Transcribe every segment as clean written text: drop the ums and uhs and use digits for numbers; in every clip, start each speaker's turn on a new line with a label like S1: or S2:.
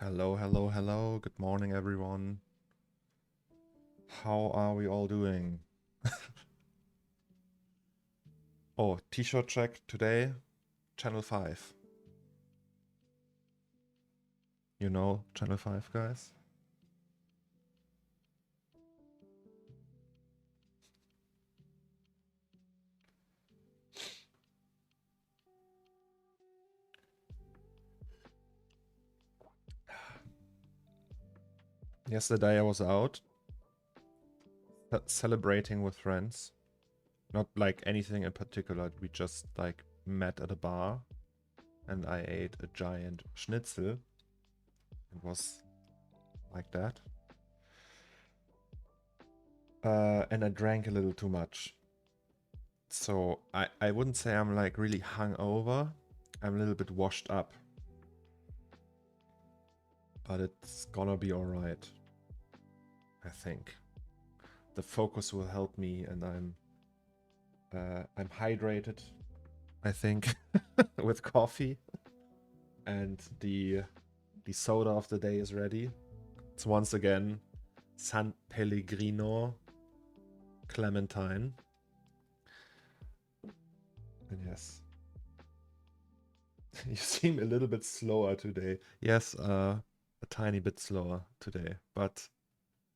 S1: Hello, hello, hello. Good morning, everyone. How are we all doing? Oh, t-shirt check today, channel 5. You know channel 5, guys? Yesterday I was out celebrating with friends. Not like anything in particular. We just like met at a bar and I ate a giant schnitzel. It was like that. And I drank a little too much. So I wouldn't say I'm like really hungover. I'm a little bit washed up. But it's gonna be alright. I think. The focus will help me and I'm hydrated, I think, with coffee. And the soda of the day is ready. It's once again San Pellegrino Clementine. And yes. You seem a little bit slower today. Yes, a tiny bit slower today, but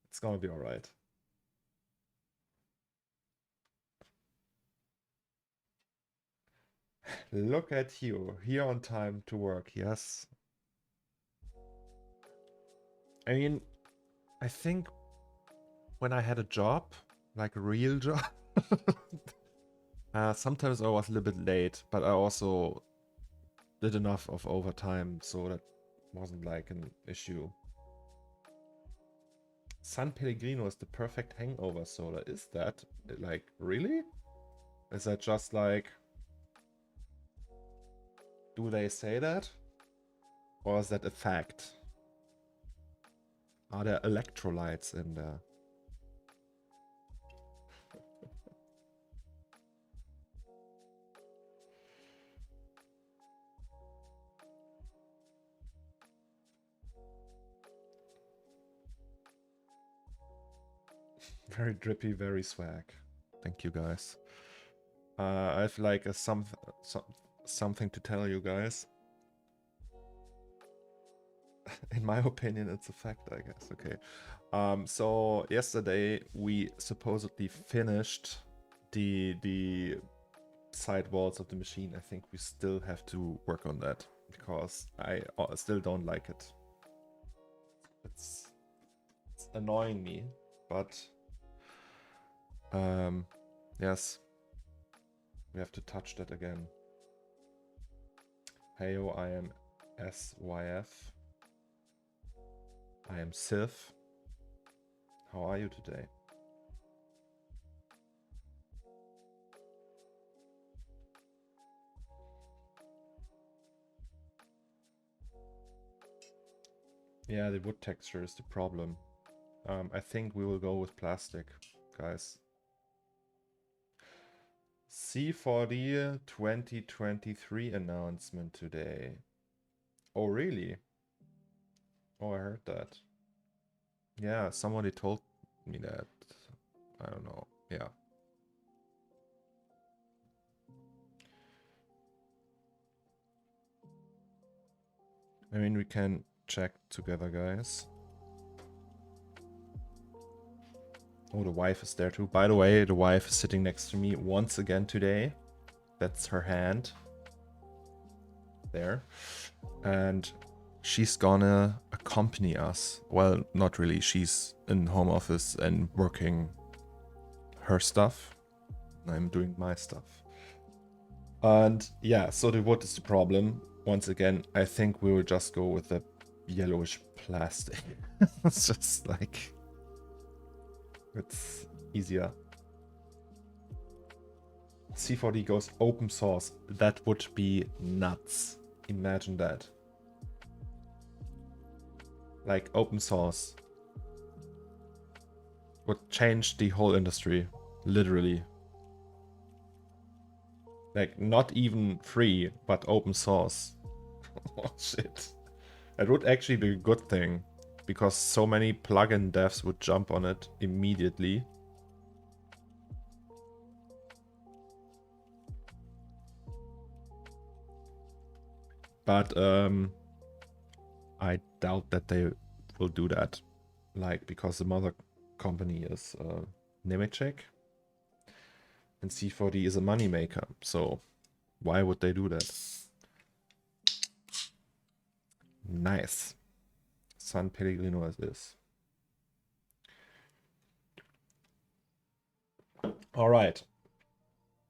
S1: it's gonna be alright. Look at you, here on time to work, yes. I mean, I think when I had a job, like a real job, sometimes I was a little bit late, but I also did enough of overtime, so that wasn't like an issue. San Pellegrino is the perfect hangover soda. Is that, like, really? Is that just like... Do they say that? Or is that a fact? Are there electrolytes in there? Very drippy, very swag. Thank you, guys. I have like something to tell you guys. In my opinion, it's a fact, I guess. Okay. So yesterday we supposedly finished the side walls of the machine. I think we still have to work on that because I still don't like it. It's annoying me, but yes, we have to touch that again. Heyo, I am SYF. I am Sif. How are you today? Yeah, the wood texture is the problem. I think we will go with plastic, guys. C40 2023 announcement today. Oh, really? Oh, I heard that. Yeah, somebody told me that. I don't know. Yeah. I mean, we can check together, guys. Oh, the wife is there too. By the way, the wife is sitting next to me once again today. That's her hand. There. And she's gonna accompany us. Well, not really. She's in home office and working her stuff. I'm doing my stuff. And yeah, so the wood is the problem. Once again, I think we will just go with the yellowish plastic. It's just like... It's easier. C40 goes open source. That would be nuts. Imagine that. Like, open source would change the whole industry. Literally. Like, not even free, but open source. Oh, shit. It would actually be a good thing, because so many plugin devs would jump on it immediately. But I doubt that they will do that, like, because the mother company is Nemetschek, and C4D is a moneymaker, so why would they do that? Nice. San Pellegrino as is. All right.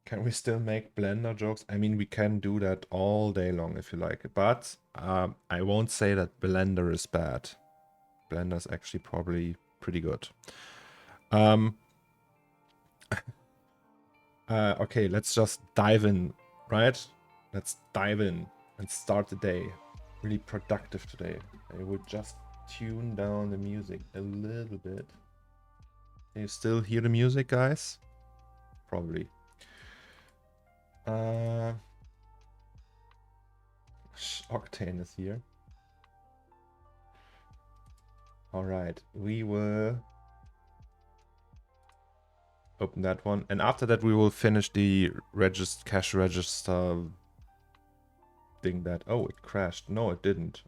S1: Can we still make Blender jokes? I mean, we can do that all day long if you like it, but I won't say that Blender is bad. Blender is actually probably pretty good. Okay, let's just dive in, right? Let's dive in and start the day. Really productive today. I will just tune down the music a little bit. Can you still hear the music, guys? Probably. Octane is here. All right, we will open that one, and after that we will finish the cash register thing. That, oh, it crashed. No, it didn't.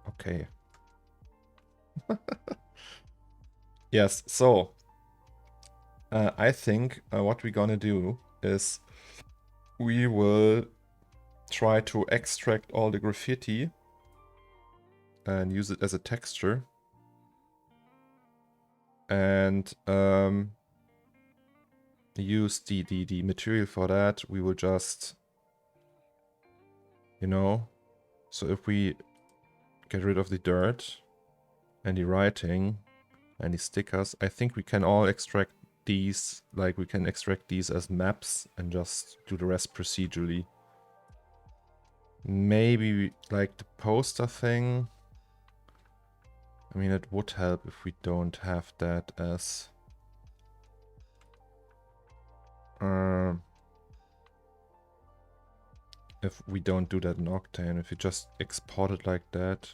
S1: Okay. Yes, so I think what we're gonna do is we will try to extract all the graffiti and use it as a texture, and use the material for that. We will just, you know, so if we get rid of the dirt and the writing and the stickers, I think we can all extract these, like we can extract these as maps and just do the rest procedurally. Maybe like the poster thing. I mean, it would help if we don't have that as if we don't do that in Octane, if you just export it like that.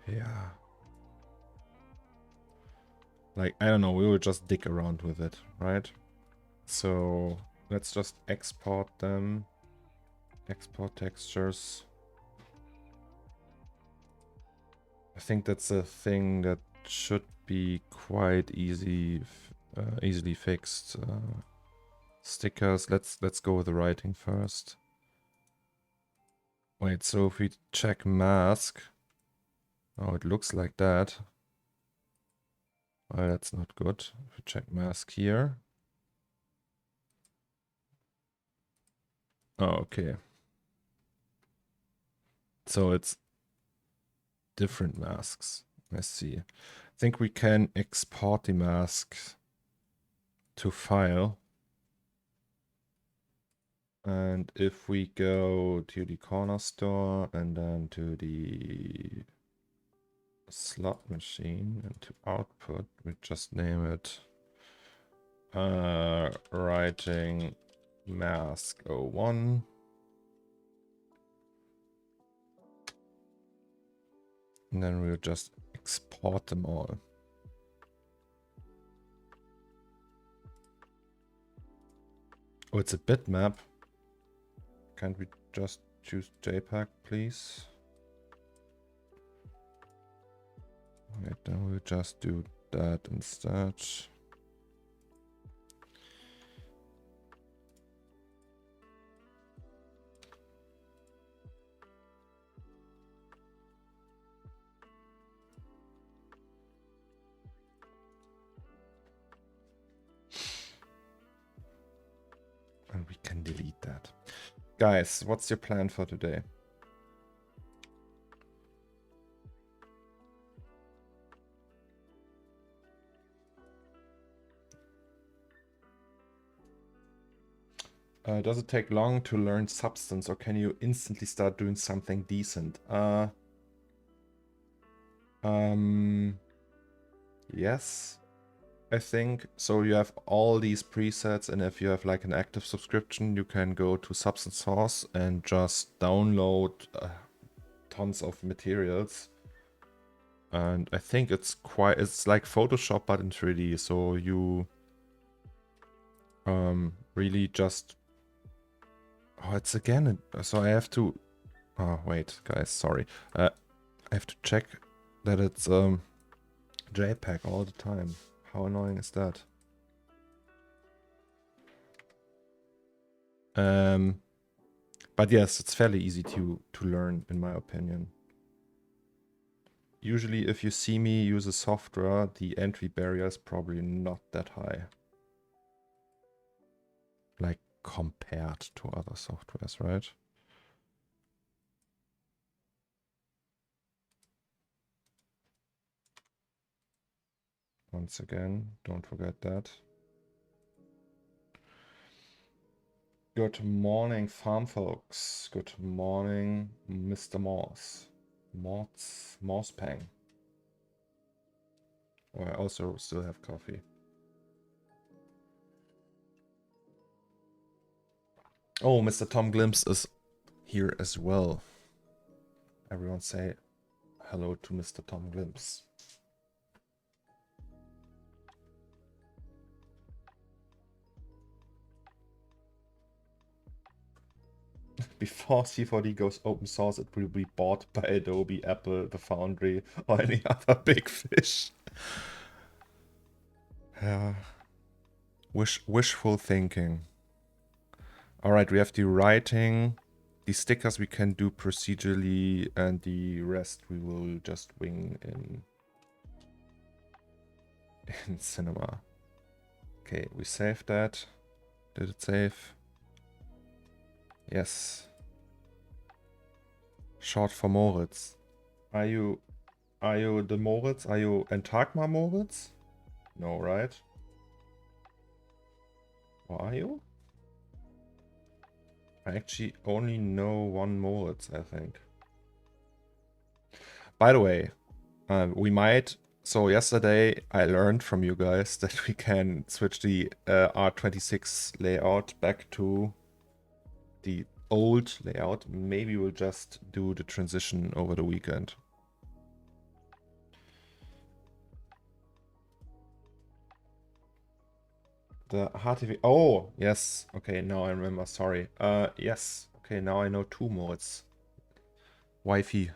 S1: Yeah. Like, I don't know, we will just dig around with it, right? So let's just export them. Export textures. I think that's a thing that should be quite easily fixed. Stickers, let's go with the writing first. Wait, so if we check mask, oh, it looks like that. Oh, that's not good. If we check mask here. Oh, okay. So it's different masks. Let's see. I think we can export the mask to file. And if we go to the CORNERSTORE and then to the slot machine and to output, we just name it writing mask 01. And then we'll just export them all. Oh, it's a bitmap. Can't we just choose JPEG, please? Wait, then we'll just do that instead. And we can delete that. Guys, what's your plan for today? Does it take long to learn Substance, or can you instantly start doing something decent? Yes. I think. So you have all these presets, and if you have like an active subscription, you can go to Substance Source and just download tons of materials. And I think it's like Photoshop but in 3D. So you really just, oh, it's again, so I have to, oh wait guys, sorry, I have to check that it's JPEG all the time. How annoying is that? But yes, it's fairly easy to learn, in my opinion. Usually if you see me use a software, the entry barrier is probably not that high. Like compared to other softwares, right? Once again, don't forget that. Good morning, farm folks. Good morning, Mr. Morse. Morsepang. Oh, I also still have coffee. Oh, Mr. Tom Glimpse is here as well. Everyone say hello to Mr. Tom Glimpse. Before C4D goes open source, it will be bought by Adobe, Apple, the Foundry, or any other big fish. Yeah. Wishful thinking. Alright, we have the writing. The stickers we can do procedurally, and the rest we will just wing in Cinema. Okay, we saved that. Did it save? Yes. Short for Moritz. Are you the Moritz? Are you Entagma Moritz? No, right? Or are you? I actually only know one Moritz, I think. By the way, we might... So yesterday I learned from you guys that we can switch the R26 layout back to the old layout. Maybe we'll just do the transition over the weekend. The HTV. Oh, yes. Okay, now I remember. Sorry. Yes. Okay, now I know two Moritz. Wifi.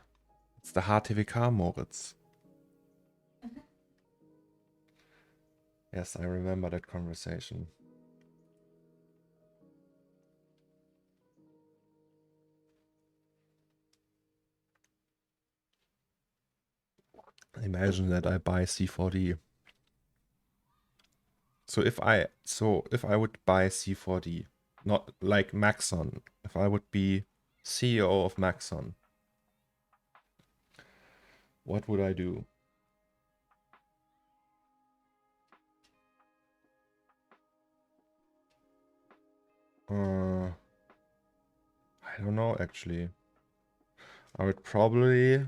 S1: It's the HTVK Moritz. Yes, I remember that conversation. Imagine that I buy C4D. So if I would buy C4D, not like Maxon, if I would be CEO of Maxon, what would I do? I don't know actually. I would probably...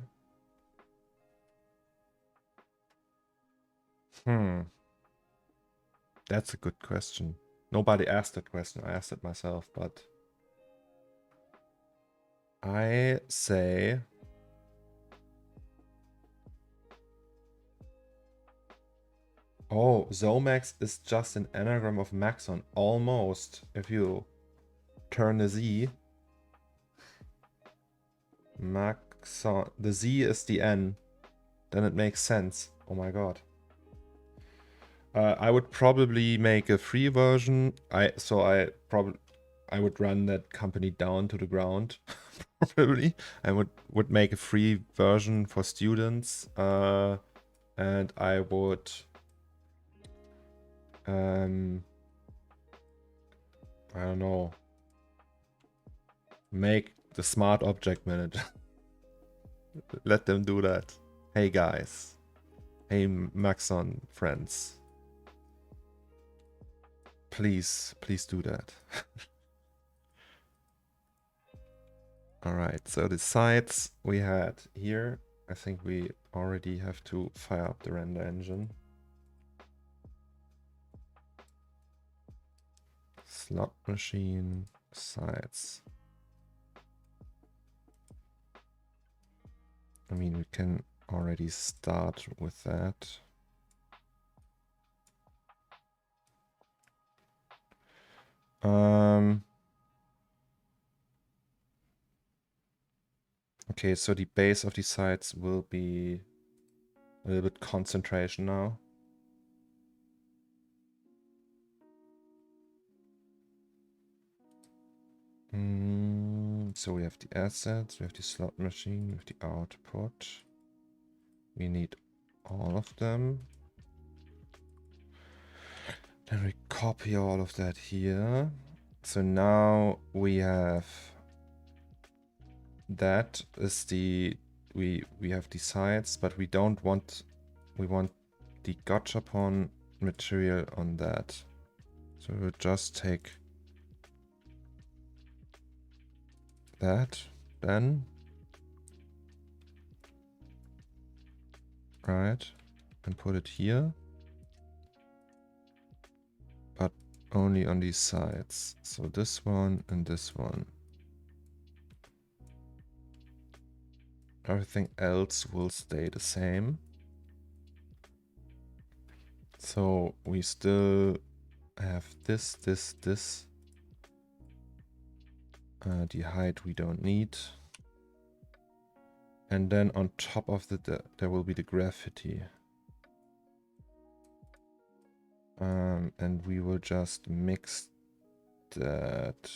S1: That's a good question. Nobody asked that question. I asked it myself, but I say... Oh, Zomax is just an anagram of Maxon. Almost. If you turn the Z. Maxon. The Z is the N. Then it makes sense. Oh my god. I would probably make a free version. I would run that company down to the ground. Probably. I would make a free version for students. And I would I don't know, make the smart object manager. Let them do that. Hey guys. Hey Maxon friends. Please do that. Alright, so the sites we had here, I think we already have to fire up the render engine. slot machine sides. I mean, we can already start with that. Okay, so the base of the sides will be a little bit concentration now. So we have the assets, we have the slot machine, we have the output. We need all of them. Then we copy all of that here. So now we have that is the we have the sides, but we don't want we want the gachapon material on that. So we'll just take that then, right, and put it here, but only on these sides. So this one and this one. Everything else will stay the same. So we still have this. The height we don't need. And then on top of there will be the graffiti. And we will just mix that.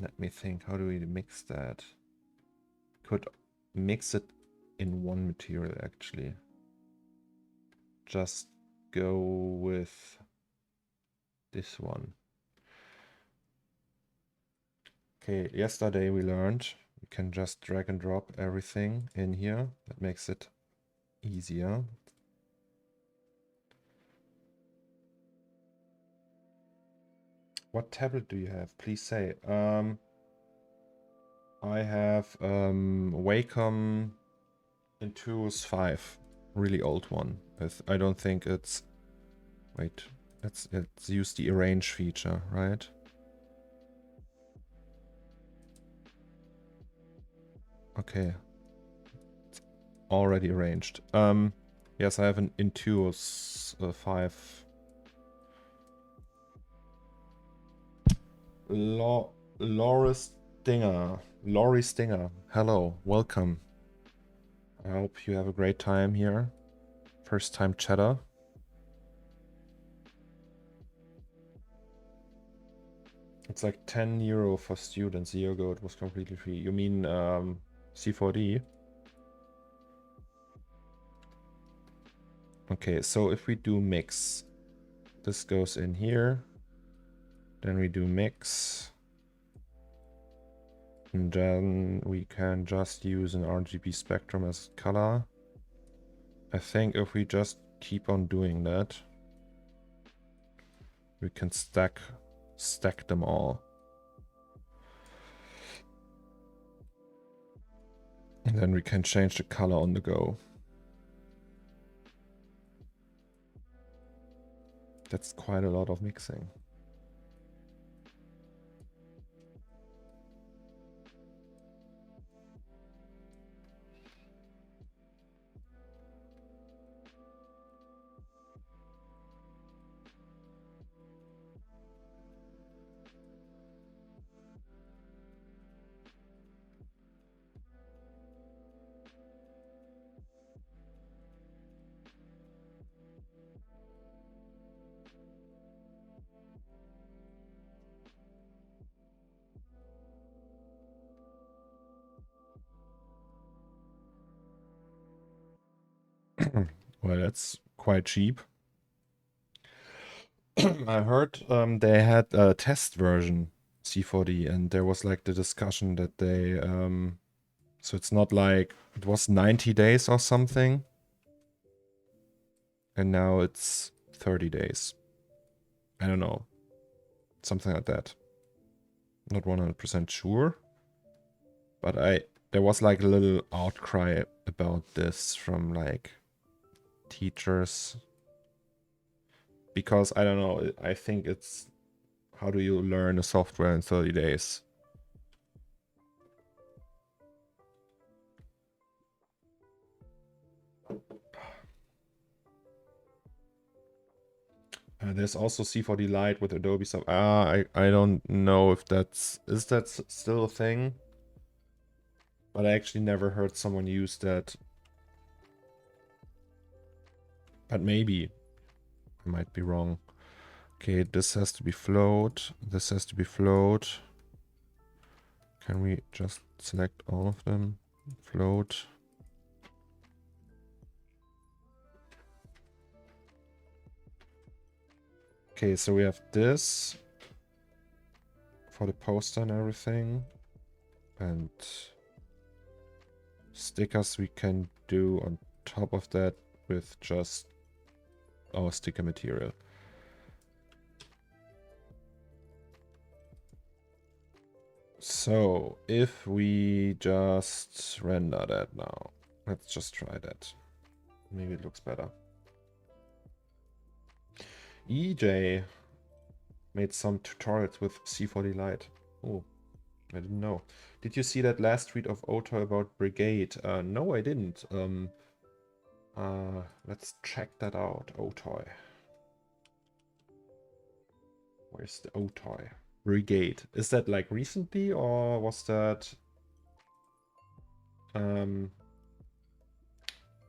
S1: Let me think, how do we mix that? Could mix it in one material actually. Just go with this one. Okay, yesterday we learned you can just drag and drop everything in here. That makes it easier. What tablet do you have? Please say. I have Wacom Intuos 5, really old one. I don't think it's. Wait, let's use the arrange feature, right? Okay, it's already arranged. Yes, I have an Intuos 5. Laurie Stinger, hello, welcome. I hope you have a great time here. First time chatter. It's like 10 euro for students. A year ago it was completely free. You mean C4D? Okay, so if we do mix, this goes in here. Then we do mix. And then we can just use an RGB spectrum as color. I think if we just keep on doing that, we can stack them all. And then we can change the color on the go. That's quite a lot of mixing. Well, that's quite cheap. I heard they had a test version C4D, and there was like the discussion that they so it's not like it was 90 days or something, and now it's 30 days. I don't know, something like that. Not 100% sure, but there was like a little outcry about this from like teachers. because I don't know, I think it's, how do you learn a software in 30 days? There's also C4D Lite with Adobe stuff. I don't know if is that still a thing? But I actually never heard someone use that. But maybe. I might be wrong. Okay, this has to be float. This has to be float. Can we just select all of them? Float. Okay, so we have this for the poster and everything. And stickers we can do on top of that with just our sticker material. So if we just render that now, let's just try that. Maybe it looks better. EJ made some tutorials with C4D Lite. Oh, I didn't know. Did you see that last tweet of Oto about Brigade? No, I didn't. Let's check that out. Otoy. Where's the Otoy? Brigade. Is that like recently or was that...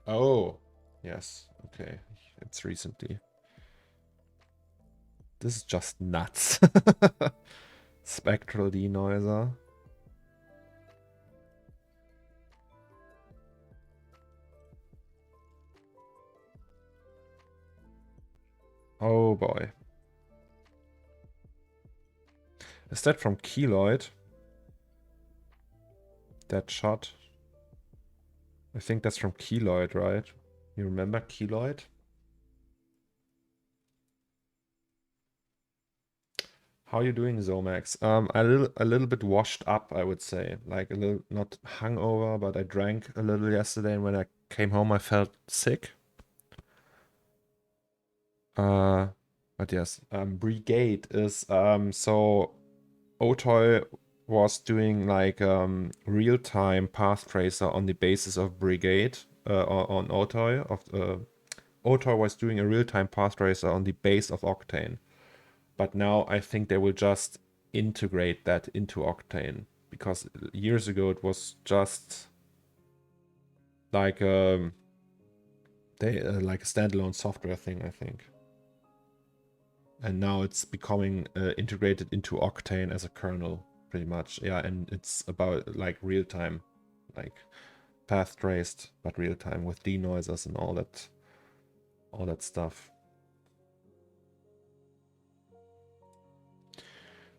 S1: Oh, yes. Okay, it's recently. This is just nuts. Spectral denoiser. Oh boy. Is that from Keloid? That shot? I think that's from Keloid, right? You remember Keloid? How are you doing, Zomax? A little bit washed up, I would say. Like a little, not hungover, but I drank a little yesterday, and when I came home, I felt sick. But yes, Brigade is so Otoy was doing like real-time path tracer on the basis of Brigade on Otoy. Otoy was doing a real-time path tracer on the base of Octane. But now I think they will just integrate that into Octane, because years ago it was just like like a standalone software thing, I think. And now it's becoming integrated into Octane as a kernel, pretty much. Yeah, and it's about like real time, like path traced, but real time with denoisers and all that stuff.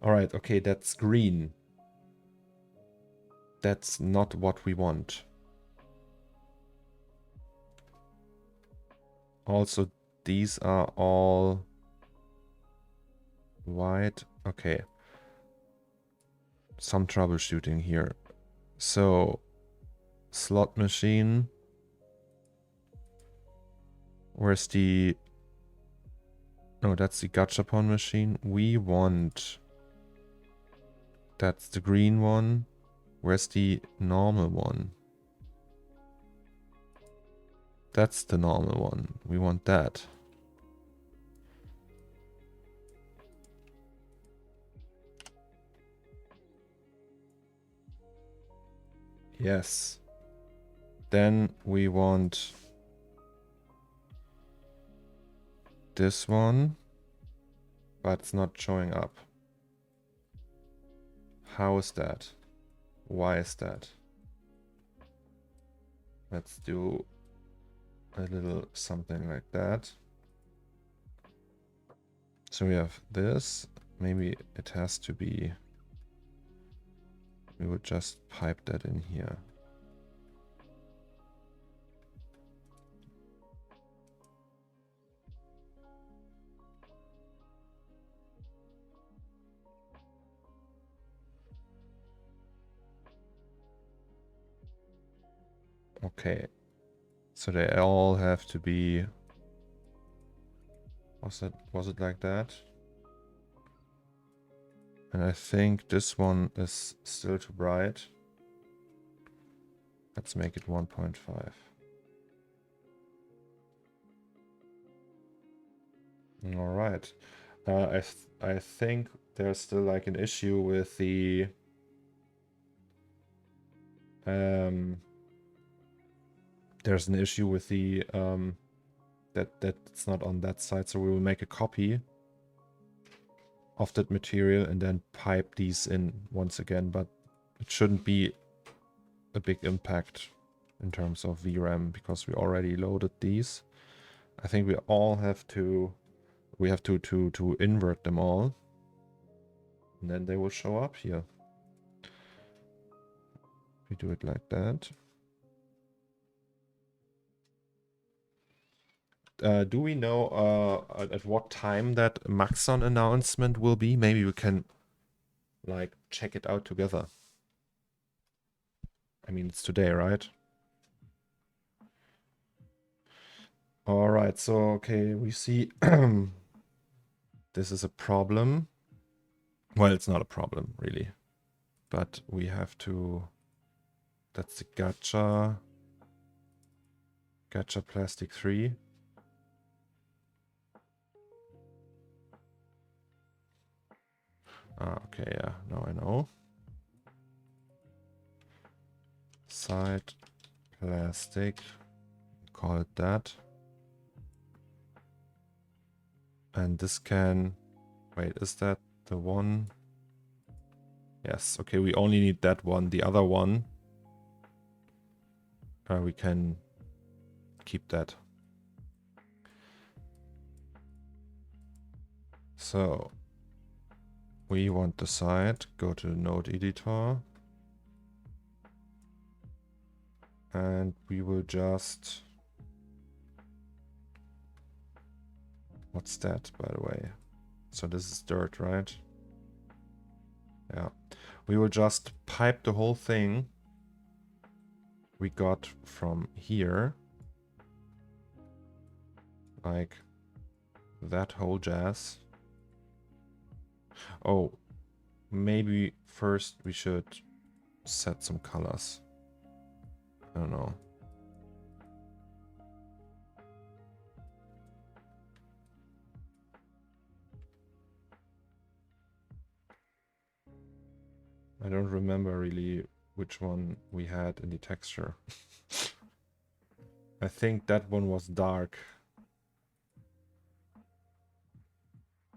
S1: All right, okay, that's green. That's not what we want. Also, these are all white. Okay. Some troubleshooting here. So, slot machine. Where's the... No, that's the gachapon machine. We want... That's the green one. Where's the normal one? That's the normal one. We want that. Yes. Then we want this one, but it's not showing up. How is that? Why is that? Let's do a little something like that. So we have this. Maybe it has to be... We would just pipe that in here. Okay. So they all have to be Was it like that? And I think this one is still too bright. Let's make it 1.5. All right. I think there's still like an issue with the there's an issue with the that it's not on that side, so we will make a copy of that material and then pipe these in once again, but it shouldn't be a big impact in terms of VRAM because we already loaded these. I think we all have to invert them all, and then they will show up here. We do it like that. Do we know at what time that Maxon announcement will be? Maybe we can like check it out together. I mean, it's today, right? All right, so okay, we see this is a problem. Well, it's not a problem really, but we have to. That's the gacha plastic 3. Okay, yeah, now I know. Side plastic, call it that. And this can, wait, is that the one? Yes, okay, we only need that one. The other one, we can keep that. So we want the side, go to the node editor. And we will just, what's that, by the way? So this is dirt, right? Yeah. We will just pipe the whole thing we got from here. Like that whole jazz. Oh, maybe first we should set some colors. I don't know. I don't remember really which one we had in the texture. I think that one was dark.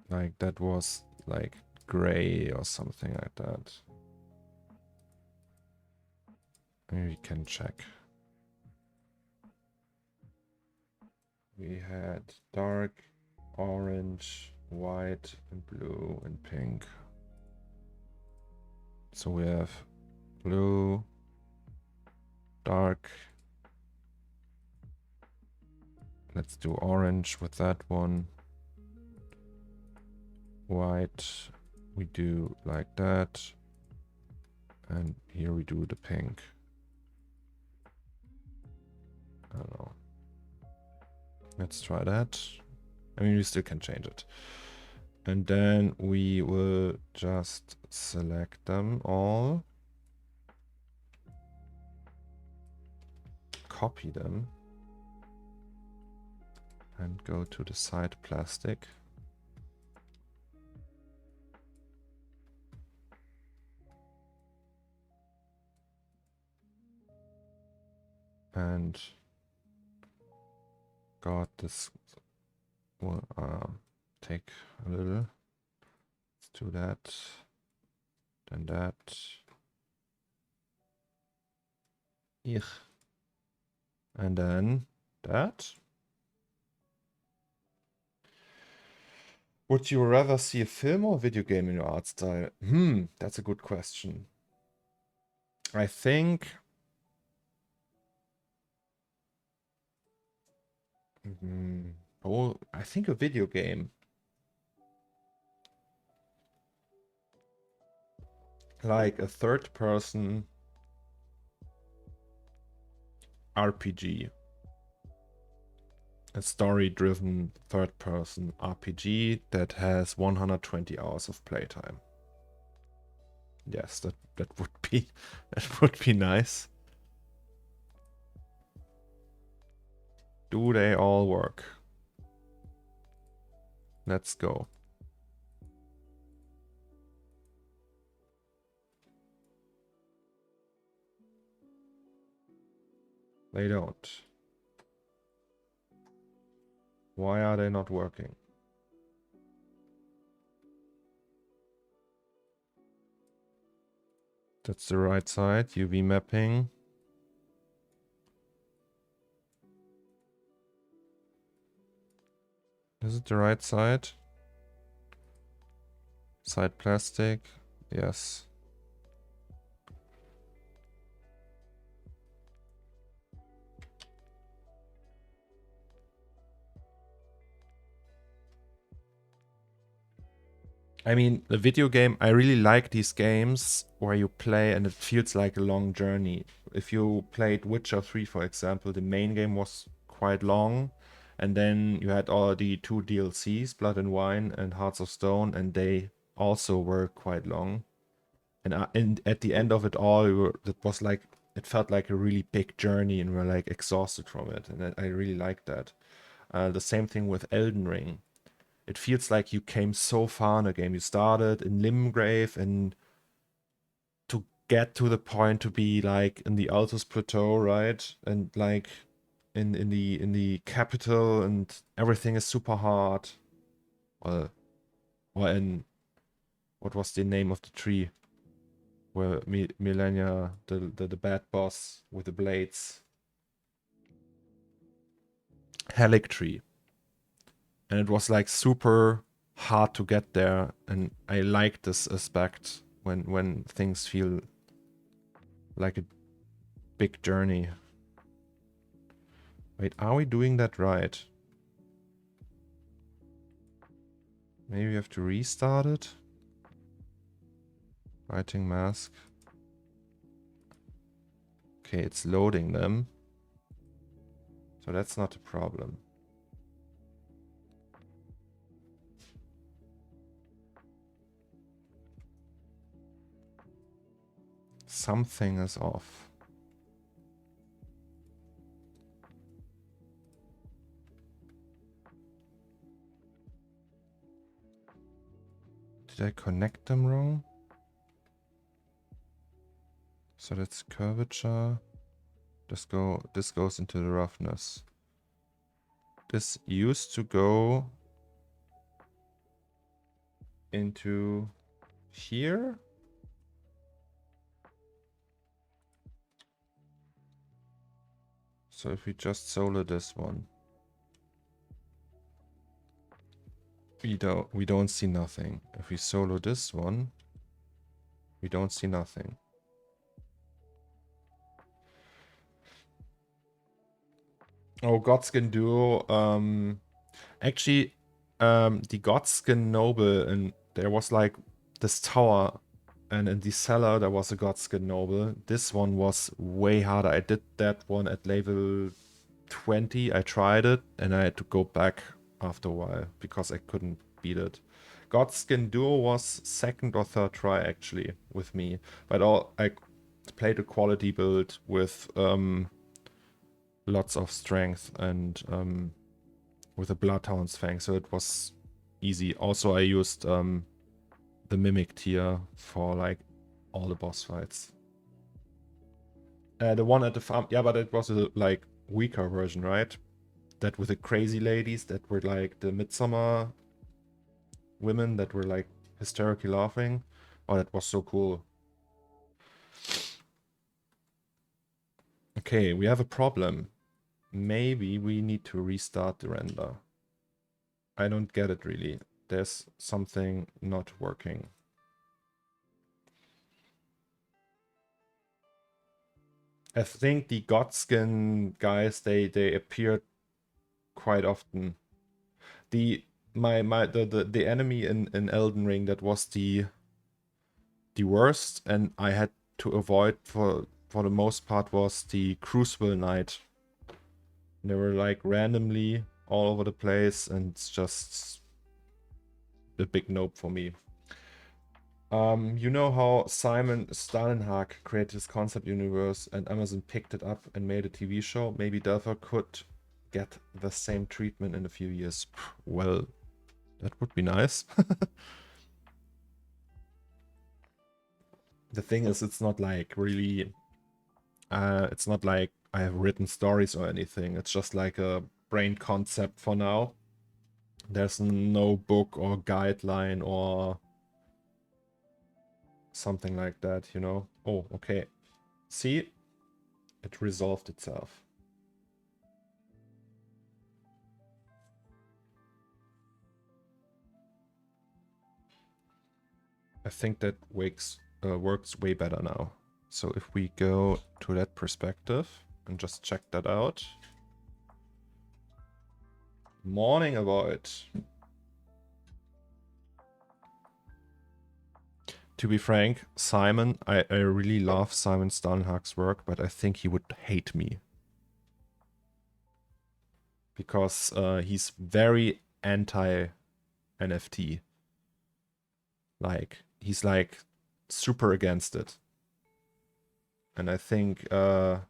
S1: Like that was like gray or something like that. Maybe we can check. We had dark, orange, white, and blue, and pink. So we have blue, dark. Let's do orange with that one. White, we do like that. And here we do the pink. I don't know. Let's try that. I mean, we still can change it. And then we will just select them all. Copy them. And go to the side plastic. And got this will take a little. Let's do that. Then that. And then that. Would you rather see a film or video game in your art style? That's a good question. I think I think a video game. Like a third-person RPG. a story-driven third-person RPG that has 120 hours of playtime. Yes, that would be nice. Do they all work? Let's go. They don't. Why are they not working? That's the right side. UV mapping. Is it the right side? Side plastic. Yes. I mean, the video game, I really like these games where you play and it feels like a long journey. If you played Witcher 3, for example, the main game was quite long. And then you had all the 2 DLCs, Blood and Wine and Hearts of Stone, and they also were quite long. And at the end of it all, it felt like a really big journey and we're like exhausted from it. And I really liked that. The same thing with Elden Ring. It feels like you came so far in the game. You started in Limgrave, and to get to the point to be like in the Altus Plateau, right? And like in the capital, and everything is super hard. Or in, what was the name of the tree? Where Millennia, the bad boss with the blades. Helic tree. And it was like super hard to get there, and I like this aspect when things feel like a big journey. Wait, are we doing that right? Maybe we have to restart it. Writing mask. Okay, it's loading them. So that's not a problem. Something is off. Did I connect them wrong? So that's curvature. This goes into the roughness. This used to go into here. So if we just solo this one, we don't see nothing. If we solo this one, we don't see nothing. Oh, Godskin Duo. Actually, the Godskin Noble, and there was like this tower, and in the cellar there was a Godskin Noble. This one was way harder. I did that one at level 20. I tried it, and I had to go back after a while because I couldn't beat it. Godskin Duo was second or third try actually with me, but I played a quality build with lots of strength and with a Bloodhound's Fang, so it was easy. Also, I used the Mimic tier for like all the boss fights. The one at the farm, yeah, but it was a like weaker version, right? That with the crazy ladies that were like the Midsummer women that were like hysterically laughing. Oh, that was so cool. Okay, we have a problem. Maybe we need to restart the render. I don't get it really. There's something not working. I think the Godskin guys, they appeared quite often. The enemy in Elden Ring that was the worst, and I had to avoid for the most part, was the Crucible Knight. They were like randomly all over the place, and it's just a big nope for me. You know how Simon Stalenhag created his concept universe and Amazon picked it up and made a TV show? Maybe Delphi could get the same treatment in a few years. Well, that would be nice. The thing is, it's not like really... it's not like I have written stories or anything. It's just like a brain concept for now. There's no book or guideline or something like that, you know? Oh, okay. See? It resolved itself. I think that works way better now. So if we go to that perspective and just check that out. Morning about it. To be frank, Simon, I really love Simon Stalenhag's work, but I think he would hate me. Because he's very anti-NFT. Like, he's like super against it. And I think, yeah,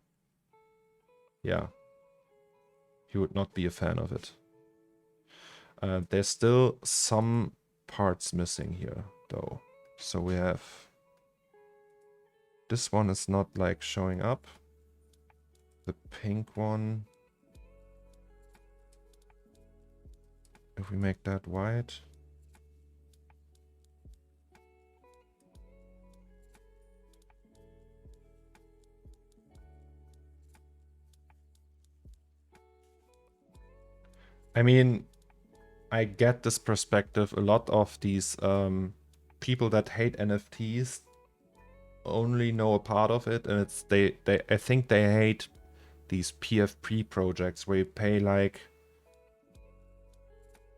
S1: he would not be a fan of it. There's still some parts missing here, though. So we have... This one is not, like, showing up. The pink one... If we make that white... I mean, I get this perspective. A lot of these people that hate NFTs only know a part of it, and it's I think they hate these PFP projects where you pay like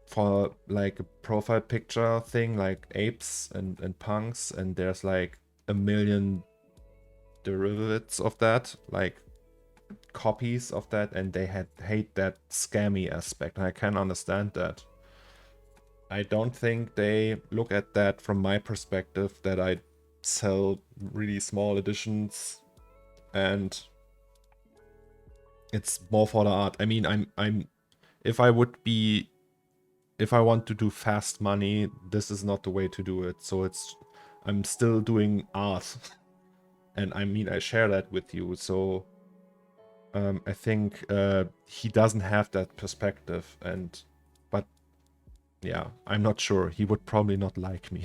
S1: for like a profile picture thing, like apes and punks, and there's like a million derivatives of that, like copies of that, and they hate that scammy aspect. And I can understand that. I don't think they look at that from my perspective, that I sell really small editions and it's more for the art. I mean, if I want to do fast money, this is not the way to do it. So I'm still doing art. And I mean, I share that with you. So I think he doesn't have that perspective, but yeah, I'm not sure. He would probably not like me.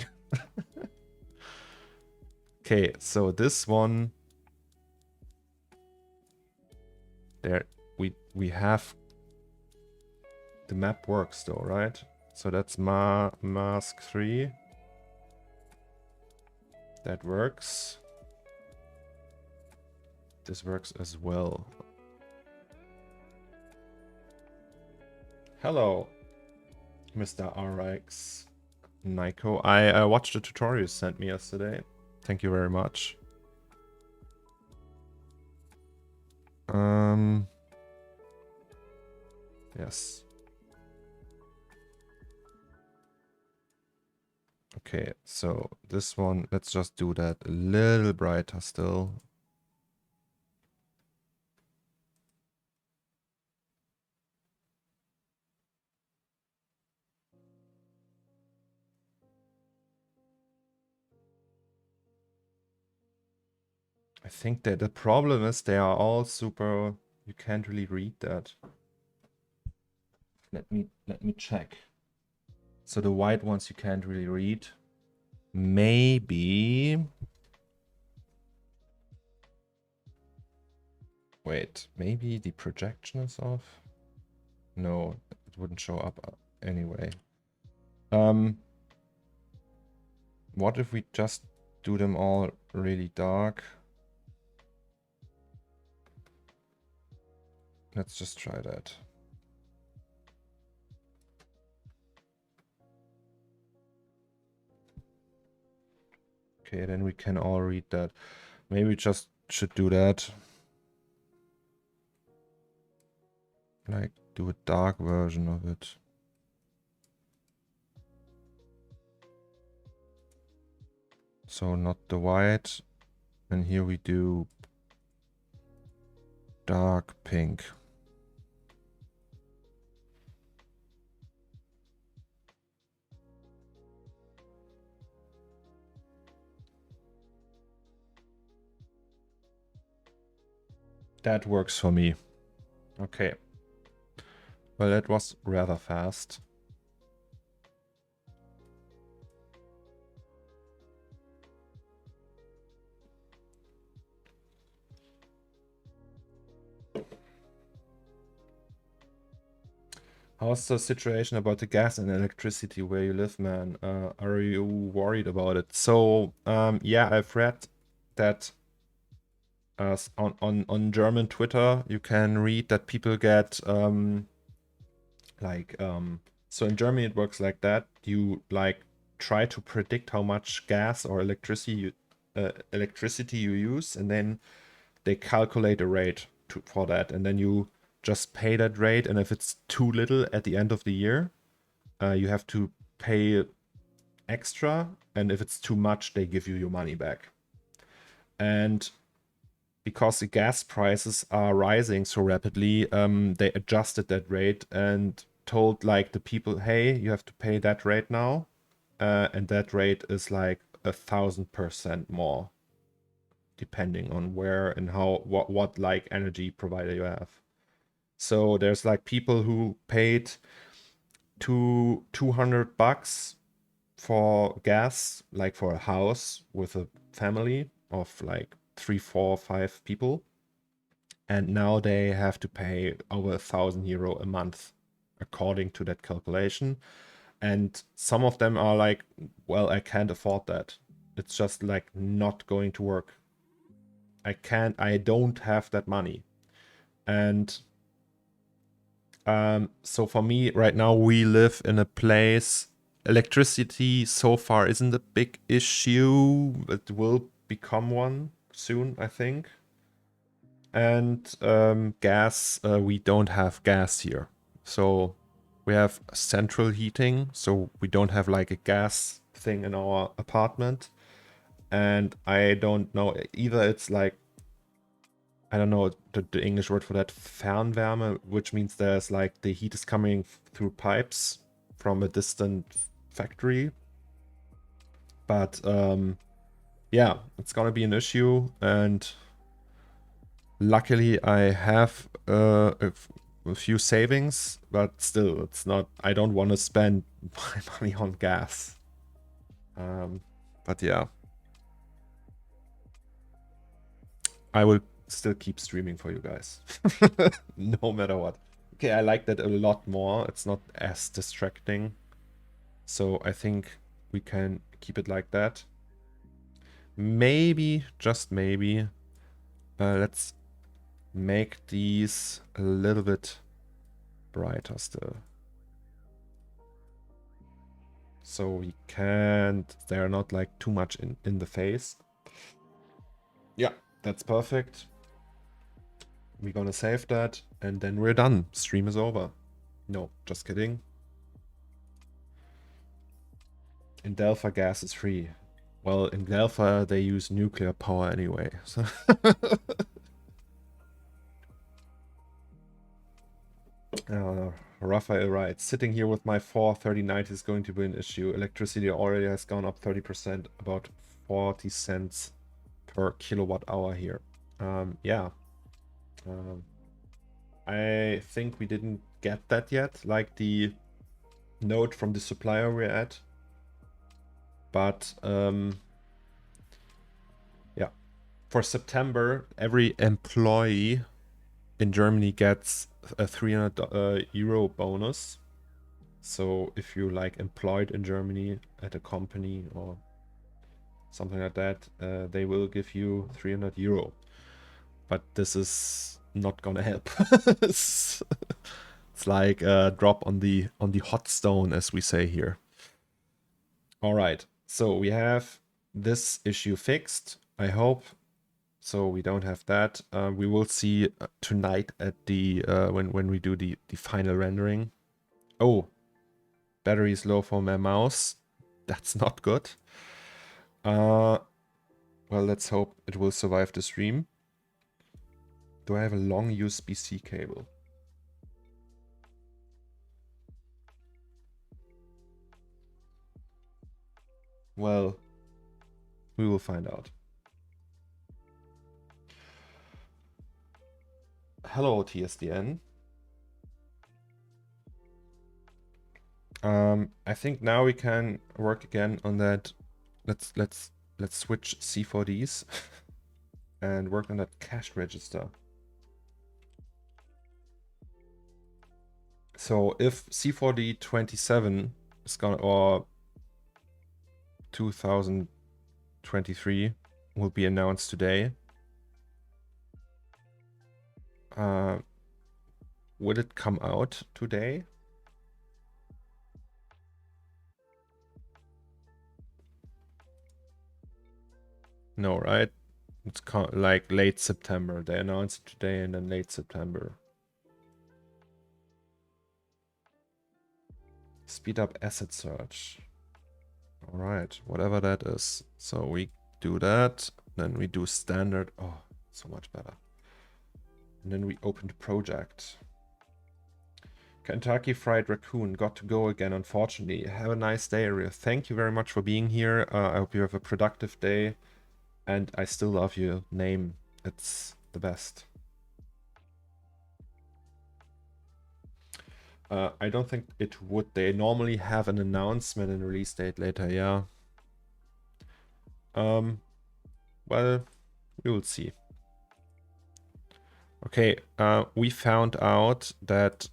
S1: Okay, so this one, there we have the map works though, right? So that's mask 3. That works. This works as well. Hello, Mr. RX Nico. I watched the tutorial you sent me yesterday. Thank you very much. Yes. Okay, so this one, let's just do that a little brighter still. I think that the problem is they are all super, you can't really read that. Let me check. So the white ones you can't really read. Maybe. Wait, maybe the projection is off? No, it wouldn't show up anyway. What if we just do them all really dark? Let's just try that. Okay, then we can all read that. Maybe we just should do that. Like do a dark version of it. So not the white. And here we do dark pink. That works for me. Okay. Well, that was rather fast. How's the situation about the gas and electricity where you live, man? Are you worried about it? So, yeah, I've read that on German Twitter, you can read that people get so in Germany it works like that. You like try to predict how much gas or electricity you use, and then they calculate a rate for that, and then you just pay that rate. And if it's too little at the end of the year, you have to pay extra, and if it's too much, they give you your money back. And because the gas prices are rising so rapidly, they adjusted that rate and told like the people, hey, you have to pay that rate now, and that rate is like 1,000% more, depending on where and how what like energy provider you have. So there's like people who paid $200 for gas, like for a house with a family of like 3, 4, 5 people, and now they have to pay over €1,000 a month according to that calculation. And some of them are like, well, I can't afford that. It's just like not going to work. I don't have that money. And so for me right now, we live in a place, electricity so far isn't a big issue. It will become one soon, I think. And gas, we don't have gas here. So we have central heating, so we don't have like a gas thing in our apartment. And I don't know, either it's like, I don't know the English word for that, Fernwärme, which means there's like the heat is coming through pipes from a distant factory. But yeah, it's gonna be an issue. And luckily I have a few savings, but still, it's not, I don't want to spend my money on gas. But yeah, I will still keep streaming for you guys, no matter what. Okay, I like that a lot more. It's not as distracting. So I think we can keep it like that. Maybe, just maybe, let's make these a little bit brighter still. So we can't, they're not like too much in the face. Yeah, that's perfect. We're gonna save that and then we're done. Stream is over. No, just kidding. In Delphi, gas is free. Well, in Delphi, they use nuclear power anyway. So Raphael writes, sitting here with my 43090 is going to be an issue. Electricity already has gone up 30%, about 40 cents per kilowatt hour here. Yeah. I think we didn't get that yet, like the note from the supplier we're at. But yeah, for September, every employee in Germany gets a 300 euro bonus. So if you're like employed in Germany at a company or something like that, they will give you 300 euro. But this is not gonna help. It's like a drop on the hot stone, as we say here. All right, so we have this issue fixed. I hope So we don't have that. We will see tonight at the when we do the final rendering. Oh, battery is low for my mouse. That's not good. Well, let's hope it will survive the stream. Do I have a long USB-C cable? Well, we will find out. Hello, TSDN. I think now we can work again on that. Let's switch C4Ds and work on that cache register. So if C4D 27 is gonna, or 2023 will be announced today, would it come out today? No, right? It's like late September. They announced it today and then late September. Speed up asset search. All right, whatever that is. So we do that. Then we do standard. Oh, so much better. And then we open the project. Kentucky Fried Raccoon got to go again, unfortunately. Have a nice day, Ariel. Thank you very much for being here. I hope you have a productive day. And I still love your name. It's the best. I don't think it would. They normally have an announcement and release date later, yeah. Well, we will see. Okay, we found out that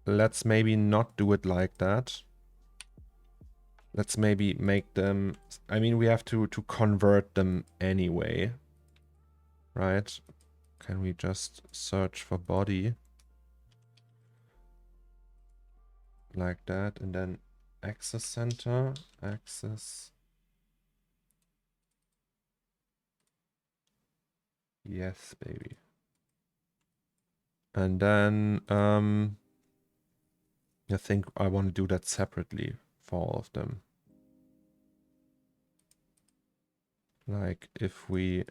S1: let's maybe not do it like that. Let's maybe make them, I mean, we have to convert them anyway, right? Can we just search for body like that, and then access center, access. Yes, baby. And then I think I want to do that separately for all of them. Like if we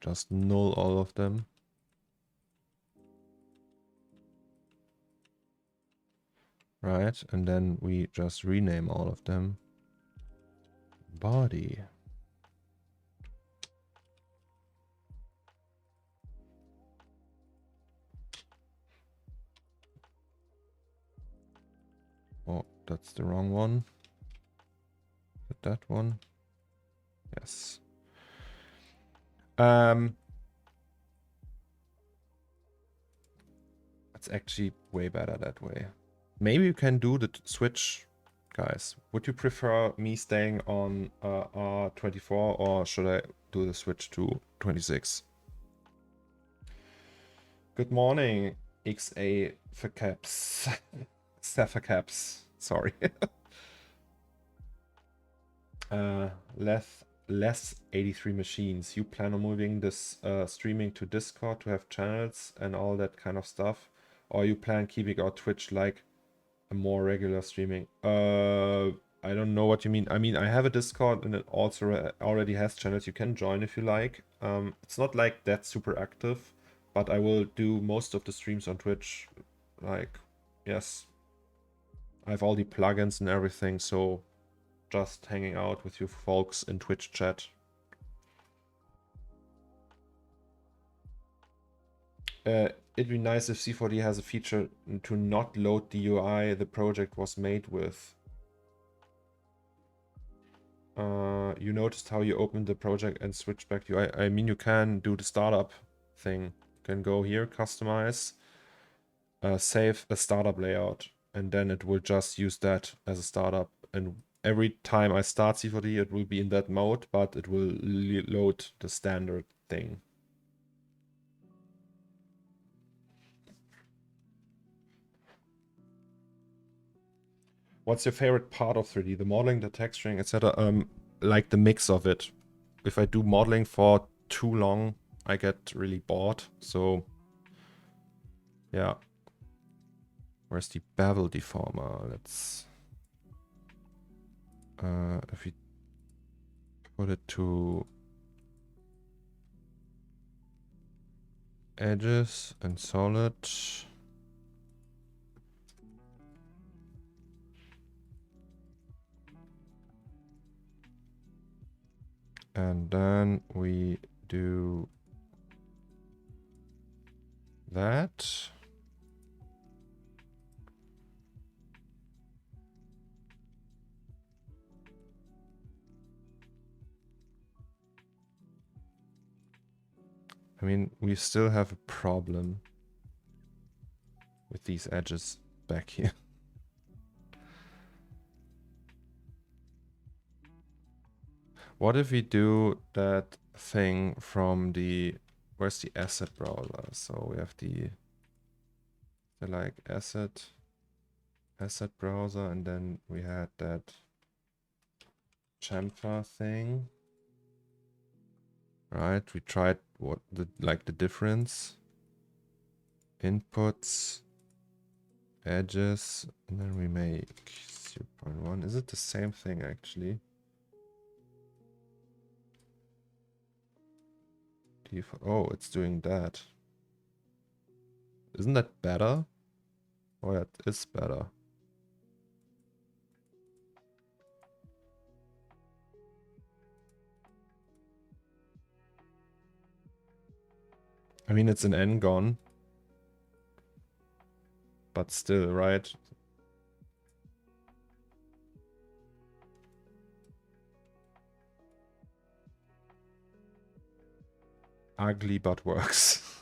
S1: just null all of them. Right, and then we just rename all of them. Body. Oh, that's the wrong one. Is it that one? Yes. It's actually way better that way. Maybe you can do the switch, guys. Would you prefer me staying on R24 or should I do the switch to 26? Good morning, XA for caps. Sapphire caps. Sorry. less 83 machines. You plan on moving this streaming to Discord to have channels and all that kind of stuff, or you plan keeping our Twitch like a more regular streaming? I don't know what you mean. I mean, I have a Discord and it also already has channels. You can join if you like. It's not like that super active, but I will do most of the streams on Twitch. Like, yes, I have all the plugins and everything, so just hanging out with you folks in Twitch chat. It'd be nice if C4D has a feature to not load the UI the project was made with. You noticed how you opened the project and switch back to UI. I mean, you can do the startup thing. You can go here, customize, save a startup layout, and then it will just use that as a startup. And every time I start C4D, it will be in that mode, but it will load the standard thing. What's your favorite part of 3D? The modeling, the texturing, etc. like the mix of it. If I do modeling for too long, I get really bored. So yeah. Where's the bevel deformer? Let's if we put it to edges and solid. And then we do that. I mean, we still have a problem with these edges back here. What if we do that thing from the, where's the asset browser? So we have the like asset browser, and then we had that chamfer thing. Right, we tried what the difference. Inputs, edges, and then we make 0.1. Is it the same thing actually? Oh, it's doing that. Isn't that better? Oh, yeah, it is better. I mean, it's an n-gon, but still, right? Ugly, but works.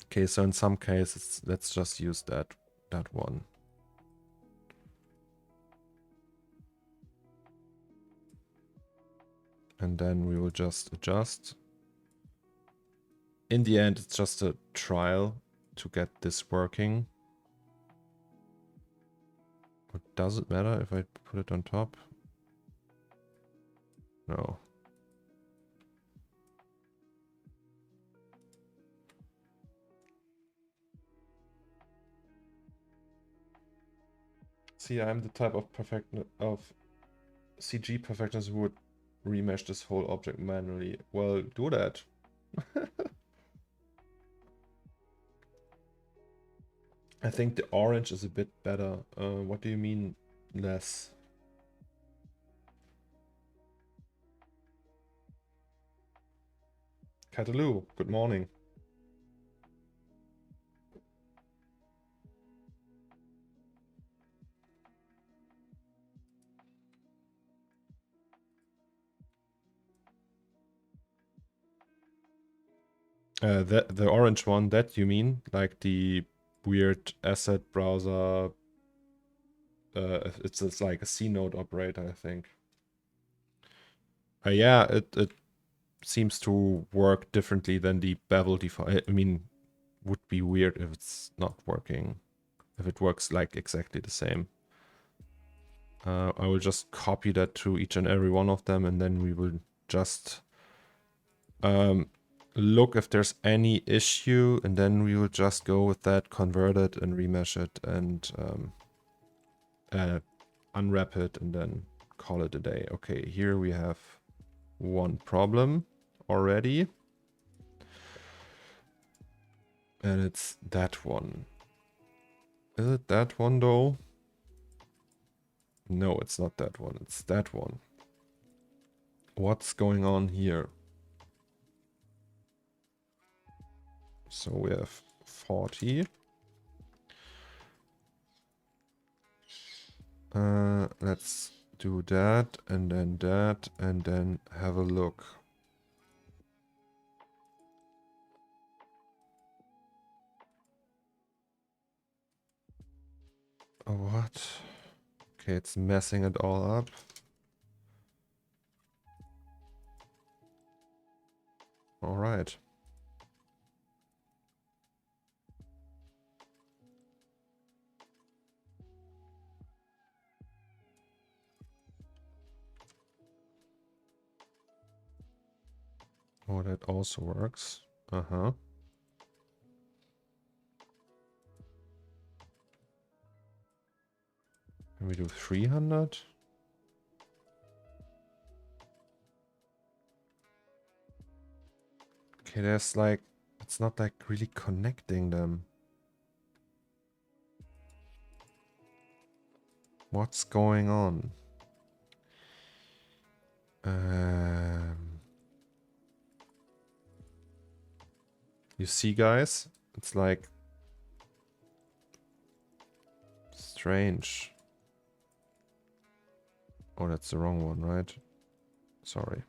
S1: Okay, so in some cases, let's just use that one. And then we will just adjust. In the end, it's just a trial to get this working. Or does it matter if I put it on top? No. See, I'm the type of CG perfectionist who would remesh this whole object manually. Well, do that. I think the orange is a bit better. What do you mean less? Cataloo, good morning. The orange one, that you mean? Like the weird asset browser. It's like a C node operator, I think. Yeah, it seems to work differently than the bevel default. I mean, would be weird if it's not working. If it works like exactly the same. I will just copy that to each and every one of them, and then we will just look if there's any issue, and then we will just go with that, convert it and remesh it, and unwrap it, and then call it a day. Okay, here we have one problem already. And it's that one. Is it that one though? No, it's not that one. It's that one. What's going on here? So we have 40. Let's do that, and then have a look. Oh, what? Okay, it's messing it all up. All right. Oh, that also works. Uh-huh. Can we do 300? Okay, there's like, it's not like really connecting them. What's going on? You see, guys? It's like strange. Oh, that's the wrong one, right? Sorry.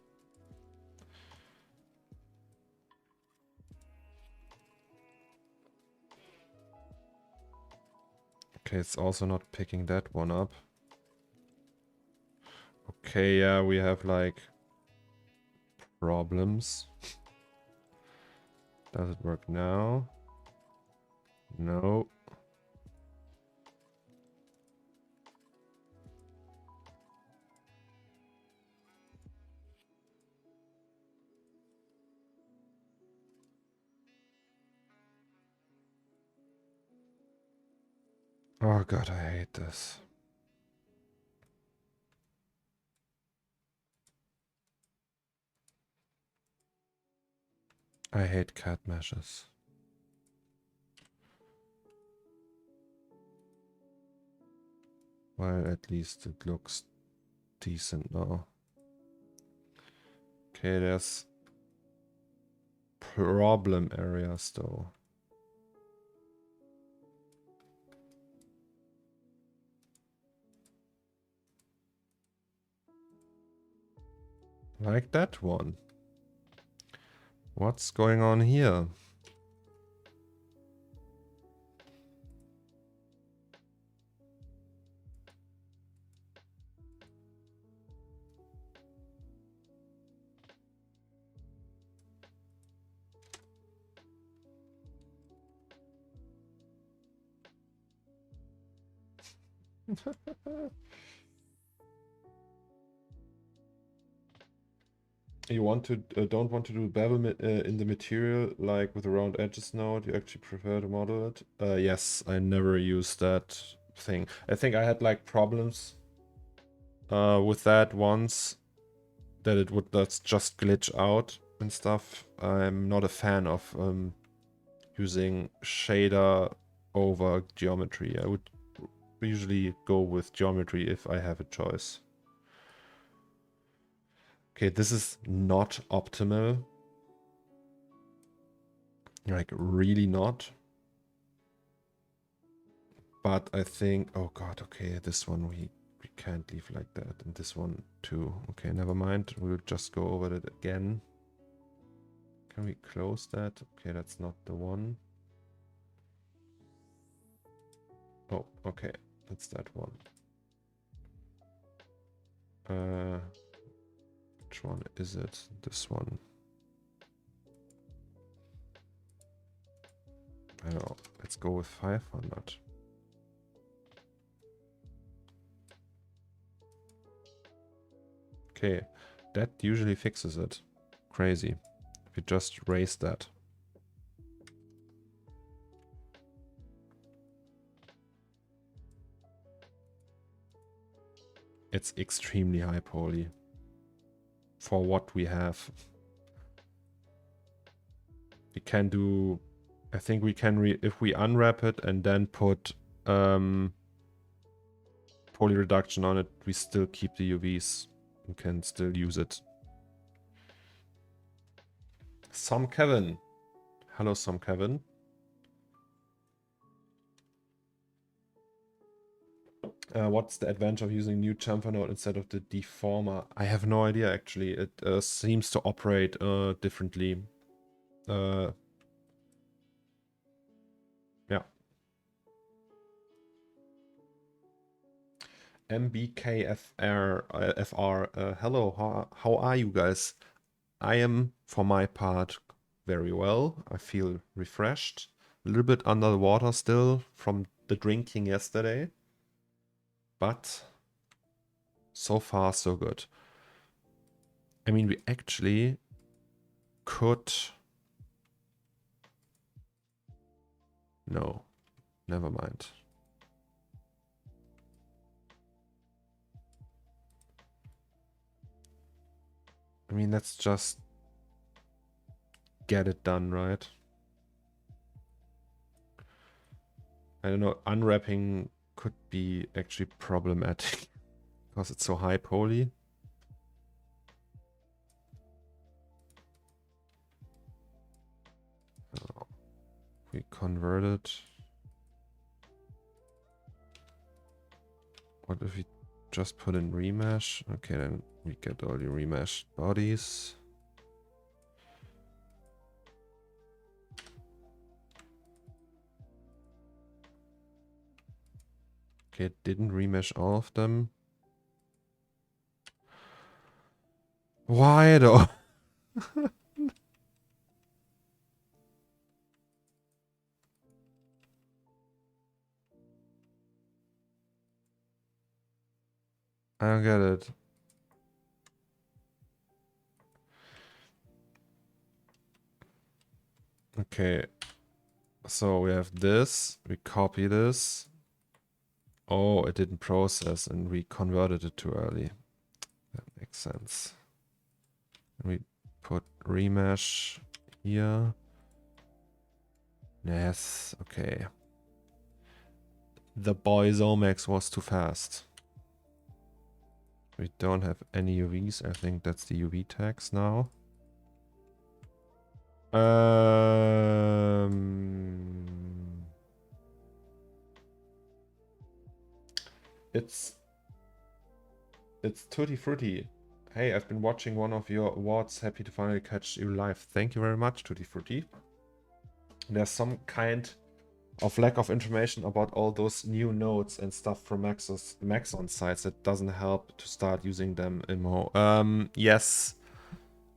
S1: Okay, it's also not picking that one up. Okay, yeah, we have like problems. Does it work now? No. Oh god, I hate this. I hate CAD meshes. Well, at least it looks decent now. Okay, there's problem areas though. Like that one. What's going on here? You want to don't want to do bevel in the material like with a round edges node. You actually prefer to model it. Yes, I never use that thing. I think I had like problems with that once, that it would just glitch out and stuff. I'm not a fan of using shader over geometry. I would usually go with geometry if I have a choice. Okay, this is not optimal. Like, really not. But I think, oh god, okay, this one we can't leave like that. And this one too. Okay, never mind. We'll just go over it again. Can we close that? Okay, that's not the one. Oh, okay, that's that one. Which one is it? This one. I don't know. Let's go with 500. Okay, that usually fixes it. Crazy. If you just raise that. It's extremely high poly for what we have. We can do, I think we can, if we unwrap it and then put poly reduction on it, we still keep the UVs. We can still use it. Some Kevin. Hello, some Kevin. What's the advantage of using new chamfer node instead of the deformer? I have no idea actually. It seems to operate differently. Yeah. MBKFR, hello, how are you guys? I am, for my part, very well. I feel refreshed. A little bit under the water still from the drinking yesterday. But so far, so good. I mean, we actually could... No, never mind. I mean, let's just get it done, right? I don't know, unwrapping could be actually problematic because it's so high poly. So we convert it. What if we just put in remesh? Okay, then we get all the remeshed bodies. Okay, it didn't remesh all of them. Why though? I don't get it. Okay, so we have this, we copy this. Oh, it didn't process and we converted it too early. That makes sense. And we put remesh here. Yes, okay. The boy Zomax was too fast. We don't have any UVs. I think that's the UV tags now. It's Tutti Frutti. Hey, I've been watching one of your awards. Happy to finally catch you live. Thank you very much, Tutti Frutti. There's some kind of lack of information about all those new nodes and stuff from Maxon sites that doesn't help to start using them in more. Yes.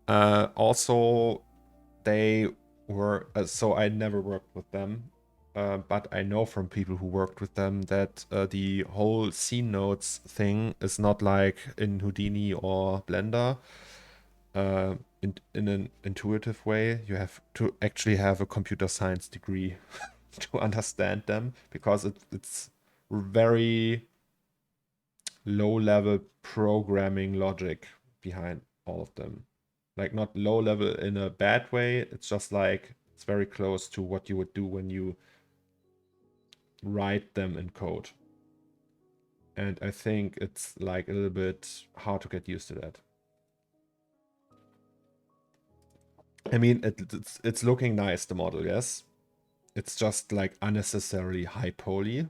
S1: Also, they were so I never worked with them, but I know from people who worked with them that the whole scene nodes thing is not like in Houdini or Blender. In an intuitive way, you have to actually have a computer science degree to understand them, because it's very low level programming logic behind all of them. Like, not low level in a bad way, it's just like it's very close to what you would do when you write them in code. And I think it's like a little bit hard to get used to that. I mean, it's looking nice, the model, yes. It's just like unnecessarily high poly.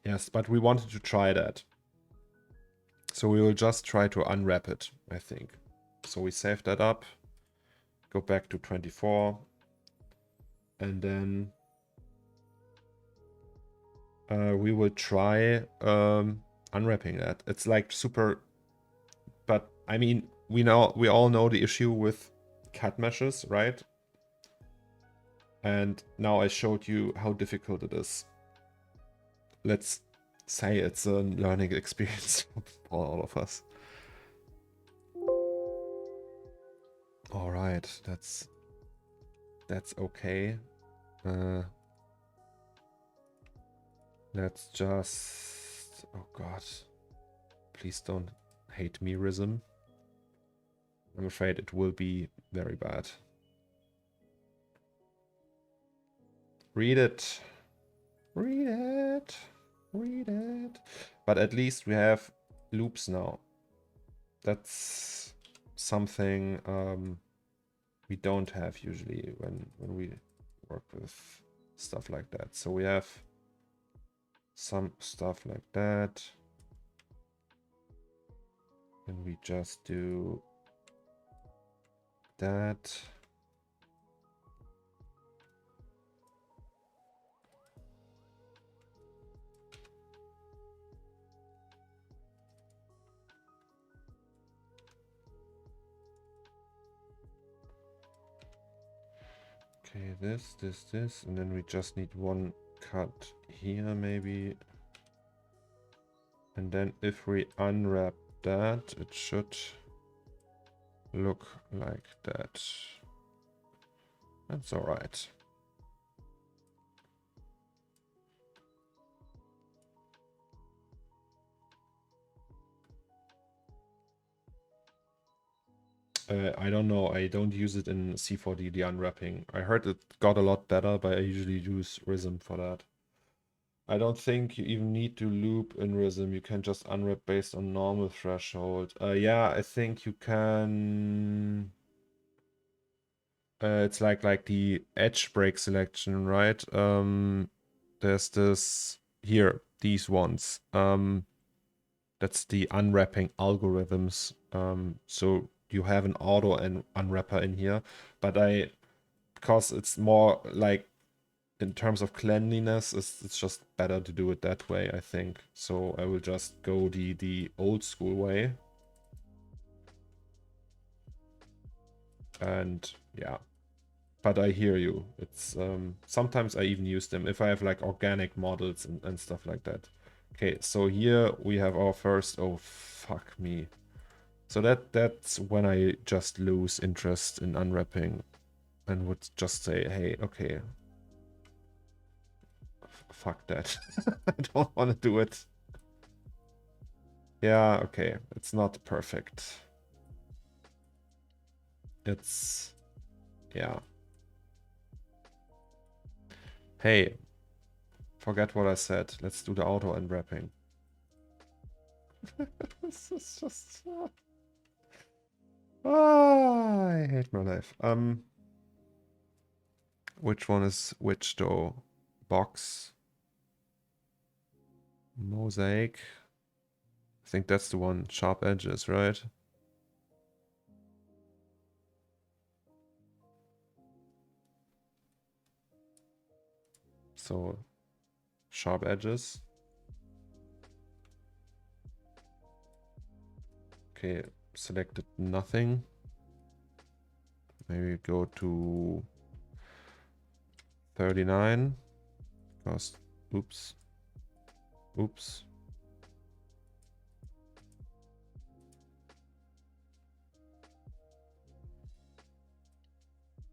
S1: Yes, but we wanted to try that. So we will just try to unwrap it, I think. So we save that up, go back to 24, and then we will try unwrapping that. It's like super, but I mean, we all know the issue with CAD meshes, right? And now I showed you how difficult it is. Let's say it's a learning experience for all of us. All right, that's okay. Let's just, oh god, please don't hate me, Rhythm. I'm afraid it will be very bad. Read it. Read it. Read it. But at least we have loops now. That's something we don't have usually when we work with stuff like that. So we have some stuff like that. And we just do that. Okay, this, and then we just need one cut here maybe. And then if we unwrap that. It should look like that. That's all right. I don't know. I don't use it in C4D, the unwrapping. I heard it got a lot better, but I usually use Rhythm for that. I don't think you even need to loop in Rhythm. You can just unwrap based on normal threshold. Yeah, I think you can. It's like the edge break selection, right? There's this here, these ones. That's the unwrapping algorithms. So you have an auto and unwrapper in here, but because it's more like in terms of cleanliness, it's just better to do it that way, I think. So I will just go the old school way. And yeah, but I hear you. It's sometimes I even use them if I have like organic models and stuff like that. Okay, so here we have our first, oh fuck me. So that's when I just lose interest in unwrapping and would just say, hey, okay, fuck that. I don't want to do it. Yeah, okay, it's not perfect. It's, yeah. Hey, forget what I said. Let's do the auto unwrapping. This is just... I hate my life. Which one is which though? Box. Mosaic. I think that's the one. Sharp edges, right? So, sharp edges. Okay, selected nothing. Maybe go to 39. Because, oops. Oops.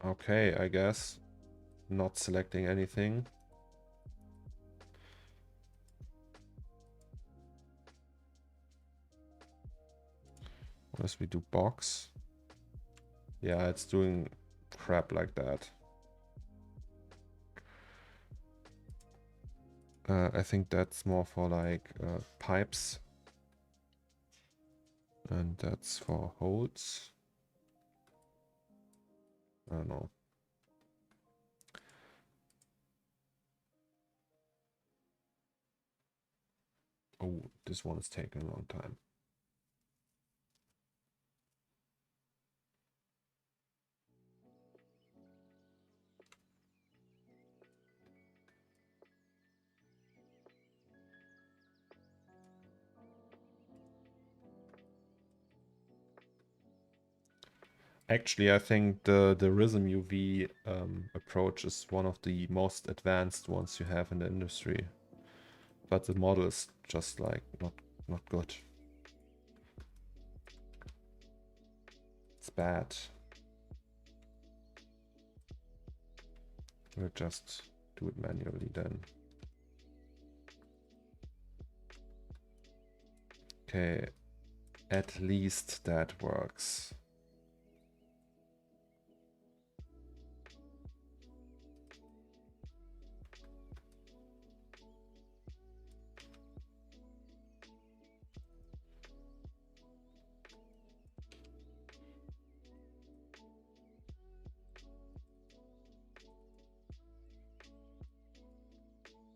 S1: Okay, I guess. Not selecting anything. Unless we do box. Yeah, it's doing crap like that. I think that's more for like pipes. And that's for holes. I don't know. Oh, this one is taking a long time. Actually, I think the Rhythm UV approach is one of the most advanced ones you have in the industry. But the model is just like not good. It's bad. We'll just do it manually then. Okay, at least that works.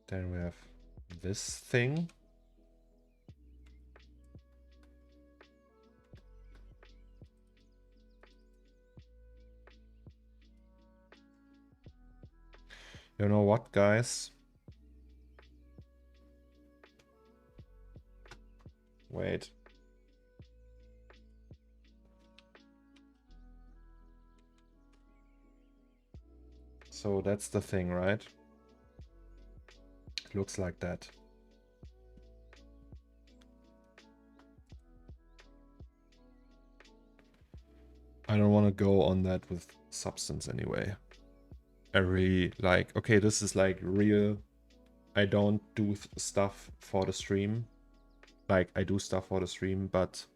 S1: Then we have this thing. You know what, guys? Wait. So that's the thing, right? It looks like that. I don't want to go on that with substance anyway. Like, okay, this is like real. I don't do stuff for the stream. Like, I do stuff for the stream, but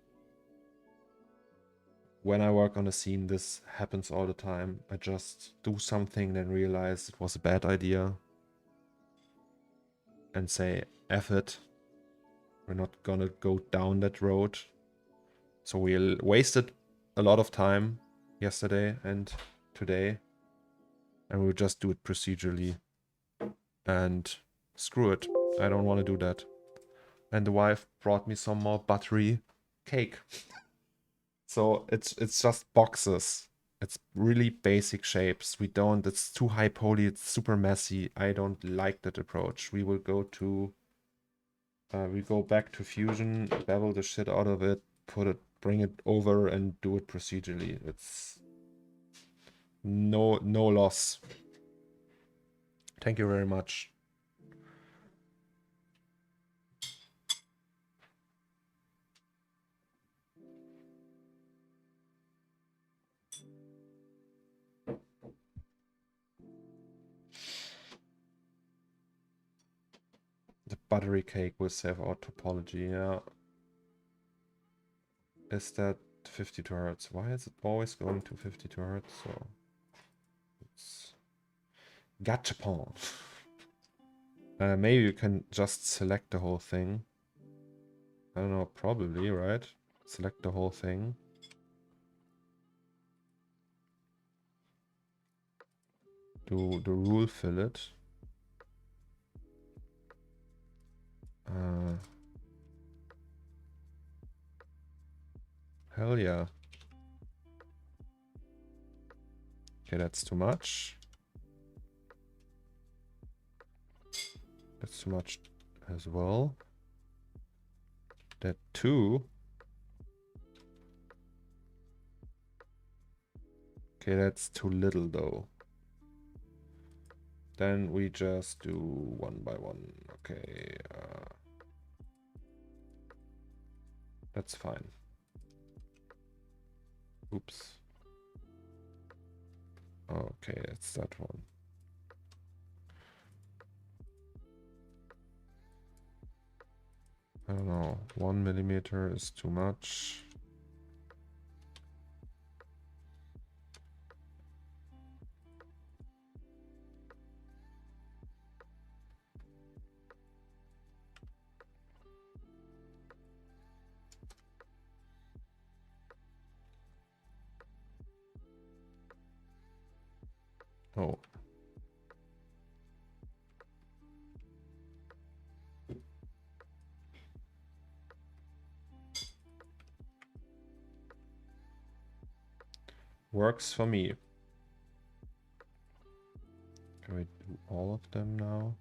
S1: when I work on a scene, this happens all the time. I just do something, then realize it was a bad idea. And say, F it. We're not gonna go down that road. So we wasted a lot of time yesterday and today. And we'll just do it procedurally. And screw it. I don't want to do that. And the wife brought me some more buttery cake. So it's just boxes. It's really basic shapes. It's too high poly, it's super messy. I don't like that approach. We will go to we go back to Fusion, bevel the shit out of it, bring it over and do it procedurally. It's no loss. Thank you very much. The buttery cake will save our topology, yeah. Is that 52 Hz? Why is it always going to 52 Hz? So it's gachapon. Maybe you can just select the whole thing. I don't know, probably, right? Select the whole thing. Do the rule fillet. Hell yeah. Okay, that's too much. That's too much as well. That too. Okay, that's too little though. Then we just do one by one. Okay. That's fine. Oops. Okay, it's that one. I don't know. 1 millimeter is too much. Oh. Works for me. Can we do all of them now?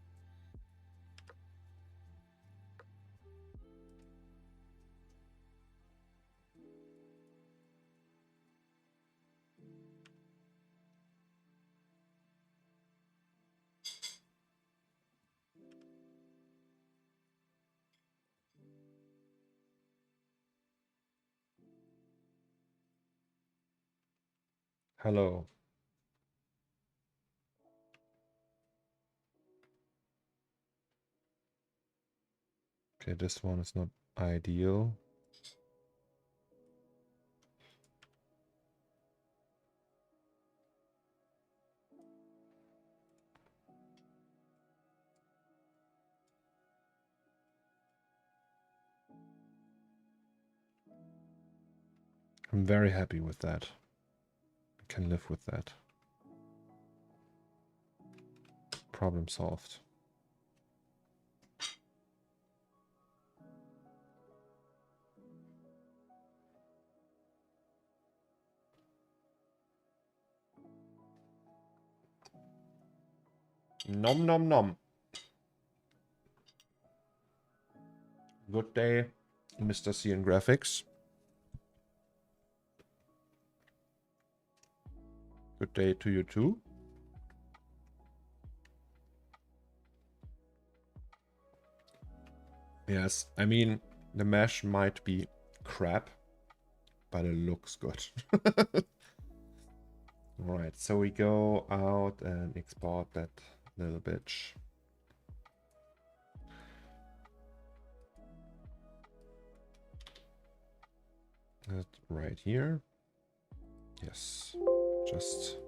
S1: Hello. Okay, this one is not ideal. I'm very happy with that. I can live with that. Problem solved. Nom nom nom. Good day, Mr. CN Graphics. Good day to you too. Yes, I mean, the mesh might be crap, but it looks good. Alright, so we go out and export that little bitch. That right here. Yes. Just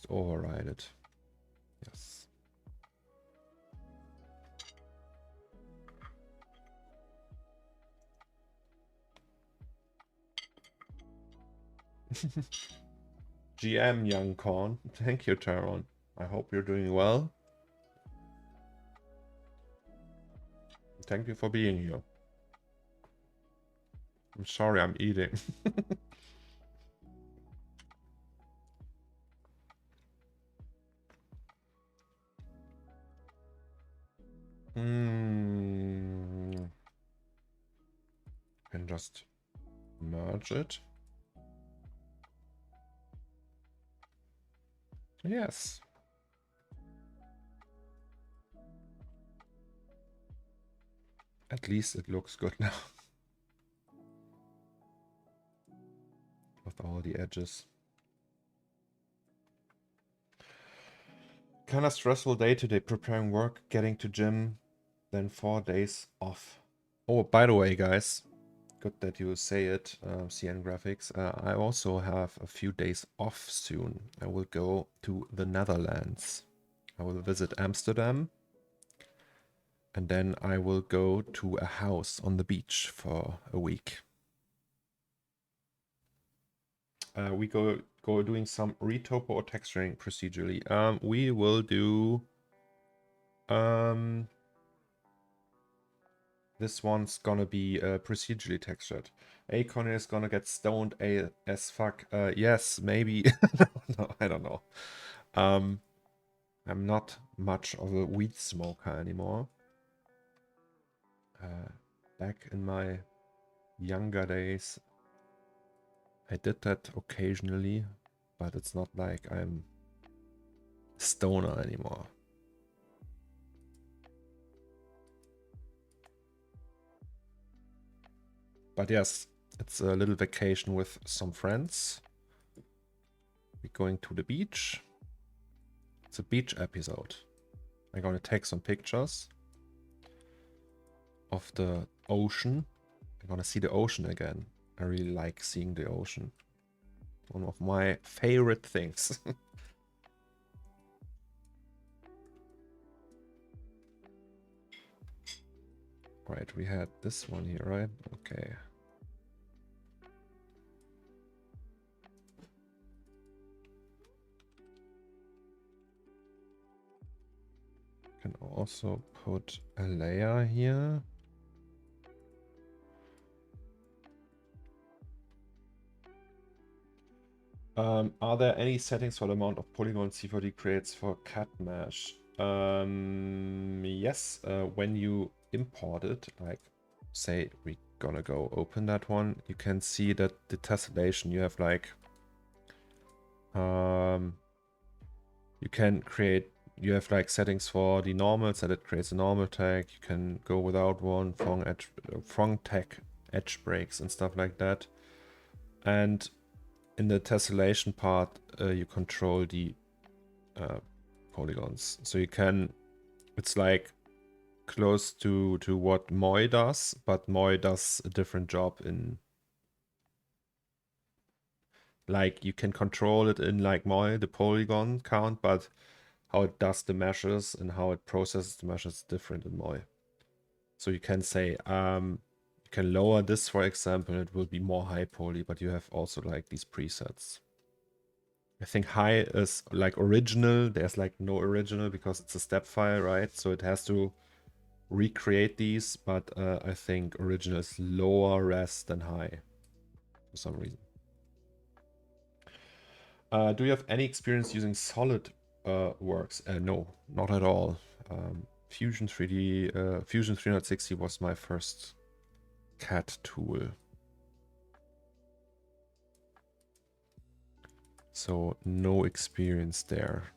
S1: override it. Yes. GM Young Corn. Thank you, Taron. I hope you're doing well. Thank you for being here. I'm sorry I'm eating. Can just merge it. Yes. At least it looks good now. With all the edges. Kind of stressful day today, preparing work, getting to gym, then 4 days off. Oh, by the way, guys, good that you say it, CN Graphics. I also have a few days off soon. I will go to the Netherlands. I will visit Amsterdam. And then I will go to a house on the beach for a week. We go doing some retopo or texturing procedurally. We will do this one's gonna be procedurally textured. Acorn is gonna get stoned as fuck. Yes, maybe. No, I don't know. I'm not much of a weed smoker anymore. Back in my younger days, I did that occasionally, but it's not like I'm a stoner anymore. But yes, it's a little vacation with some friends. We're going to the beach. It's a beach episode. I'm gonna take some pictures of the ocean. I'm gonna see the ocean again. I really like seeing the ocean. One of my favorite things. Right, we had this one here, right? Okay. Can also put a layer here. Are there any settings for the amount of polygon C4D creates for CAD Mesh? Yes, when you import it, like say we're gonna go open that one, you can see that the tessellation you have like you have like settings for the normals that it creates a normal tag. You can go without one, front tag edge breaks and stuff like that. And in the tessellation part, you control the polygons. So you can, it's like close to what Moi does, but Moi does a different job in, like you can control it in like Moi, the polygon count, but how it does the meshes and how it processes the meshes is different in Moi. So you can say, you can lower this, for example, it will be more high poly, but you have also like these presets. I think high is like original. There's like no original because it's a step file, right? So it has to recreate these, but I think original is lower res than high for some reason. Do you have any experience using solid works? No, not at all. Fusion 3D, Fusion 360 was my first CAD tool. So no experience there.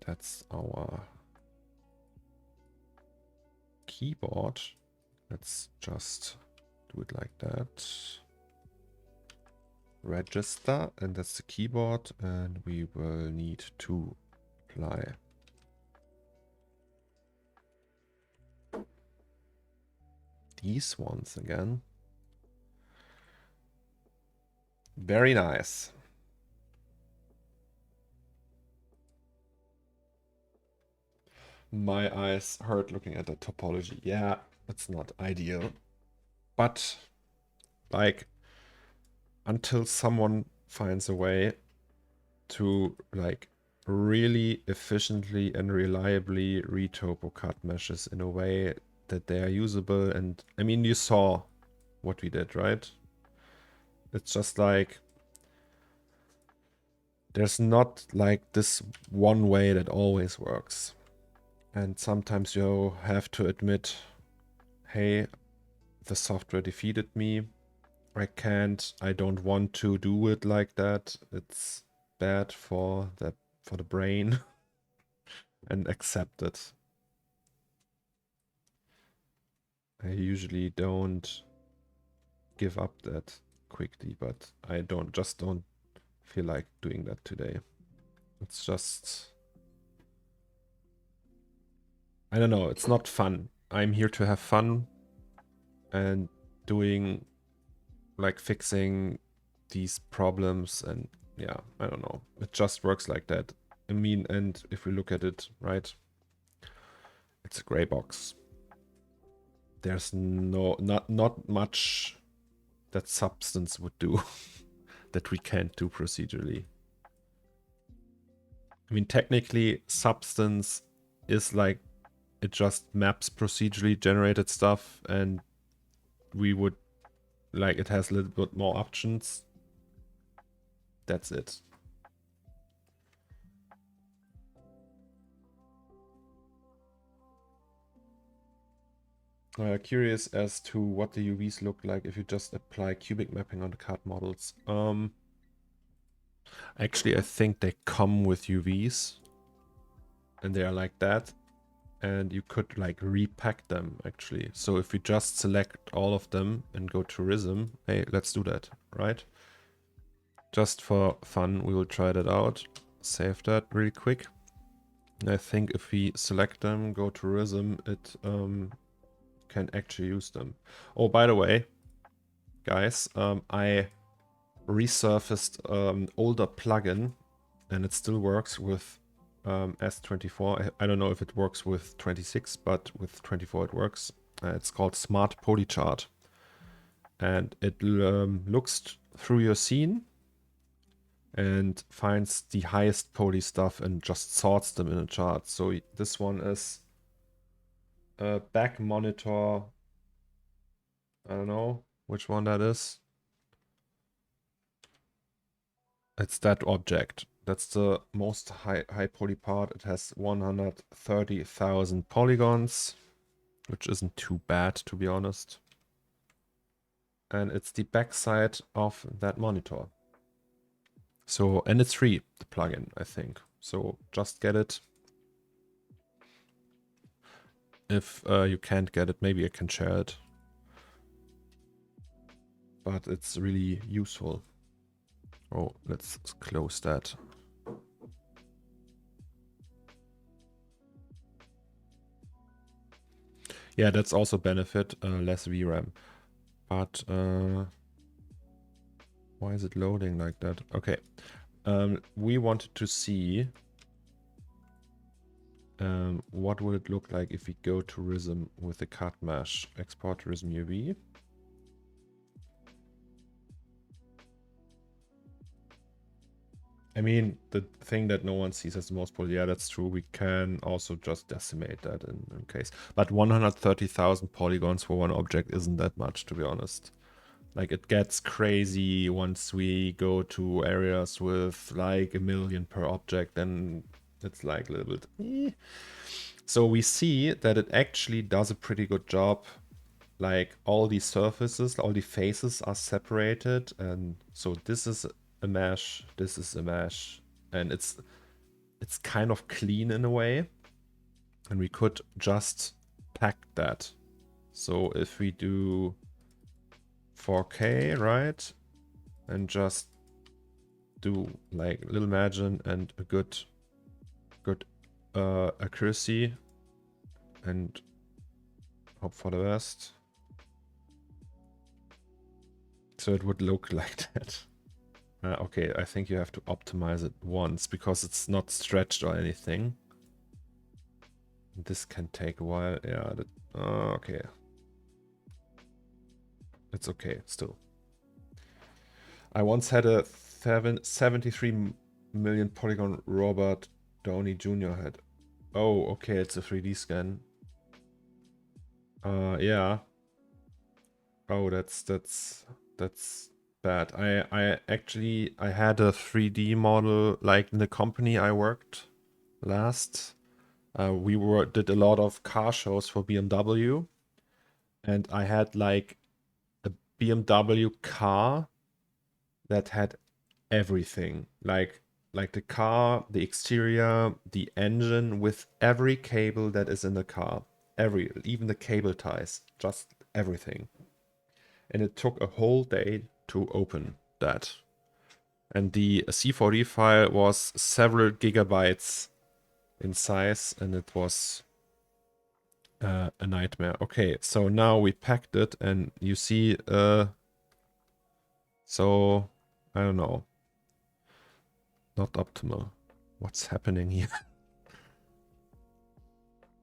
S1: That's our keyboard. Let's just do it like that. Register, and that's the keyboard, and we will need to apply. These ones again. Very nice. My eyes hurt looking at the topology. Yeah, it's not ideal. But, like, until someone finds a way to, like, really efficiently and reliably retropo CAD meshes in a way that they are usable. And, I mean, you saw what we did, right? It's just like, there's not, like, this one way that always works. And sometimes you have to admit, hey, the software defeated me. I don't want to do it like that. It's bad for the brain. And accept it. I usually don't give up that quickly, but I don't feel like doing that today. It's just, I don't know, it's not fun. I'm here to have fun and doing, like, fixing these problems, and yeah, I don't know. It just works like that. I mean, and if we look at it, right, it's a gray box. There's not much that Substance would do that we can't do procedurally. I mean, technically, Substance is like, it just maps procedurally generated stuff, and we would, like, it has a little bit more options. That's it. Curious as to what the UVs look like if you just apply cubic mapping on the CAD models. Actually, I think they come with UVs, and they are like that. And you could, like, repack them, actually. So if you just select all of them and go to Rhythm, hey, let's do that, right? Just for fun, we will try that out. Save that really quick. And I think if we select them, go to Rhythm, it can actually use them. Oh, by the way, guys, I resurfaced older plugin, and it still works with S24. I don't know if it works with 26, but with 24 it works. It's called Smart Polychart, and it looks through your scene and finds the highest poly stuff and just sorts them in a chart. So this one is a back monitor. I don't know which one that is. It's that object. That's the most high poly part. It has 130,000 polygons, which isn't too bad, to be honest. And it's the backside of that monitor. So, and it's free, the plugin, I think. So just get it. If you can't get it, maybe I can share it. But it's really useful. Oh, let's close that. Yeah, that's also benefit, less VRAM. But why is it loading like that? Okay. We wanted to see what would it look like if we go to Rhythm with the CAD Mesh. Export Rhythm UV. I mean, the thing that no one sees as the most poly, yeah, that's true. We can also just decimate that in case. But 130,000 polygons for one object isn't that much, to be honest. Like, it gets crazy once we go to areas with like 1 million per object, and it's like a little bit. So we see that it actually does a pretty good job. Like, all these surfaces, all the faces are separated, and so this is a mesh, this is a mesh, and it's kind of clean in a way. And we could just pack that So if we do 4K, right? And just do like little margin and a good accuracy and hope for the best. So it would look like that. Okay, I think you have to optimize it once because it's not stretched or anything. This can take a while. Yeah, okay. It's okay still. I once had a 73 million polygon Robert Downey Jr. head. Oh, okay, it's a 3D scan. Yeah. Oh, that's bad. I actually had a 3D model like in the company I worked last. We did a lot of car shows for BMW, and I had like a BMW car that had everything, like the car, the exterior, the engine, with every cable that is in the car, even the cable ties, just everything. And it took a whole day to open that. And the C4D file was several gigabytes in size, and it was a nightmare. Okay, so now we packed it, and you see, so I don't know, not optimal. What's happening here?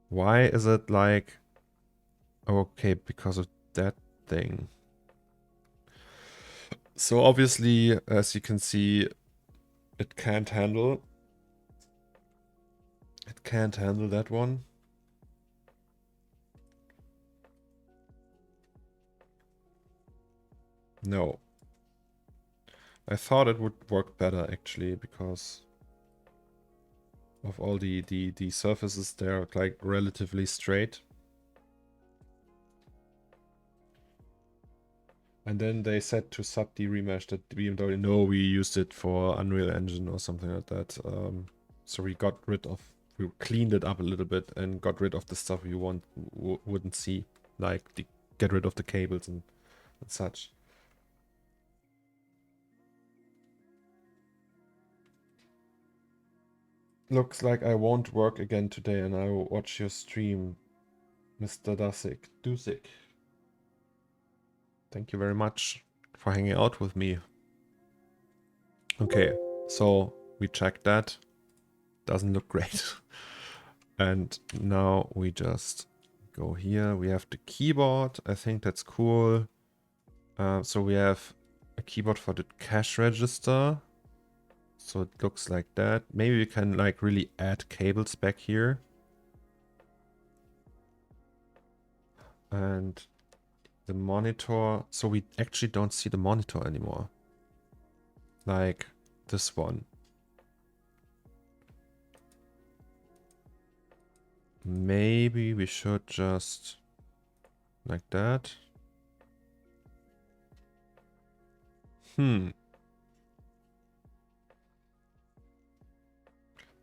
S1: Why is it like, okay, because of that thing. So obviously, as you can see, it can't handle that one. No. I thought it would work better actually, because of all the surfaces, they're like relatively straight. And then they said to sub-D remesh that BMW, no, we used it for Unreal Engine or something like that. So we cleaned it up a little bit and got rid of the stuff you wouldn't see, like get rid of the cables and such. Looks like I won't work again today, and I will watch your stream, Mr. Dusik. Thank you very much for hanging out with me. Okay, so we checked that. Doesn't look great. And now we just go here. We have the keyboard. I think that's cool. So we have a keyboard for the cash register. So it looks like that. Maybe we can like really add cables back here. And the monitor. So we actually don't see the monitor anymore. Like this one. Maybe we should just like that.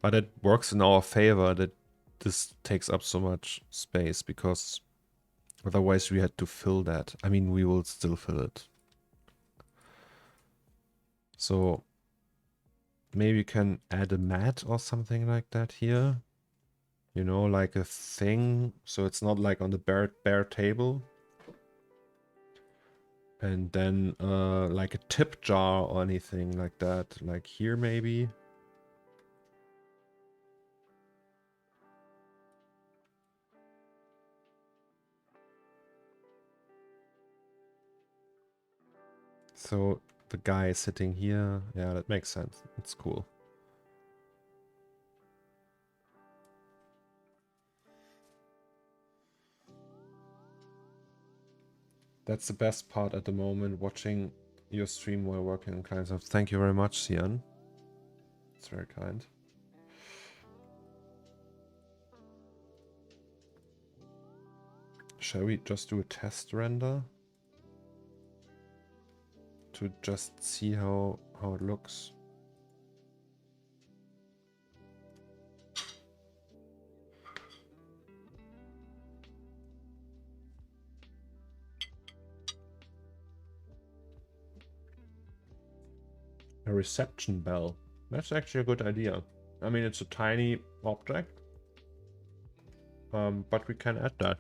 S1: But it works in our favor that this takes up so much space, because otherwise we had to fill that. I mean, we will still fill it. So maybe you can add a mat or something like that here. You know, like a thing. So it's not like on the bare table. And then like a tip jar or anything like that. Like here maybe. So the guy is sitting here. Yeah, that makes sense. It's cool. That's the best part at the moment, watching your stream while working on clients. So thank you very much, Sian. It's very kind. Shall we just do a test render? To just see how it looks. A reception bell. That's actually a good idea. I mean, it's a tiny object, but we can add that.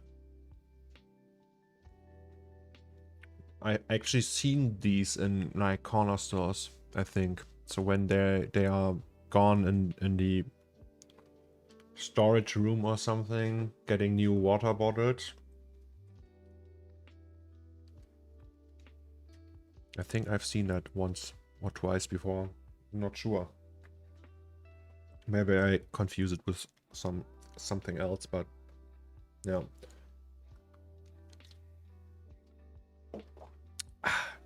S1: I actually seen these in like corner stores, I think. So when they are gone in the storage room or something, getting new water bottles. I think I've seen that once or twice before. I'm not sure. Maybe I confuse it with something else, but yeah.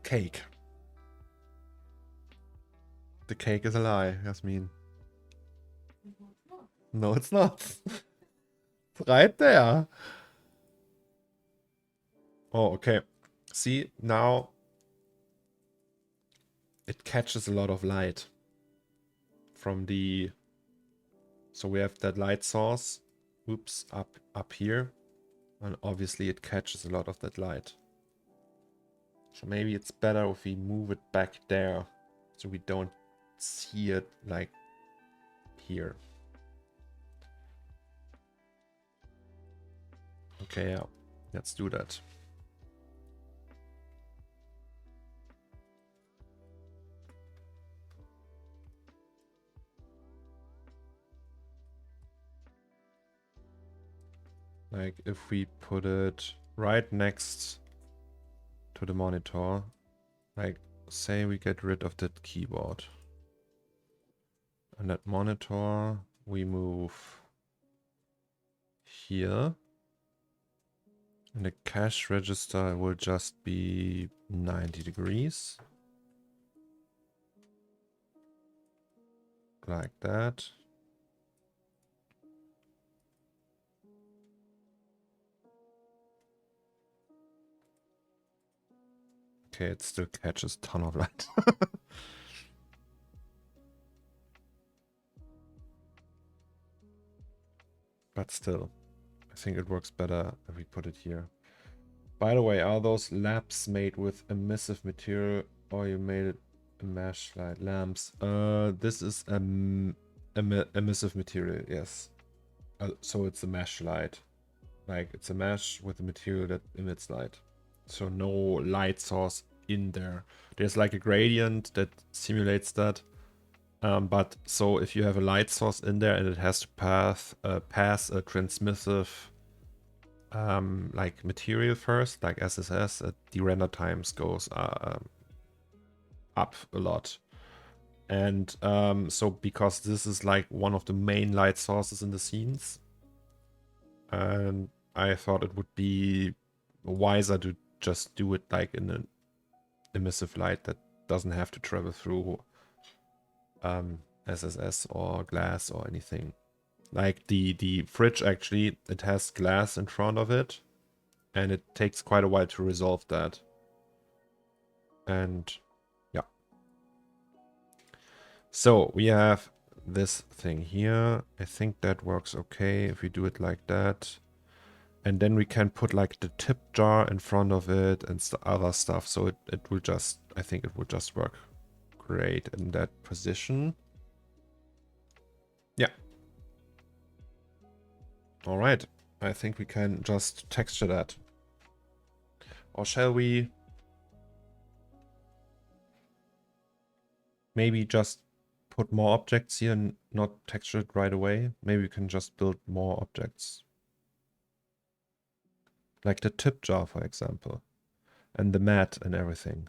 S1: Cake. The cake is a lie, Yasmin. No, it's not. It's right there. Oh, okay. See, now it catches a lot of light from the... So we have that light source, oops, up here. And obviously it catches a lot of that light. So maybe it's better if we move it back there, so we don't see it like here. Okay, yeah, let's do that. Like if we put it right next to the monitor, like say we get rid of that keyboard. And that monitor we move here. And the cash register will just be 90 degrees. Like that. Okay, it still catches a ton of light. But still, I think it works better if we put it here. By the way, are those lamps made with emissive material or you made it a mesh light lamps? This is emissive material, yes. So it's a mesh light. Like it's a mesh with a material that emits light. So no light source in there. There's like a gradient that simulates that. But so if you have a light source in there and it has to pass a transmissive like material first, like SSS, the render times goes up a lot. And so because this is like one of the main light sources in the scenes, and I thought it would be wiser to just do it like in an emissive light that doesn't have to travel through SSS or glass or anything. Like the fridge actually, it has glass in front of it, and it takes quite a while to resolve that. And yeah. So we have this thing here. I think that works okay if we do it like that. And then we can put like the tip jar in front of it and other stuff. So it will just, I think it will just work great in that position. Yeah. All right. I think we can just texture that. Or shall we maybe just put more objects here and not texture it right away? Maybe we can just build more objects. Like the tip jar, for example. And the mat and everything.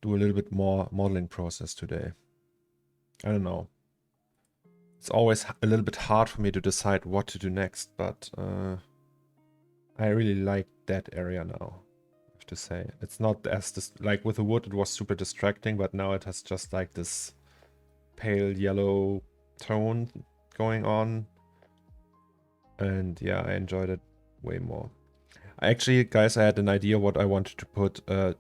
S1: Do a little bit more modeling process today. I don't know. It's always a little bit hard for me to decide what to do next, but I really like that area now, I have to say. It's not as like with the wood, it was super distracting, but now it has just like this pale yellow tone going on. And yeah, I enjoyed it way more. Actually, guys, I had an idea what I wanted to put on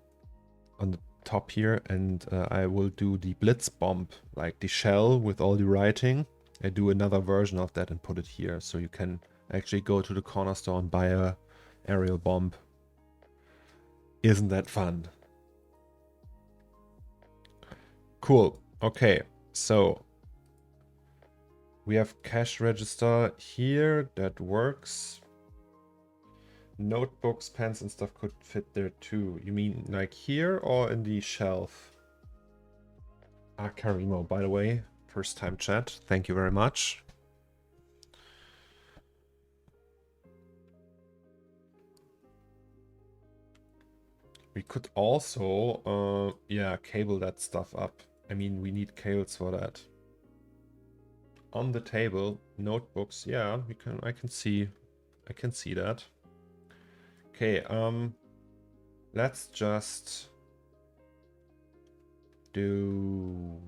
S1: the top here, and I will do the blitz bomb, like the shell with all the writing. I do another version of that and put it here, so you can actually go to the corner store and buy a aerial bomb. Isn't that fun? Cool. Okay, so we have cash register here. That works. Notebooks, pens and stuff could fit there too. You mean like here or in the shelf? Ah, Karimo, by the way, first time chat. Thank you very much. We could also, yeah, cable that stuff up. I mean, we need cables for that. On the table, notebooks. Yeah, we can. I can see that. Okay. Let's just do.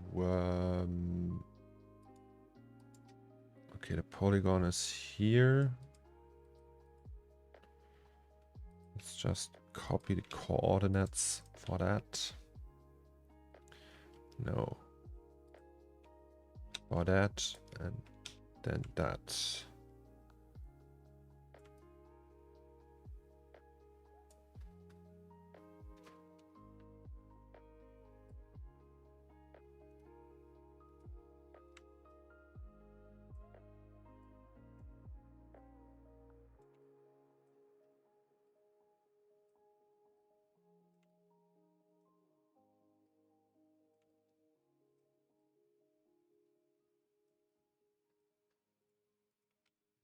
S1: Okay, the polygon is here. Let's just copy the coordinates for that. No. For that, and then that.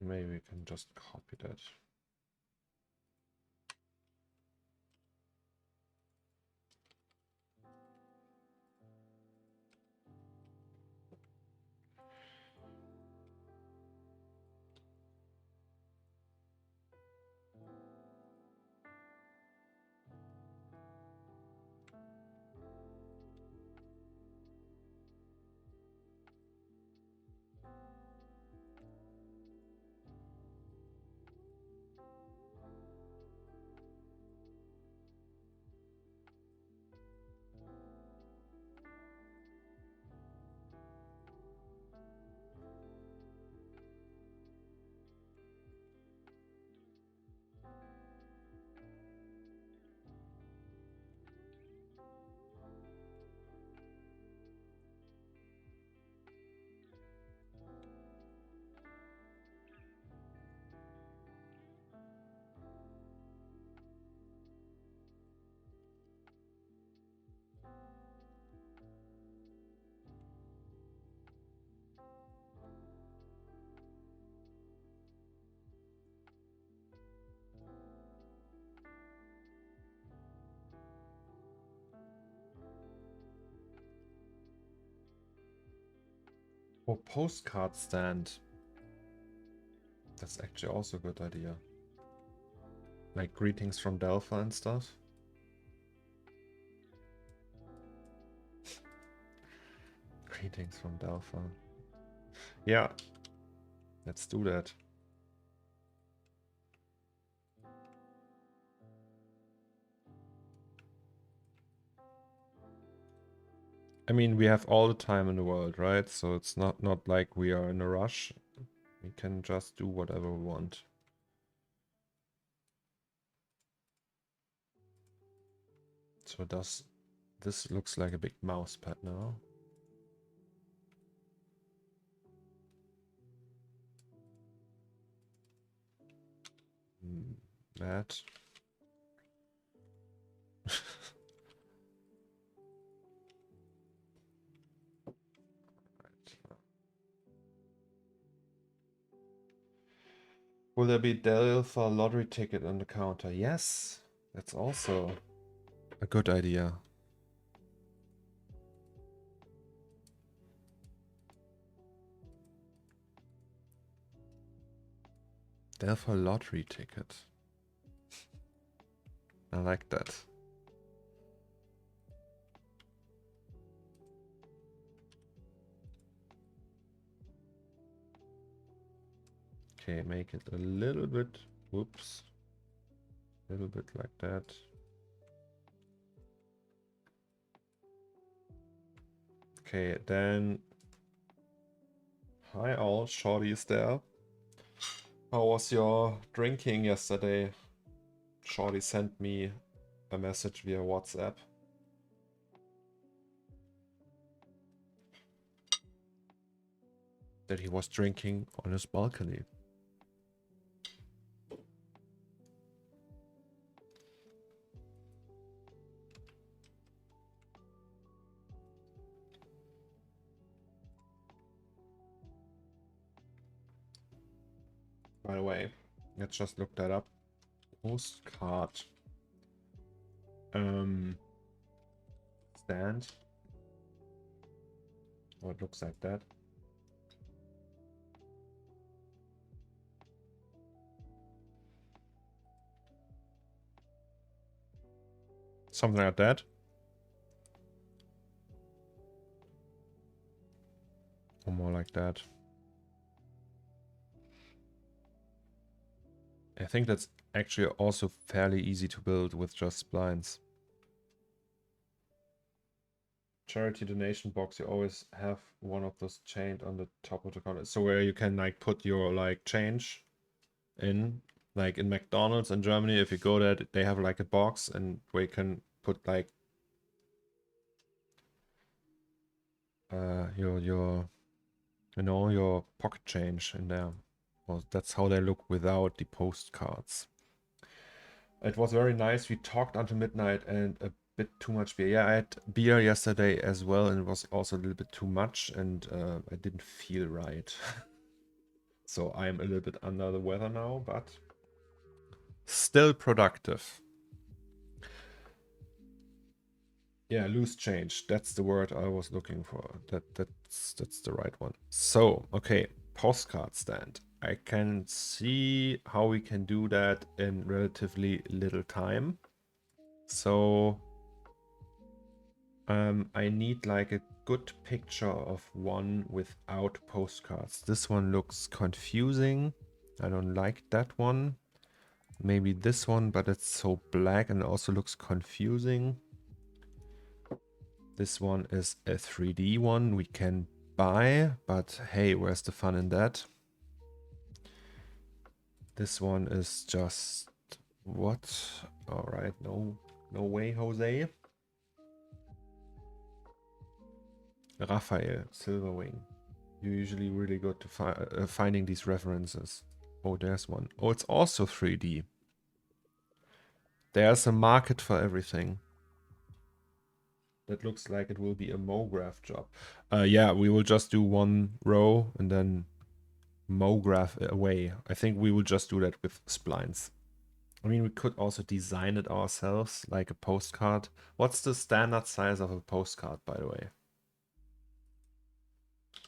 S1: Maybe we can just copy that. Oh, postcard stand. That's actually also a good idea. Like greetings from Delphi and stuff. Greetings from Delphi. Yeah. Let's do that. I mean, we have all the time in the world, right? So it's not like we are in a rush. We can just do whatever we want. So this looks like a big mouse pad now. That. Will there be Dell for a lottery ticket on the counter? Yes, that's also a good idea. Dell for a lottery ticket. I like that. Okay, make it a little bit, whoops, a little bit like that. Okay, then, hi all, Shorty is there. How was your drinking yesterday? Shorty sent me a message via WhatsApp. that he was drinking on his balcony. By the way, let's just look that up. Postcard. Stand. Oh, it looks like that. Something like that. Or more like that. I think that's actually also fairly easy to build with just splines. Charity donation box, you always have one of those chained on the top of the counter. So where you can like put your like change in, like in McDonald's in Germany, if you go there, they have like a box and where you can put like your you know, your pocket change in there. Well, that's how they look without the postcards. It was very nice. We talked until midnight and a bit too much beer. Yeah, I had beer yesterday as well, and it was also a little bit too much, and I didn't feel right. So I'm a little bit under the weather now, but still productive. Yeah, loose change. That's the word I was looking for. That's the right one. So, okay, postcard stand. I can see how we can do that in relatively little time. So I need like a good picture of one without postcards. This one looks confusing. I don't like that one. Maybe this one, but it's so black and also looks confusing. This one is a 3D one we can buy, but hey, where's the fun in that? This one is just what? All right, no way, Jose. Raphael, Silverwing. You're usually really good to finding these references. Oh, there's one. Oh, it's also 3D. There's a market for everything. That looks like it will be a MoGraph job. Yeah, we will just do one row and then MoGraph away. I think we will just do that with splines. I mean, we could also design it ourselves, like a postcard. What's the standard size of a postcard, by the way?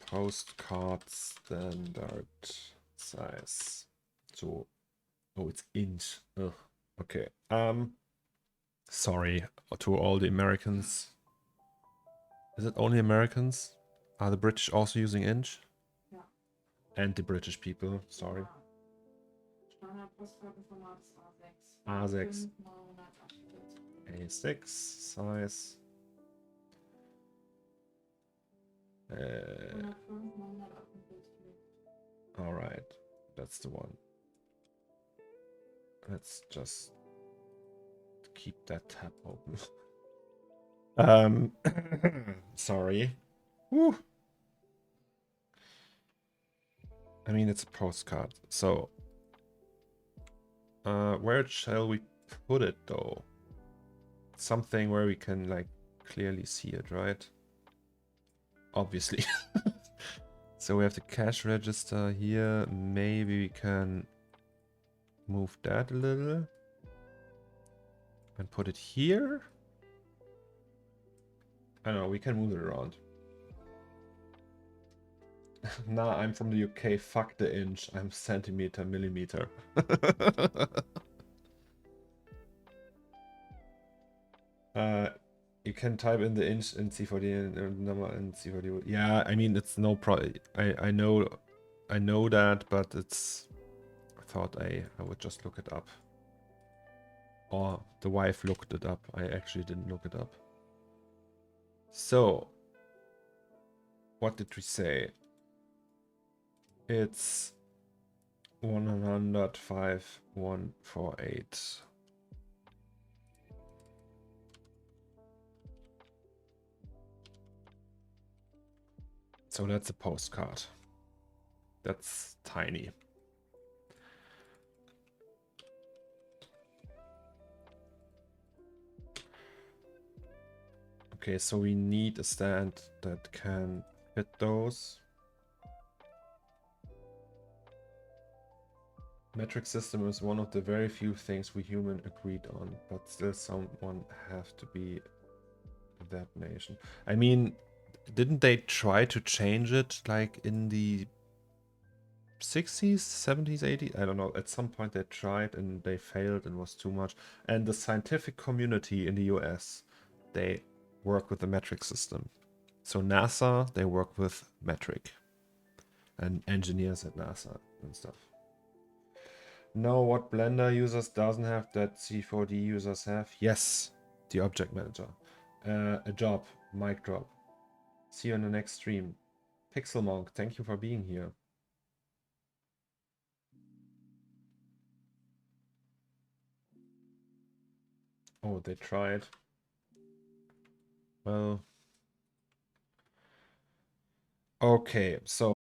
S1: Postcard standard size. So, oh, it's inch. Ugh. Okay. Sorry to all the Americans. Is it only Americans? Are the British also using inch? Yeah. And the British people, sorry. A6. A6 size. All right, that's the one. Let's just keep that tab open. Sorry. Woo. I mean, it's a postcard, so where shall we put it though? Something where we can like clearly see it, right? Obviously. So we have the cash register here. Maybe we can move that a little and put it here. I don't know, we can move it around. Nah, I'm from the UK, fuck the inch. I'm centimeter, millimeter. You can type in the inch in C4D and number in C4D. Yeah, I mean, it's no problem. I know that, but it's... I thought I would just look it up. Or the wife looked it up. I actually didn't look it up. So, what did we say? It's 105,148. So that's a postcard. That's tiny. Okay, so we need a stand that can fit those. Metric system is one of the very few things we human agreed on, but still someone have to be that nation. I mean, didn't they try to change it like in the 60s, 70s, 80s? I don't know. At some point they tried and they failed and was too much. And the scientific community in the US, they work with the metric system. So NASA, they work with metric. And engineers at NASA and stuff. Know what Blender users doesn't have that C4D users have? Yes, the object manager. A job, mic drop. See you in the next stream. Pixel Monk, thank you for being here. Oh, they tried. Well, okay, so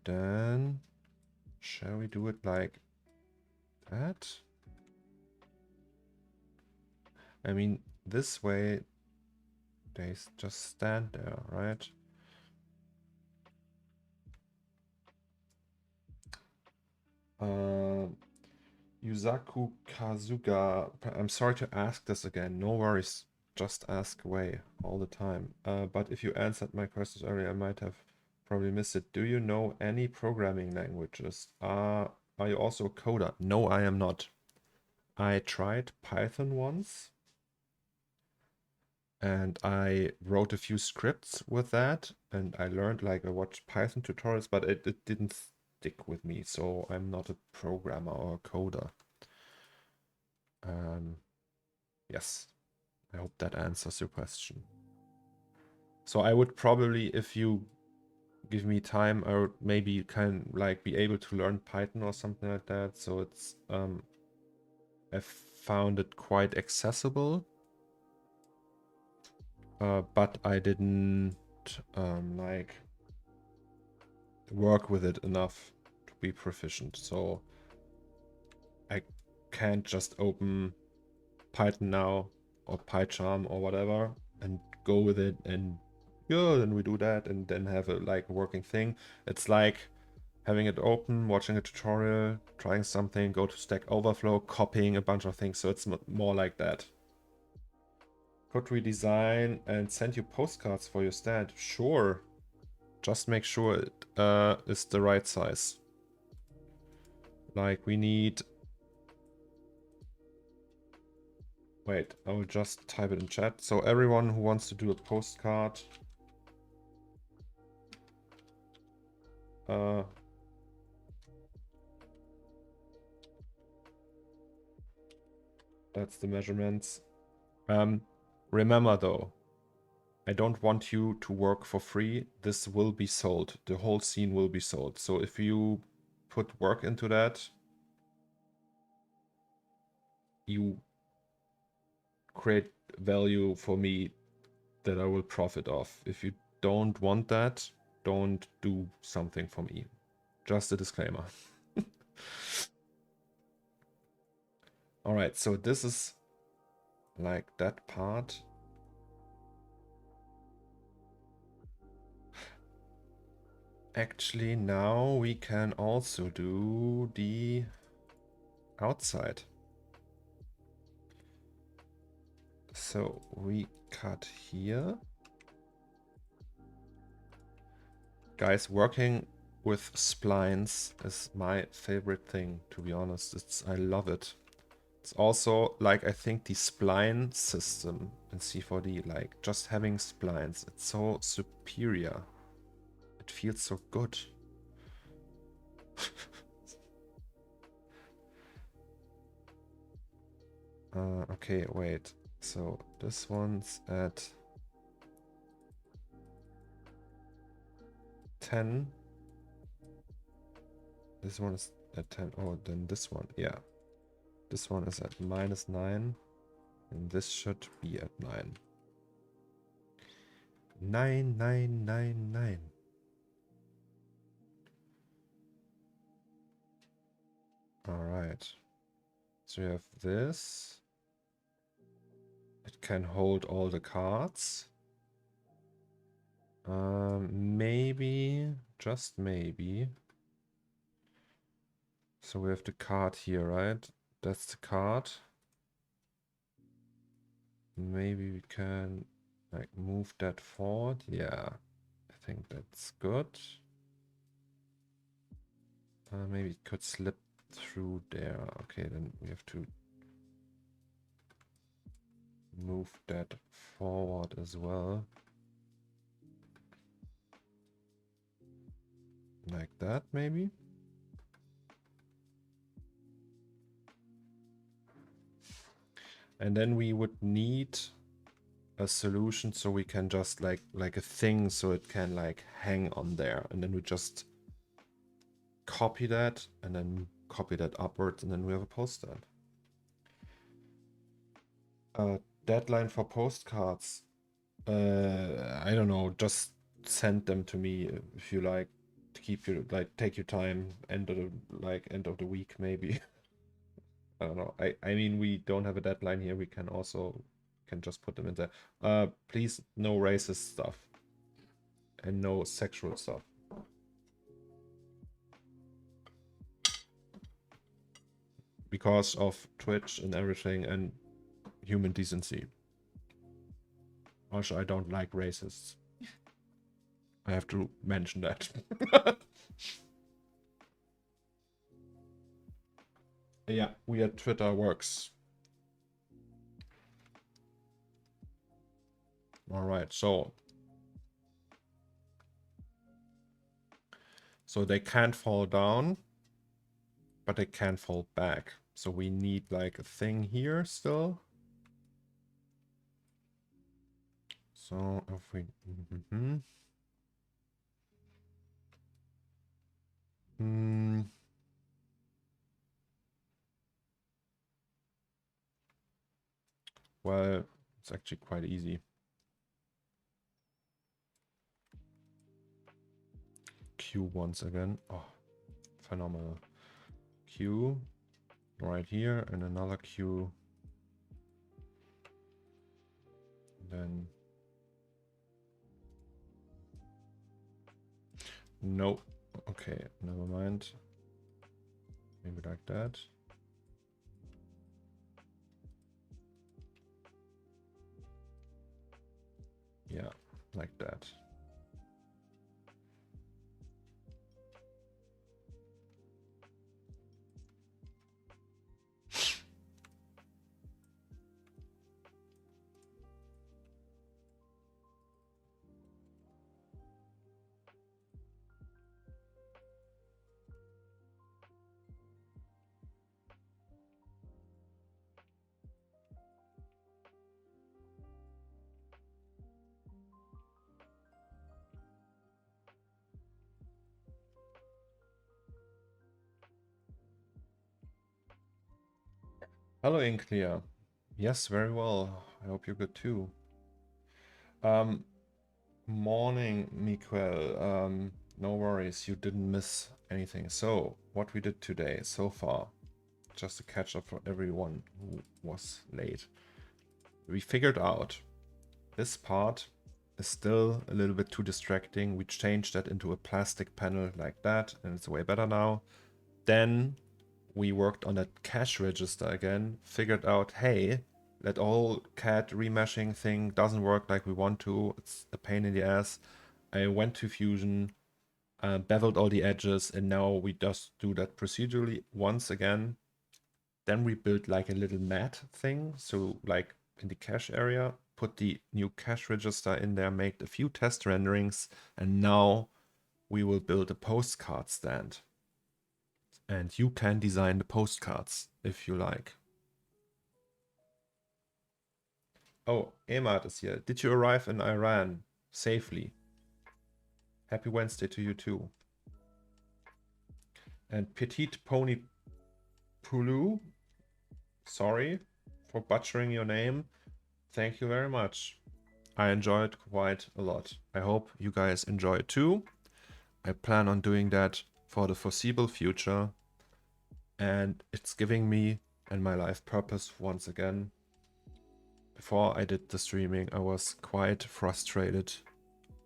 S1: then shall we do it like that? I mean, this way they just stand there, right? Yusaku Kazuga, I'm sorry to ask this again, no worries, just ask away all the time. But if you answered my questions earlier, I might have probably missed it. Do you know any programming languages? Are you also a coder? No, I am not. I tried Python once, and I wrote a few scripts with that, and I learned, like, I watched Python tutorials, but it didn't stick with me, so I'm not a programmer or a coder. Yes, I hope that answers your question. So I would probably, if you give me time, I would maybe kind of like be able to learn Python or something like that. So it's I found it quite accessible, but I didn't like work with it enough to be proficient. So I can't just open Python now or PyCharm or whatever and go with it and yeah, then we do that and then have a like working thing. It's like having it open, watching a tutorial, trying something, go to Stack Overflow, copying a bunch of things. So it's more like that. Could we design and send you postcards for your stand? Sure. Just make sure it is the right size. Like we need... Wait, I will just type it in chat. So everyone who wants to do a postcard... that's the measurements. Remember though, I don't want you to work for free. This will be sold. The whole scene will be sold. So if you put work into that, you create value for me that I will profit off. If you don't want that, don't do something for me. Just a disclaimer. All right, so this is like that part. Actually, now we can also do the outside. So we cut here. Guys, working with splines is my favorite thing, to be honest. I love it. It's also like, I think the spline system in C4D, like just having splines, it's so superior. It feels so good. Okay, wait. So this one's at 10. This one is at 10. Oh, then this one, yeah. This one is at -9. And this should be at 9. 9, 9, 9, 9. Alright. So you have this. It can hold all the cards. Maybe, just maybe. So we have the card here, right? That's the card. Maybe we can like move that forward. Yeah, I think that's good. Maybe it could slip through there. Okay, then we have to move that forward as well. Like that, maybe. And then we would need a solution so we can just like a thing so it can like hang on there, and then we just copy that and then copy that upwards, and then we have a poster. Deadline for postcards. I don't know, just send them to me if you like. to keep you, like, take your time, end of the week maybe. I don't know. I mean, we don't have a deadline here. We can just put them in there. Please, no racist stuff and no sexual stuff. Because of Twitch and everything and human decency. Also, I don't like racists. I have to mention that. Yeah, weird Twitter works. All right, so they can't fall down, but they can't fall back. So we need like a thing here still. So if we well, it's actually quite easy. Q once again. Oh, phenomenal. Q right here and another Q. Then no. Okay, never mind. Maybe like that. Yeah, like that. Hello, Inklear. Yes, very well. I hope you're good too. Morning, Miguel. No worries, you didn't miss anything. So, what we did today so far, just to catch up for everyone who was late. We figured out this part is still a little bit too distracting. We changed that into a plastic panel like that, and it's way better now. Then we worked on that cache register again, figured out, hey, that whole CAD remeshing thing doesn't work like we want to. It's a pain in the ass. I went to Fusion, beveled all the edges, and now we just do that procedurally once again. Then we built like a little mat thing. So like in the cache area, put the new cache register in there, made a few test renderings, and now we will build a postcard stand. And you can design the postcards if you like. Oh, Emad is here. Did you arrive in Iran safely? Happy Wednesday to you too. And Petite Pony Pulu, sorry for butchering your name. Thank you very much. I enjoyed quite a lot. I hope you guys enjoy it too. I plan on doing that for the foreseeable future. And it's giving me and my life purpose once again. Before I did the streaming, I was quite frustrated,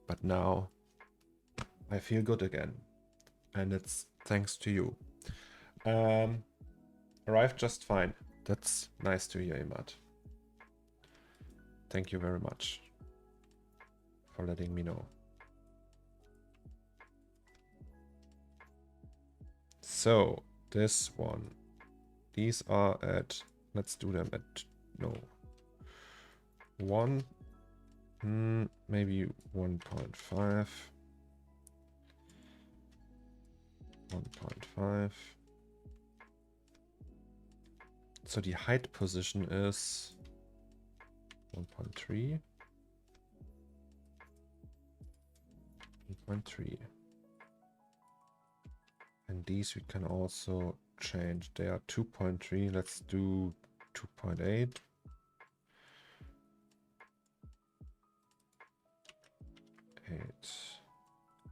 S1: but now I feel good again. And it's thanks to you. Arrived just fine. That's nice to hear, Imad. Thank you very much for letting me know. So, this one. These are at, let's do them at, no. 1, maybe 1.5. 1.5. So the height position is 1.3. 1.3. And these we can also change. They are 2.3. Let's do 2.8.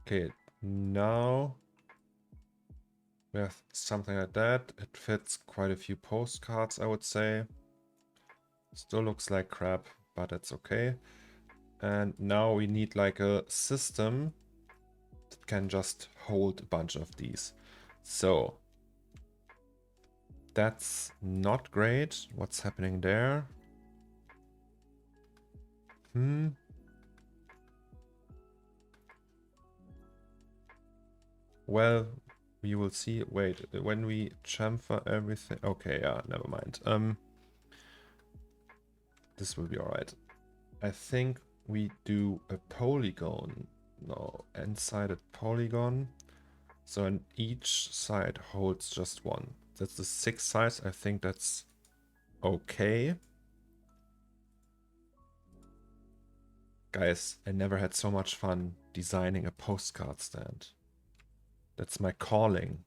S1: Okay, Now we have something like that. It fits quite a few postcards, I would say. Still looks like crap, but it's okay. And now we need like a system that can just hold a bunch of these. So that's not great. What's happening there? Well, we will see. Wait, when we chamfer everything. Okay, yeah, never mind. This will be alright. I think we do a polygon. No, n-sided polygon. So and each side holds just one. That's the 6 sides. I think that's okay. Guys, I never had so much fun designing a postcard stand. That's my calling.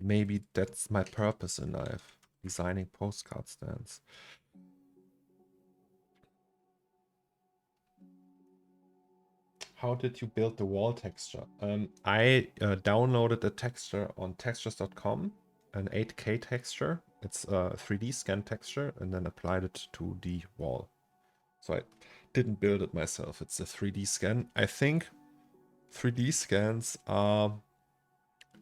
S1: Maybe that's my purpose in life. Designing postcard stands. How did you build the wall texture? I downloaded a texture on textures.com, an 8K texture. It's a 3D scan texture, and then applied it to the wall. So I didn't build it myself. It's a 3D scan. I think 3D scans are...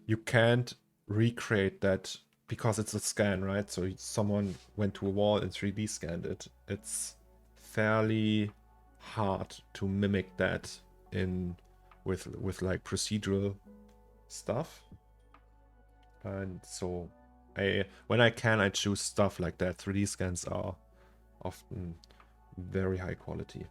S1: You can't recreate that because it's a scan, right? So someone went to a wall and 3D scanned it. It's fairly hard to mimic that in with like procedural stuff. And so when I can, I choose stuff like that. 3D scans are often very high quality.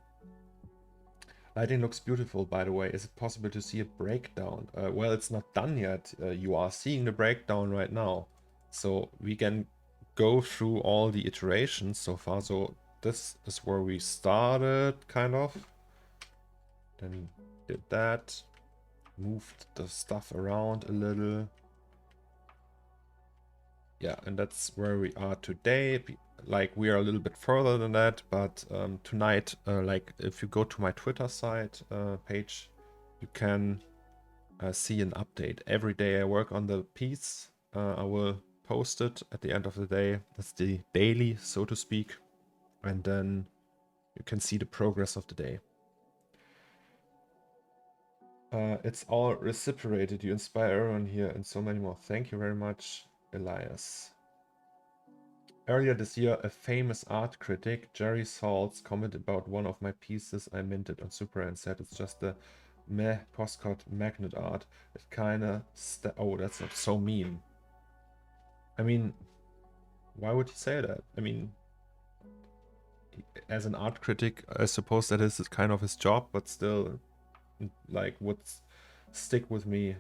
S1: Lighting looks beautiful, by the way. Is it possible to see a breakdown? Well, it's not done yet. You are seeing the breakdown right now. So we can go through all the iterations so far. So this is where we started, kind of. Then did that. Moved the stuff around a little. Yeah, and that's where we are today. Like, we are a little bit further than that, but tonight, like, if you go to my Twitter site page, you can see an update. Every day I work on the piece. I will post it at the end of the day. That's the daily, so to speak. And then you can see the progress of the day. It's all reciprocated. You inspire everyone here and so many more. Thank you very much, Elias. Earlier this year, a famous art critic, Jerry Saltz, commented about one of my pieces I minted on Super and said it's just a meh postcard magnet art. It kinda... Oh, that's not so mean. I mean, why would he say that? I mean, as an art critic, I suppose that is kind of his job, but still, like, would stick with me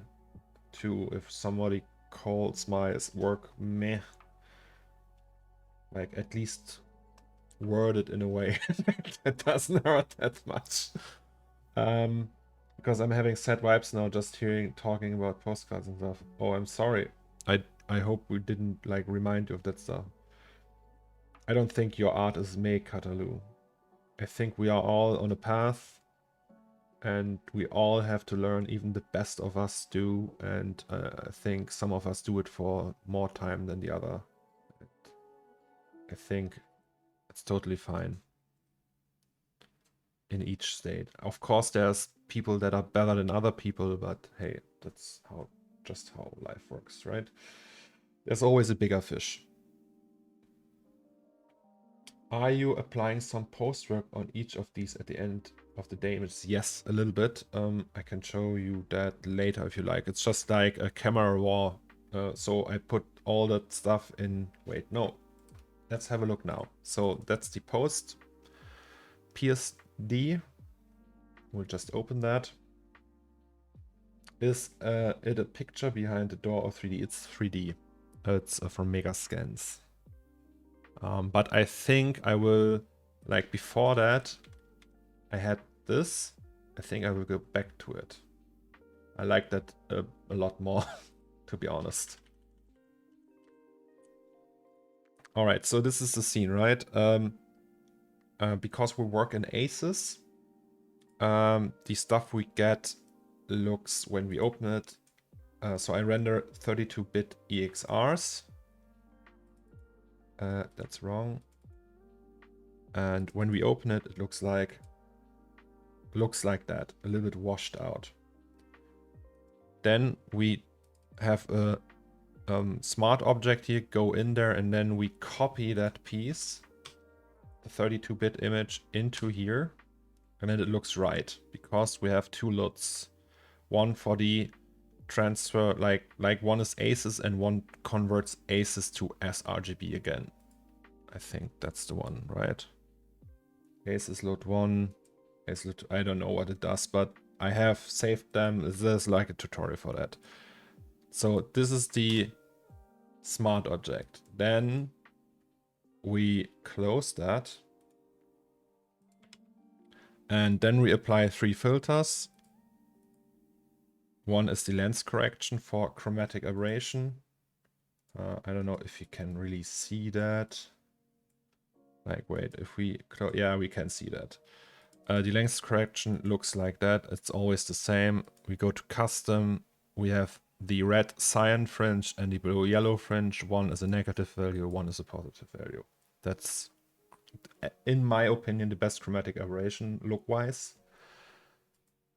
S1: too if somebody calls my work meh. Like, at least word it in a way that doesn't hurt that much. Because I'm having sad vibes now just talking about postcards and stuff. Oh, I'm sorry. I hope we didn't like remind you of that stuff. I don't think your art is me, Katalu. I think we are all on a path and we all have to learn, even the best of us do, and I think some of us do it for more time than the other. I think it's totally fine in each state. Of course, there's people that are better than other people, but hey, that's just how life works, right? There's always a bigger fish. Are you applying some post work on each of these at the end of the day images? Yes, a little bit. I can show you that later if you like. It's just like a camera raw. So I put all that stuff in. Wait, no. Let's have a look now. So that's the post. PSD. We'll just open that. Is it a picture behind the door or 3D? It's 3D. It's from Megascans. But I think I will, like before that, I had this. I think I will go back to it. I like that a lot more, to be honest. All right, so this is the scene, right? Because we work in Asus, the stuff we get looks when we open it. So I render 32-bit EXRs. That's wrong. And when we open it, it looks like that, a little bit washed out. Then we have a smart object here, go in there, and then we copy that piece, the 32-bit image, into here, and then it looks right because we have two LUTs, one for the transfer, like one is Asus and one converts Asus to sRGB again. I think that's the one, right? Asus LUT 1, Asus LUT 2, I don't know what it does, but I have saved them. There's like a tutorial for that. So this is the smart object. Then we close that. And then we apply 3 filters. One is the lens correction for chromatic aberration. I don't know if you can really see that. Like, wait, if we... yeah, we can see that. The lens correction looks like that. It's always the same. We go to custom. We have the red cyan fringe and the blue yellow fringe. One is a negative value, one is a positive value. That's, in my opinion, the best chromatic aberration look-wise.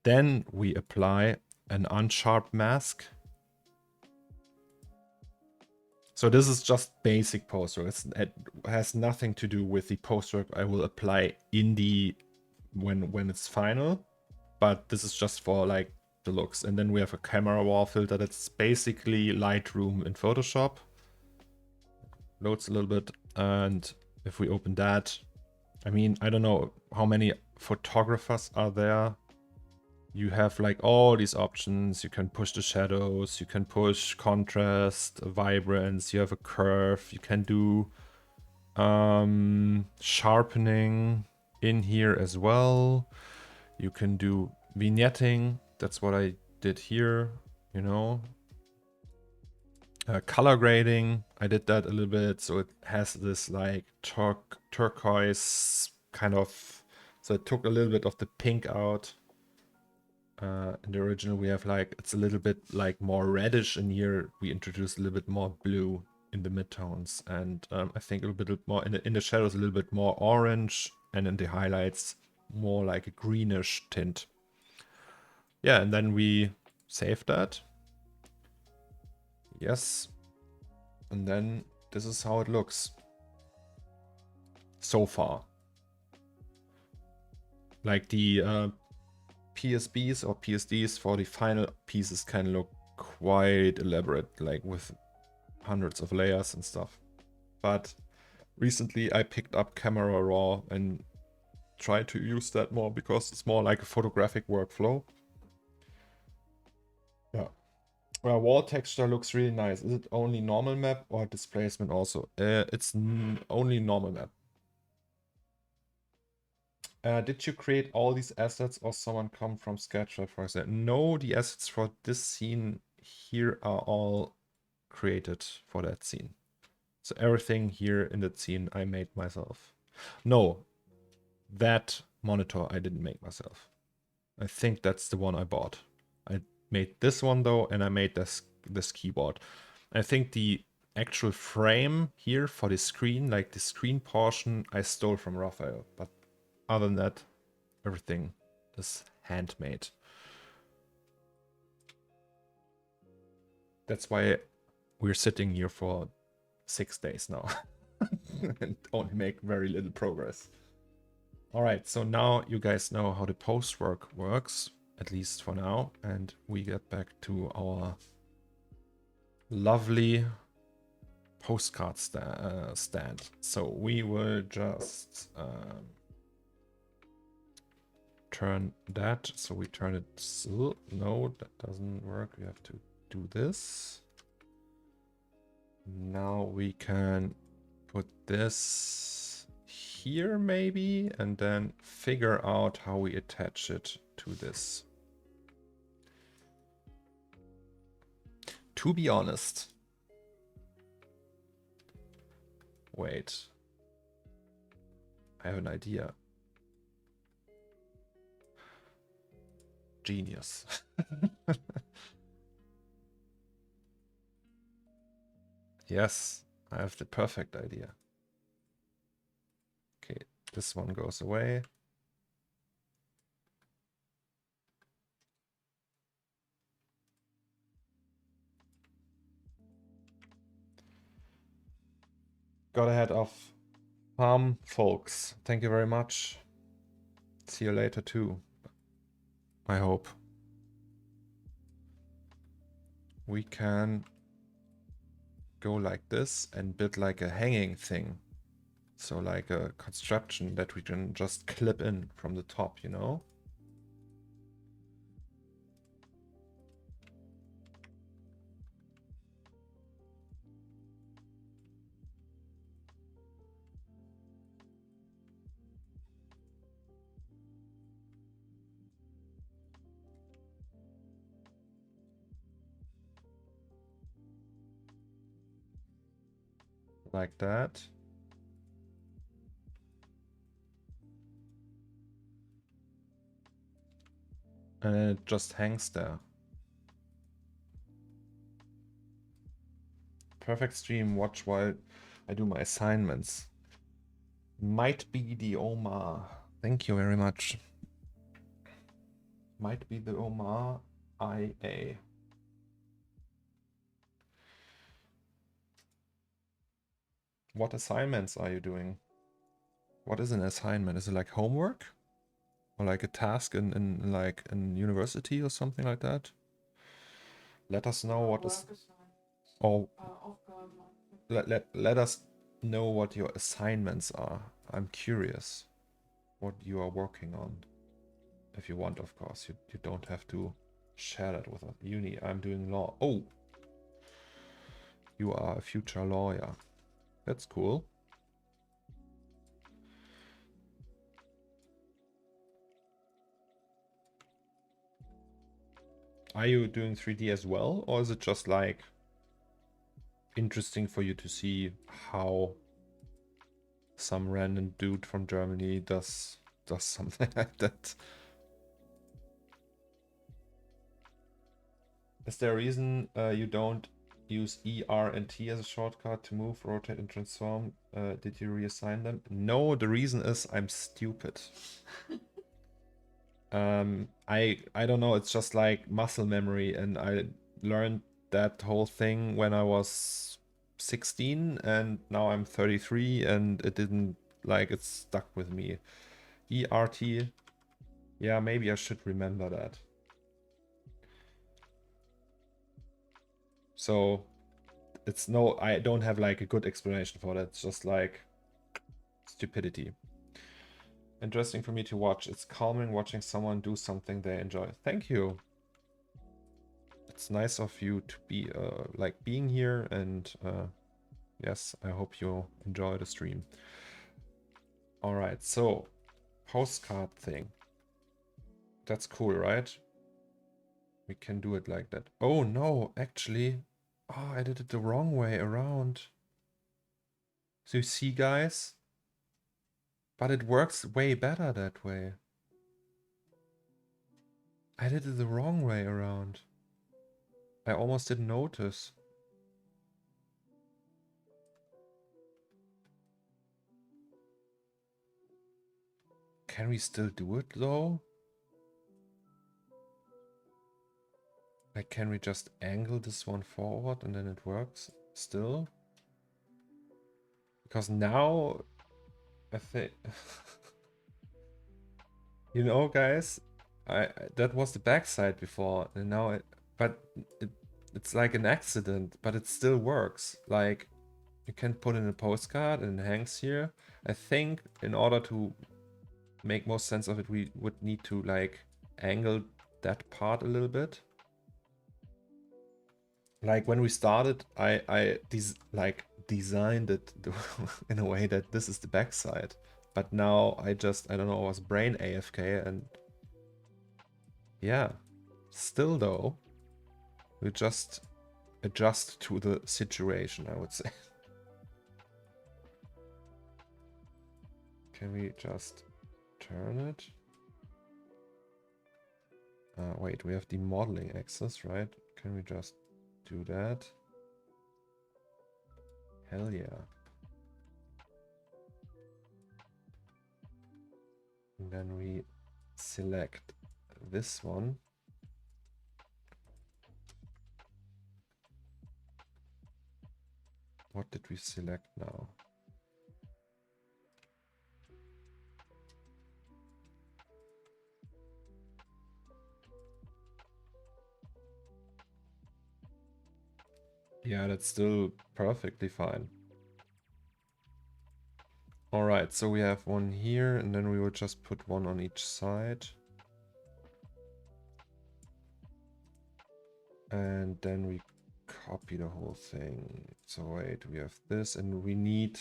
S1: Then we apply an unsharp mask. So this is just basic post-work. It has nothing to do with the post-work I will apply in the when it's final. But this is just for like the looks. And then we have a camera raw filter that's basically Lightroom in Photoshop. Loads a little bit. And if we open that, I mean, I don't know how many photographers are there. You have like all these options. You can push the shadows, you can push contrast, vibrance, you have a curve, you can do sharpening in here as well. You can do vignetting. That's what I did here, you know. Color grading, I did that a little bit, so it has this like turquoise kind of, so it took a little bit of the pink out. In the original we have like, it's a little bit like more reddish, and here we introduced a little bit more blue in the midtones, and I think a little bit more in the shadows, a little bit more orange, and in the highlights more like a greenish tint. Yeah, and then we save that. Yes. And then this is how it looks so far. Like the PSBs or PSDs for the final pieces can look quite elaborate, like with hundreds of layers and stuff. But recently I picked up Camera Raw and tried to use that more because it's more like a photographic workflow. Yeah. Well, wall texture looks really nice. Is it only normal map or displacement also? It's only normal map. Did you create all these assets or someone come from scratch, for example? No, the assets for this scene here are all created for that scene. So everything here in that scene I made myself. No, that monitor I didn't make myself. I think that's the one I bought. I made this one though, and I made this keyboard. I think the actual frame here for the screen, like the screen portion, I stole from Raphael, but other than that, everything is handmade. That's why we're sitting here for 6 days now and only make very little progress. All right, so now you guys know how the post work works, at least for now, and we get back to our lovely postcard stand. So we will just turn that. So we turn it. So, no, that doesn't work. We have to do this. Now we can put this here maybe, and then figure out how we attach it to this. To be honest, wait, I have an idea. genius. Yes, I have the perfect idea. Okay, this one goes away. Got ahead of farm folks. Thank you very much. See you later too. I hope. We can go like this and build like a hanging thing. So like a construction that we can just clip in from the top, you know? Like that. And then it just hangs there. Perfect stream, watch while I do my assignments. Might be the Omar. Thank you very much. Might be the Omar IA. What assignments are you doing? What is an assignment? Is it like homework? Or like a task in like in university or something like that? Let us know what is... Or let us know what your assignments are. I'm curious what you are working on. If you want, of course. You don't have to share that with us. Uni, I'm doing law. Oh! You are a future lawyer. That's cool. Are you doing 3D as well? Or is it just like interesting for you to see how some random dude from Germany does something like that? Is there a reason you don't use E, R, and T as a shortcut to move, rotate, and transform? Did you reassign them? No, the reason is I'm stupid. I don't know, it's just like muscle memory, and I learned that whole thing when I was 16, and now I'm 33, and it didn't, like, it's stuck with me. ERT, yeah, maybe I should remember that. So it's no, I don't have like a good explanation for that. It's just like stupidity. Interesting for me to watch. It's calming watching someone do something they enjoy. Thank you. It's nice of you to be like being here, and yes, I hope you enjoy the stream. All right, so postcard thing. That's cool, right? We can do it like that. Oh no, actually, oh, I did it the wrong way around. So you see, guys, but it works way better that way. I did it the wrong way around. I almost didn't notice. Can we still do it though? Like, can we just angle this one forward and then it works still? Because now I think you know, guys, I that was the backside before, and now it's like an accident, but it still works. Like, you can put in a postcard and it hangs here. I think in order to make most sense of it, we would need to like angle that part a little bit. Like when we started, I designed it in a way that this is the backside. But now I don't know, I was brain AFK, and yeah, still though, we just adjust to the situation, I would say. Can we just turn it? Wait, we have the modeling access, right? Can we just do that? Hell yeah. And then we select this one. What did we select now? Yeah, that's still perfectly fine. All right, so we have one here, and then we will just put one on each side. And then we copy the whole thing. So wait, we have this, and we need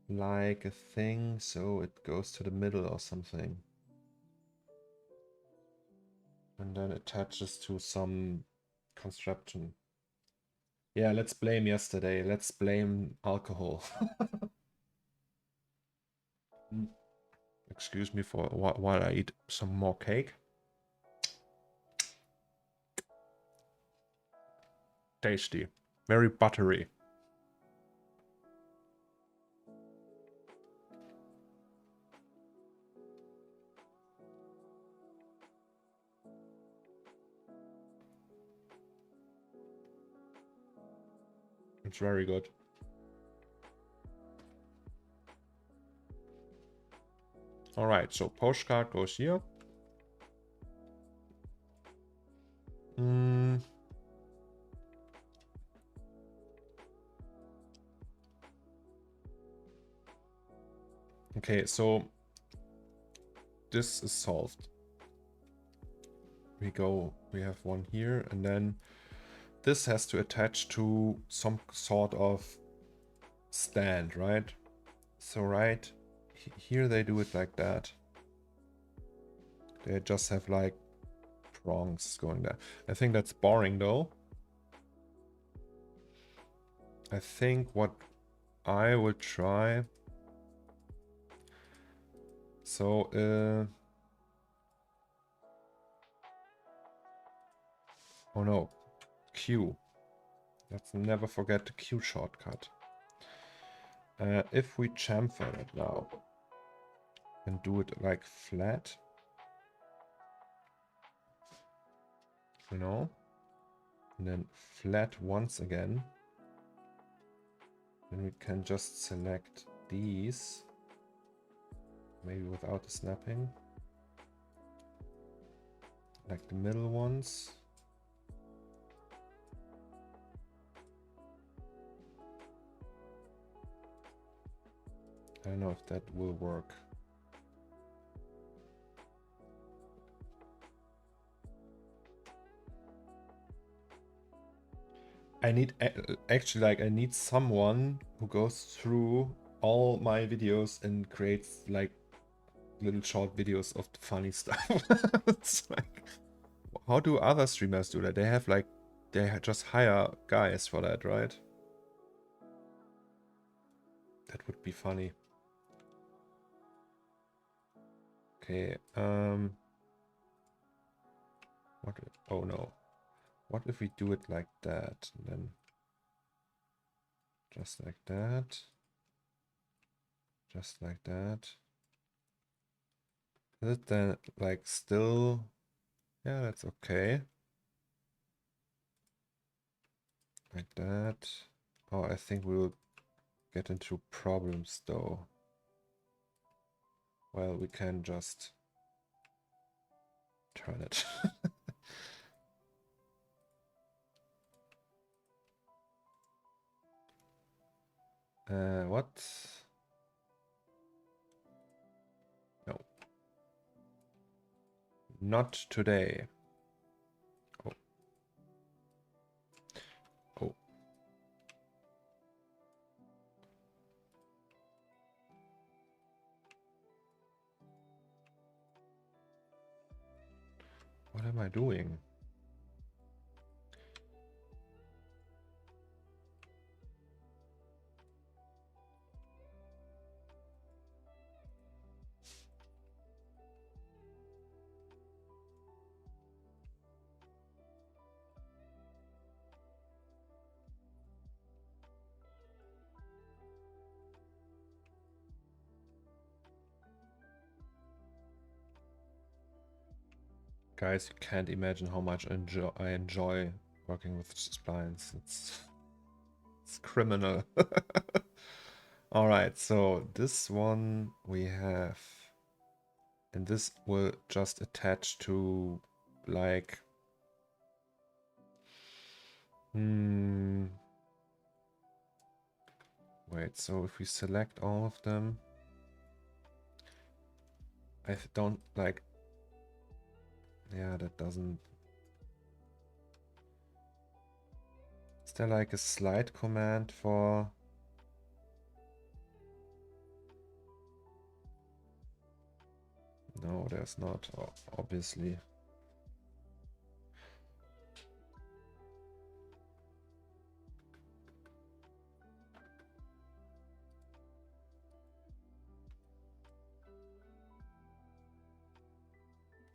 S1: like a thing so it goes to the middle or something. And then attaches to some construction. Yeah, let's blame yesterday. Let's blame alcohol. Excuse me for while I eat some more cake. Tasty. Very buttery. It's very good. All right, so postcard goes here. Okay, so this is solved. We have one here, and then this has to attach to some sort of stand, right? So right here they do it like that. They just have like prongs going there. I think that's boring though. I think what I would try. So oh no, Q. Let's never forget the Q shortcut. If we chamfer it now and do it like flat, you know, and then flat once again, then we can just select these, maybe without the snapping, like the middle ones. I don't know if that will work. I need actually, like, I need someone who goes through all my videos and creates like little short videos of the funny stuff. It's like, how do other streamers do that? They have like, they just hire guys for that, right? That would be funny. Okay, what? Oh no. What if we do it like that, and then just like that, just like that? Is it then like still? Yeah, that's okay. Like that. Oh, I think we'll get into problems though. Well, we can just turn it. What? No. Not today. Oh. Oh. What am I doing? Guys, you can't imagine how much I enjoy working with splines. It's criminal. Alright, so this one we have, and this will just attach to like wait, so if we select all of them, I don't like, yeah, that doesn't. Is there like a slide command for? No, there's not, obviously.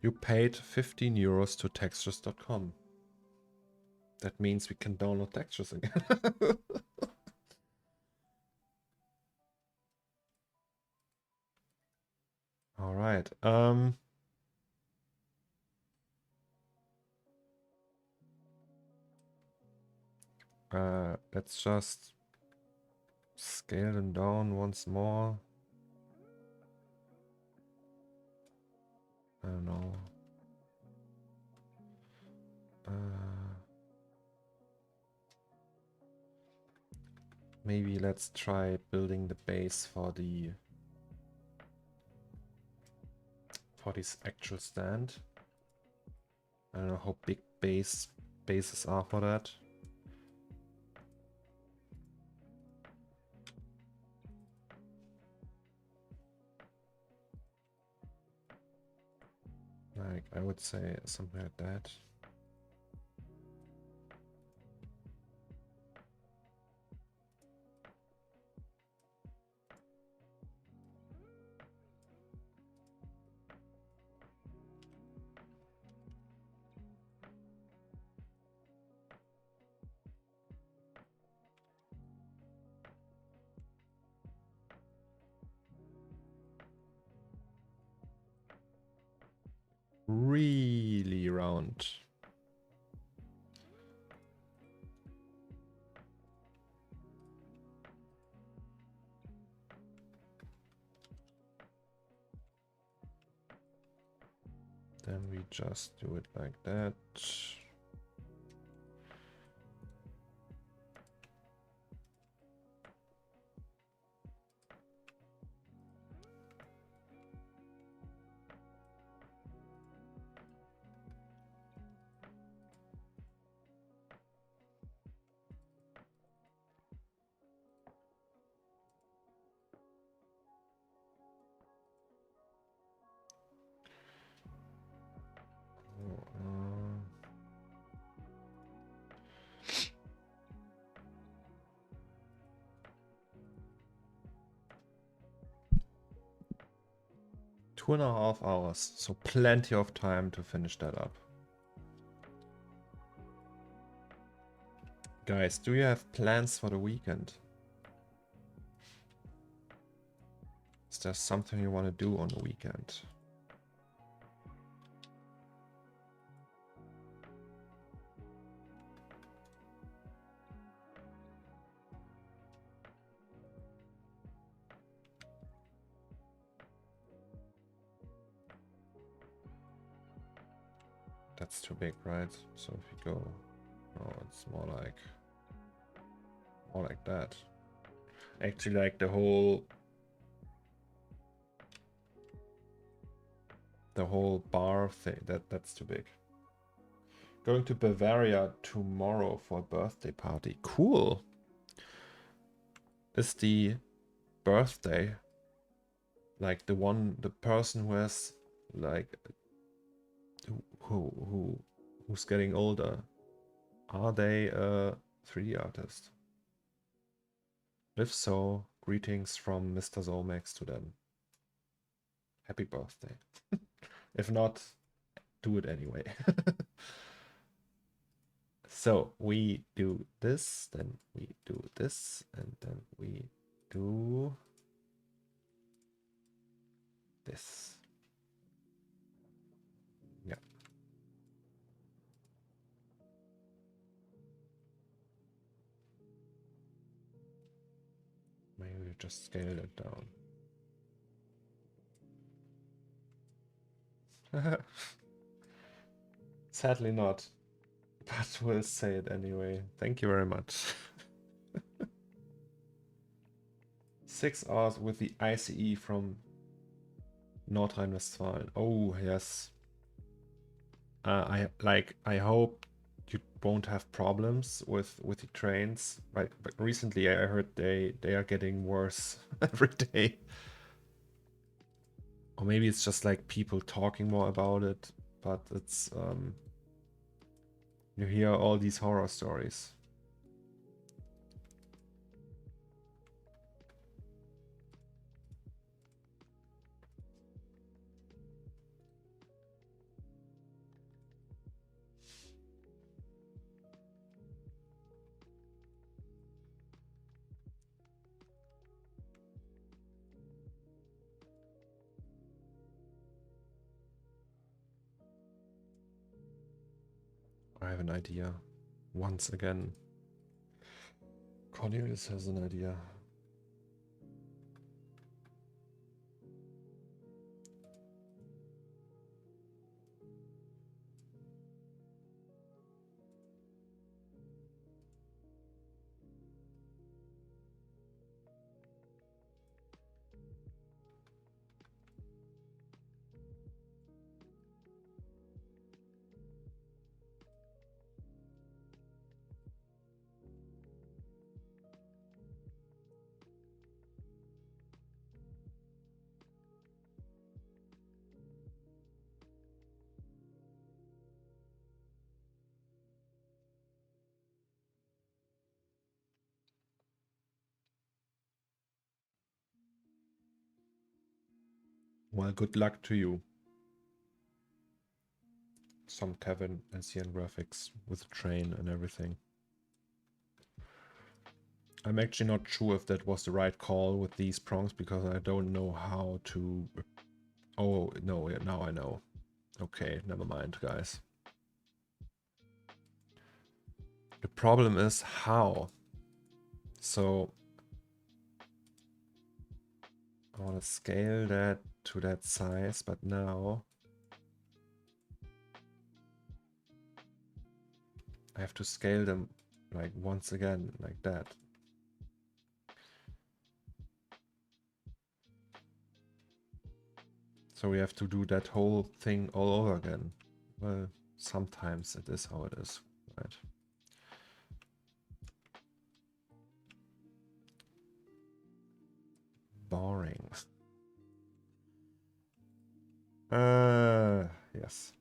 S1: You paid 15 euros to textures.com. That means we can download textures again. All right. Let's just scale them down once more. I don't know. Maybe let's try building the base for this actual stand. I don't know how big bases are for that. Like, I would say something like that. Really round. Then we just do it like that. Two and a half hours, so plenty of time to finish that up. Guys, do you have plans for the weekend? Is there something you want to do on the weekend? That's too big, right? So if you go, oh, it's more like that. Actually, like the whole bar thing, that's too big. Going to Bavaria tomorrow for a birthday party. Cool. Is the birthday like the person who has like who's getting older? Are they a 3D artist? If so, greetings from Mr. Zomax to them. Happy birthday. If not, do it anyway. So we do this, then we do this, and then we do this. Yeah. just scale it down. Sadly not, but we'll say it anyway. Thank you very much. 6 hours with the ICE from Nordrhein-Westfalen. Oh yes. I hope you won't have problems with the trains. But recently I heard they are getting worse every day. Or maybe it's just like people talking more about it, but it's you hear all these horror stories. I have an idea. Once again. Cornelius has an idea. Well, good luck to you. Some Kevin and CN graphics with a train and everything. I'm actually not sure if that was the right call with these prongs because I don't know how to... Oh, no, now I know. Okay, never mind, guys. The problem is how. So I want to scale that to that size, but now I have to scale them like once again, like that. So we have to do that whole thing all over again. Well, sometimes it is how it is, right? Boring. Yes.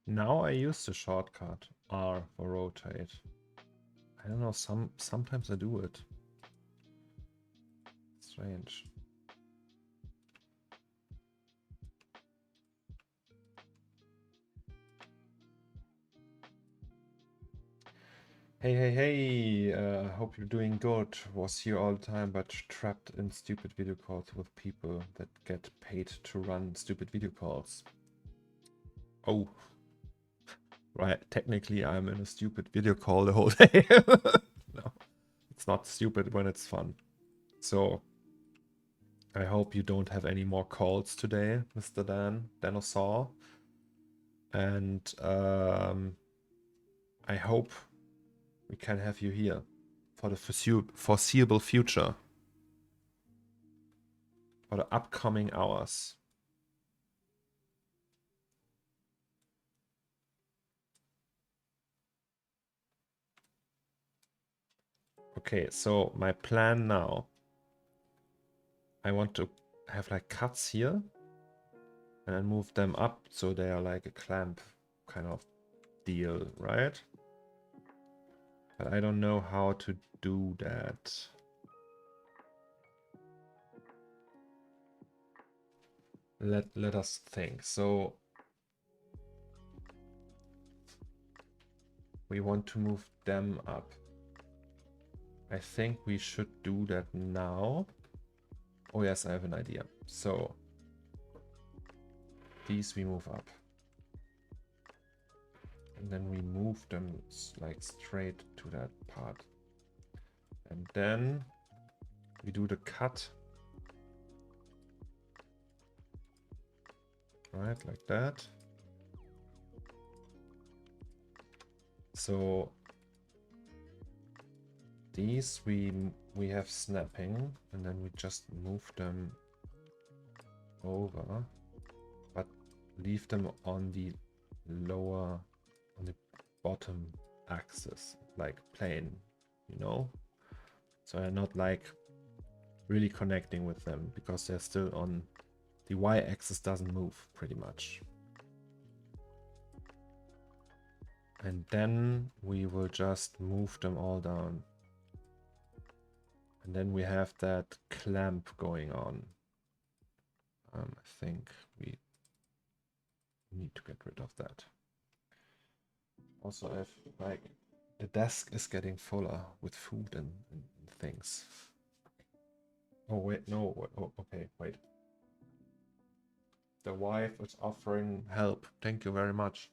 S1: Now I use the shortcut R for rotate. I don't know, sometimes I do it. Strange. Hey, hope you're doing good. Was here all the time, but trapped in stupid video calls with people that get paid to run stupid video calls. Oh. Right, technically I'm in a stupid video call the whole day. No, it's not stupid when it's fun. So, I hope you don't have any more calls today, Mr. Danosaur. And I hope we can have you here for the foreseeable future. For the upcoming hours. Okay, so my plan now, I want to have like cuts here and then move them up so they are like a clamp kind of deal, right? But I don't know how to do that. Let us think. So we want to move them up. I think we should do that now. Oh yes, I have an idea. So these we move up. And then we move them like straight to that part. And then we do the cut. Right, like that. So these we have snapping, and then we just move them over, but leave them on the lower, on the bottom axis, like plane, you know? So they're not like really connecting with them because they're still on the y-axis, doesn't move pretty much. And then we will just move them all down. And then we have that clamp going on. I think we need to get rid of that. Also, if like the desk is getting fuller with food and things. Oh wait, no. Oh, okay, wait. The wife is offering help. Thank you very much,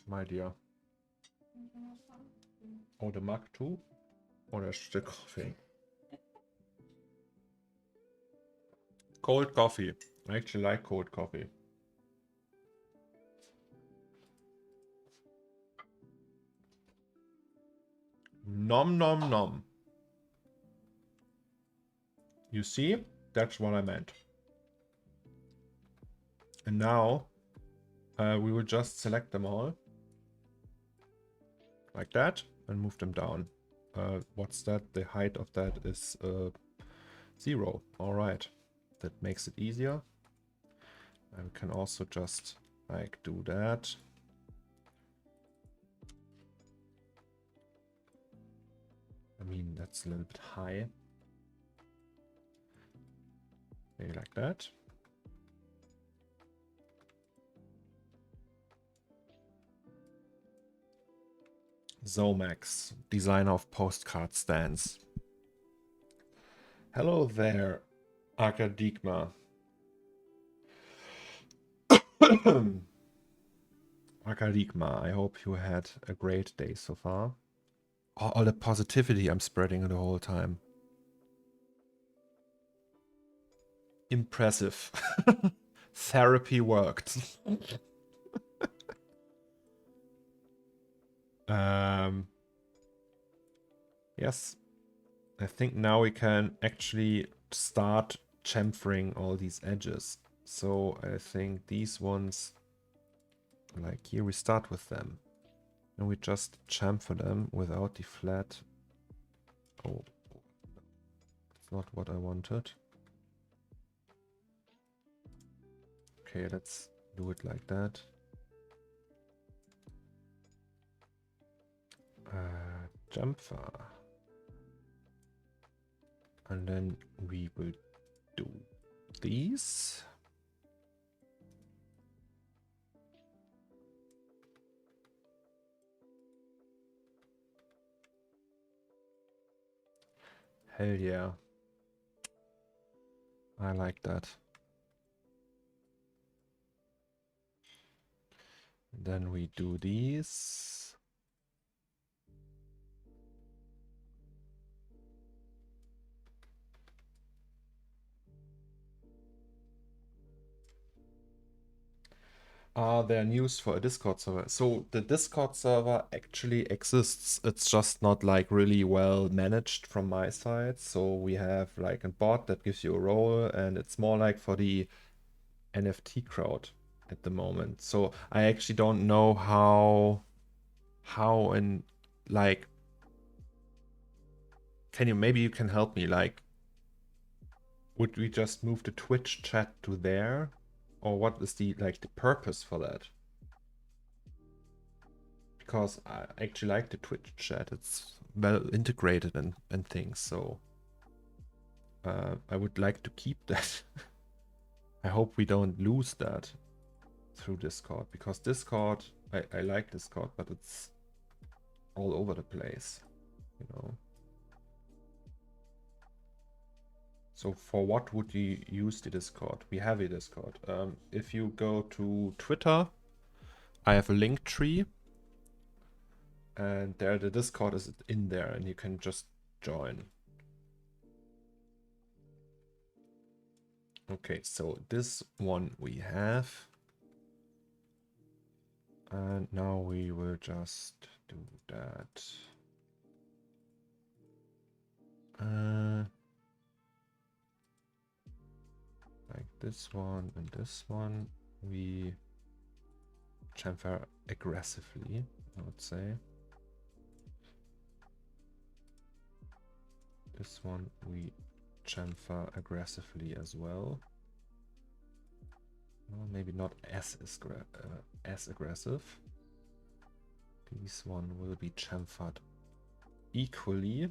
S1: my dear. Oh, the mug too? Oh, there's the coffee. Cold coffee. I actually like cold coffee. Nom nom nom. You see? That's what I meant. And now we will just select them all. Like that. And move them down. What's that? The height of that is 0. Alright. That makes it easier. And we can also just like do that. I mean, that's a little bit high. Maybe like that. Zomax, designer of postcard stands. Hello there, Academia. Academia, I hope you had a great day so far. Oh, all the positivity I'm spreading the whole time. Impressive. Therapy worked. Yes. I think now we can actually start chamfering all these edges. So I think these ones, like here we start with them. And we just chamfer them without the flat. Oh, that's not what I wanted. Okay, let's do it like that. Chamfer. And then we will do these. Hell yeah. I like that. Then we do these. Are there news for a Discord server? So the Discord server actually exists. It's just not like really well managed from my side. So we have like a bot that gives you a role, and it's more like for the NFT crowd at the moment. So I actually don't know how and like maybe you can help me, like, would we just move the Twitch chat to there? Or what is the purpose for that? Because I actually like the Twitch chat. It's well integrated and things, so I would like to keep that. I hope we don't lose that through Discord, because Discord, I like Discord, but it's all over the place, you know. So for what would you use the Discord? We have a Discord. If you go to Twitter, I have a link tree, and there the Discord is in there, and you can just join. Okay, so this one we have. And now we will just do that. Like this one and this one, we chamfer aggressively, I would say. This one we chamfer aggressively as well. Well, maybe not as aggressive. This one will be chamfered equally.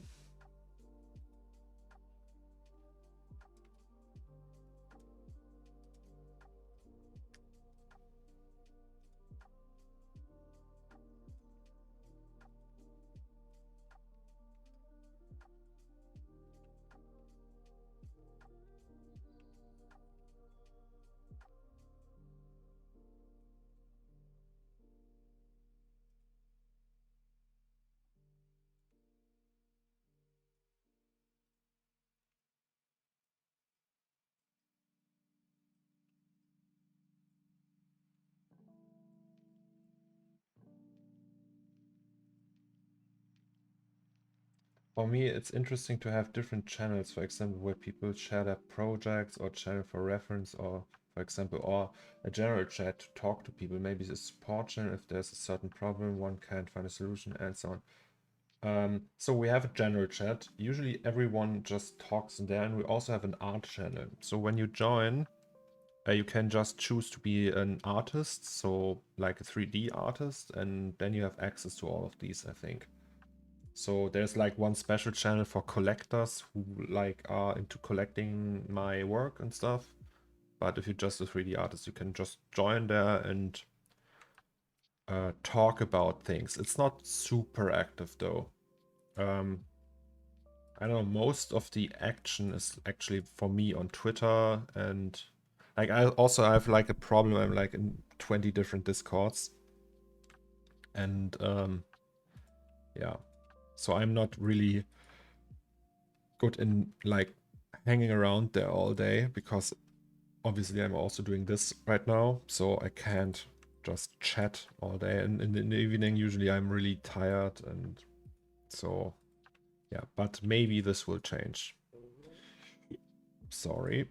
S1: For me, it's interesting to have different channels, for example, where people share their projects, or channel for reference, or for example, or a general chat to talk to people. Maybe a support channel if there's a certain problem, one can't find a solution, and so on. So we have a general chat. Usually everyone just talks in there, and we also have an art channel. So when you join, you can just choose to be an artist, so like a 3D artist, and then you have access to all of these, I think. So there's like one special channel for collectors who like are into collecting my work and stuff. But if you're just a 3D artist, you can just join there and talk about things. It's not super active though. I don't know, most of the action is actually for me on Twitter, and like I also have like a problem. I'm like in 20 different Discords, and yeah, so I'm not really good in like hanging around there all day, because obviously I'm also doing this right now, so I can't just chat all day. And in the evening, usually I'm really tired, and so yeah, but maybe this will change. Sorry.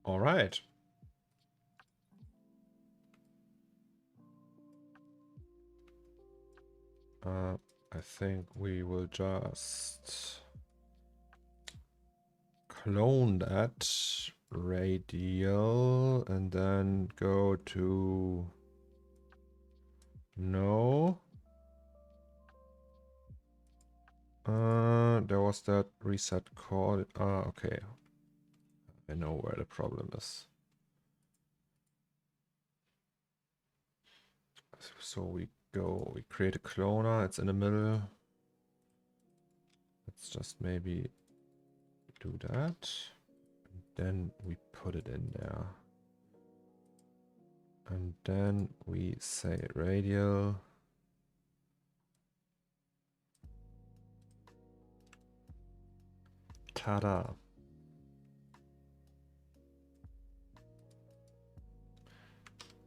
S1: All right. I think we will just clone that radial and then go to no. There was that reset call. Okay. I know where the problem is. So we create a cloner. It's in the middle. Let's just maybe do that. And then we put it in there. And then we say radial. Ta-da.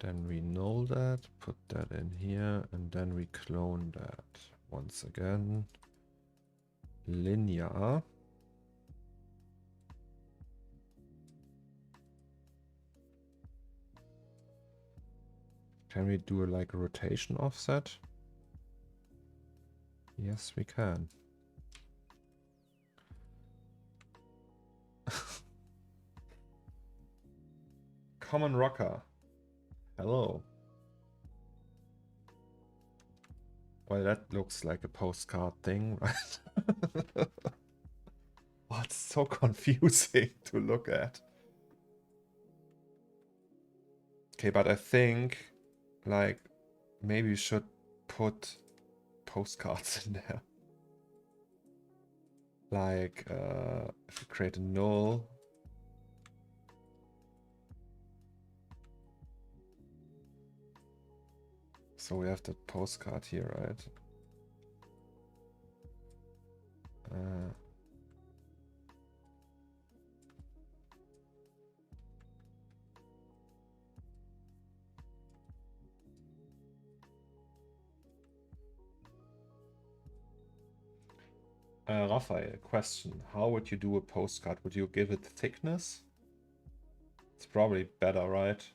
S1: Then we null that, put that in here, and then we clone that once again. Linear. Can we do like a rotation offset? Yes, we can. Common Rocker. Hello. Well, that looks like a postcard thing, right? Oh, it's so confusing to look at. Okay, but I think, like, maybe we should put postcards in there. Like, if we create a null. So we have the postcard here, right? Raphael, question. How would you do a postcard? Would you give it thickness? It's probably better, right?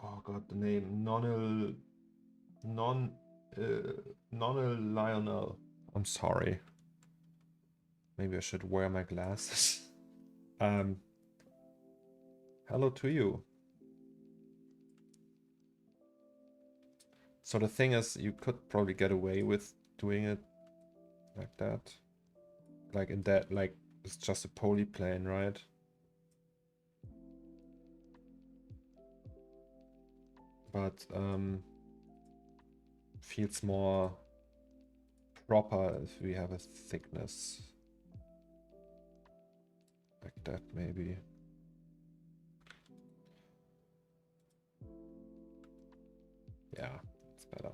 S1: Oh god, the name. Lionel. I'm sorry. Maybe I should wear my glasses. Hello to you. So the thing is, you could probably get away with doing it like that. Like in that, like, it's just a polyplane, right? But, feels more proper if we have a thickness. Like that, maybe. Yeah, it's better.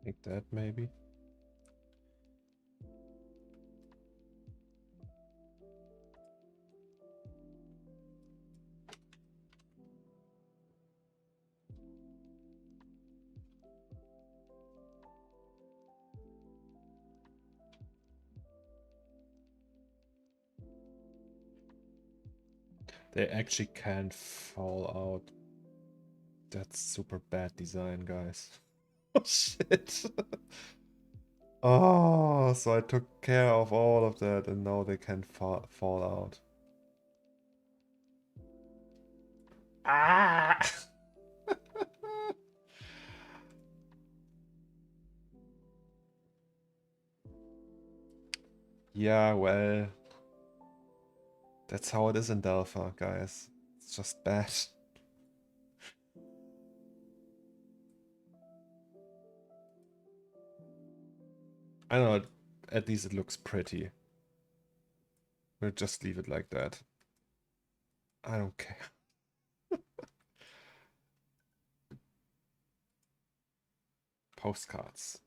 S1: Like that, maybe. They actually can't fall out. That's super bad design, guys. Oh shit. Oh, so I took care of all of that and now they can't fall out. Ah! Yeah, well, that's how it is in Delphi, guys. It's just bad. I don't know, at least it looks pretty. We'll just leave it like that. I don't care. Postcards.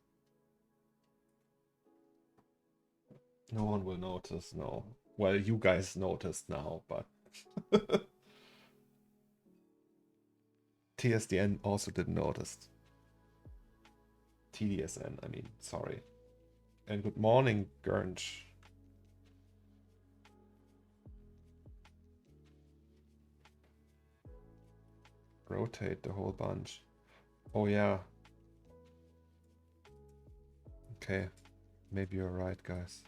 S1: No one will notice, no. Well, you guys noticed now, but... TSDN also didn't notice. TDSN, I mean, sorry. And good morning, Gernch. Rotate the whole bunch. Oh yeah. Okay. Maybe you're right, guys.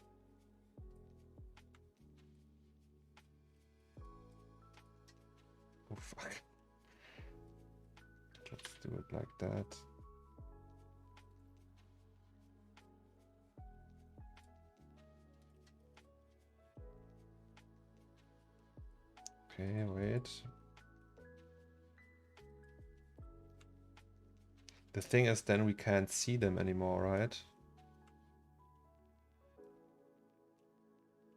S1: Oh fuck. Let's do it like that. Okay, wait. The thing is, then we can't see them anymore, right?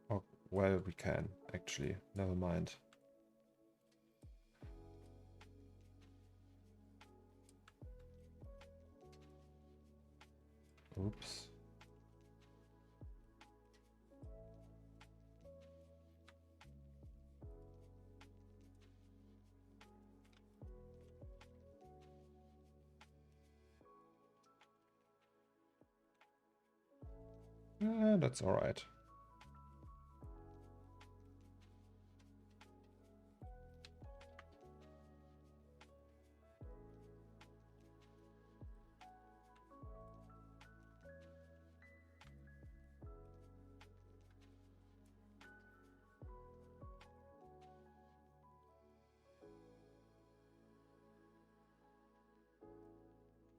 S1: Oh, well, we can, actually. Never mind. Oops. That's all right.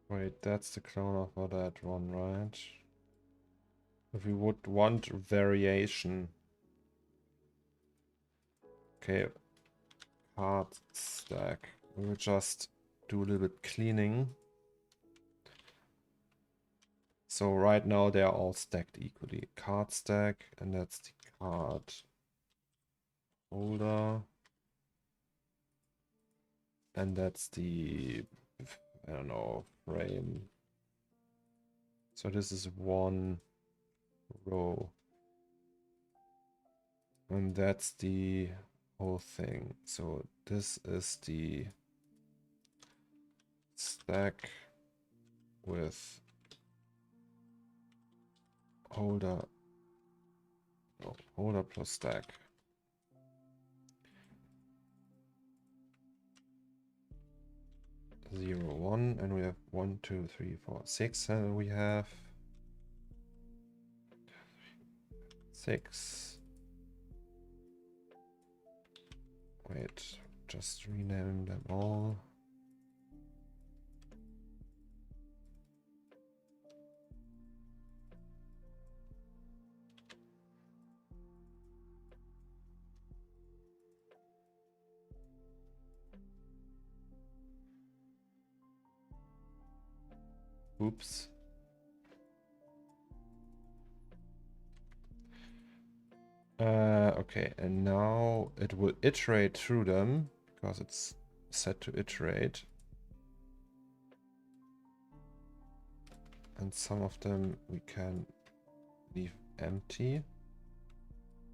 S1: Wait, that's the cloner for that one, right? If we would want variation. Okay, card stack. We will just do a little bit cleaning. So right now they are all stacked equally. Card stack, and that's the card holder. And that's the, I don't know, frame. So this is one row. And that's the whole thing. So this is the stack with holder, no, holder plus stack. Zero, one, and we have 1, 2, 3, 4, 6, and we have 6. Wait, just rename them all. Oops. Okay, and now it will iterate through them because it's set to iterate. And some of them we can leave empty.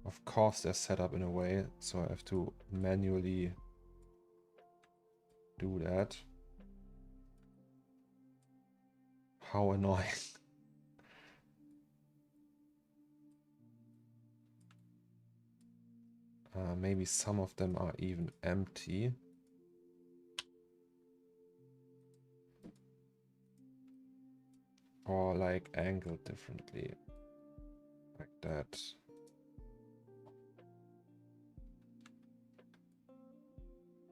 S1: Of course, they're set up in a way, so I have to manually do that. How annoying. Maybe some of them are even empty. Or like angled differently. Like that.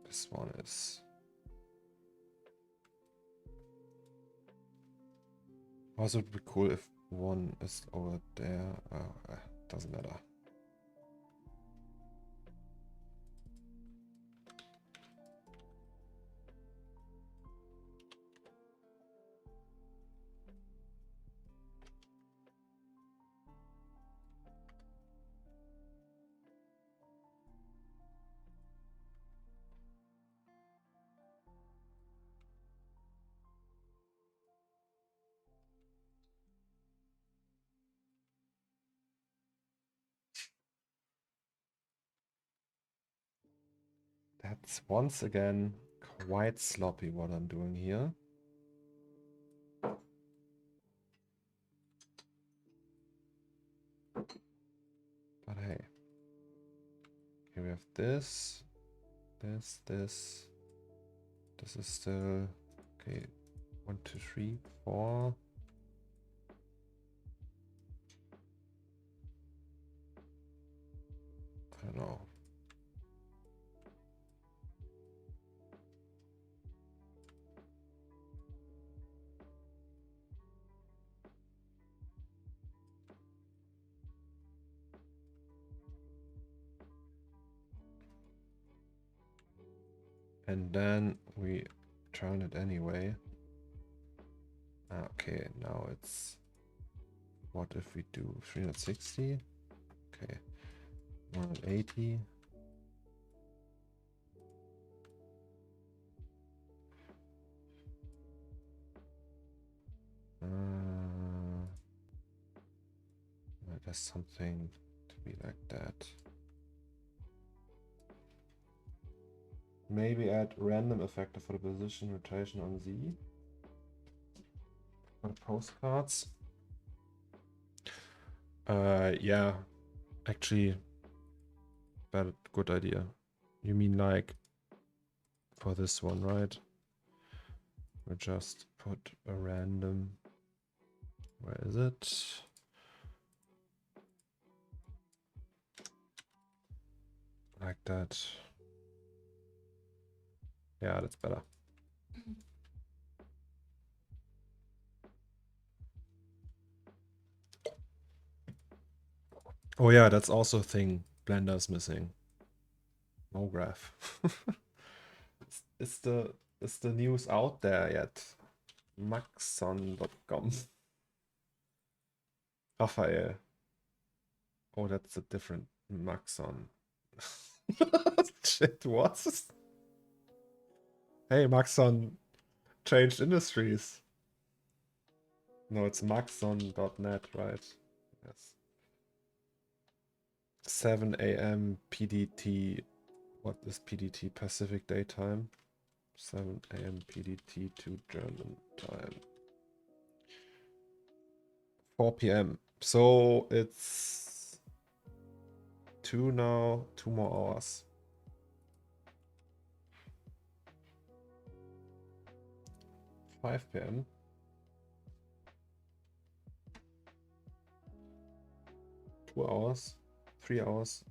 S1: This one is. Also, it would be cool if one is over there. Doesn't matter. That's once again quite sloppy what I'm doing here. But hey. Here we have this. This. This is still okay. 1, 2, 3, 4. I don't know. And then we turn it anyway. Okay, now it's... What if we do 360? Okay, 180. There's something to be like that. Maybe add random effector for the position rotation on Z. For the postcards. Yeah, actually, but good idea. You mean like for this one, right? We'll just put a random. Where is it? Like that. Yeah, that's better. Oh yeah, that's also a thing Blender's missing. No graph. Is the news out there yet? Maxon.com. Raphael. Oh, that's a different Maxon. Shit, what? Hey, Maxon changed industries. No, it's maxon.net, right? Yes. 7 a.m. PDT. What is PDT? Pacific Daytime. 7 a.m. PDT to German time. 4 p.m. So it's 2 now, 2 more hours. 5 p.m. 2 hours, 3 hours,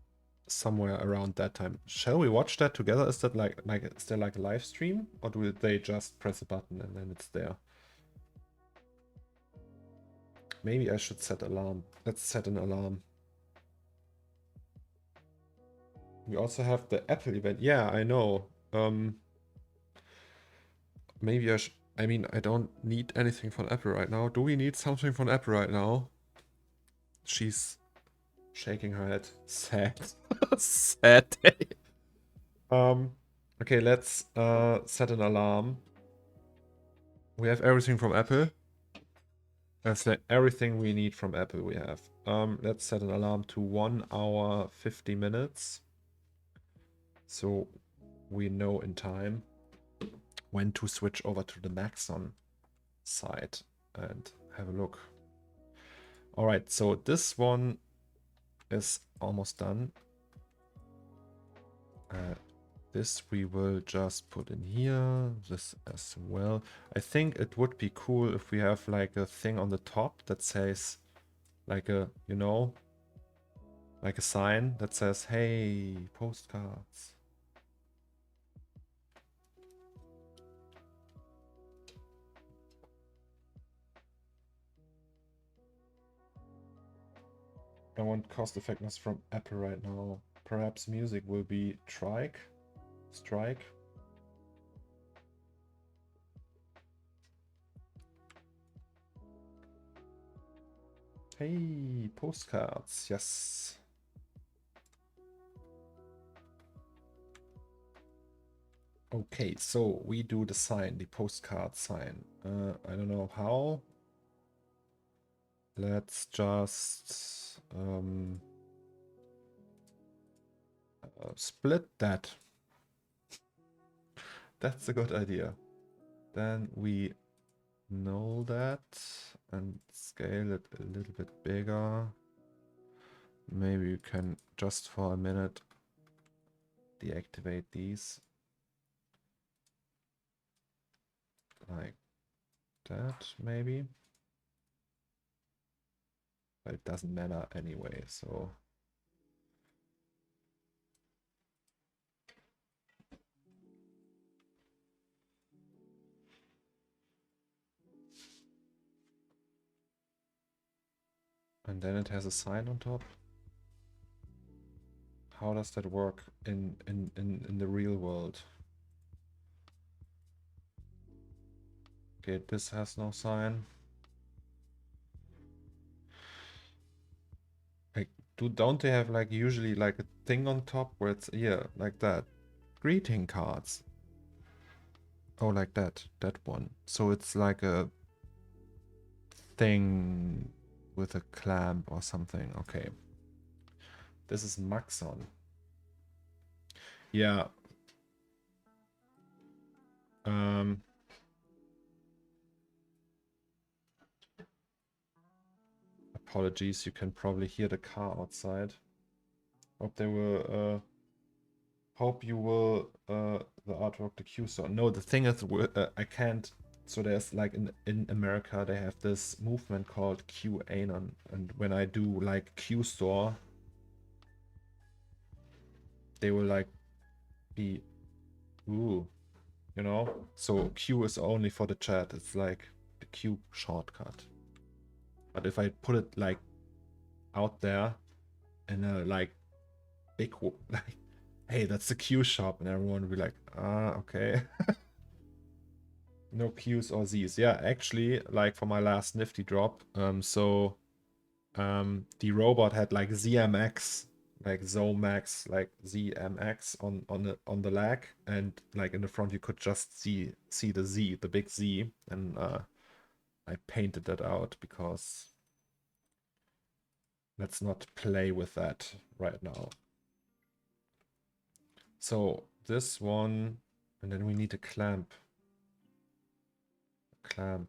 S1: somewhere around that time. Shall we watch that together? Is that like is there like a live stream, or do they just press a button and then it's there? Maybe I should set alarm. Let's set an alarm. We also have the Apple event. Yeah, I know. Maybe I mean, I don't need anything from Apple right now. Do we need something from Apple right now? She's shaking her head. Sad. Sad day. Okay, let's set an alarm. We have everything from Apple. That's everything we need from Apple we have. Let's set an alarm to 1 hour 50 minutes. So we know in time when to switch over to the Maxon side and have a look. All right, so this one is almost done. This we will just put in here, this as well. I think it would be cool if we have like a thing on the top that says like a, you know, like a sign that says, hey, postcards. I want cost effectiveness from Apple right now. Perhaps music will be strike. Hey, postcards, yes. Okay, so we do the sign, the postcard sign. I don't know how. Let's just split that. That's a good idea. Then we null that and scale it a little bit bigger. Maybe you can just for a minute deactivate these. Like that, maybe. But it doesn't matter anyway, so. And then it has a sign on top. How does that work in the real world? Okay, this has no sign. Like, don't they have like usually like a thing on top where it's, yeah, like that. Greeting cards. Oh, like that one. So it's like a thing with a clamp or something. Okay. This is Maxon. Yeah. Apologies, you can probably hear the car outside. Hope you will the artwork the Q store. No, the thing is I can't. So there's like in America they have this movement called QAnon, and when I do like Q store, they will like be ooh, you know. So Q is only for the chat. It's like the Q shortcut. But if I put it like out there in a like big like, hey, that's the Q shop, and everyone will be like, ah, okay. No Q's or Z's. Yeah, actually, like for my last Nifty drop, the robot had like ZMX, like Zomax, like ZMX on the leg, and like in the front you could just see the Z, the big Z, and I painted that out because let's not play with that right now. So this one, and then we need a clamp. How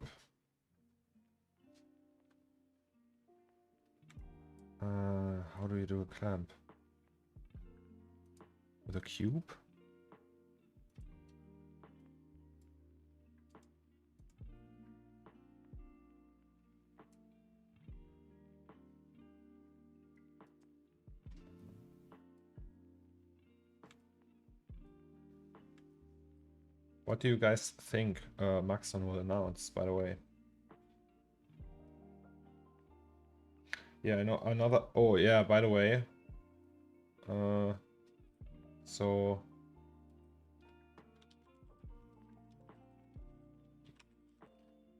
S1: do you do a clamp? With a cube? What do you guys think Maxon will announce, by the way? Yeah, I know another... Oh, yeah, by the way. So...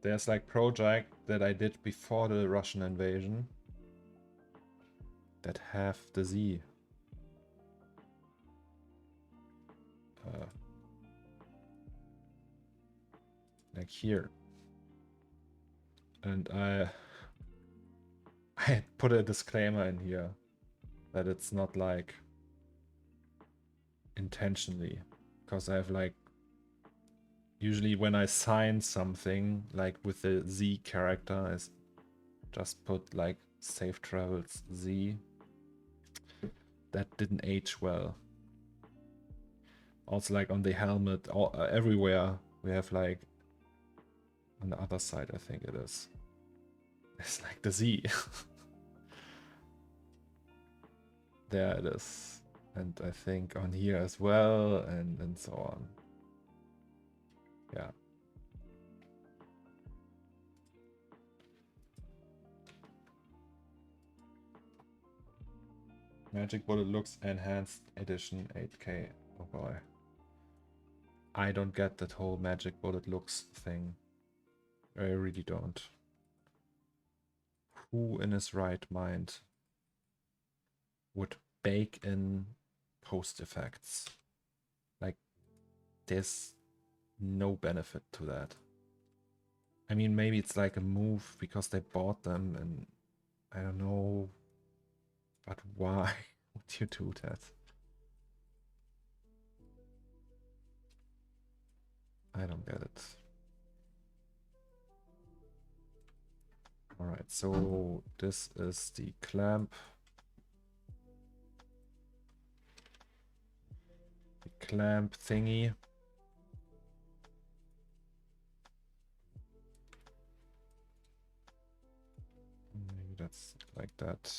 S1: There's like project that I did before the Russian invasion that have the Z. Like here. And I put a disclaimer in here that it's not like intentionally, because I have like usually when I sign something like with the Z character, I just put like safe travels Z. That didn't age well. Also like on the helmet, everywhere we have like on the other side, I think it is. It's like the Z. There it is. And I think on here as well, and so on. Yeah. Magic Bullet looks enhanced edition 8K. Oh boy. I don't get that whole Magic Bullet looks thing. I really don't. Who in his right mind would bake in post effects? Like, there's no benefit to that. I mean, maybe it's like a move because they bought them, and I don't know, but why would you do that? I don't get it. All right, so this is the clamp. The clamp thingy. Maybe that's like that.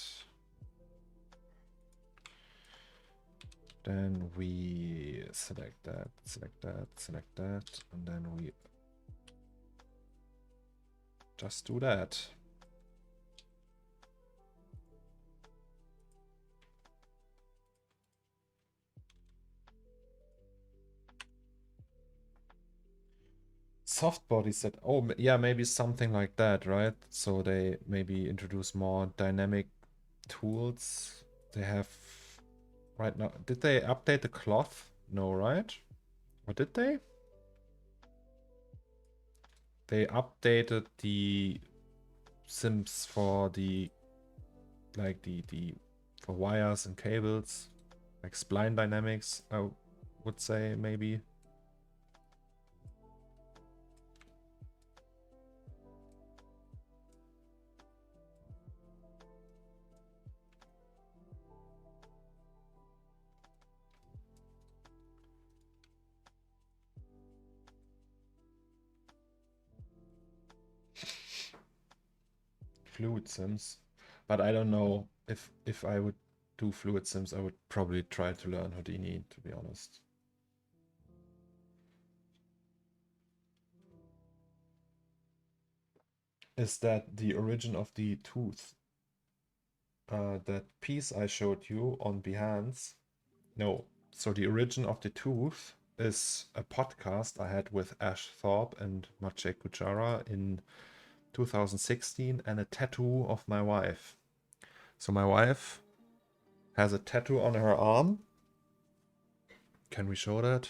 S1: Then we select that, select that, select that, and then we just do that. soft body set. Oh, yeah, maybe something like that, right? So they maybe introduce more dynamic tools. They have right now. Did they update the cloth? No, right? Or did they? They updated the sims for the for wires and cables, like spline dynamics, I would say maybe. Fluid sims, but I don't know if I would do fluid sims. I would probably try to learn Houdini, to be honest. Is that the origin of the tooth? That piece I showed you on Behance? No. So the origin of the tooth is a podcast I had with Ash Thorpe and Maciej Kuchara in 2016 and a tattoo of my wife. So my wife has a tattoo on her arm. Can we show that?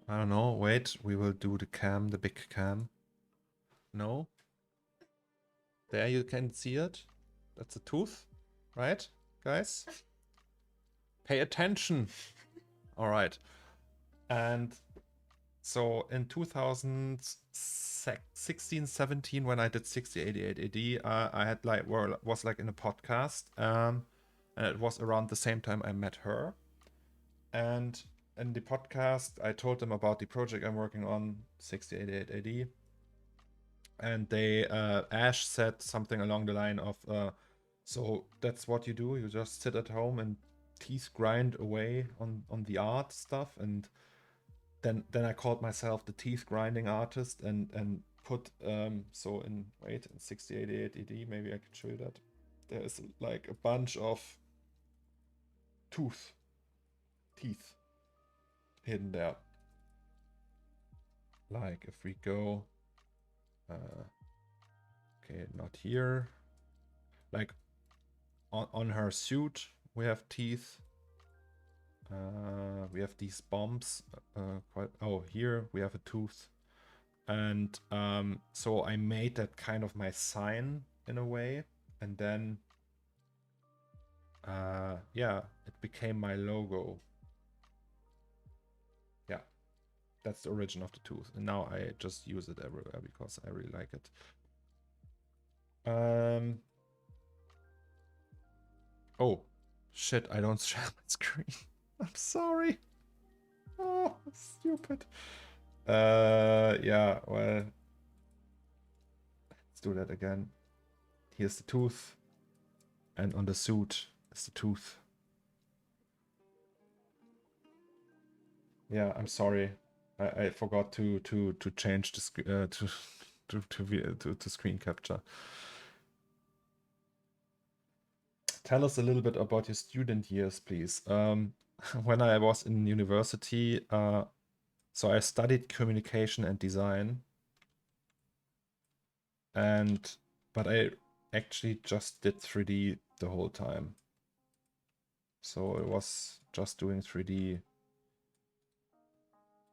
S1: I don't know. Wait, we will do the cam, the big cam. No? There you can see it. That's a tooth, right, guys? Pay attention. All right. And so in 2016, 17, when I did 6088 AD, I had was like in a podcast, and it was around the same time I met her. And in the podcast, I told them about the project I'm working on, 6088 AD. And they, Ash said something along the line of, so that's what you do? You just sit at home and teeth grind away on the art stuff? And then I called myself the teeth grinding artist and put, so in 6088 AD, maybe I can show you that. There is like a bunch of teeth hidden there. Like if we go, okay, not here. Like on her suit, we have teeth. We have these bumps. Oh, here we have a tooth. And so I made that kind of my sign in a way. And then, yeah, it became my logo. Yeah, that's the origin of the tooth. And now I just use it everywhere because I really like it. Oh, shit, I don't share my screen. I'm sorry. Oh, stupid. Yeah, well, let's do that again. Here's the tooth. And on the suit is the tooth. Yeah, I'm sorry. I forgot to change the screen to screen capture. Tell us a little bit about your student years, please. When I was in university, so I studied communication and design, but I actually just did 3D the whole time. So it was just doing 3D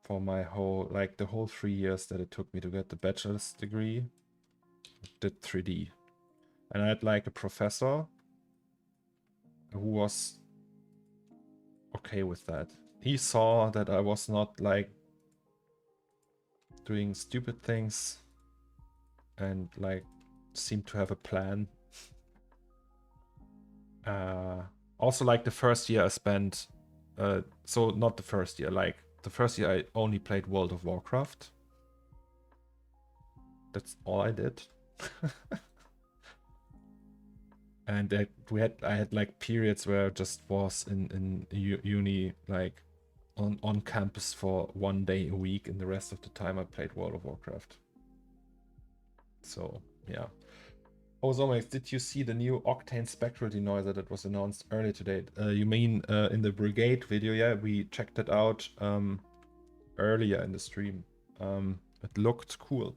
S1: for my whole, like the whole 3 years that it took me to get the bachelor's degree. I did 3D. And I had like a professor who was okay with that. He saw that I was not like doing stupid things and like seemed to have a plan. Also, like the first year I spent, so not the first year, like the first year I only played World of Warcraft. That's all I did. And I had like periods where I just was in uni, like on campus for 1 day a week, and the rest of the time I played World of Warcraft. So yeah. Oh, Zomex, did you see the new Octane Spectral denoiser that was announced earlier today? You mean in the Brigade video? Yeah, we checked it out. earlier in the stream. It looked cool.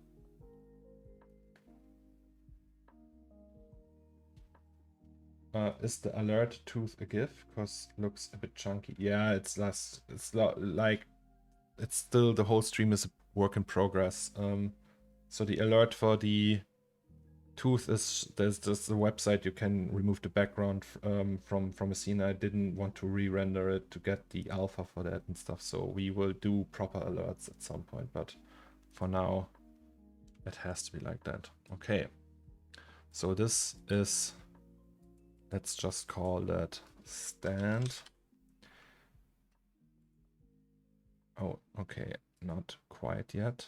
S1: Is the alert tooth a GIF? Because looks a bit chunky. Yeah, it's less. It's like it's still, the whole stream is a work in progress. So the alert for the tooth is there's a website you can remove the background from a scene. I didn't want to re-render it to get the alpha for that and stuff. So we will do proper alerts at some point, but for now it has to be like that. Okay. So this is, let's just call that stand. Oh, okay, not quite yet.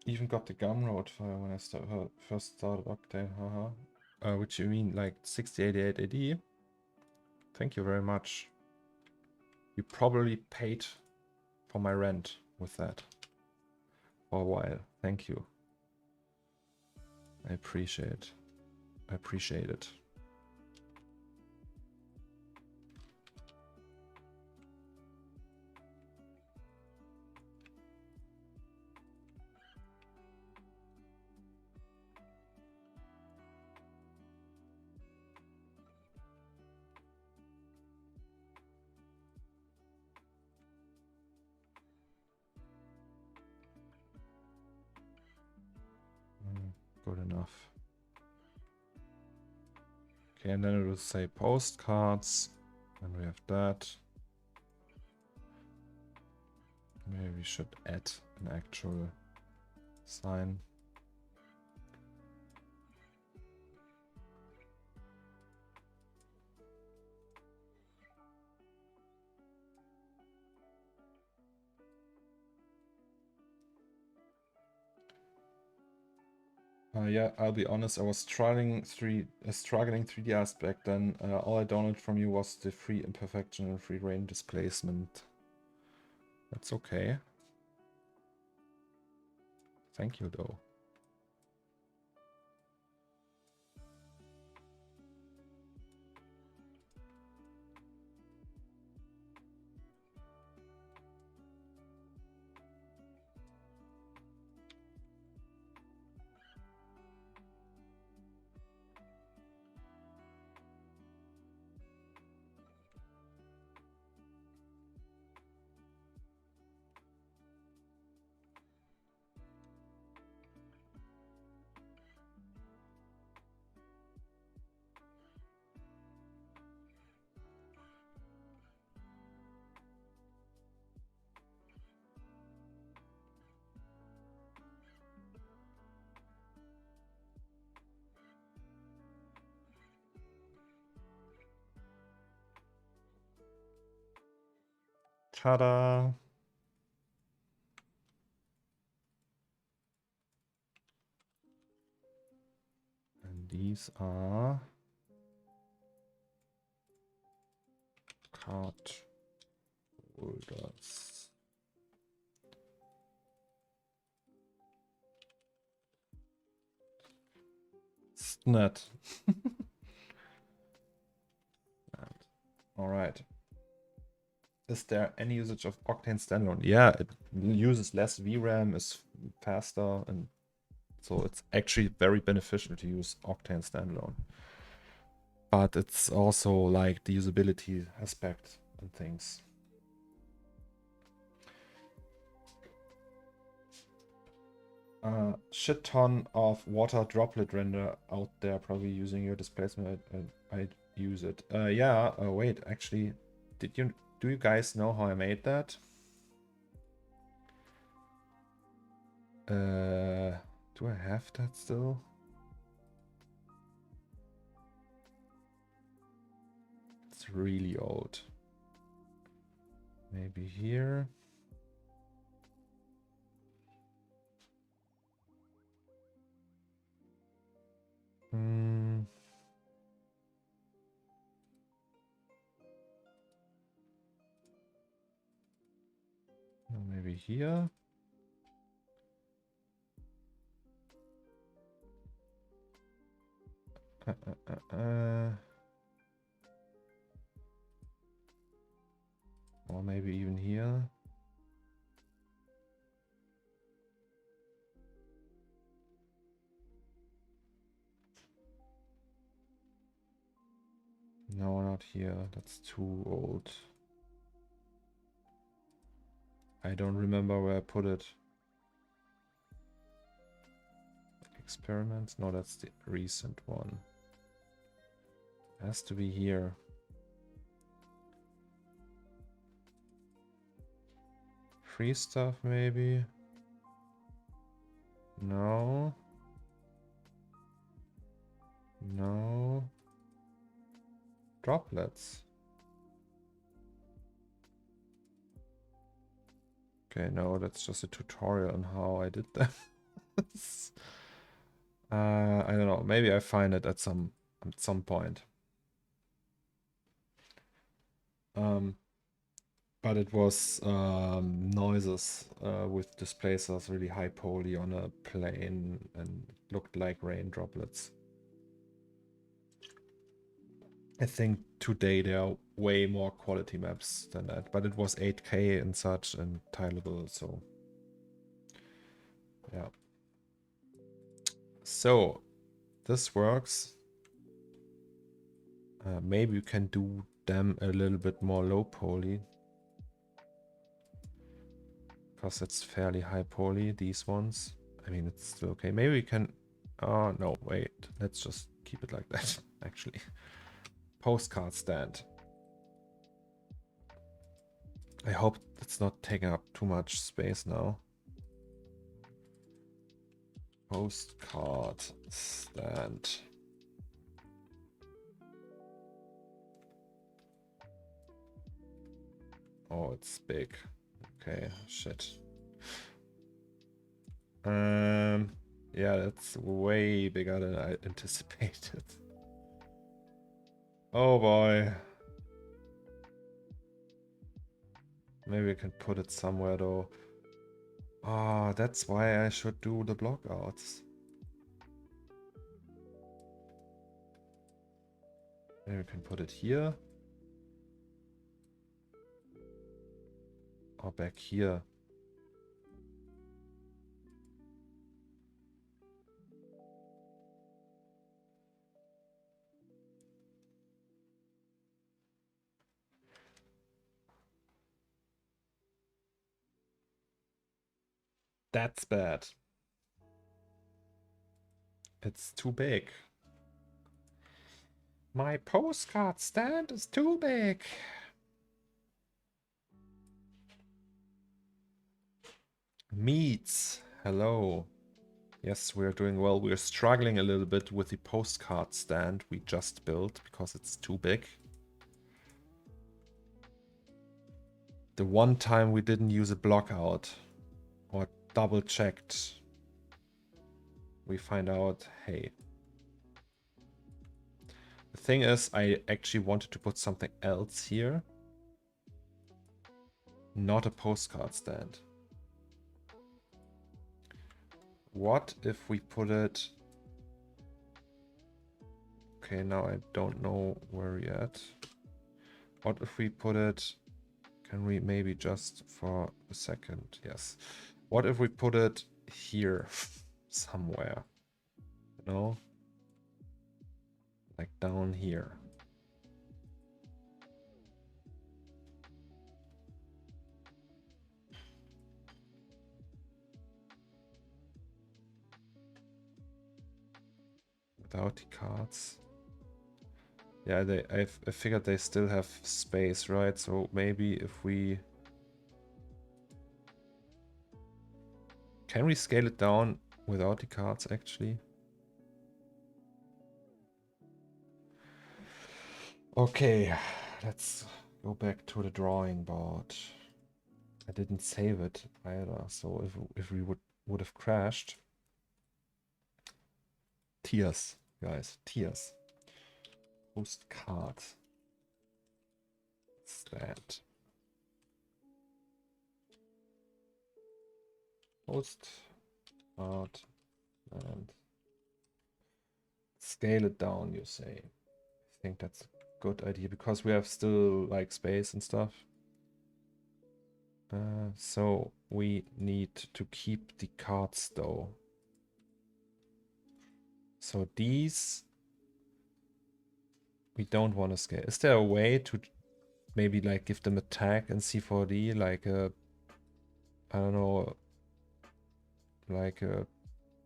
S1: Even got the Gumroad file when I first started Octane, haha. Which you mean like 6088 AD? Thank you very much. You probably paid for my rent with that for a while. Thank you. I appreciate it. I appreciate it. Good enough. Okay, and then it will say postcards. And we have that. Maybe we should add an actual sign. Yeah, I'll be honest, I was struggling 3D back then. All I downloaded from you was the free imperfection and free range displacement. That's okay. Thank you, though. Ta-da! And these are card holders. Snat. All right. Is there any usage of Octane standalone? Yeah, it uses less VRAM, is faster, and so it's actually very beneficial to use Octane standalone. But it's also like the usability aspect and things. Shit ton of water droplet render out there, probably using your displacement. I'd use it. Yeah. Wait, actually, do you guys know how I made that? Do I have that still? It's really old. Maybe here. Maybe here. No, not here. That's too old. I don't remember where I put it. Experiments? No, that's the recent one. Has to be here. Free stuff, maybe? No. No. Droplets. Okay, no, that's just a tutorial on how I did that. I don't know. Maybe I find it at some point. But it was noises with displacers, really high poly on a plane, and looked like rain droplets. I think today there are way more quality maps than that, but it was 8K and such and tileable, so yeah. So this works. Maybe you can do them a little bit more low poly, because it's fairly high poly, these ones. I mean, it's still okay. Maybe we can... Oh, no, wait. Let's just keep it like that, actually. Postcard stand. I hope it's not taking up too much space now. Postcard stand. Oh, it's big. Okay, shit. Yeah, that's way bigger than I anticipated. Oh boy. Maybe I can put it somewhere though. Ah, that's why I should do the block outs. Maybe we can put it here. Or back here. That's bad. It's too big. My postcard stand is too big. Meats. Hello. Yes, we're doing well. We're struggling a little bit with the postcard stand we just built because it's too big. The one time we didn't use a block out or double checked, we find out, hey. The thing is, I actually wanted to put something else here. Not a postcard stand. What if we put it... Okay, now I don't know where we're at. What if we put it... Can we maybe just for a second? Yes. What if we put it here somewhere? You know? Like down here. Without the cards. Yeah, I figured they still have space, right? So maybe if we... Can we scale it down without the cards, actually? Okay, let's go back to the drawing board. I didn't save it either, so if we would have crashed... Tears, guys, tears. Postcard stand. Postcard and scale it down, you say. I think that's a good idea because we have still like space and stuff. So we need to keep the cards though. So these we don't want to scale. Is there a way to maybe like give them a tag in C4D, like a, I don't know, like a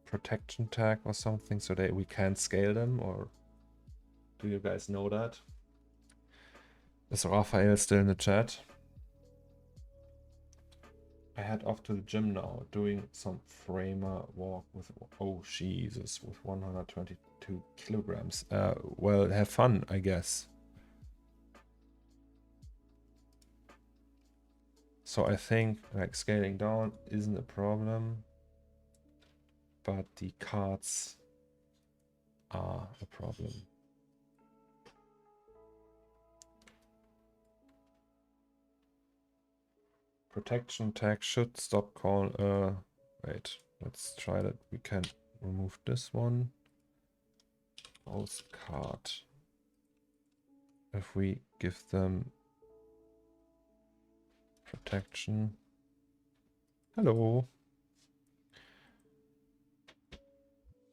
S1: protection tag or something, so that we can't scale them? Or do you guys know that? Is Raphael still in the chat? I head off to the gym now, doing some framer walk with, oh Jesus, with 122 kilograms. Well, have fun, I guess. So I think like scaling down isn't a problem, but the cards are a problem. Protection tag should stop call. Wait, let's try that. We can remove this one. Postcard. If we give them protection. Hello.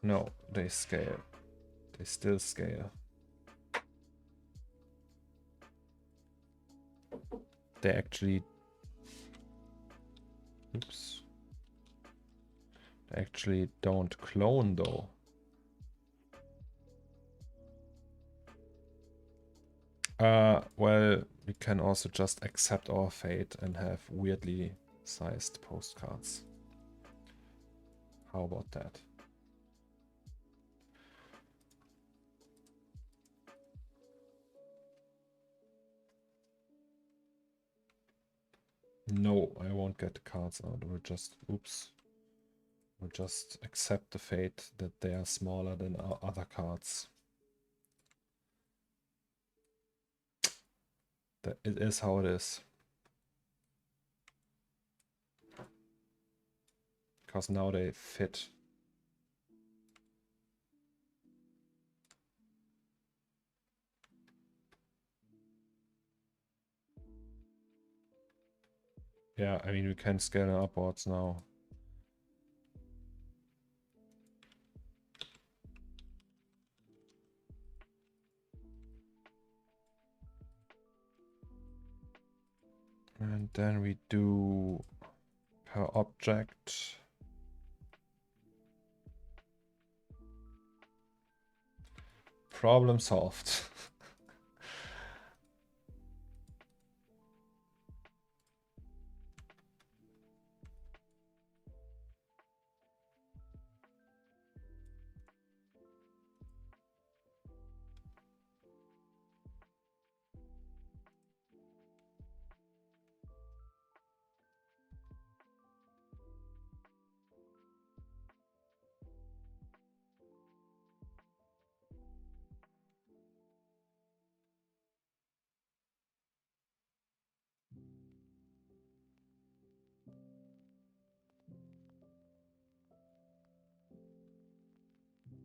S1: No, they scale. They still scale. They actually, oops. They actually don't clone though. Well, we can also just accept our fate and have weirdly sized postcards. How about that? No, I won't get the cards out. We'll just, oops. We'll just accept the fate that they are smaller than our other cards. That it is how it is. Because now they fit. Yeah, I mean, we can scale them upwards now. And then we do per object. Problem solved.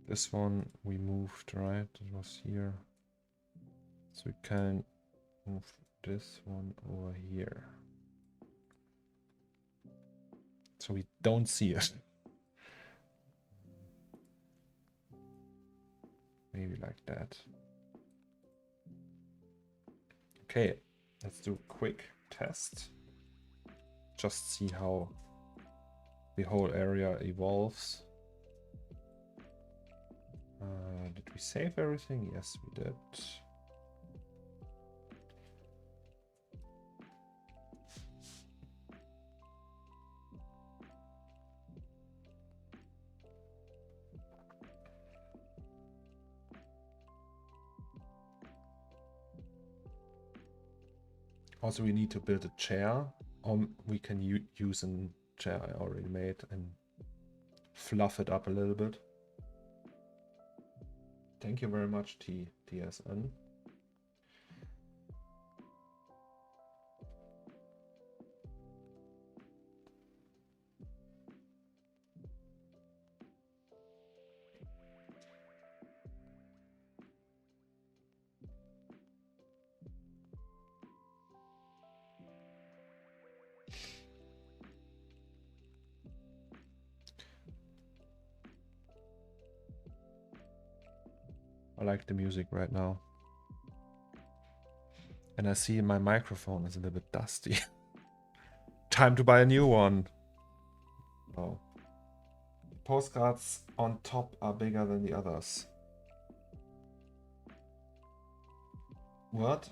S1: This one we moved, right? It was here. So we can move this one over here. So we don't see it. Maybe like that. Okay, let's do a quick test. Just see how the whole area evolves. Did we save everything? Yes, we did. Also, we need to build a chair. We can use a chair I already made and fluff it up a little bit. Thank you very much, TSN. I like the music right now. And I see my microphone is a little bit dusty. Time to buy a new one. Oh. Postcards on top are bigger than the others. What?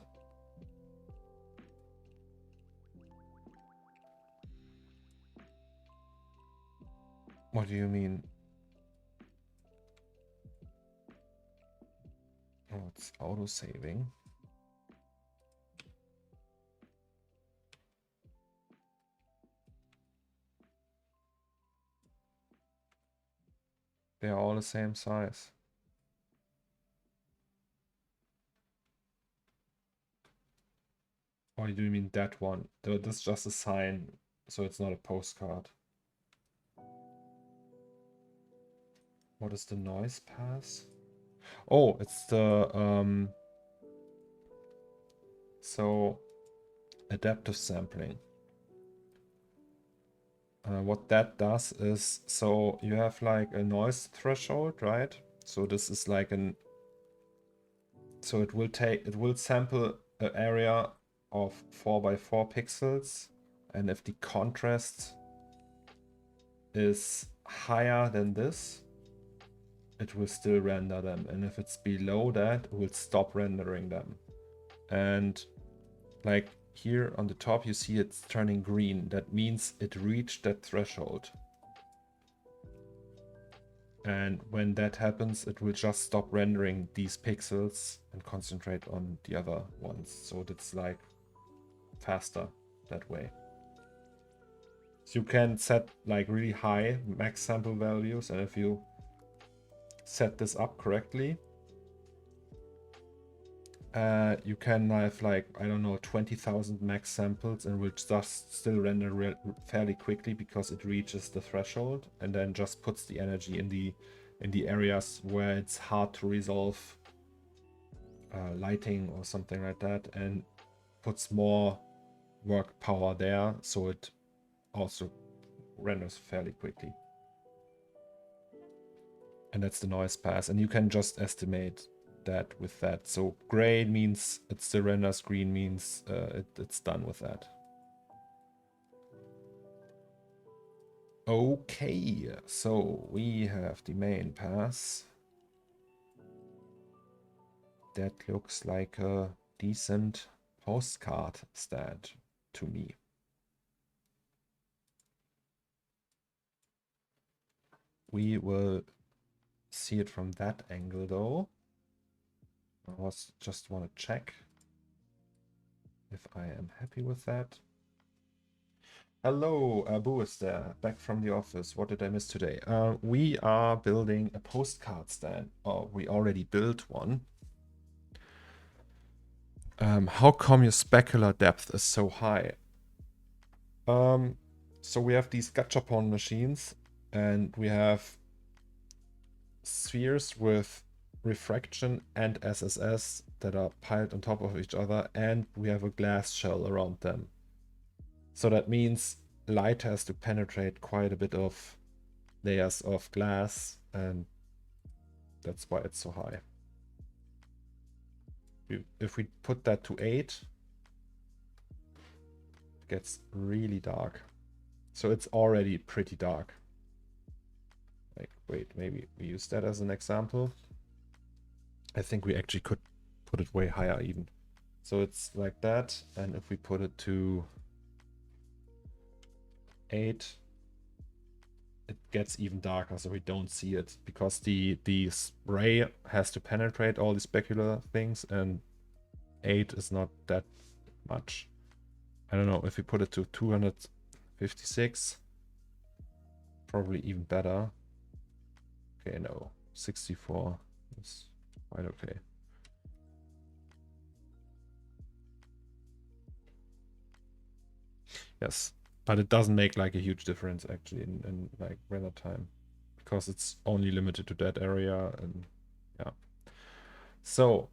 S1: What do you mean? Oh, it's auto-saving. They're all the same size. Or do you mean that one? This is just a sign, so it's not a postcard. What is the noise pass? Oh, it's the so adaptive sampling. What that does is, so you have like a noise threshold, right? So this is like an, so it will sample an area of 4 by 4 pixels, and if the contrast is higher than this, it will still render them, and if it's below that, it will stop rendering them. And like here on the top, you see it's turning green. That means it reached that threshold. And when that happens, it will just stop rendering these pixels and concentrate on the other ones. So that's like faster that way. So you can set like really high max sample values, and if you set this up correctly, you can have like, I don't know, 20,000 max samples, and will just still render fairly quickly because it reaches the threshold, and then just puts the energy in the areas where it's hard to resolve lighting or something like that, and puts more work power there, so it also renders fairly quickly. And that's the noise pass, and you can just estimate that with that. So gray means it still renders, green means it's done with that. Okay, so we have the main pass. That looks like a decent postcard stand to me. We will see it from that angle though. I just want to check if I am happy with that. Hello, Abu is there, back from the office. What did I miss today? We are building a postcard stand. Oh, we already built one. How come your specular depth is so high? So we have these gachapon machines, and we have spheres with refraction and SSS that are piled on top of each other, and we have a glass shell around them. So that means light has to penetrate quite a bit of layers of glass, and that's why it's so high. If we put that to 8, it gets really dark. So it's already pretty dark. Like, wait, maybe we use that as an example. I think we actually could put it way higher even. So it's like that, and if we put it to 8, it gets even darker, so we don't see it, because the spray has to penetrate all the specular things, and 8 is not that much. I don't know, if we put it to 256, probably even better. Okay, no, 64 is quite okay. Yes, but it doesn't make like a huge difference actually in like render time, because it's only limited to that area. And yeah, so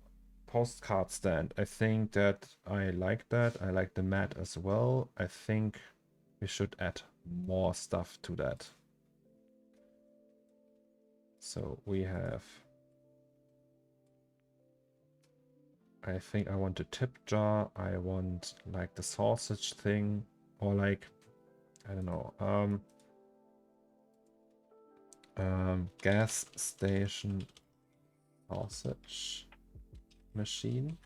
S1: postcard stand, I think that I like that. I like the mat as well. I think we should add more stuff to that. So we have I think I want a tip jar. I want like the sausage thing, or like, I don't know, gas station sausage machine.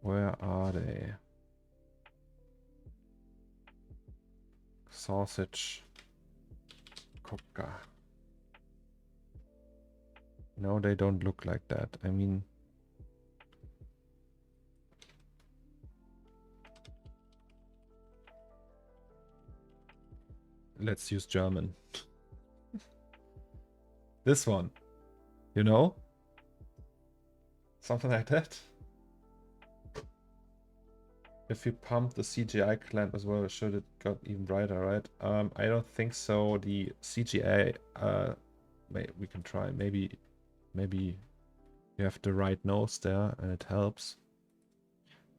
S1: Where are they? Sausage cooker. No, they don't look like that. I mean, let's use German. This one, you know? Something like that. If you pump the CGI clamp as well, should it got even brighter, right? I don't think so. The CGI, we can try. Maybe you have the right nose there and it helps.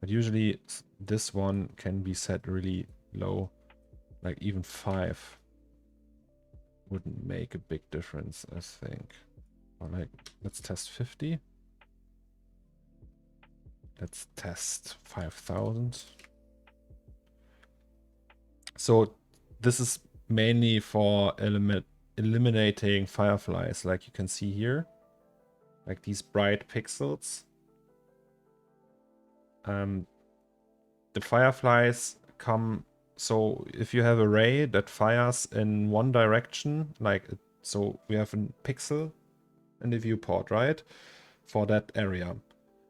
S1: But usually this one can be set really low, like even 5 wouldn't make a big difference, I think. Or like, let's test 50. Let's test 5000. So this is mainly for eliminating fireflies, like you can see here, like these bright pixels. The fireflies come, so if you have a ray that fires in one direction, like, so we have a pixel in the viewport, right? For that area,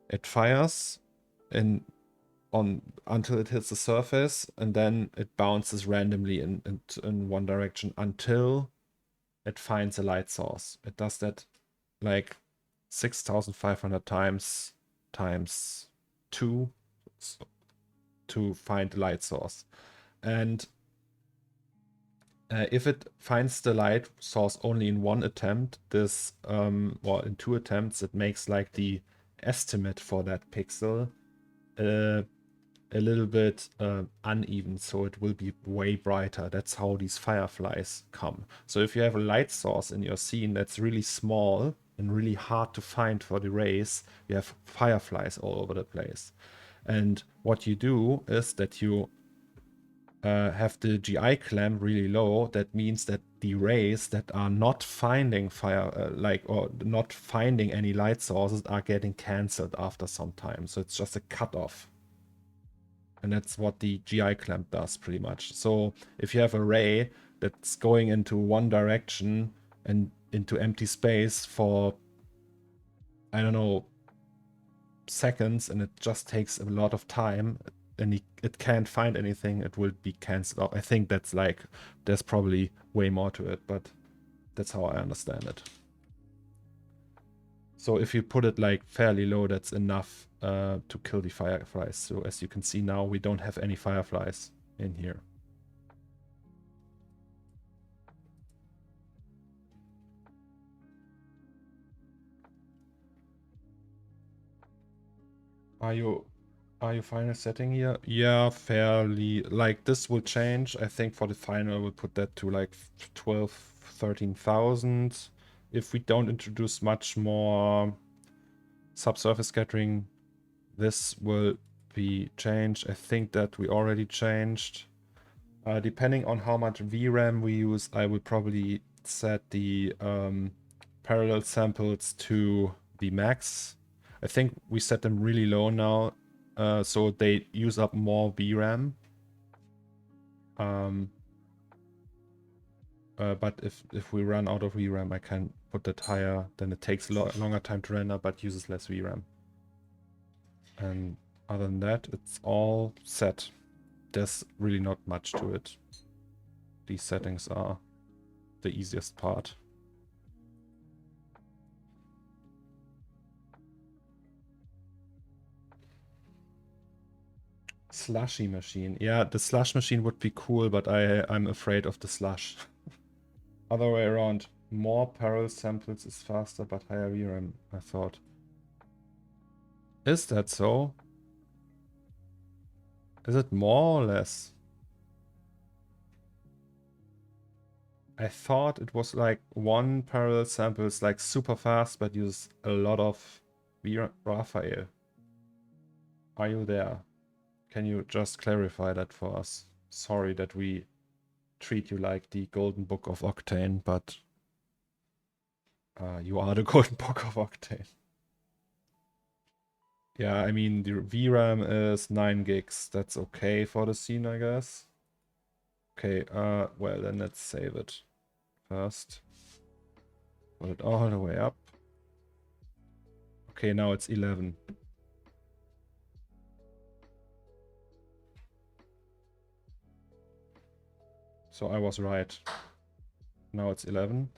S1: it fires until it hits the surface, and then it bounces randomly in one direction until it finds a light source. It does that like 6,500 times 2 to find the light source. And if it finds the light source only in one attempt, this or in 2 attempts, it makes like the estimate for that pixel a little bit uneven, so it will be way brighter. That's how these fireflies come. So if you have a light source in your scene that's really small and really hard to find for the rays, you have fireflies all over the place. And what you do is that you have the GI clamp really low. That means that the rays that are not finding or not finding any light sources are getting cancelled after some time. So it's just a cutoff. And that's what the GI clamp does pretty much. So if you have a ray that's going into one direction and into empty space for, I don't know, seconds, and it just takes a lot of time, and it can't find anything, it will be cancelled out. I think that's like, there's probably way more to it, but that's how I understand it. So if you put it like fairly low, that's enough to kill the fireflies. So as you can see now, we don't have any fireflies in here. Are you final setting here? Yeah, fairly. Like this will change. I think for the final we'll put that to like 12, 13,000. If we don't introduce much more subsurface scattering, this will be changed. I think that we already changed. Depending on how much VRAM we use, I will probably set the parallel samples to the max. I think we set them really low now, so they use up more VRAM. But if we run out of VRAM, I can put that higher. Then it takes a longer time to render, but uses less VRAM. And other than that, it's all set. There's really not much to it. These settings are the easiest part. Slushy machine. Yeah, the slush machine would be cool, but I'm afraid of the slush. Other way around. More parallel samples is faster, but higher VRAM, I thought. Is that so? Is it more or less? I thought it was like one parallel sample is like super fast, but uses a lot of Raphael. Are you there? Can you just clarify that for us? Sorry that we treat you like the golden book of Octane, but you are the golden book of Octane. Yeah, I mean, the VRAM is 9 gigs. That's okay for the scene, I guess. Okay, well, then let's save it first. Put it all the way up. Okay, now it's 11. So I was right. Now it's 11.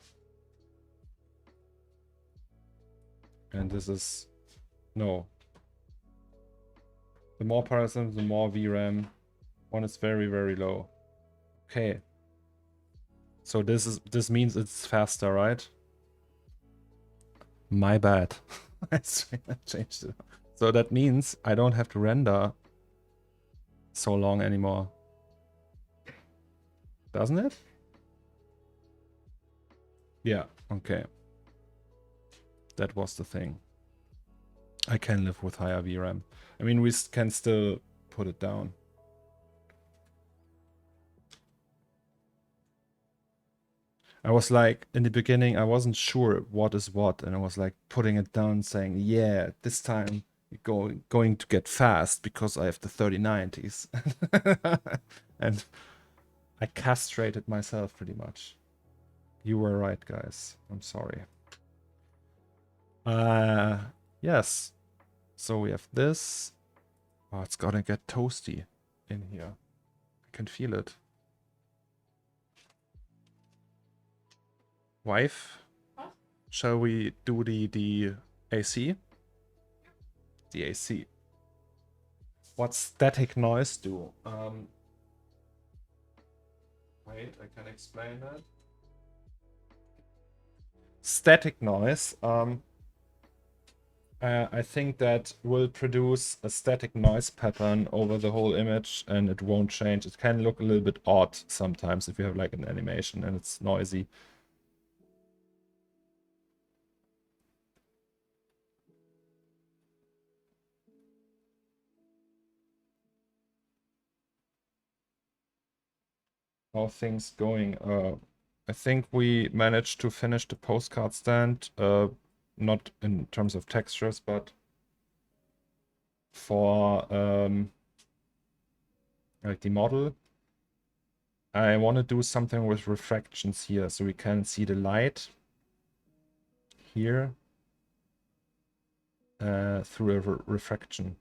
S1: And this is... No. The more parallelism, the more VRAM. One is very, very low. Okay. So this means it's faster, right? My bad. I changed it. So that means I don't have to render so long anymore. Doesn't it? Yeah, okay. That was the thing. I can live with higher VRAM. I mean, we can still put it down. I was like, in the beginning, I wasn't sure what is what. And I was like putting it down saying, yeah, this time you're going to get fast because I have the 3090s. And I castrated myself pretty much. You were right, guys. I'm sorry. Yes. So we have this. Oh, it's gonna get toasty in here. I can feel it. Wife, shall we do the AC? The AC. What's static noise do? Wait, I can explain that. Static noise, I think that will produce a static noise pattern over the whole image and it won't change. It can look a little bit odd sometimes if you have like an animation and it's noisy. How things going? I think we managed to finish the postcard stand, not in terms of textures, but for like the model. I want to do something with refractions here, so we can see the light here through a refraction.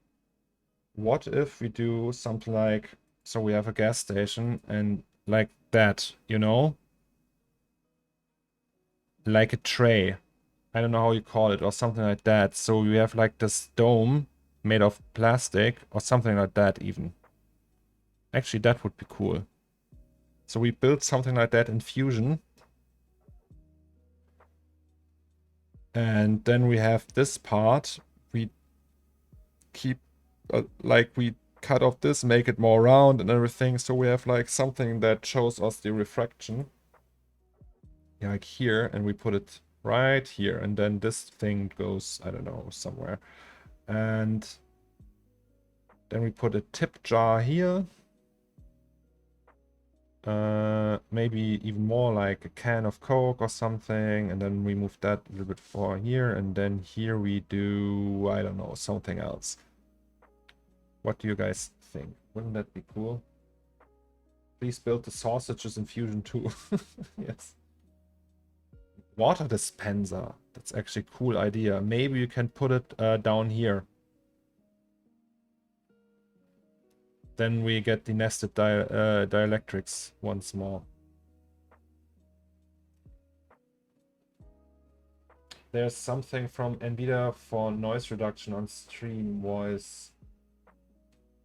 S1: What if we do something like, so we have a gas station and like that, you know? Like a tray. I don't know how you call it, or something like that. So we have like this dome made of plastic or something like that even. Actually, that would be cool. So we built something like that in Fusion. And then we have this part. We keep, like we cut off this, make it more round and everything. So we have like something that shows us the refraction. Yeah, like here, and we put it right here. And then this thing goes, I don't know, somewhere. And then we put a tip jar here. Maybe even more like a can of Coke or something, and then we move that a little bit for here, and then here we do, I don't know, something else. What do you guys think? Wouldn't that be cool? Please build the sausages in Fusion too. Yes. Water dispenser. That's actually a cool idea. Maybe you can put it down here. Then we get the nested dielectrics once more. There's something from NVIDIA for noise reduction on stream voice.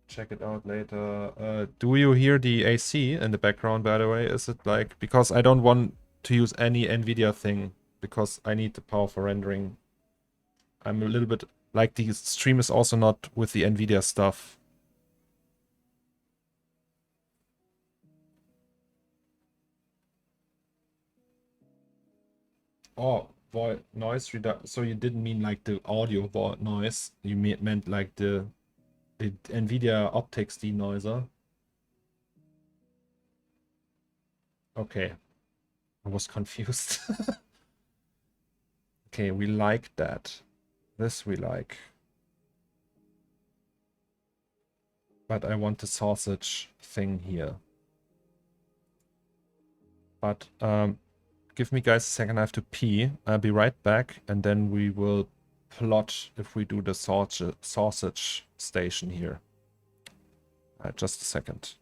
S1: Check it out later. Do you hear the AC in the background, by the way? Is it like... Because I don't want to use any NVIDIA thing, because I need the power for rendering. I'm a little bit... Like, the stream is also not with the NVIDIA stuff. Oh, noise reduction. So you didn't mean like the audio noise. You meant like the NVIDIA optics denoiser. Okay, I was confused. Okay, we like that. This we like. But I want the sausage thing here. But give me guys a second, I have to pee. I'll be right back, and then we will plot if we do the sausage station here. Just a second.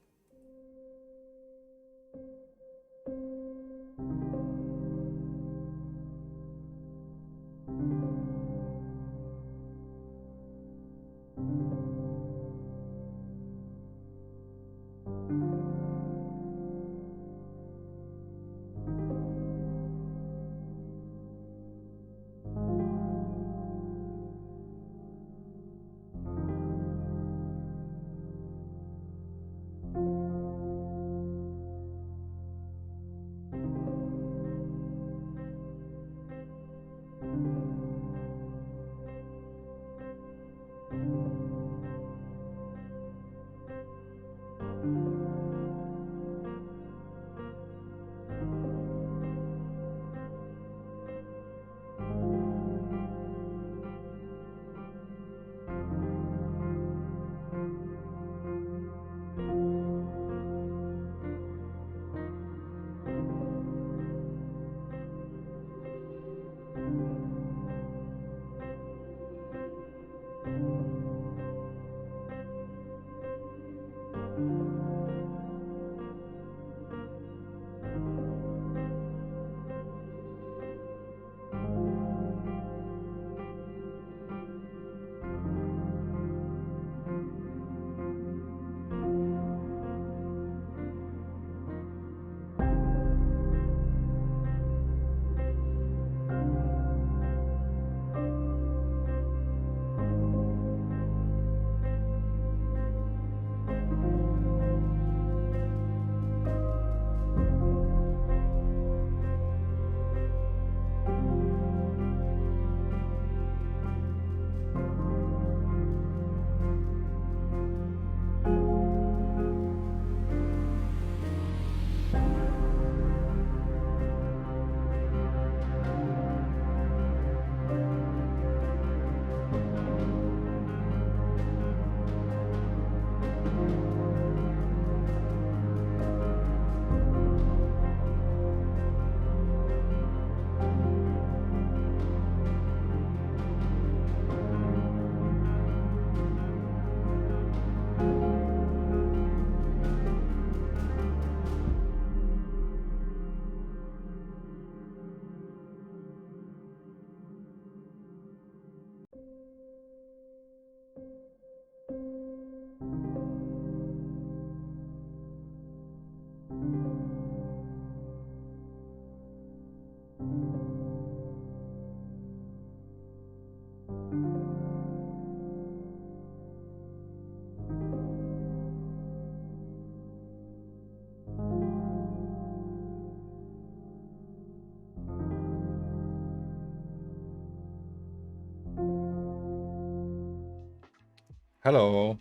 S1: Hello.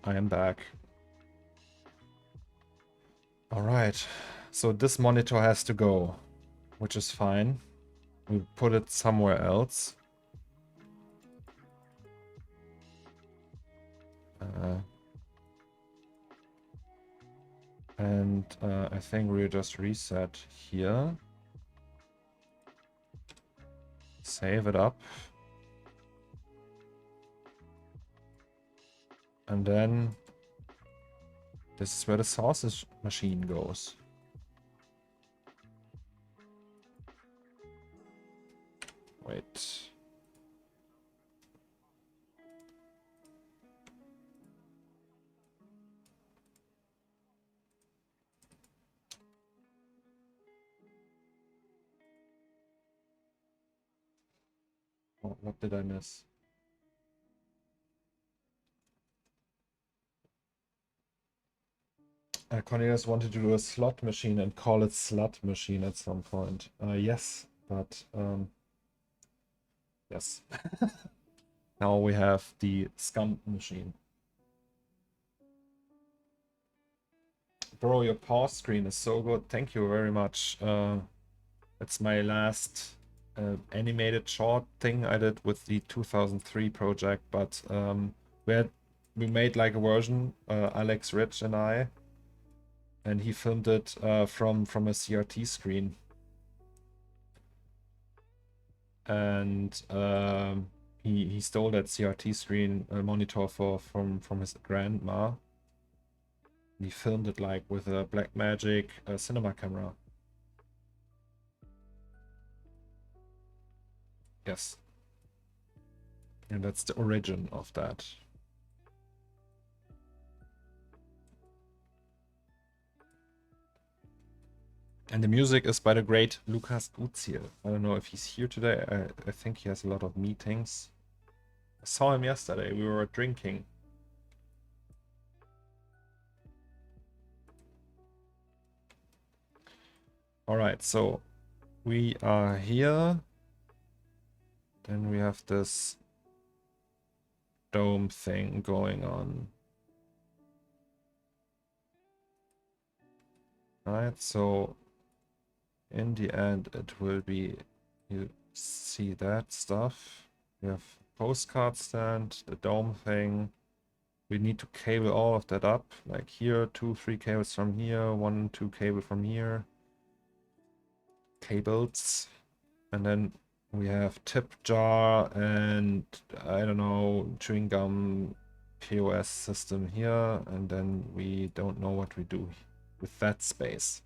S1: I am back. All right. So this monitor has to go, which is fine. We put it somewhere else. And I think we'll just reset here. Save it up. And then this is where the sausage machine goes. Wait. Oh, what did I miss? Cornelius wanted to do a slot machine and call it slut machine at some point. Yes, but yes. Now we have the scum machine. Bro, your pause screen is so good. Thank you very much. It's my last animated short thing I did with the 2003 project, but we made like a version, Alex Rich and I, and he filmed it from a CRT screen. And he stole that CRT screen monitor from his grandma. And he filmed it like with a Blackmagic cinema camera. Yes. And that's the origin of that. And the music is by the great Lukas Gutziel. I don't know if he's here today. I think he has a lot of meetings. I saw him yesterday. We were drinking. Alright, so we are here. Then we have this dome thing going on. Alright, so in the end it will be, you see that stuff. We have postcard stand, the dome thing. We need to cable all of that up, like here, 2-3 cables from here, 1-2 cable from here. Cables. And then we have tip jar and, I don't know, chewing gum POS system here. And then we don't know what we do with that space,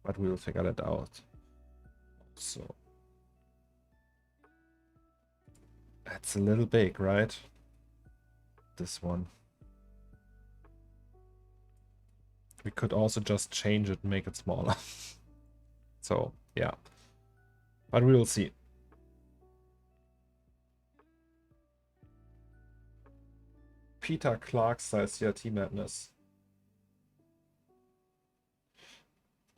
S1: but we will figure that out. So that's a little big, right? This one. We could also just change it, make it smaller. So yeah, but we will see. Peter Clark style CRT madness.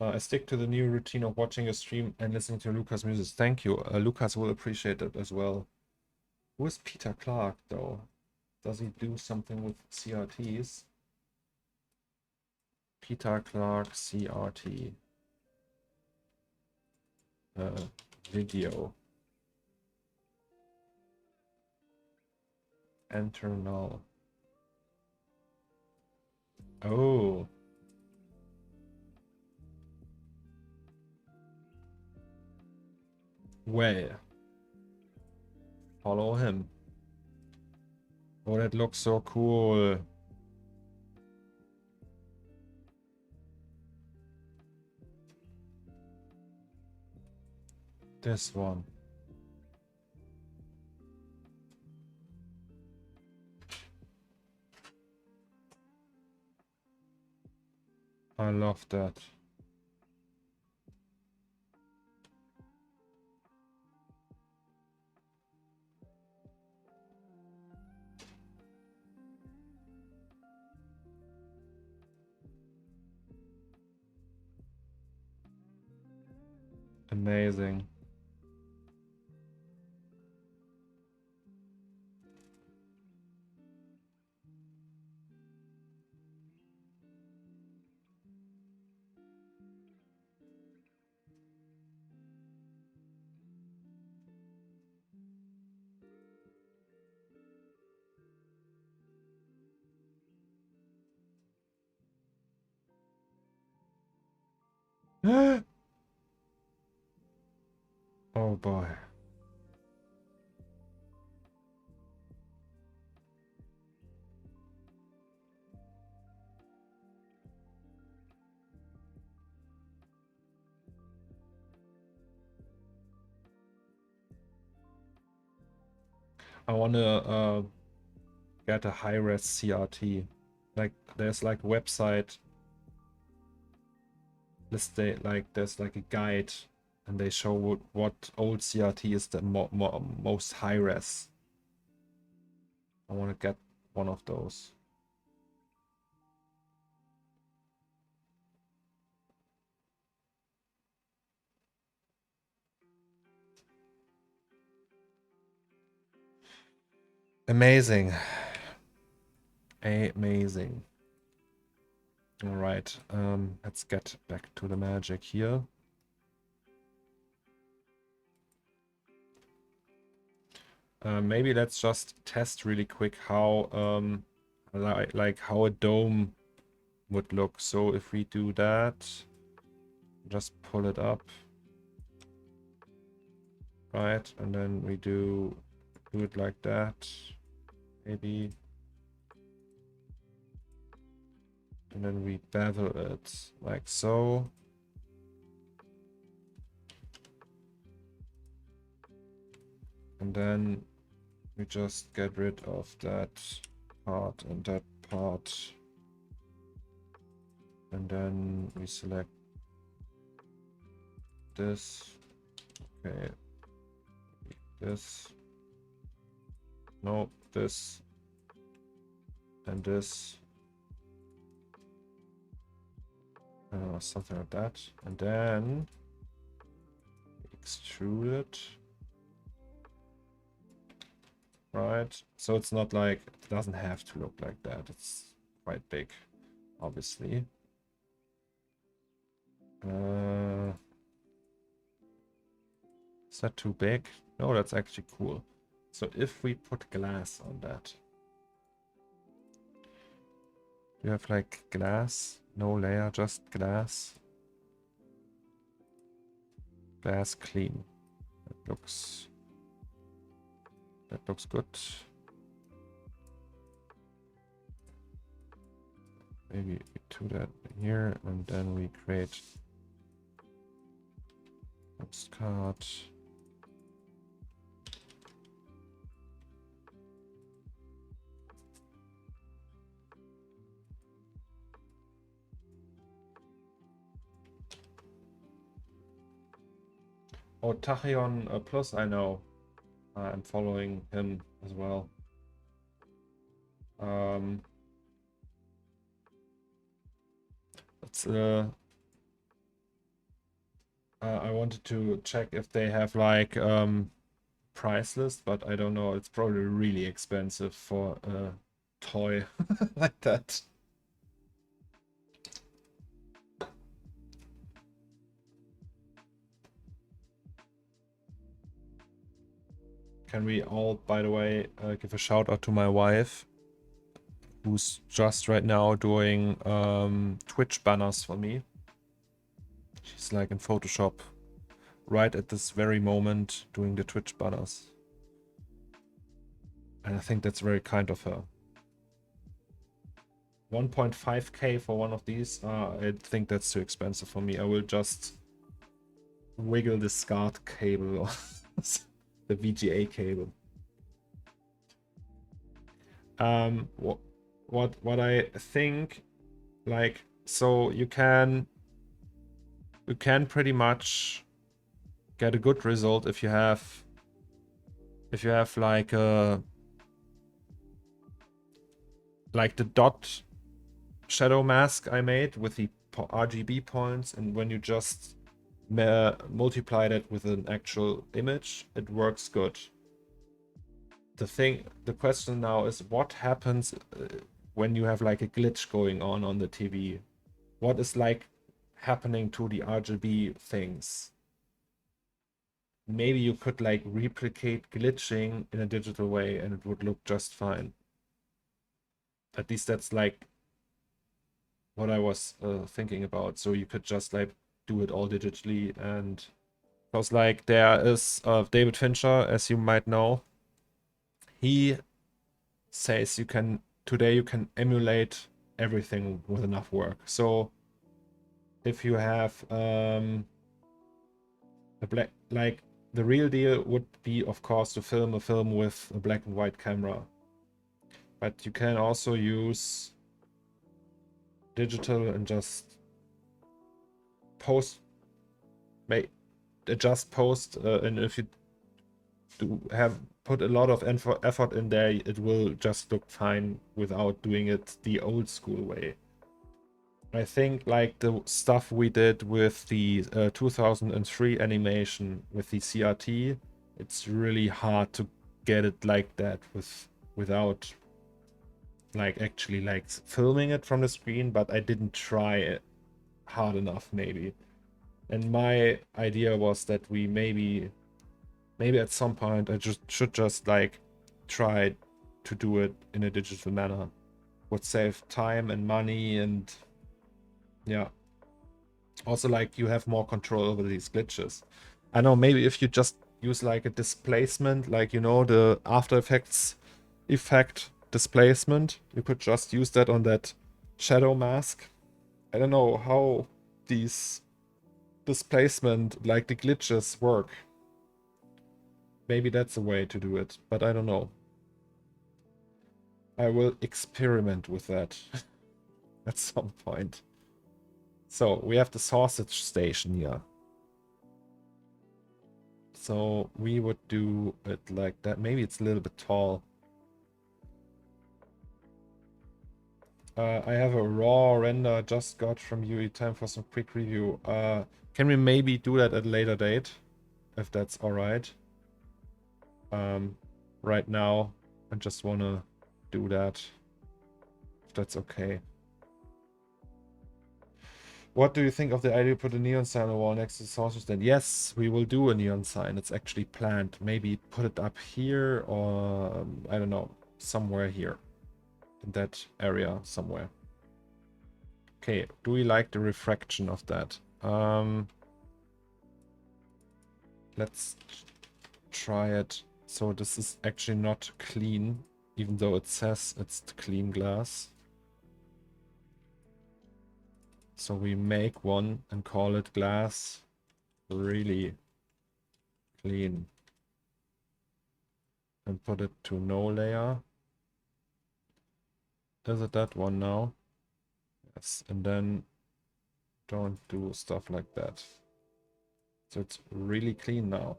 S1: I stick to the new routine of watching a stream and listening to Lucas' music. Thank you. Lucas will appreciate it as well. Who is Peter Clark, though? Does he do something with CRTs? Peter Clark CRT. Video. Enter null. Oh. Well. Follow him. Oh, that looks so cool. This one. I love that. Amazing. Oh boy. I wanna get a high-res CRT. Like there's like a website listed, like there's like a guide and they show what old CRT is the most high-res. I want to get one of those. Amazing. Amazing. All right, let's get back to the magic here. Maybe let's just test really quick how like how a dome would look. So if we do that, just pull it up, right, and then we do it like that, maybe, and then we bevel it like so. And then we just get rid of that part and that part. And then we select this. Okay. This. No, this. And this. Something like that. And then extrude it. Right. So it's not like, it doesn't have to look like that. It's quite big, obviously. Is that too big? No, that's actually cool. So if we put glass on that, you have like glass, no layer, just glass. Glass clean. That looks good. Maybe we do that here, and then we create postcard. Oh, Tachyon Plus, I know. I'm following him as well. It's I wanted to check if they have like price list, but I don't know. It's probably really expensive for a toy like that. Can we all, by the way, give a shout out to my wife, who's just right now doing Twitch banners for me. She's like in Photoshop right at this very moment doing the Twitch banners. And I think that's very kind of her. 1.5k for one of these? I think that's too expensive for me. I will just wiggle the SCART cable or the VGA cable. What I think, like, so you can pretty much get a good result if you have like a the dot shadow mask I made with the RGB points, and when you just multiply that with an actual image, it works good. The question now is, what happens when you have like a glitch going on the TV? What is like happening to the RGB things? Maybe you could like replicate glitching in a digital way and it would look just fine. At least that's like what I was thinking about. So you could just like do it all digitally, and because like there is David Fincher, as you might know, he says today you can emulate everything with enough work. So if you have a black, like the real deal would be, of course, to film a film with a black and white camera, but you can also use digital and just adjust post, and if you have put a lot of effort in there, it will just look fine without doing it the old school way. I think like the stuff we did with the 2003 animation with the CRT, it's really hard to get it like that with without like actually like filming it from the screen, but I didn't try it hard enough maybe. And my idea was that we maybe at some point I should just like try to do it in a digital manner. Would save time and money, and yeah. Also, like, you have more control over these glitches. I know, maybe if you just use like a displacement, like, you know, the After Effects effect displacement, you could just use that on that shadow mask. I don't know how these displacement, like the glitches, work. Maybe that's a way to do it, but I don't know. I will experiment with that at some point. So we have the sausage station here. So we would do it like that. Maybe it's a little bit tall. I have a raw render I just got from you. Time for some quick review. Can we maybe do that at a later date? If that's alright. Right now, I just want to do that. If that's okay. What do you think of the idea to put a neon sign on the wall next to the sausage stand? Yes, we will do a neon sign. It's actually planned. Maybe put it up here or, I don't know, somewhere here. In that area somewhere. Okay, do we like the refraction of that? Let's try it. So this is actually not clean, even though it says it's clean glass. So we make one and call it glass really clean. And put it to no layer. Is it that one now? Yes, and then don't do stuff like that. So it's really clean now.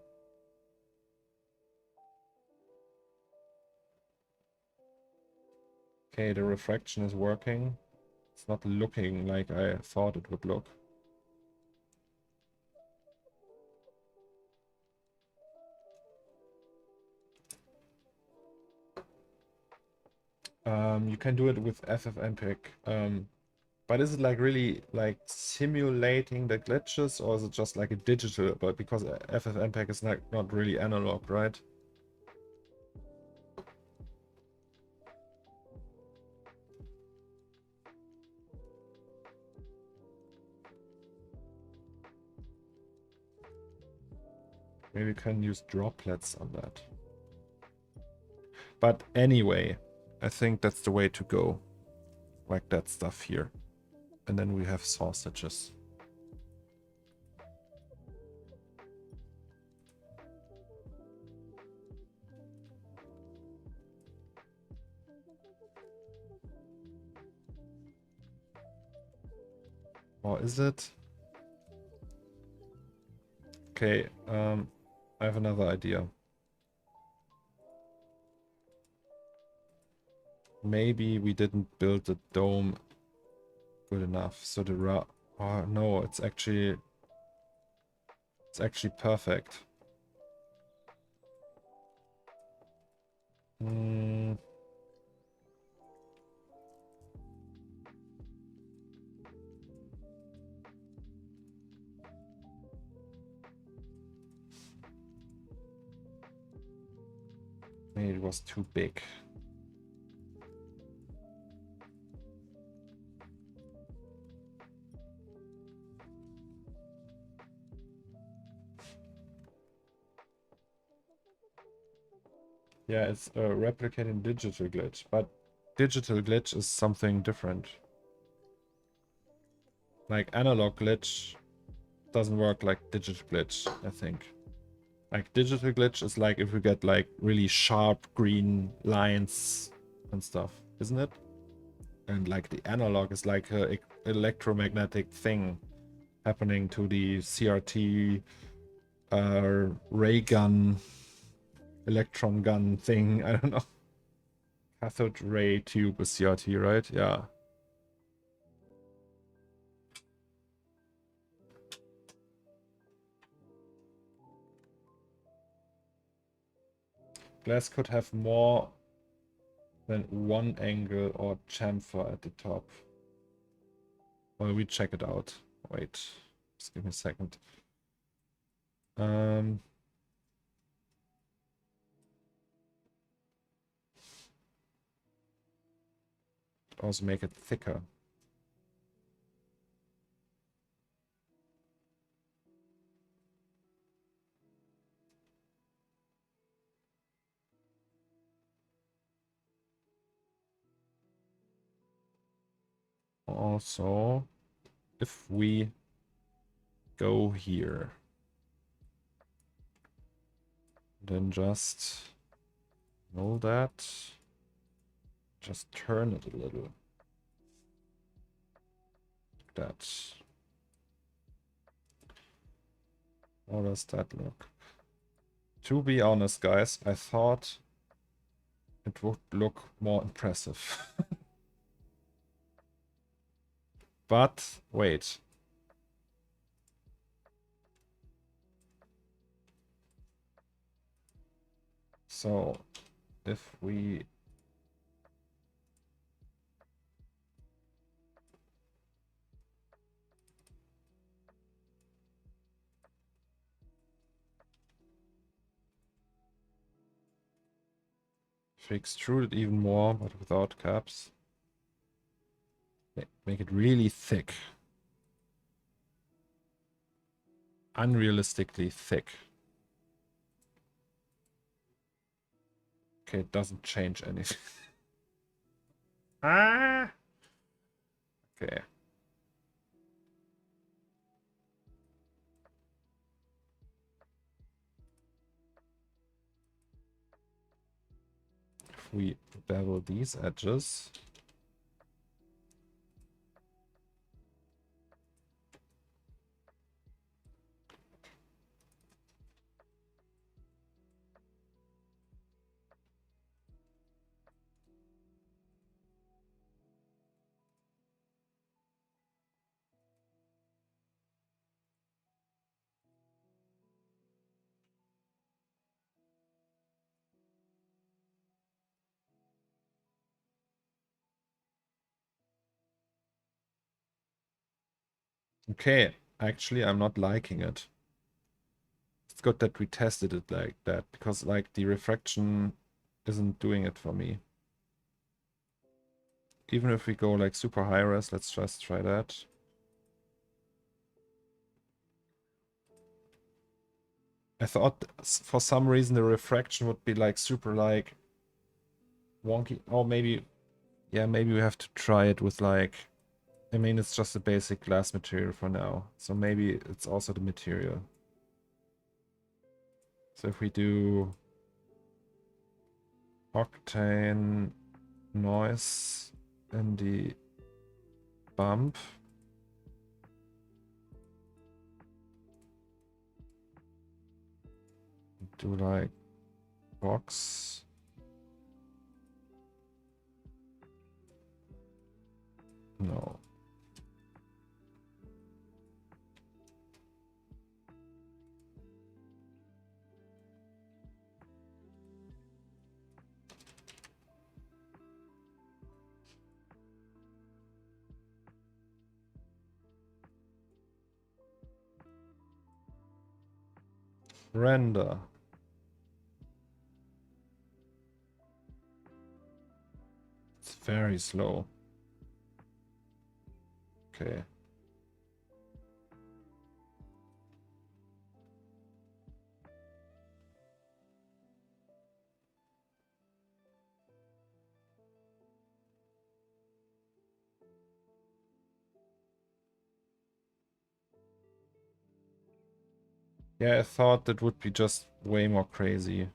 S1: Okay, the refraction is working. It's not looking like I thought it would look. You can do it with FFmpeg. But is it like really like simulating the glitches, or is it just like a digital? But because FFmpeg is not really analog, right? Maybe we can use droplets on that. But anyway, I think that's the way to go. Like that stuff here. And then we have sausages. Or is it? Okay, I have another idea. Maybe we didn't build the dome good enough. So the oh no, it's actually perfect. Maybe it was too big. Yeah, it's a replicating digital glitch, but digital glitch is something different. Like analog glitch doesn't work like digital glitch, I think. Like digital glitch is like if you get like really sharp green lines and stuff, isn't it? And like the analog is like a electromagnetic thing happening to the CRT ray gun, electron gun thing. I don't know. Cathode ray tube is CRT, right? Yeah. Glass could have more Then one angle or chamfer at the top. Well, we check it out. Wait, just give me a second. Also make it thicker. Also, if we go here, then just roll that, just turn it a little. Like that. How does that look? To be honest, guys, I thought it would look more impressive. But wait. So if we extrude it even more, but without caps, make it really thick. Unrealistically thick. Okay, it doesn't change anything. Ah! Okay. If we bevel these edges, okay, actually I'm not liking it. It's good that we tested it like that, because like the refraction isn't doing it for me. Even if we go like super high res, let's just try that. I thought for some reason the refraction would be like super like wonky. Or maybe, yeah, maybe we have to try it with like, I mean, it's just a basic glass material for now. So maybe it's also the material. So if we do octane noise in the bump, do like box. No. Render. It's very slow. Okay. Yeah, I thought that would be just way more crazy.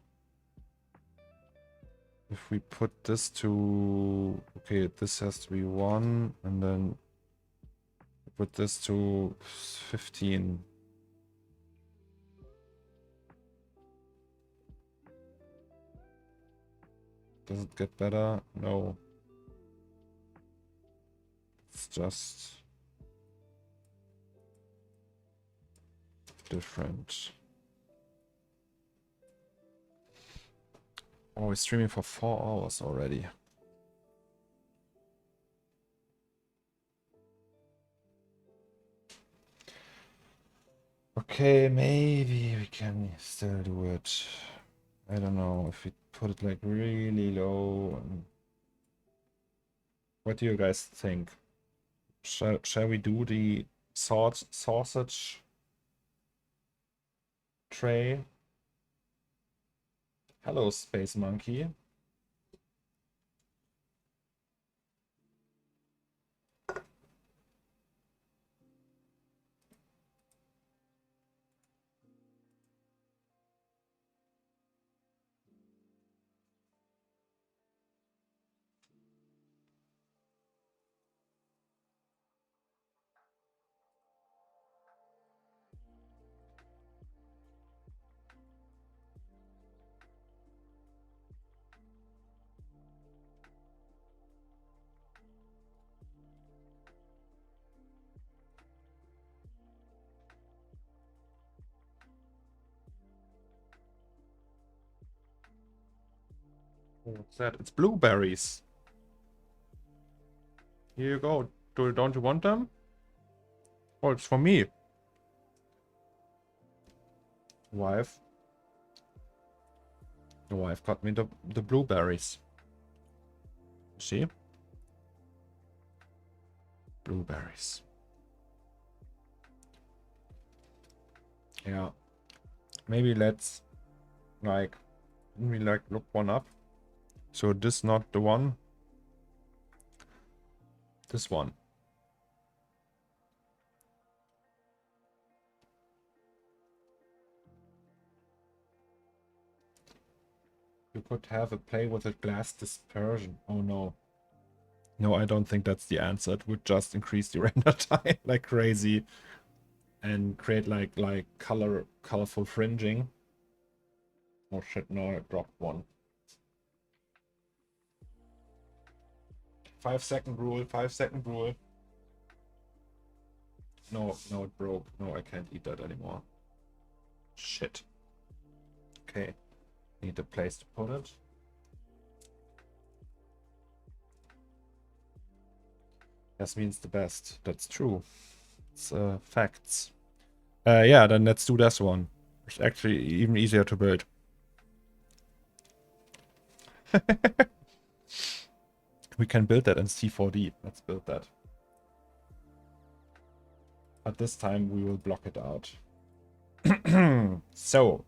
S1: If we put this to... Okay, this has to be 1, and then put this to 15. Does it get better? No. It's just different. Oh, we're streaming for 4 hours already. Okay, maybe we can still do it. I don't know if we put it like really low. What do you guys think? Shall we do the sausage tray? Hello, Space Monkey. What's that? It's blueberries. Here you go. Don't you want them? Oh, it's for me. Wife. The wife got me the blueberries. See? Blueberries. Yeah. Maybe let's like look one up. So this not the one. This one. You could have a play with a glass dispersion. Oh no. No, I don't think that's the answer. It would just increase the render time like crazy and create like colorful fringing. Oh shit, no, I dropped one. 5-second rule, 5-second rule. No, it broke. No, I can't eat that anymore. Shit. Okay. Need a place to put it. This means the best. That's true. It's facts. Yeah, then let's do this one. It's actually even easier to build. We can build that in C4D. Let's build that. But this time we will block it out. So.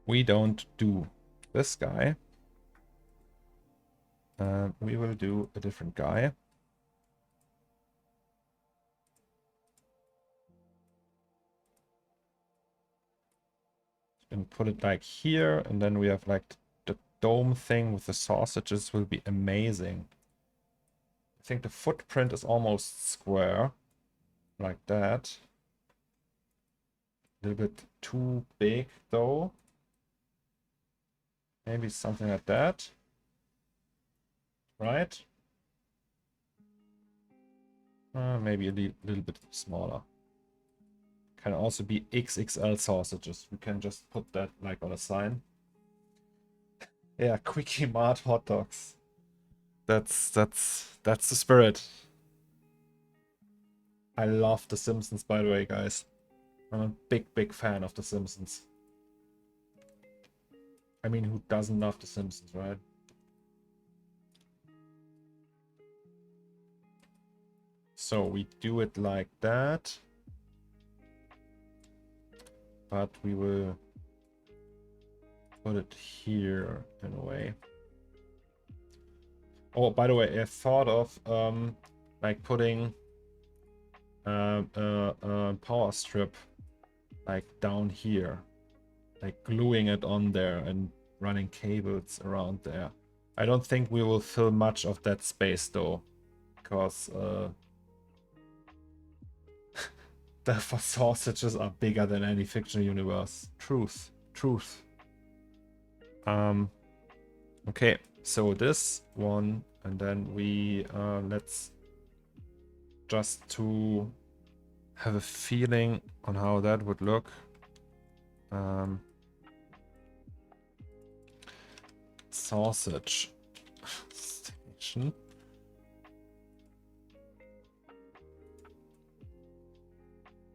S1: We don't do this guy. We will do a different guy. And put it like here, and then we have like the dome thing with the sausages will be amazing. I think the footprint is almost square, like that. A little bit too big though. Maybe something like that. Right? Maybe a little bit smaller. Can also be XXL sausages. We can just put that like on a sign. Yeah, Quickie Mart hot dogs. That's the spirit. I love The Simpsons, by the way, guys. I'm a big fan of The Simpsons. I mean, who doesn't love The Simpsons, right? So we do it like that. But we will put it here in a way. Oh, by the way, I thought of like putting power strip like down here, like gluing it on there and running cables around there. I don't think we will fill much of that space though, because the sausages are bigger than any fictional universe. Truth. Okay, so this one, and then we let's just to have a feeling on how that would look. sausage station.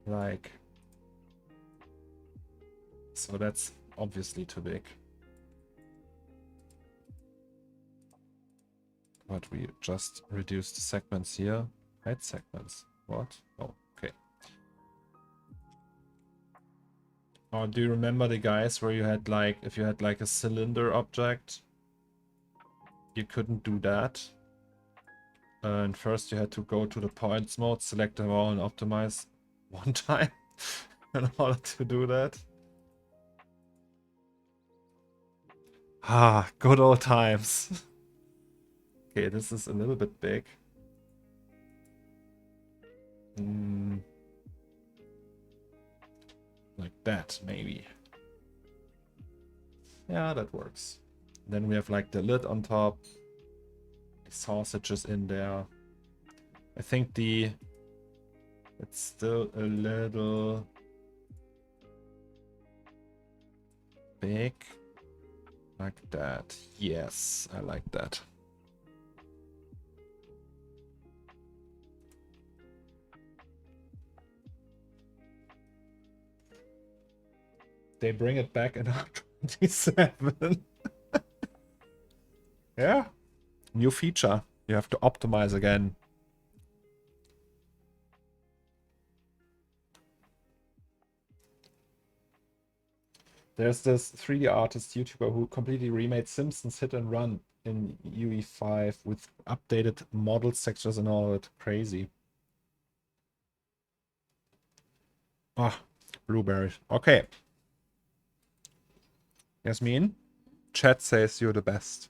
S1: Like, so that's obviously too big. But we just reduce the segments here. Hide segments. What? Oh, okay. Oh, do you remember the guys where you had like, if you had like a cylinder object, you couldn't do that? And first you had to go to the points mode, select them all and optimize one time in order to do that. Ah, good old times. Okay, this is a little bit big. Like that, maybe. Yeah, that works. Then we have like the lid on top. The sausages in there. I think it's still a little big. Like that. Yes, I like that. They bring it back in 27. Yeah. New feature. You have to optimize again. There's this 3D artist YouTuber who completely remade Simpsons Hit and Run in UE5 with updated model textures and all that. Crazy. Ah, blueberries. Okay. Yasmin, chat says you're the best.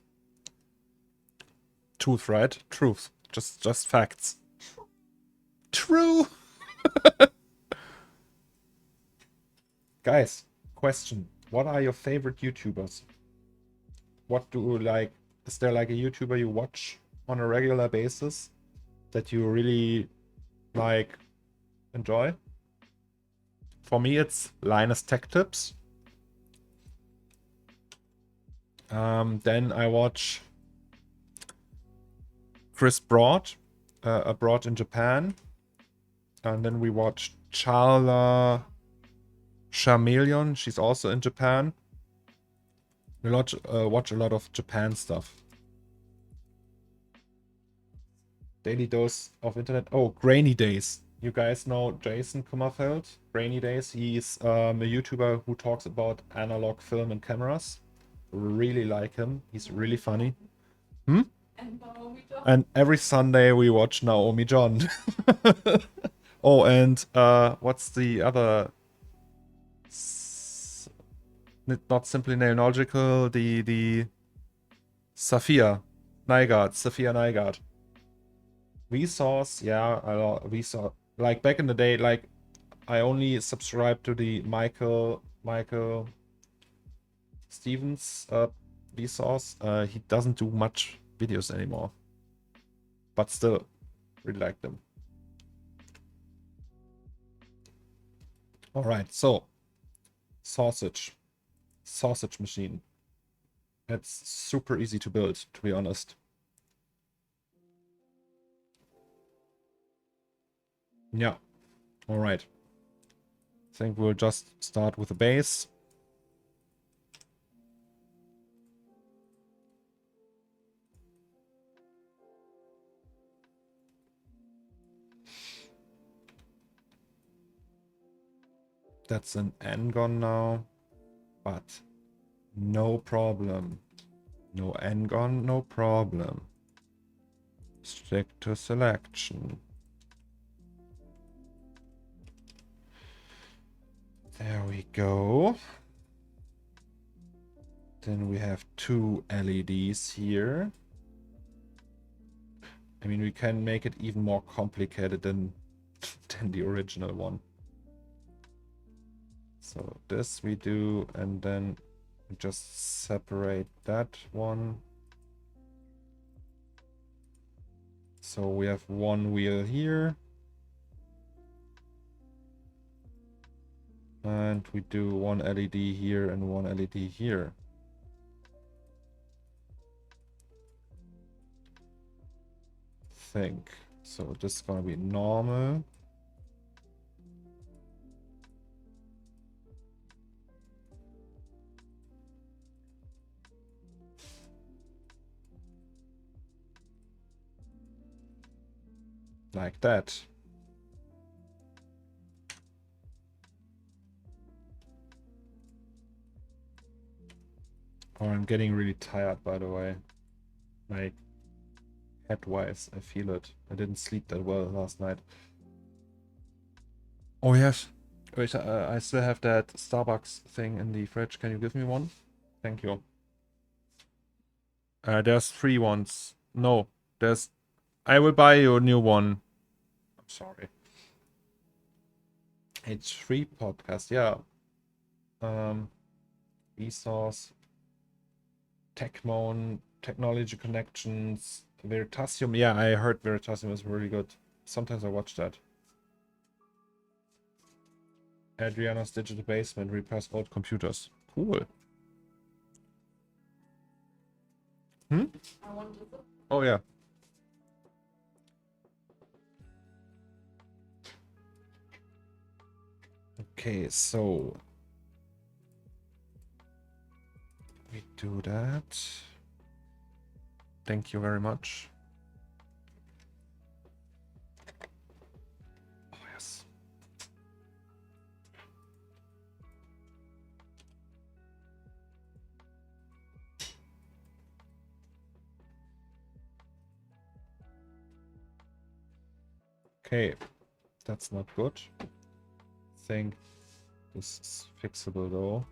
S1: Truth, right? Truth. Just facts. True. Guys, question. What are your favorite YouTubers? What do you like? Is there like a YouTuber you watch on a regular basis that you really like enjoy? For me, it's Linus Tech Tips. Then I watch Chris Broad, abroad in Japan. And then we watch Charla Chameleon. She's also in Japan. We watch a lot of Japan stuff. Daily dose of internet. Oh, Grainy Days. You guys know Jason Kummerfeld? Grainy Days. He's a YouTuber who talks about analog film and cameras. Really like him. He's really funny. And Naomi John. And every Sunday we watch Naomi John. Oh, and what's the other? Not Simply Neological. The Sophia Nygaard. Vsauce, yeah, Vsauce. Like back in the day, like I only subscribed to the Michael Stevens Vsauce. He doesn't do much videos anymore, but still really like them. All right, so sausage machine. It's super easy to build, to be honest. Yeah. All right. I think we'll just start with the base. That's an N-gon now, but no problem. No N-gon, no problem. Stick to selection. There we go. Then we have two LEDs here. I mean, we can make it even more complicated than the original one. So this we do, and then we just separate that one. So we have one wheel here. And we do one LED here and one LED here. think. So this is gonna be normal. Like that. Oh, I'm getting really tired, by the way. Like, head-wise, I feel it. I didn't sleep that well last night. Oh, yes. Wait, I still have that Starbucks thing in the fridge. Can you give me one? Thank you. There's 3 ones. No, there's... I will buy you a new one. I'm sorry. H3 podcast, yeah. Resource, Techmon, Technology Connections, Veritasium. Yeah, I heard Veritasium is really good. Sometimes I watch that. Adriana's Digital Basement repairs old computers. Cool. Hmm? Oh, yeah. Okay, so we do that. Thank you very much. Oh, yes. Okay, that's not good. I think this is fixable though.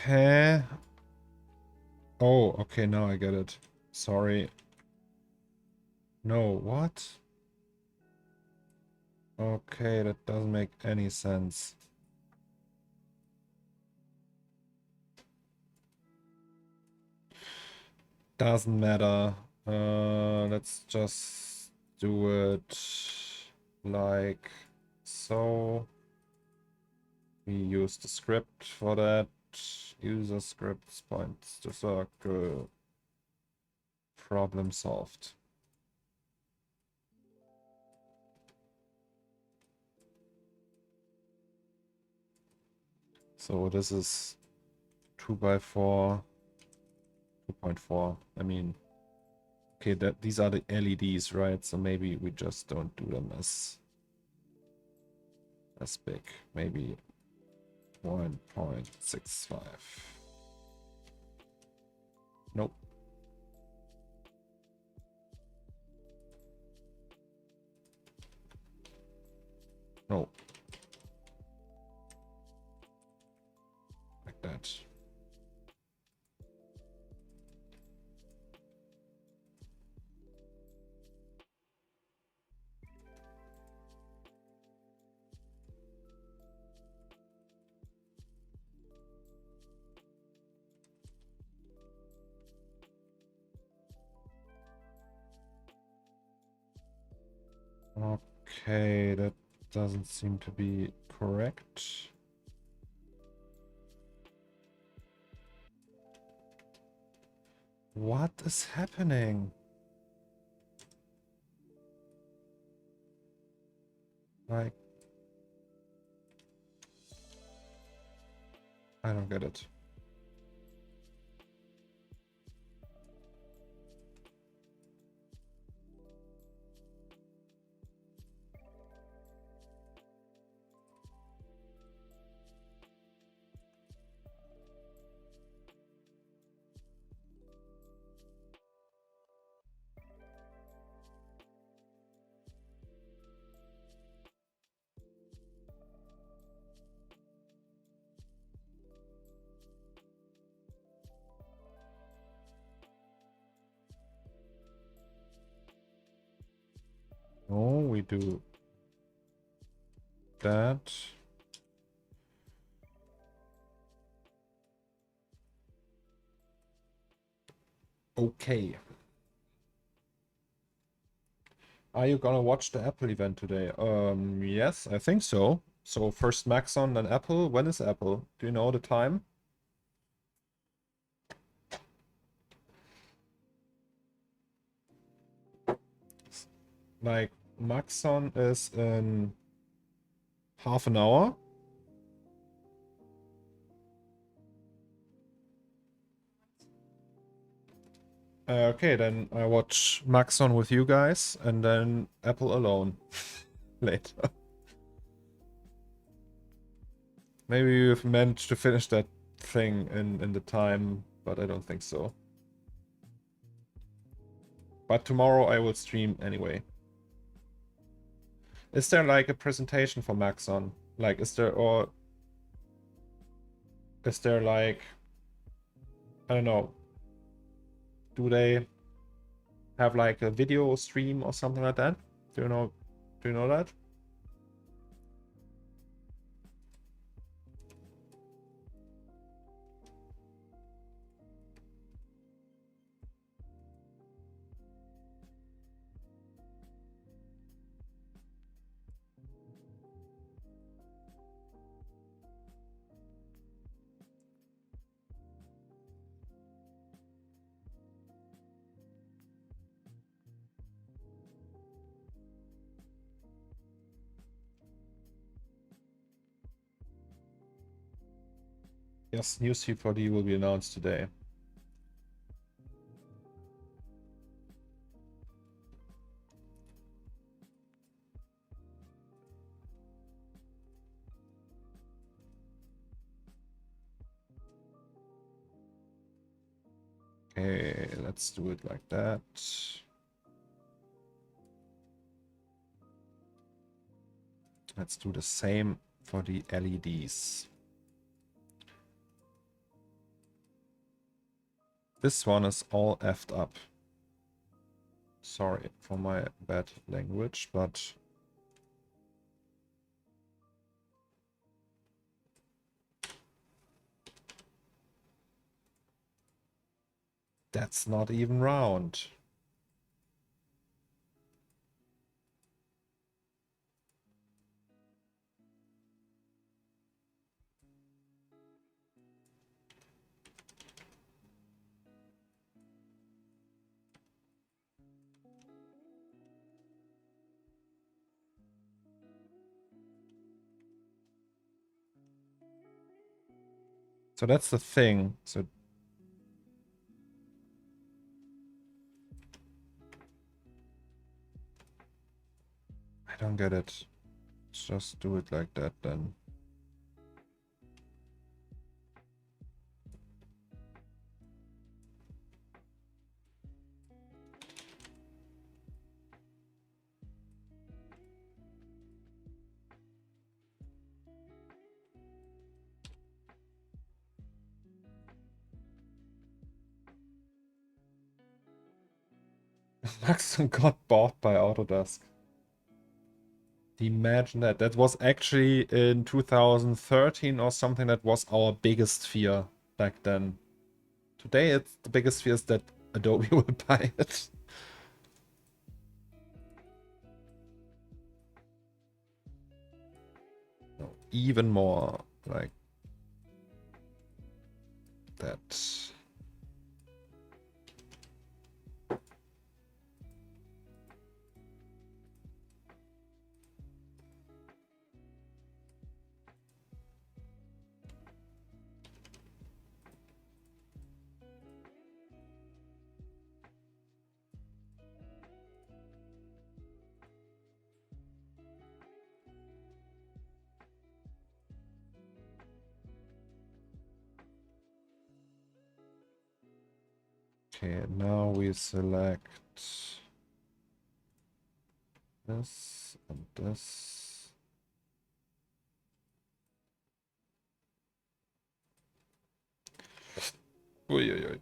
S1: Huh? Oh, okay, now I get it. Sorry. No, what? Okay, that doesn't make any sense. Doesn't matter. Let's just do it like so. We use the script for that. User scripts points to circle. Problem solved. So this is 2x4, 2.4. I mean, okay, these are the LEDs, right? So maybe we just don't do them as big. Maybe 1.65. Nope. No. Like that. Okay, that doesn't seem to be correct. What is happening? Like, I don't get it. No, we do that. Okay. Are you gonna watch the Apple event today? Yes, I think so. So first Maxon, then Apple. When is Apple? Do you know the time? Like, Maxon is in half an hour. Okay, then I watch Maxon with you guys, and then Apple alone later. Maybe you've managed to finish that thing in the time, but I don't think so. But tomorrow I will stream anyway. Is there like a presentation for Maxon? Like, is there like, I don't know, do they have like a video stream or something like that? Do you know that? Yes, Newsfeed 4D will be announced today. Okay, let's do it like that. Let's do the same for the LEDs. This one is all effed up. Sorry for my bad language, but that's not even round. So that's the thing. So I don't get it. Just do it like that then. Maxon got bought by Autodesk. Imagine that. That was actually in 2013 or something. That was our biggest fear back then. Today, it's the biggest fear is that Adobe will buy it. No, even more like that. Okay, now we select this and this. Ui, ui, ui.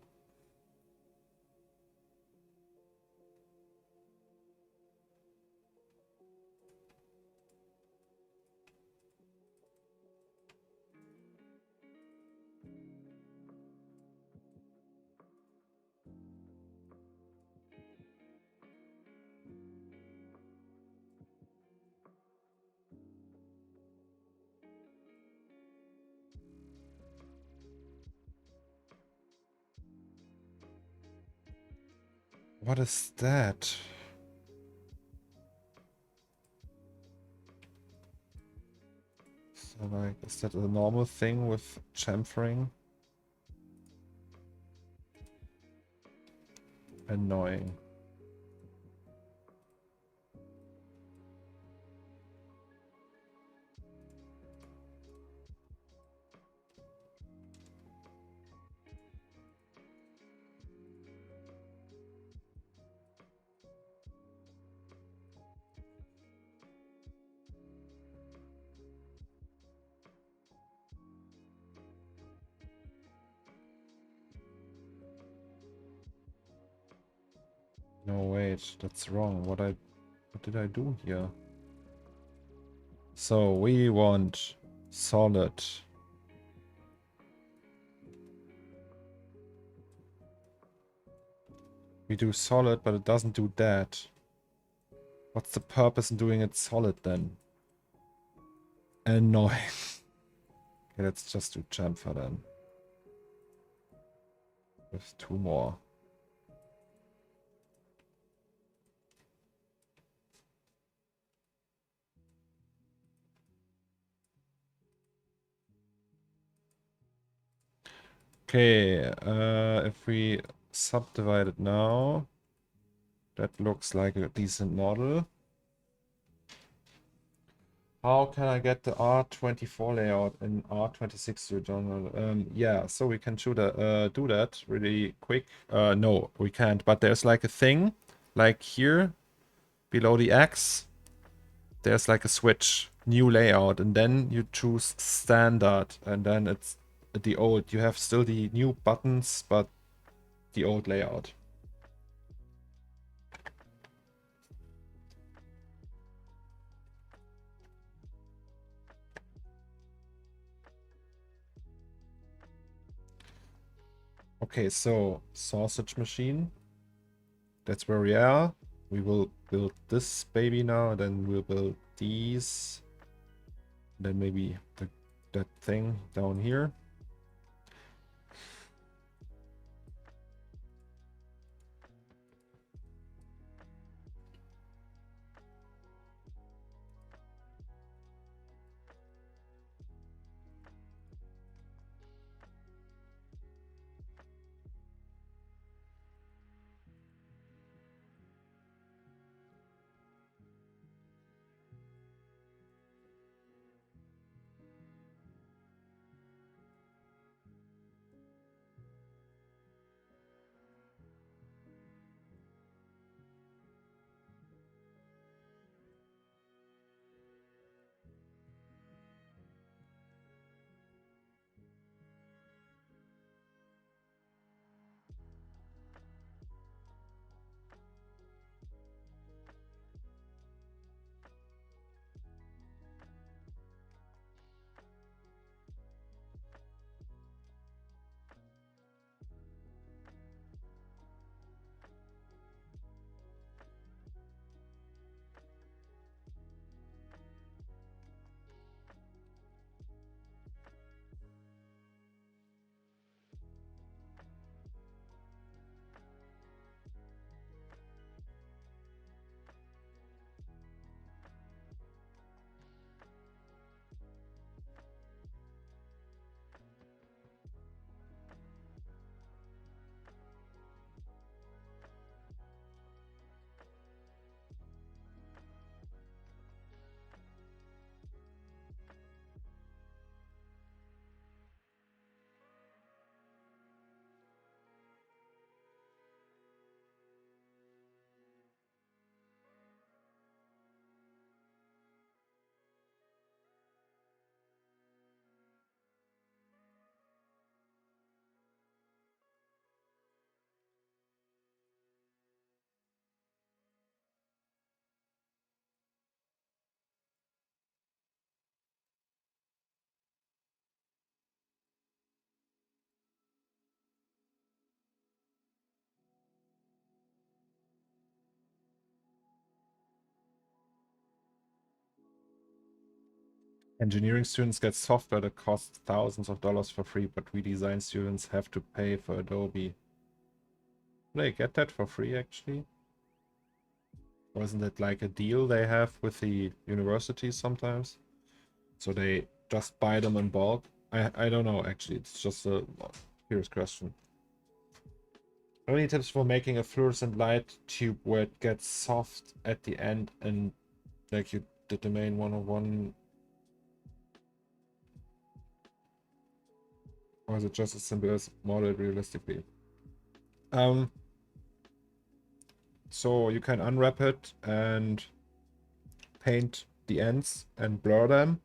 S1: What is that? So like, is that a normal thing with chamfering? Annoying. No, wait, that's wrong. What did I do here? So we want solid. We do solid, but it doesn't do that. What's the purpose in doing it solid then? Annoying. Okay, let's just do chamfer then. With 2 more. Okay, if we subdivide it now, that looks like a decent model. How can I get the R24 layout in R26 to download? Yeah, so we can do that really quick. No, we can't, but there's like a thing, like here, below the X, there's like a switch, new layout, and then you choose standard, and then it's the old. You have still the new buttons, but the old layout. Okay, so sausage machine. That's where we are. We will build this baby now, then we'll build these. Then maybe that thing down here. Engineering students get software that costs thousands of dollars for free, but redesign students have to pay for Adobe. they get that for free actually? Wasn't it like a deal they have with the universities sometimes? So they just buy them in bulk? I don't know actually, it's just a curious question. Any tips for making a fluorescent light tube where it gets soft at the end and like you did the main 101? Or is it just as simple as model it realistically? So you can unwrap it and paint the ends and blur them.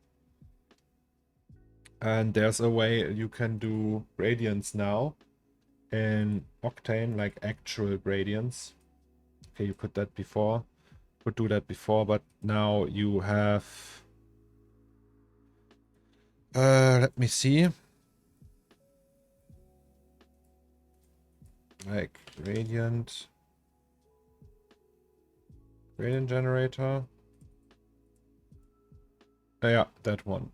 S1: And there's a way you can do gradients now in Octane, like actual gradients. Okay, you could do that before, but now you have let me see. Like gradient generator. Yeah, that one.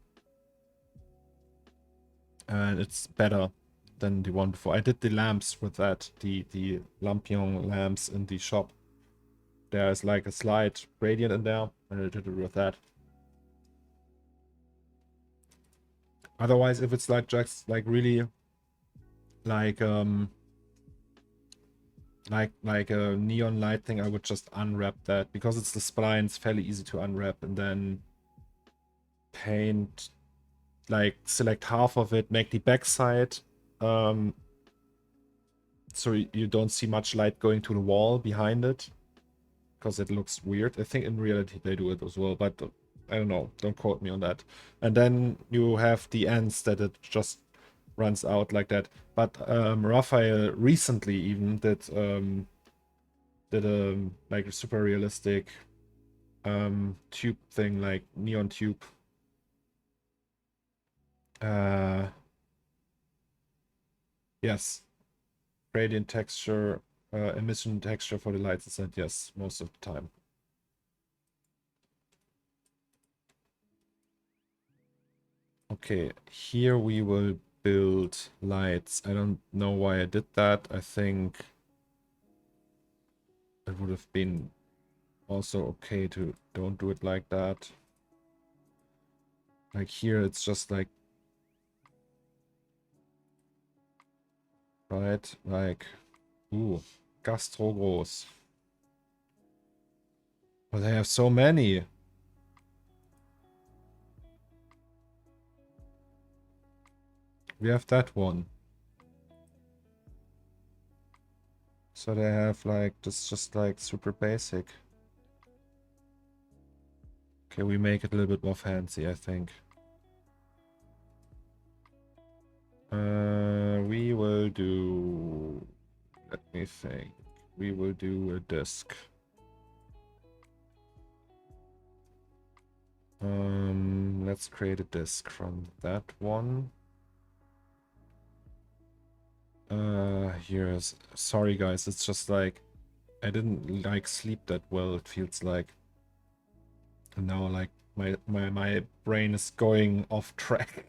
S1: And it's better than the one before. I did the lamps with that, the lampion lamps in the shop. There's like a slight gradient in there, and I did it with that. Otherwise, if it's like just like really like like a neon light thing, I would just unwrap that because it's the spline. It's fairly easy to unwrap and then paint, like select half of it, make the backside so you don't see much light going to the wall behind it because it looks weird. I think in reality they do it as well, but I don't know, don't quote me on that. And then you have the ends that it just runs out like that. But Raphael recently even did like a super realistic tube thing, like neon tube. Yes, gradient texture, emission texture for the lights is said yes most of the time. Okay, here we will build lights. I don't know why I did that. I think it would have been also okay to don't do it like that. Like here, it's just like, right, like, ooh, Gastro groß. Well, they have so many. We have that one. So they have like, this just like super basic. Okay, we make it a little bit more fancy, I think. We will do, let me think. We will do a disk. Let's create a disk from that one. Here's, sorry guys, it's just like, I didn't like sleep that well, it feels like. And now like my brain is going off track.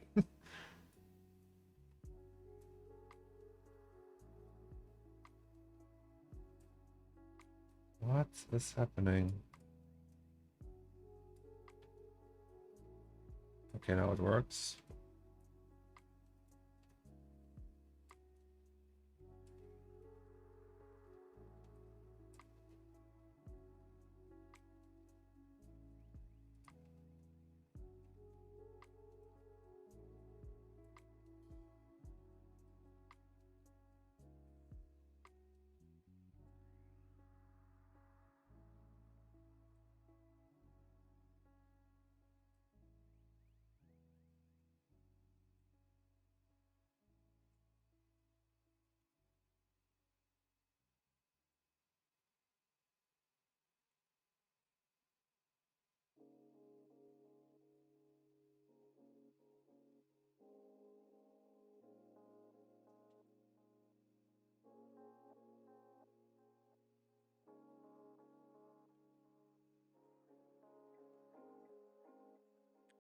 S1: What is happening? Okay, now it works.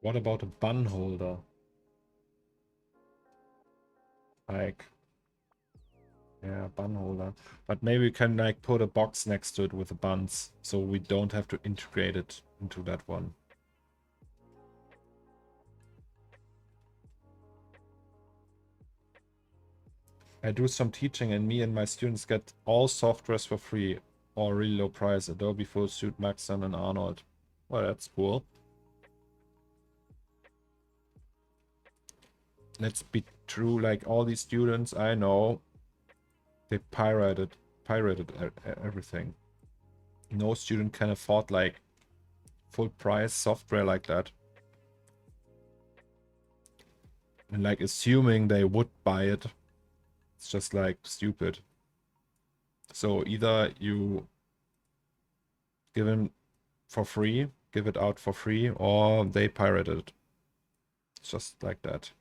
S1: What about a bun holder? Like, Yeah, bun holder. But maybe we can like put a box next to it with the buns, so we don't have to integrate it into that one. I do some teaching and me and my students get all softwares for free or really low price. Adobe Full Suite, Maxon and Arnold. Well, that's cool. Let's be true, like all these students I know, they pirated everything. No student can afford like full price software like that. And like assuming they would buy it, it's just like stupid. So either you give them for free, give it out for free, or they pirate it. It's just like that.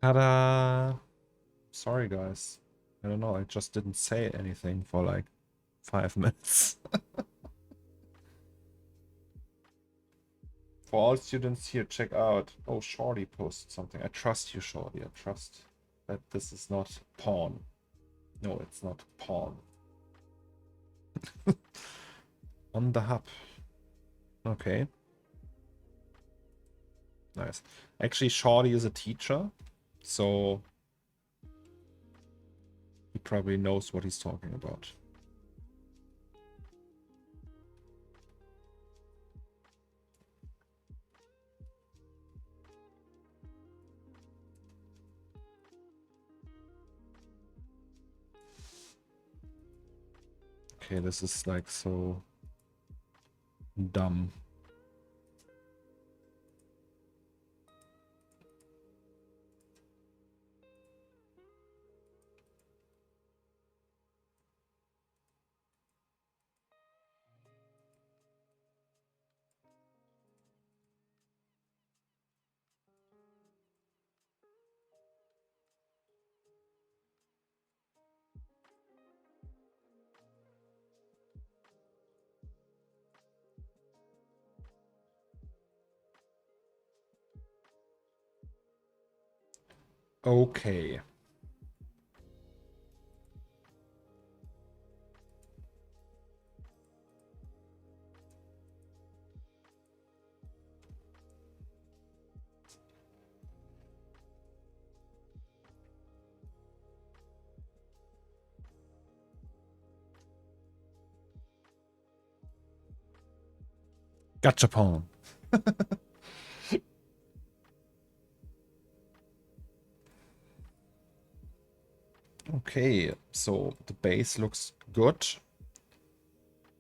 S1: Ta-da! Sorry, guys. I don't know, I just didn't say anything for like 5 minutes. For all students here, check out. Oh, Shorty posted something. I trust you, Shorty. I trust that this is not porn. No, it's not porn. On the hub. Okay. Nice. Actually, Shorty is a teacher, so he probably knows what he's talking about. Okay, this is like so dumb. Okay. Gachapon. Oh, Okay, so the base looks good.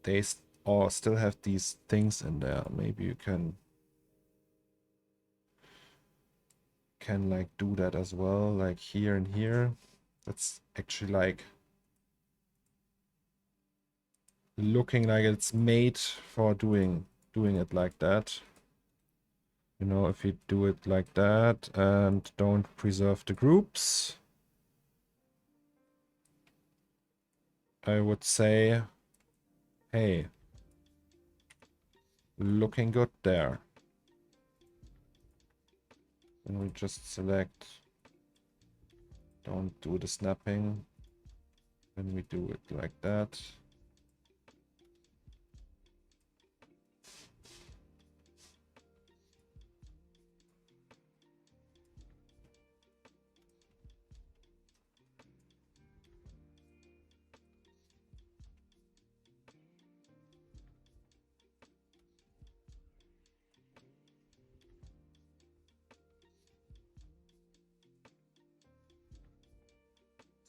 S1: They still have these things in there. Maybe you can like do that as well, like here and here. That's actually like looking like it's made for doing it like that. You know, if you do it like that and don't preserve the groups, I would say, hey, looking good there. And we just select, don't do the snapping. Then we do it like that.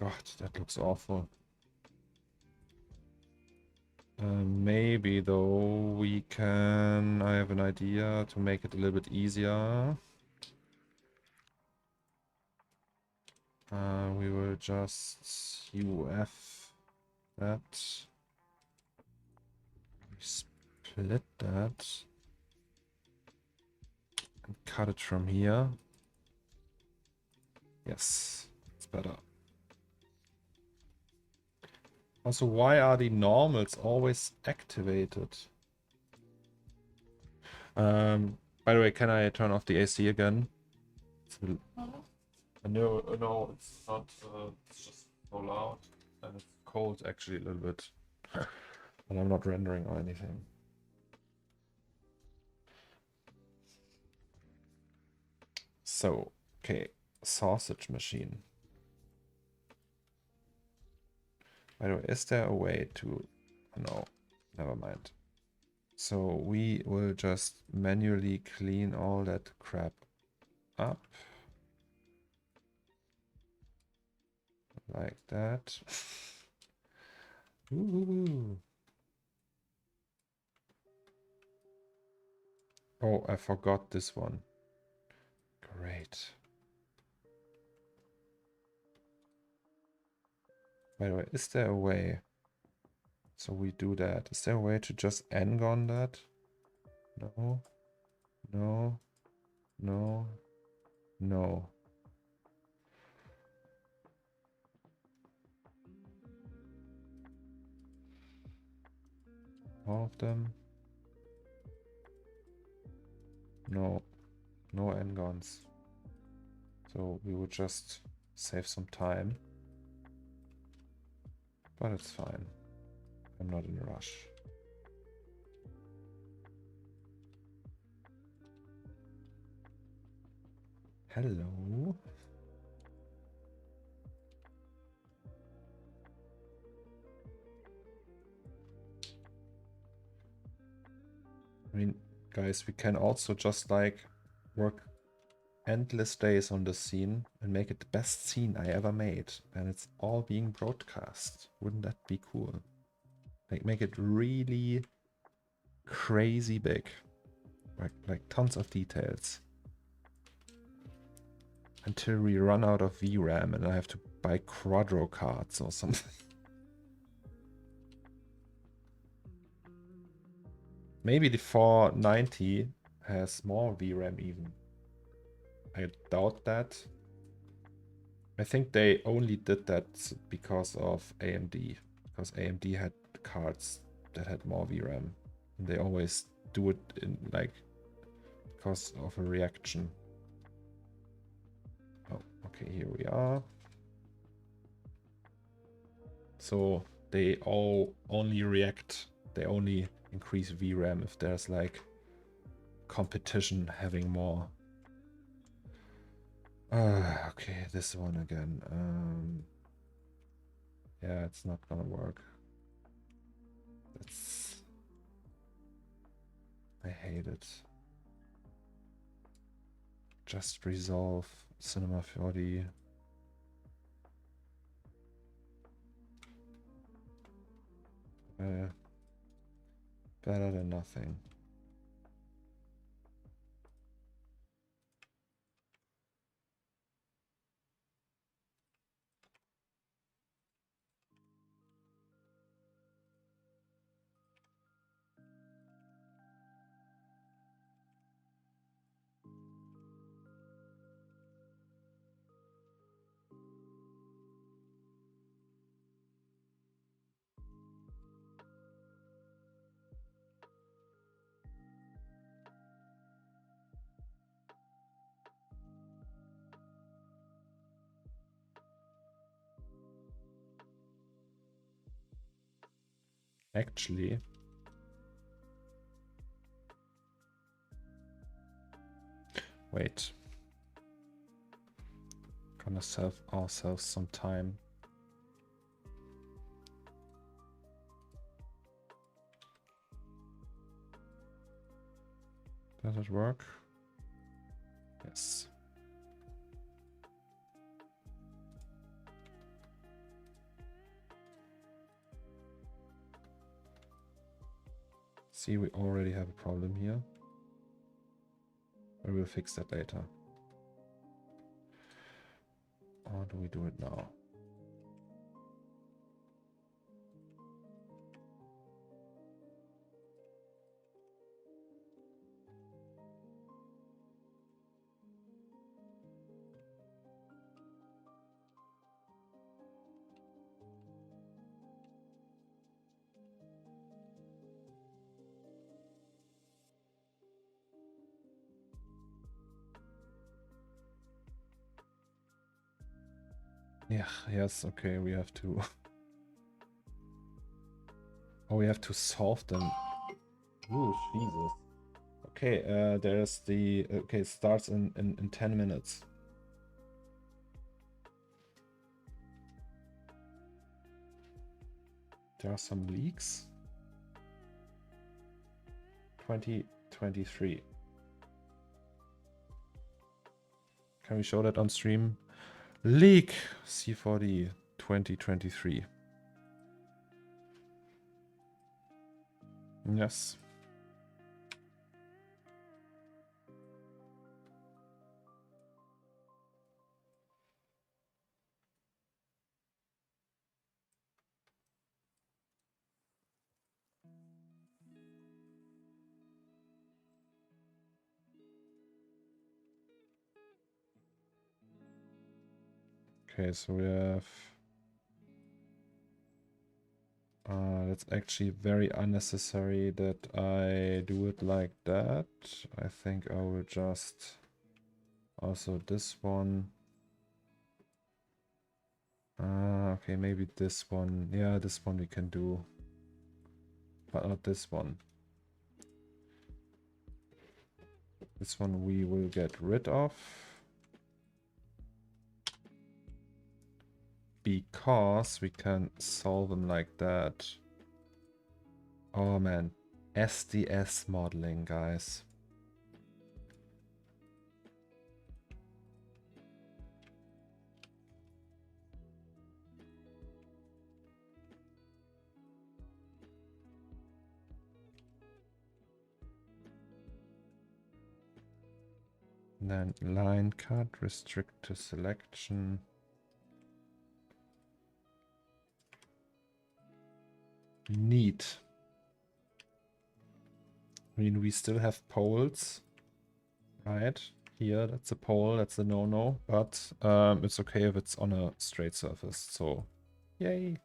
S1: God, that looks awful. Maybe though we can, I have an idea to make it a little bit easier. We will just UF that. We split that. And cut it from here. Yes, it's better. Also, why are the normals always activated? By the way, can I turn off the AC again? No, no, it's not. It's just so loud, and it's cold actually a little bit. And I'm not rendering or anything. So, okay, sausage machine. By the way, is there a way to... No, never mind. So we will just manually clean all that crap up. Like that. Ooh. Oh, I forgot this one. Great. By the way, is there a way? So we do that. Is there a way to just n-gon that? No. No. No. No. All of them? No. No n-gons. So we would just save some time. But it's fine. I'm not in a rush. Hello. I mean, guys, we can also just like work endless days on this scene and make it the best scene I ever made. And it's all being broadcast. Wouldn't that be cool? Like make it really crazy big. Like tons of details. Until we run out of VRAM and I have to buy quadro cards or something. Maybe the 490 has more VRAM even. I doubt that. I think they only did that because of AMD. Because AMD had cards that had more VRAM. And they always do it in like because of a reaction. Oh, okay, here we are. So they all only react, they only increase VRAM if there's like competition having more. Okay, this one again. Yeah, it's not gonna work. I hate it. Just resolve Cinema 4D. Better than nothing. Actually, wait. Gonna save ourselves some time. Does it work? Yes. See, we already have a problem here. But we'll fix that later. Or do we do it now? Yeah, yes, okay, we have to... Oh, we have to solve them. Ooh, Jesus. Okay, there's the... Okay, it starts in 10 minutes. There are some leaks. 2023. Can we show that on stream? Leak C4D 2023. Yes. Okay, so we have... that's actually very unnecessary that I do it like that. I think I will just... Also this one. Okay, maybe this one. Yeah, this one we can do. But not this one. This one we will get rid of. Because we can solve them like that. Oh man, SDS modeling, guys. And then line cut, restrict to selection. Neat. I mean, we still have poles, right? Here, that's a pole, that's a no-no, but it's okay if it's on a straight surface, so yay.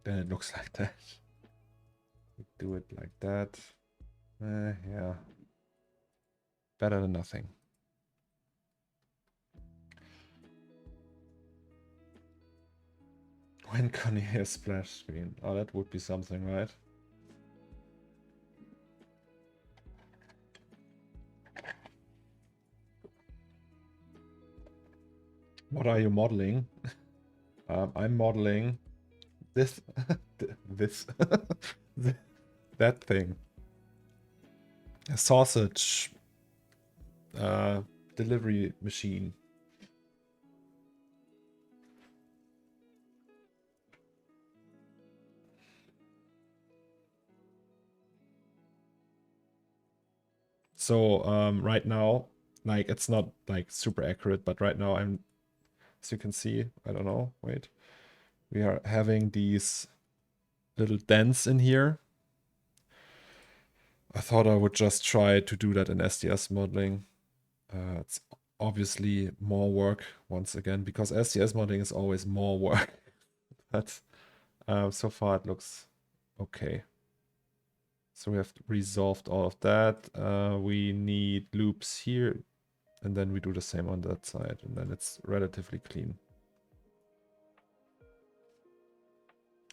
S1: Then it looks like that. We do it like that. Yeah. Better than nothing. When Cornelius splash screen? Oh, that would be something, right? What are you modeling? I'm modeling this, this, that thing. A sausage delivery machine. So right now, like it's not like super accurate, but right now I'm, as you can see, I don't know, wait. We are having these little dents in here. I thought I would just try to do that in SDS modeling. It's obviously more work once again, because SDS modeling is always more work. But so far it looks okay. So we have resolved all of that. We need loops here, and then we do the same on that side, and then it's relatively clean.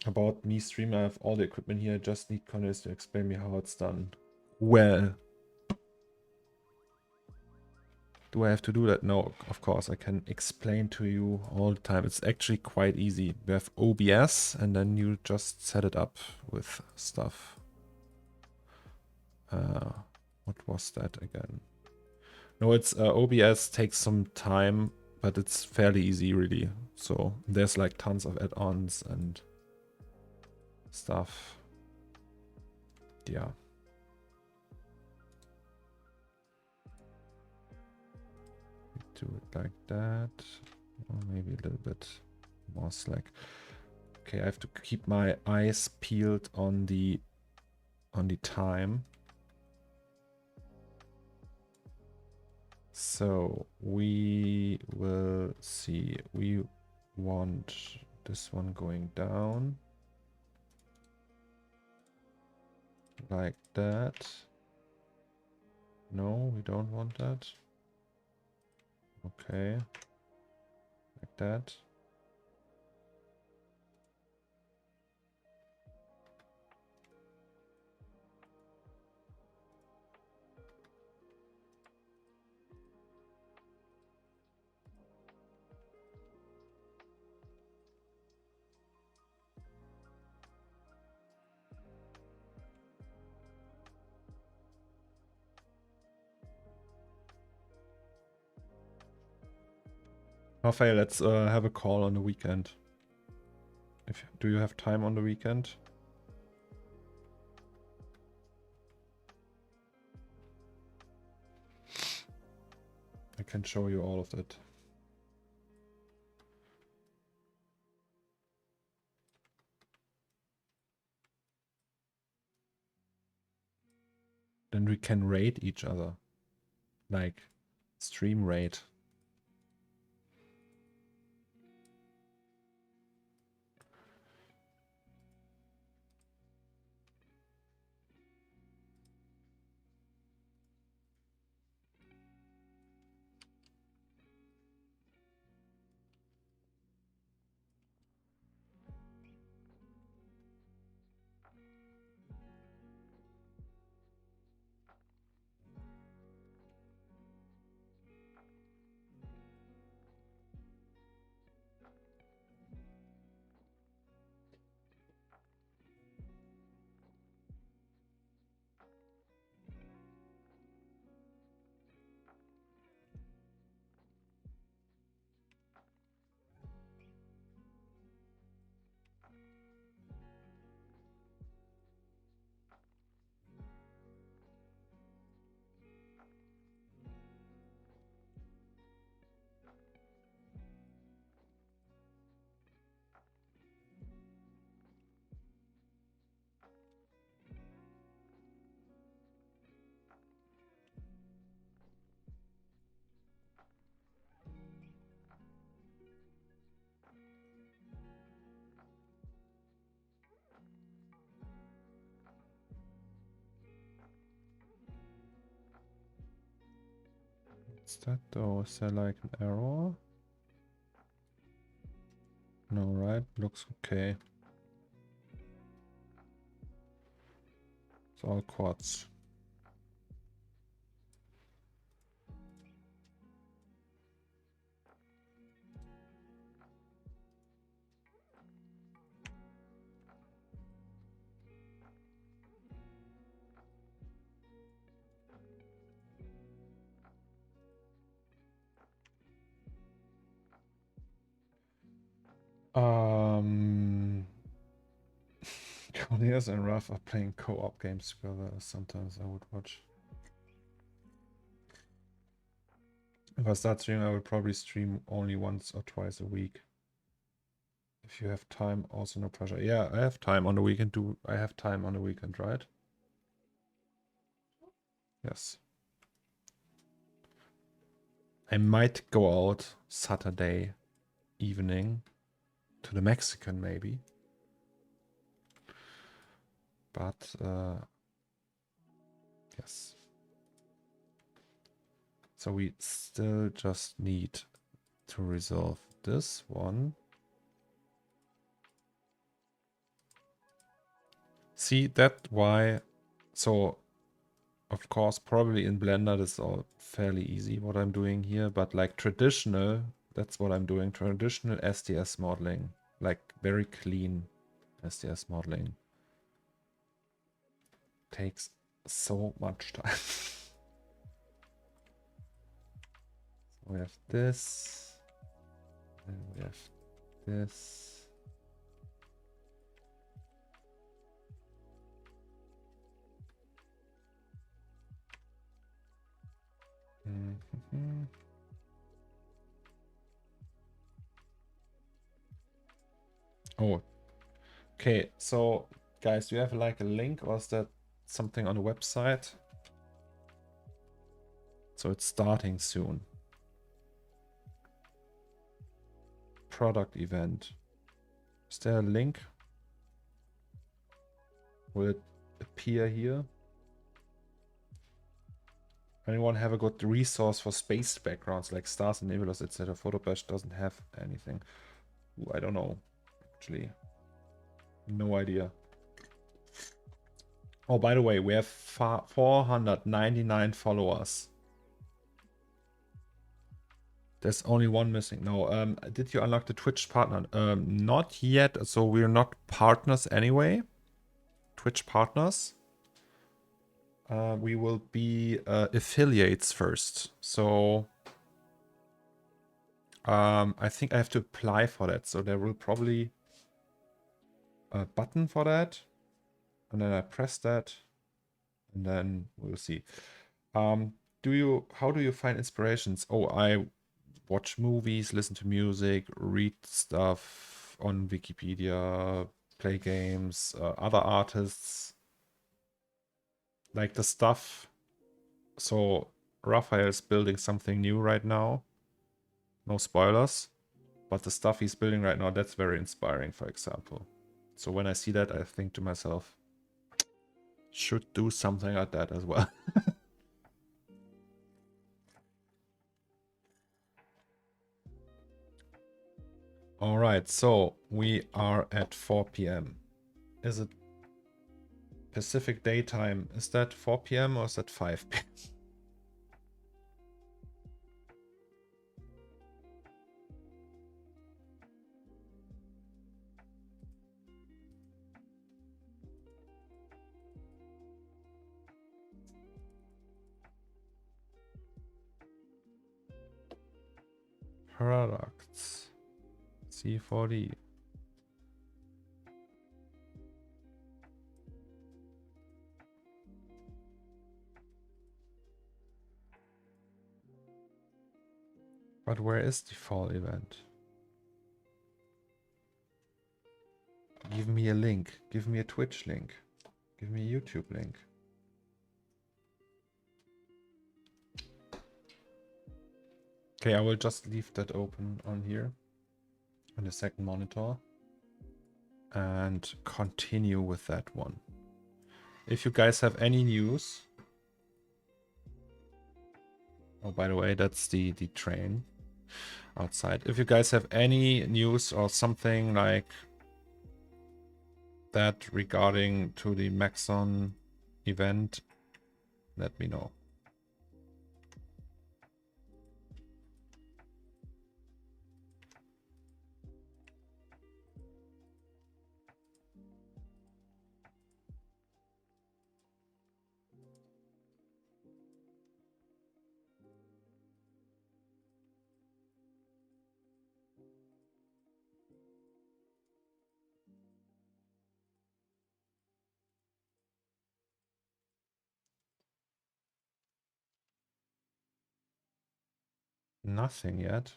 S1: About me streaming, I have all the equipment here. I just need Cornelius to explain me how it's done. Well, do I have to do that? No, of course, I can explain to you all the time. It's actually quite easy. We have OBS, and then you just set it up with stuff. What was that again? No, it's OBS takes some time, but it's fairly easy, really. So there's like tons of add-ons and stuff. Yeah. Do it like that, or maybe a little bit more slack. Okay, I have to keep my eyes peeled on the time. So we will see. We want this one going down like that. No, we don't want that. Okay, like that. Raphael, let's have a call on the weekend. Do you have time on the weekend? I can show you all of that. Then we can rate each other. Like stream rate. What's that though? Is there like an error? No, right? Looks okay. It's all quads. Cornelius and Raf are playing co-op games together. Sometimes I would watch. If I start streaming, I will probably stream only once or twice a week. If you have time, also no pressure. Yeah, I have time on the weekend. I have time on the weekend, right? Yes. I might go out Saturday evening to the Mexican maybe. But yes. So we still just need to resolve this one. See, that why, so of course, probably in Blender, this is all fairly easy what I'm doing here, but like traditional, that's what I'm doing, traditional SDS modeling, like very clean SDS modeling takes so much time. We have this, and we have this. Mm-hmm. Oh, okay. So, guys, do you have like a link, or is that something on the website? So it's starting soon. Product event. Is there a link? Will it appear here? Anyone have a good resource for space backgrounds like stars and nebulas, etc.? Photobash doesn't have anything. Ooh, I don't know, actually. No idea. Oh, by the way, we have 499 followers. There's only one missing. No, did you unlock the Twitch partner? Not yet. So we're not partners anyway. Twitch partners. We will be affiliates first. So I think I have to apply for that. So there will probably a button for that. And then I press that. And then we'll see. How do you find inspirations? Oh, I watch movies, listen to music, read stuff on Wikipedia, play games, other artists, like the stuff. So Raphael's building something new right now. No spoilers, but the stuff he's building right now, that's very inspiring, for example. So when I see that, I think to myself, should do something like that as well. All right, so we are at 4 p.m. Is it Pacific daytime? Is that 4 p.m. or is that 5 p.m.? Products. C4D. But where is the fall event? Give me a link. Give me a Twitch link. Give me a YouTube link. Okay, I will just leave that open on here on the second monitor and continue with that one. If you guys have any news. Oh, by the way, that's the train outside. If you guys have any news or something like that regarding to the Maxon event, let me know. Nothing yet.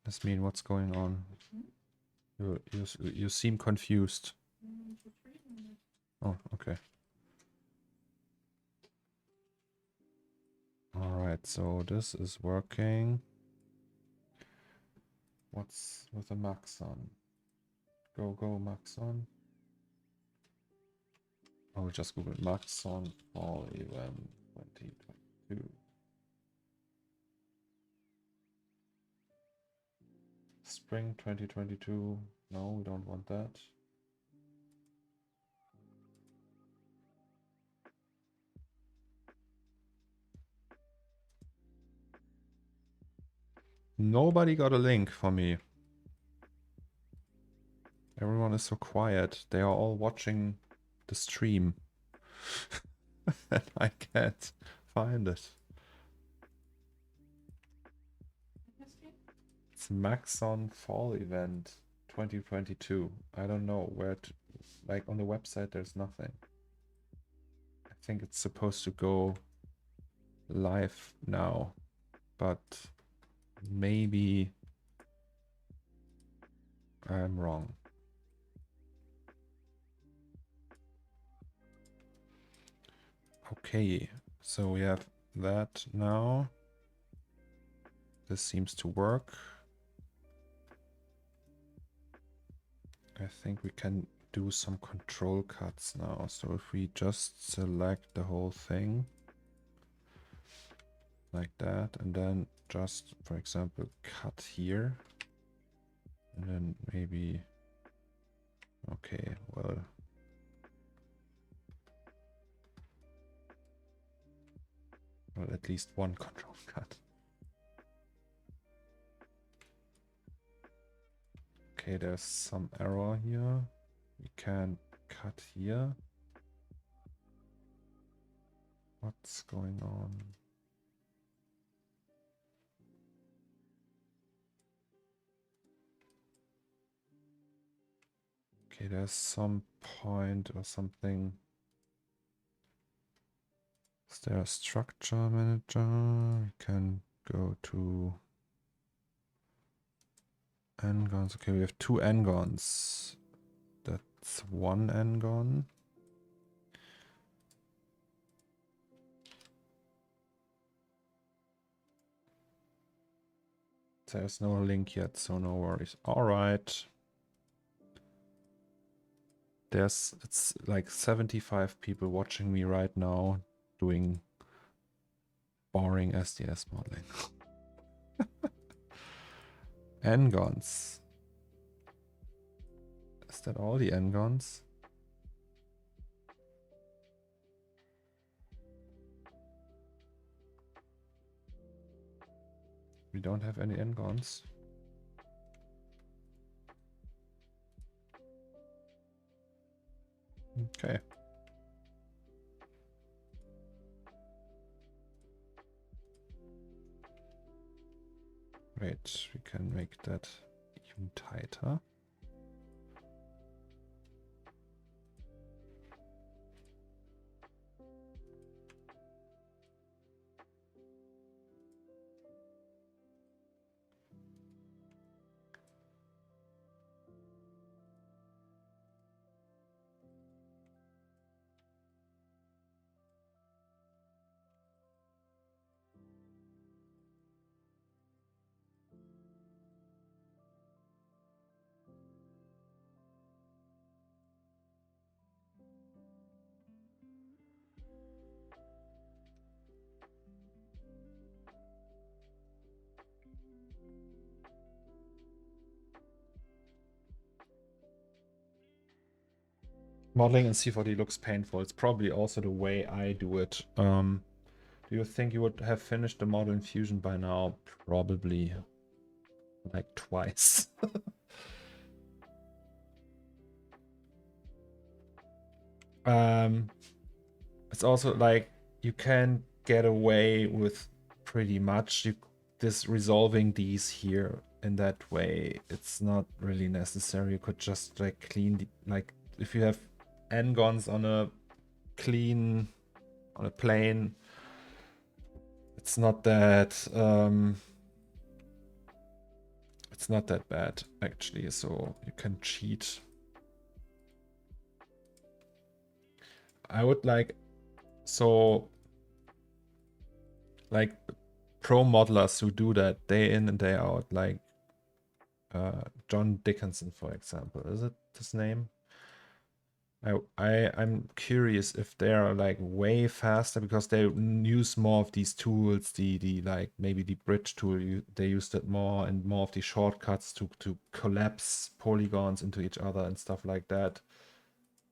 S1: Jasmine, what's going on? You seem confused. Oh, okay. All right, so this is working. What's with the Maxon? Go Maxon. I will just Google Maxon Fall Event 2022. Spring 2022. No, we don't want that. Nobody got a link for me. Everyone is so quiet. They are all watching the stream. And I can't find it. It's Maxon Fall Event 2022. I don't know where to, like on the website there's nothing. I think it's supposed to go live now, but maybe I'm wrong. Okay, so we have that now. This seems to work. I think we can do some control cuts now. So if we just select the whole thing like that, and then just, for example, cut here, and then maybe, okay, well, at least one control cut. Okay, there's some error here. We can cut here. What's going on? Okay, there's some point or something. Is there a structure manager? We can go to n-gons. Okay, we have two n-gons. That's one n-gon. There's no link yet, so no worries. All right. It's like 75 people watching me right now doing boring SDS modeling. N-gons. Is that all the n-gons? We don't have any n-gons. Okay. Wait, we can make that even tighter. Modeling in C4D looks painful. It's probably also the way I do it. Do you think you would have finished the model in Fusion by now? Probably. Like twice. It's also like you can get away with pretty much this resolving these here in that way. It's not really necessary. You could just like clean the, like if you have n-gons on a clean on a plane. It's not that it's not that bad actually, so you can cheat. I would like, so like pro modelers who do that day in and day out, like John Dickinson, for example. Is it his name? I'm curious if they're like way faster because they use more of these tools, the like maybe the bridge tool, they used it more, and more of the shortcuts to collapse polygons into each other and stuff like that.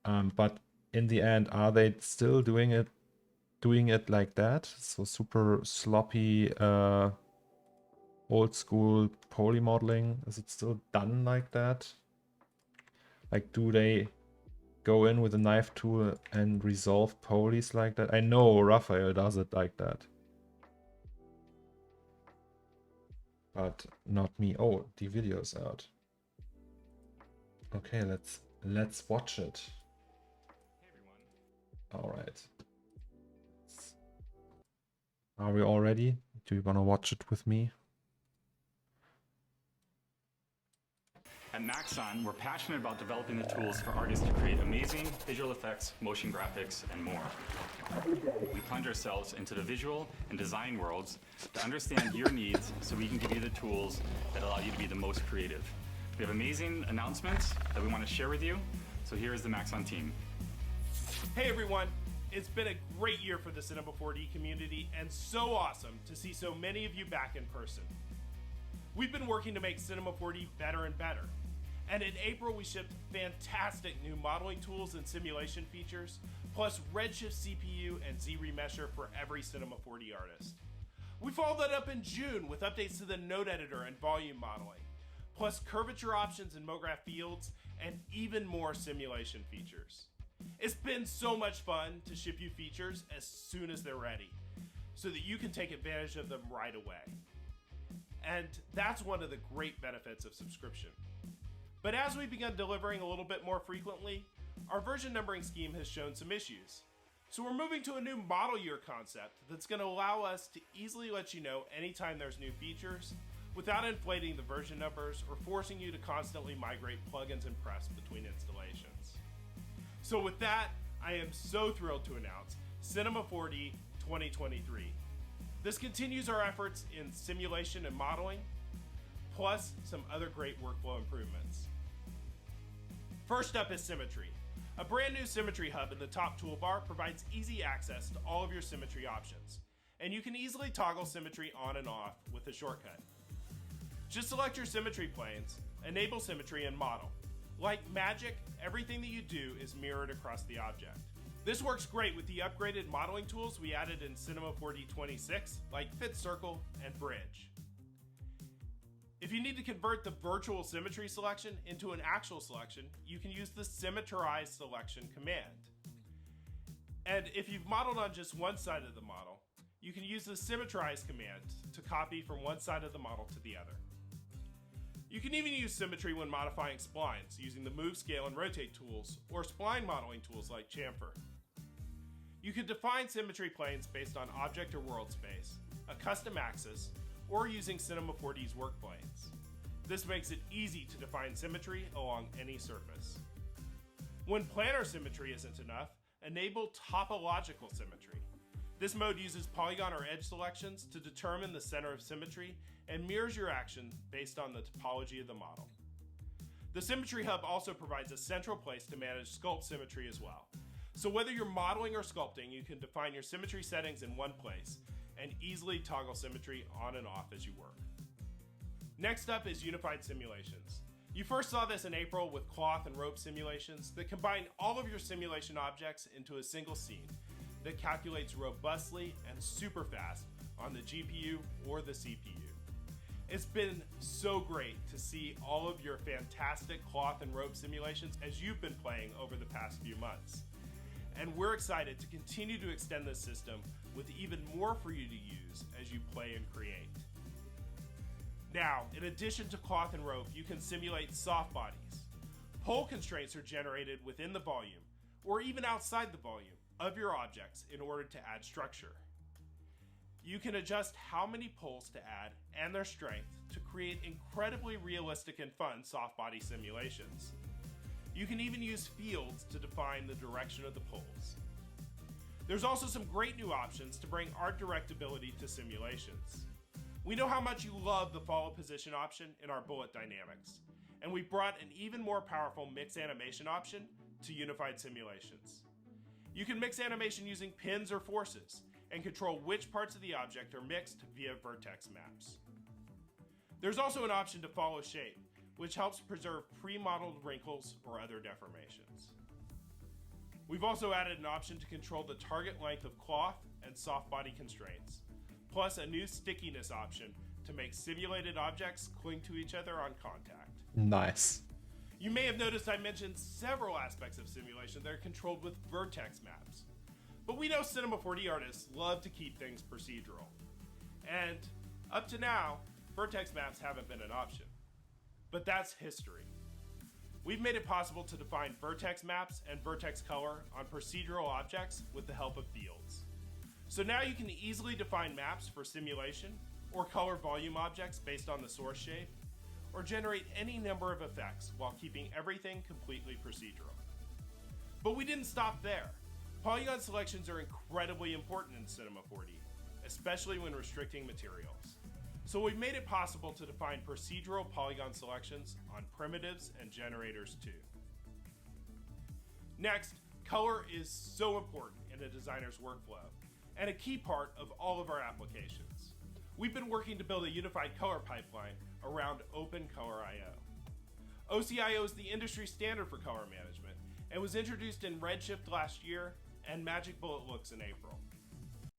S1: But in the end, are they still doing it like that? So super sloppy old school poly modeling. Is it still done like that? Like, do they go in with a knife tool and resolve polys like that? I know Raphael does it like that, but not me. Oh, the video's out. Okay, let's watch it. Hey, all right. Are we all ready? Do you want to watch it with me?
S2: At Maxon, we're passionate about developing the tools for artists to create amazing visual effects, motion graphics, and more. We plunge ourselves into the visual and design worlds to understand your needs so we can give you the tools that allow you to be the most creative. We have amazing announcements that we want to share with you, so here is the Maxon team.
S3: Hey everyone! It's been a great year for the Cinema 4D community and so awesome to see so many of you back in person. We've been working to make Cinema 4D better and better. And in April, we shipped fantastic new modeling tools and simulation features, plus Redshift CPU and Z-Remesher for every Cinema 4D artist. We followed that up in June with updates to the node editor and volume modeling, plus curvature options in MoGraph fields, and even more simulation features. It's been so much fun to ship you features as soon as they're ready, so that you can take advantage of them right away. And that's one of the great benefits of subscription. But as we've begun delivering a little bit more frequently, our version numbering scheme has shown some issues. So we're moving to a new model year concept that's going to allow us to easily let you know anytime there's new features without inflating the version numbers or forcing you to constantly migrate plugins and press between installations. So with that, I am so thrilled to announce Cinema 4D 2023. This continues our efforts in simulation and modeling, plus some other great workflow improvements. First up is Symmetry. A brand new Symmetry hub in the top toolbar provides easy access to all of your Symmetry options, and you can easily toggle Symmetry on and off with a shortcut. Just select your Symmetry planes, enable Symmetry, and model. Like magic, everything that you do is mirrored across the object. This works great with the upgraded modeling tools we added in Cinema 4D 26, like Fit Circle and Bridge. If you need to convert the virtual symmetry selection into an actual selection, you can use the Symmetrize Selection command. And if you've modeled on just one side of the model, you can use the Symmetrize command to copy from one side of the model to the other. You can even use symmetry when modifying splines using the Move, Scale, and Rotate tools, or spline modeling tools like chamfer. You can define symmetry planes based on object or world space, a custom axis, or using Cinema 4D's work planes. This makes it easy to define symmetry along any surface. When planar symmetry isn't enough, enable topological symmetry. This mode uses polygon or edge selections to determine the center of symmetry and mirrors your action based on the topology of the model. The Symmetry Hub also provides a central place to manage sculpt symmetry as well. So whether you're modeling or sculpting, you can define your symmetry settings in one place and easily toggle symmetry on and off as you work. Next up is Unified Simulations. You first saw this in April with cloth and rope simulations that combine all of your simulation objects into a single scene that calculates robustly and super fast on the GPU or the CPU. It's been so great to see all of your fantastic cloth and rope simulations as you've been playing over the past few months. And we're excited to continue to extend this system with even more for you to use as you play and create. Now, in addition to cloth and rope, you can simulate soft bodies. Pole constraints are generated within the volume, or even outside the volume, of your objects in order to add structure. You can adjust how many poles to add and their strength to create incredibly realistic and fun soft body simulations. You can even use fields to define the direction of the poles. There's also some great new options to bring art directability to simulations. We know how much you love the follow position option in our bullet dynamics, and we've brought an even more powerful mix animation option to unified simulations. You can mix animation using pins or forces, and control which parts of the object are mixed via vertex maps. There's also an option to follow shape, which helps preserve pre-modeled wrinkles or other deformations. We've also added an option to control the target length of cloth and soft body constraints, plus a new stickiness option to make simulated objects cling to each other on contact.
S1: Nice.
S3: You may have noticed I mentioned several aspects of simulation that are controlled with vertex maps. But we know Cinema 4D artists love to keep things procedural. And up to now, vertex maps haven't been an option. But that's history. We've made it possible to define vertex maps and vertex color on procedural objects with the help of fields. So now you can easily define maps for simulation, or color volume objects based on the source shape, or generate any number of effects while keeping everything completely procedural. But we didn't stop there. Polygon selections are incredibly important in Cinema 4D, especially when restricting materials. So we've made it possible to define procedural polygon selections on primitives and generators too. Next, color is so important in a designer's workflow, and a key part of all of our applications. We've been working to build a unified color pipeline around OpenColor.io. OCIO is the industry standard for color management, and was introduced in Redshift last year and Magic Bullet Looks in April.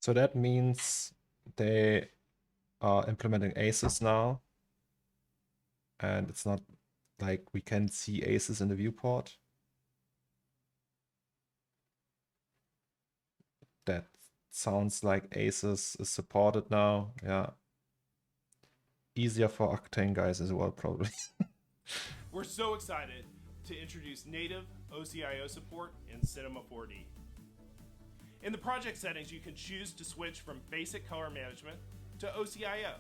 S1: So that means they are implementing Asus now, and it's not like we can see Asus in the viewport. That sounds like Asus is supported now. Yeah. Easier for Octane guys as well, probably.
S3: We're so excited to introduce native OCIO support in Cinema 4D. In the project settings, you can choose to switch from basic color management to OCIO.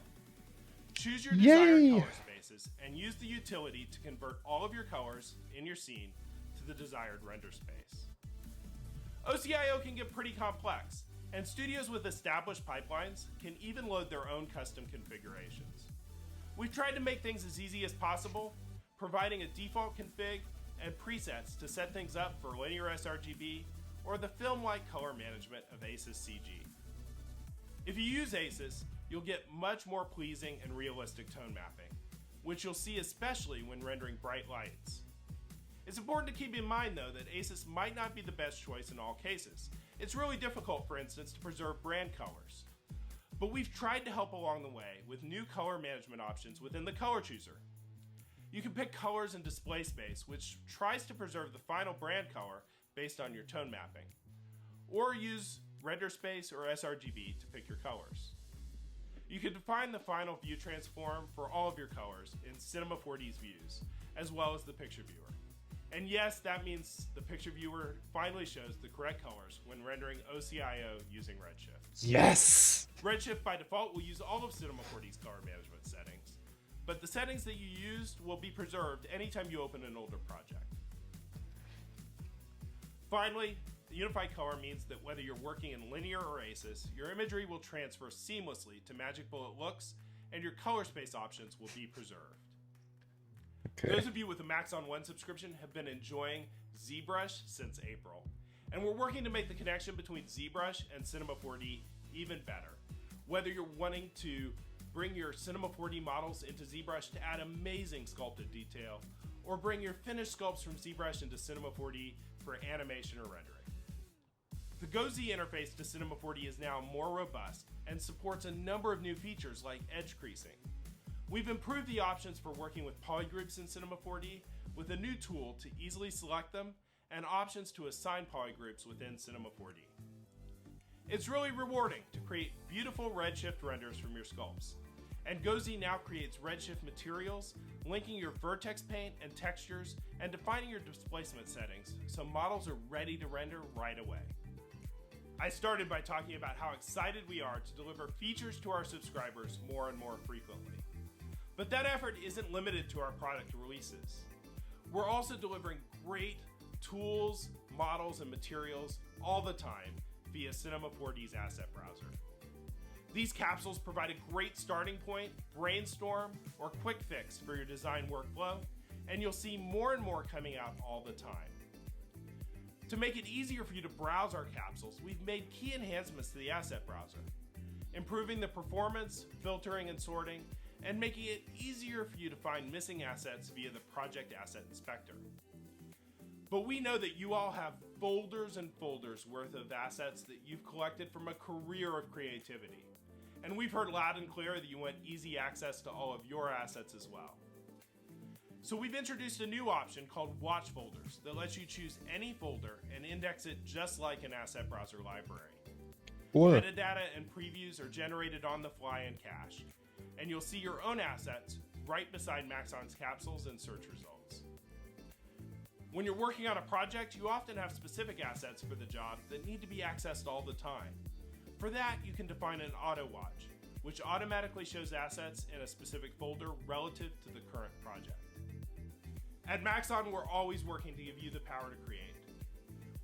S3: Choose your desired color spaces and use the utility to convert all of your colors in your scene to the desired render space. OCIO can get pretty complex, and studios with established pipelines can even load their own custom configurations. We've tried to make things as easy as possible, providing a default config and presets to set things up for linear sRGB or the film-like color management of Asus CG. If you use Asus, you'll get much more pleasing and realistic tone mapping, which you'll see especially when rendering bright lights. It's important to keep in mind though that Asus might not be the best choice in all cases. It's really difficult, for instance, to preserve brand colors. But we've tried to help along the way with new color management options within the color chooser. You can pick colors in display space, which tries to preserve the final brand color based on your tone mapping, or use render space or sRGB to pick your colors. You can define the final view transform for all of your colors in Cinema 4D's views, as well as the picture viewer. And yes, that means the picture viewer finally shows the correct colors when rendering OCIO using Redshift.
S1: Yes!
S3: Redshift by default will use all of Cinema 4D's color management settings, but the settings that you used will be preserved anytime you open an older project. Finally, the unified color means that whether you're working in linear or Asus, your imagery will transfer seamlessly to Magic Bullet Looks, and your color space options will be preserved.
S1: Okay.
S3: Those of you with a Maxon 1 subscription have been enjoying ZBrush since April, and we're working to make the connection between ZBrush and Cinema 4D even better. Whether you're wanting to bring your Cinema 4D models into ZBrush to add amazing sculpted detail, or bring your finished sculpts from ZBrush into Cinema 4D for animation or rendering. The GoZ interface to Cinema 4D is now more robust and supports a number of new features like edge creasing. We've improved the options for working with polygroups in Cinema 4D with a new tool to easily select them and options to assign polygroups within Cinema 4D. It's really rewarding to create beautiful Redshift renders from your sculpts. And GoZ now creates Redshift materials, linking your vertex paint and textures, and defining your displacement settings so models are ready to render right away. I started by talking about how excited we are to deliver features to our subscribers more and more frequently. But that effort isn't limited to our product releases. We're also delivering great tools, models, and materials all the time via Cinema 4D's asset browser. These capsules provide a great starting point, brainstorm, or quick fix for your design workflow, and you'll see more and more coming out all the time. To make it easier for you to browse our capsules, we've made key enhancements to the asset browser, improving the performance, filtering and sorting, and making it easier for you to find missing assets via the Project Asset Inspector. But we know that you all have folders and folders worth of assets that you've collected from a career of creativity. And we've heard loud and clear that you want easy access to all of your assets as well. So we've introduced a new option called Watch Folders that lets you choose any folder and index it just like an asset browser library.
S1: Cool.
S3: Metadata and previews are generated on the fly and cached, and you'll see your own assets right beside Maxon's capsules and search results. When you're working on a project, you often have specific assets for the job that need to be accessed all the time. For that, you can define an auto watch, which automatically shows assets in a specific folder relative to the current project. At Maxon, we're always working to give you the power to create.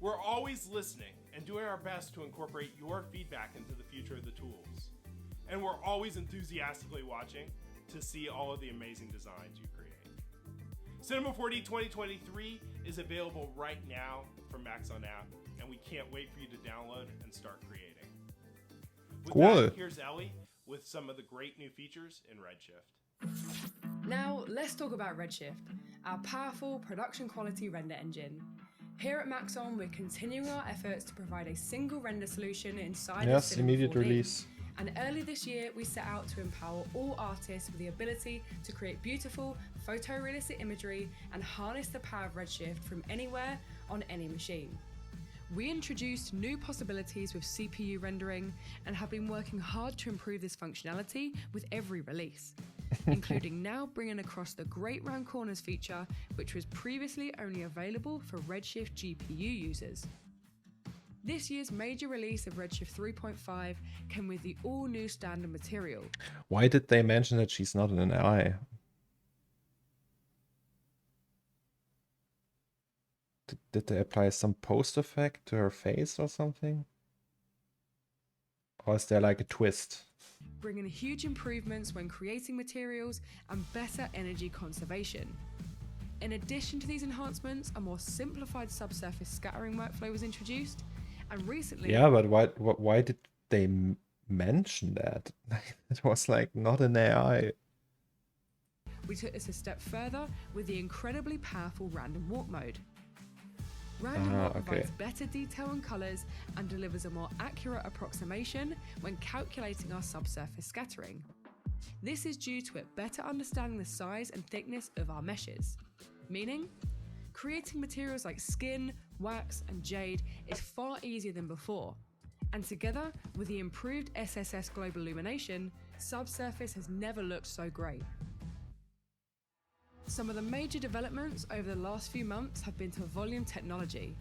S3: We're always listening and doing our best to incorporate your feedback into the future of the tools. And we're always enthusiastically watching to see all of the amazing designs you create. Cinema 4D 2023 is available right now from Maxon app, and we can't wait for you to download and start creating. With
S1: Cool.
S3: that, here's Ellie with some of the great new features in Redshift.
S4: Now, let's talk about Redshift, our powerful production quality render engine. Here at Maxon, we're continuing our efforts to provide a single render solution inside of
S1: Yes,
S4: Cinema
S1: immediate
S4: 4D.
S1: release.
S4: And early this year, we set out to empower all artists with the ability to create beautiful, photorealistic imagery and harness the power of Redshift from anywhere on any machine. We introduced new possibilities with CPU rendering and have been working hard to improve this functionality with every release, including now bringing across the Great Round Corners feature, which was previously only available for Redshift GPU users. This year's major release of Redshift 3.5 came with the all-new standard material.
S1: Why did they mention that she's not an AI? Did they apply some post effect to her face or something? Or is there like a twist?
S4: Bringing huge improvements when creating materials and better energy conservation. In addition to these enhancements, a more simplified subsurface scattering workflow was introduced, and recently...
S1: Yeah, but why did they mention that? It was like not an AI.
S4: we took this a step further with the incredibly powerful random walk mode. Random walk provides better detail and colors and delivers a more accurate approximation when calculating our subsurface scattering. This is due to it better understanding the size and thickness of our meshes, meaning creating materials like skin, wax, and jade is far easier than before. And together with the improved SSS global illumination, subsurface has never looked so great. Some of the major developments over the last few months have been to volume technology.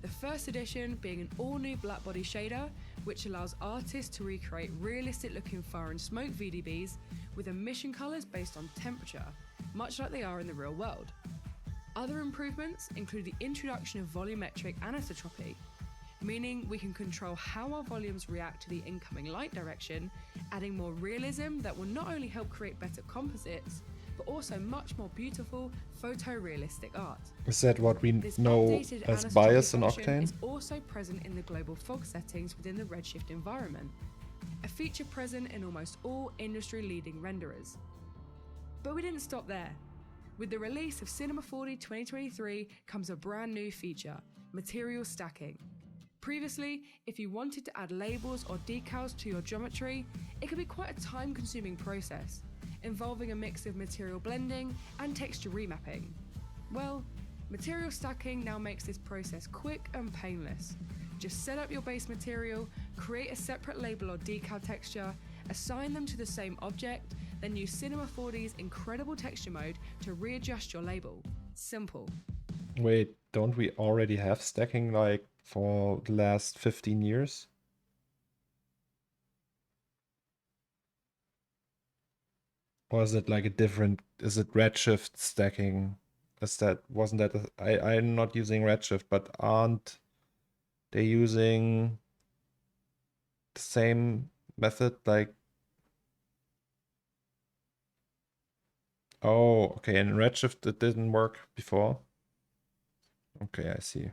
S4: The first addition being an all-new blackbody shader, which allows artists to recreate realistic-looking fire and smoke VDBs with emission colors based on temperature, much like they are in the real world. Other improvements include the introduction of volumetric anisotropy, meaning we can control how our volumes react to the incoming light direction, adding more realism that will not only help create better composites, but also much more beautiful photorealistic art.
S1: Is that what we
S4: This
S1: know
S4: updated
S1: as
S4: anisotropy
S1: bias in
S4: function
S1: Octane?
S4: is also present in the global fog settings within the Redshift environment, a feature present in almost all industry-leading renderers. But we didn't stop there. With the release of Cinema 4D 2023 comes a brand new feature, material stacking. Previously, if you wanted to add labels or decals to your geometry, it could be quite a time-consuming process, involving a mix of material blending and texture remapping. Well, material stacking now makes this process quick and painless. Just set up your base material, create a separate label or decal texture, assign them to the same object, then use Cinema 4D's incredible texture mode to readjust your label. Simple.
S1: Wait, don't we already have stacking like for the last 15 years? Or is it like a different, is it Redshift stacking? Wasn't that, I'm not using Redshift, but aren't they using the same method? Like, oh, okay, in Redshift it didn't work before. Okay, I see.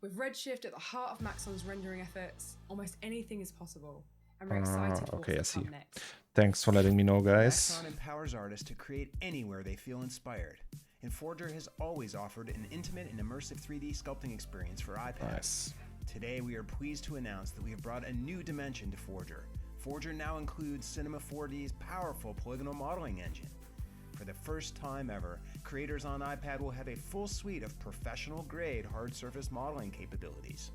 S4: With Redshift at the heart of Maxon's rendering efforts, almost anything is possible, and we're excited for
S1: Okay, I
S4: what's to
S1: see.
S4: come next.
S1: Thanks for letting me know, guys.
S5: Maxon empowers artists to create anywhere they feel inspired, and Forger has always offered an intimate and immersive 3D sculpting experience for iPad.
S1: Nice.
S5: Today, we are pleased to announce that we have brought a new dimension to Forger. Forger now includes Cinema 4D's powerful polygonal modeling engine. For the first time ever, creators on iPad will have a full suite of professional-grade hard surface modeling capabilities.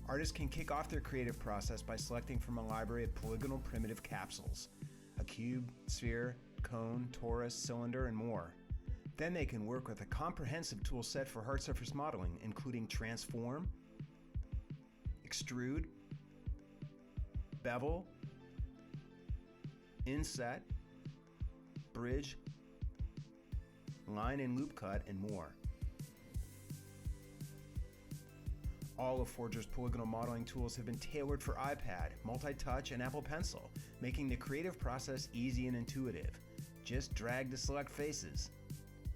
S5: Artists can kick off their creative process by selecting from a library of polygonal primitive capsules: a cube, sphere, cone, torus, cylinder, and more. Then they can work with a comprehensive tool set for hard surface modeling, including transform, extrude, bevel, inset, bridge, line and loop cut, and more. All of Forger's polygonal modeling tools have been tailored for iPad, multi-touch, and Apple Pencil, making the creative process easy and intuitive. Just drag to select faces.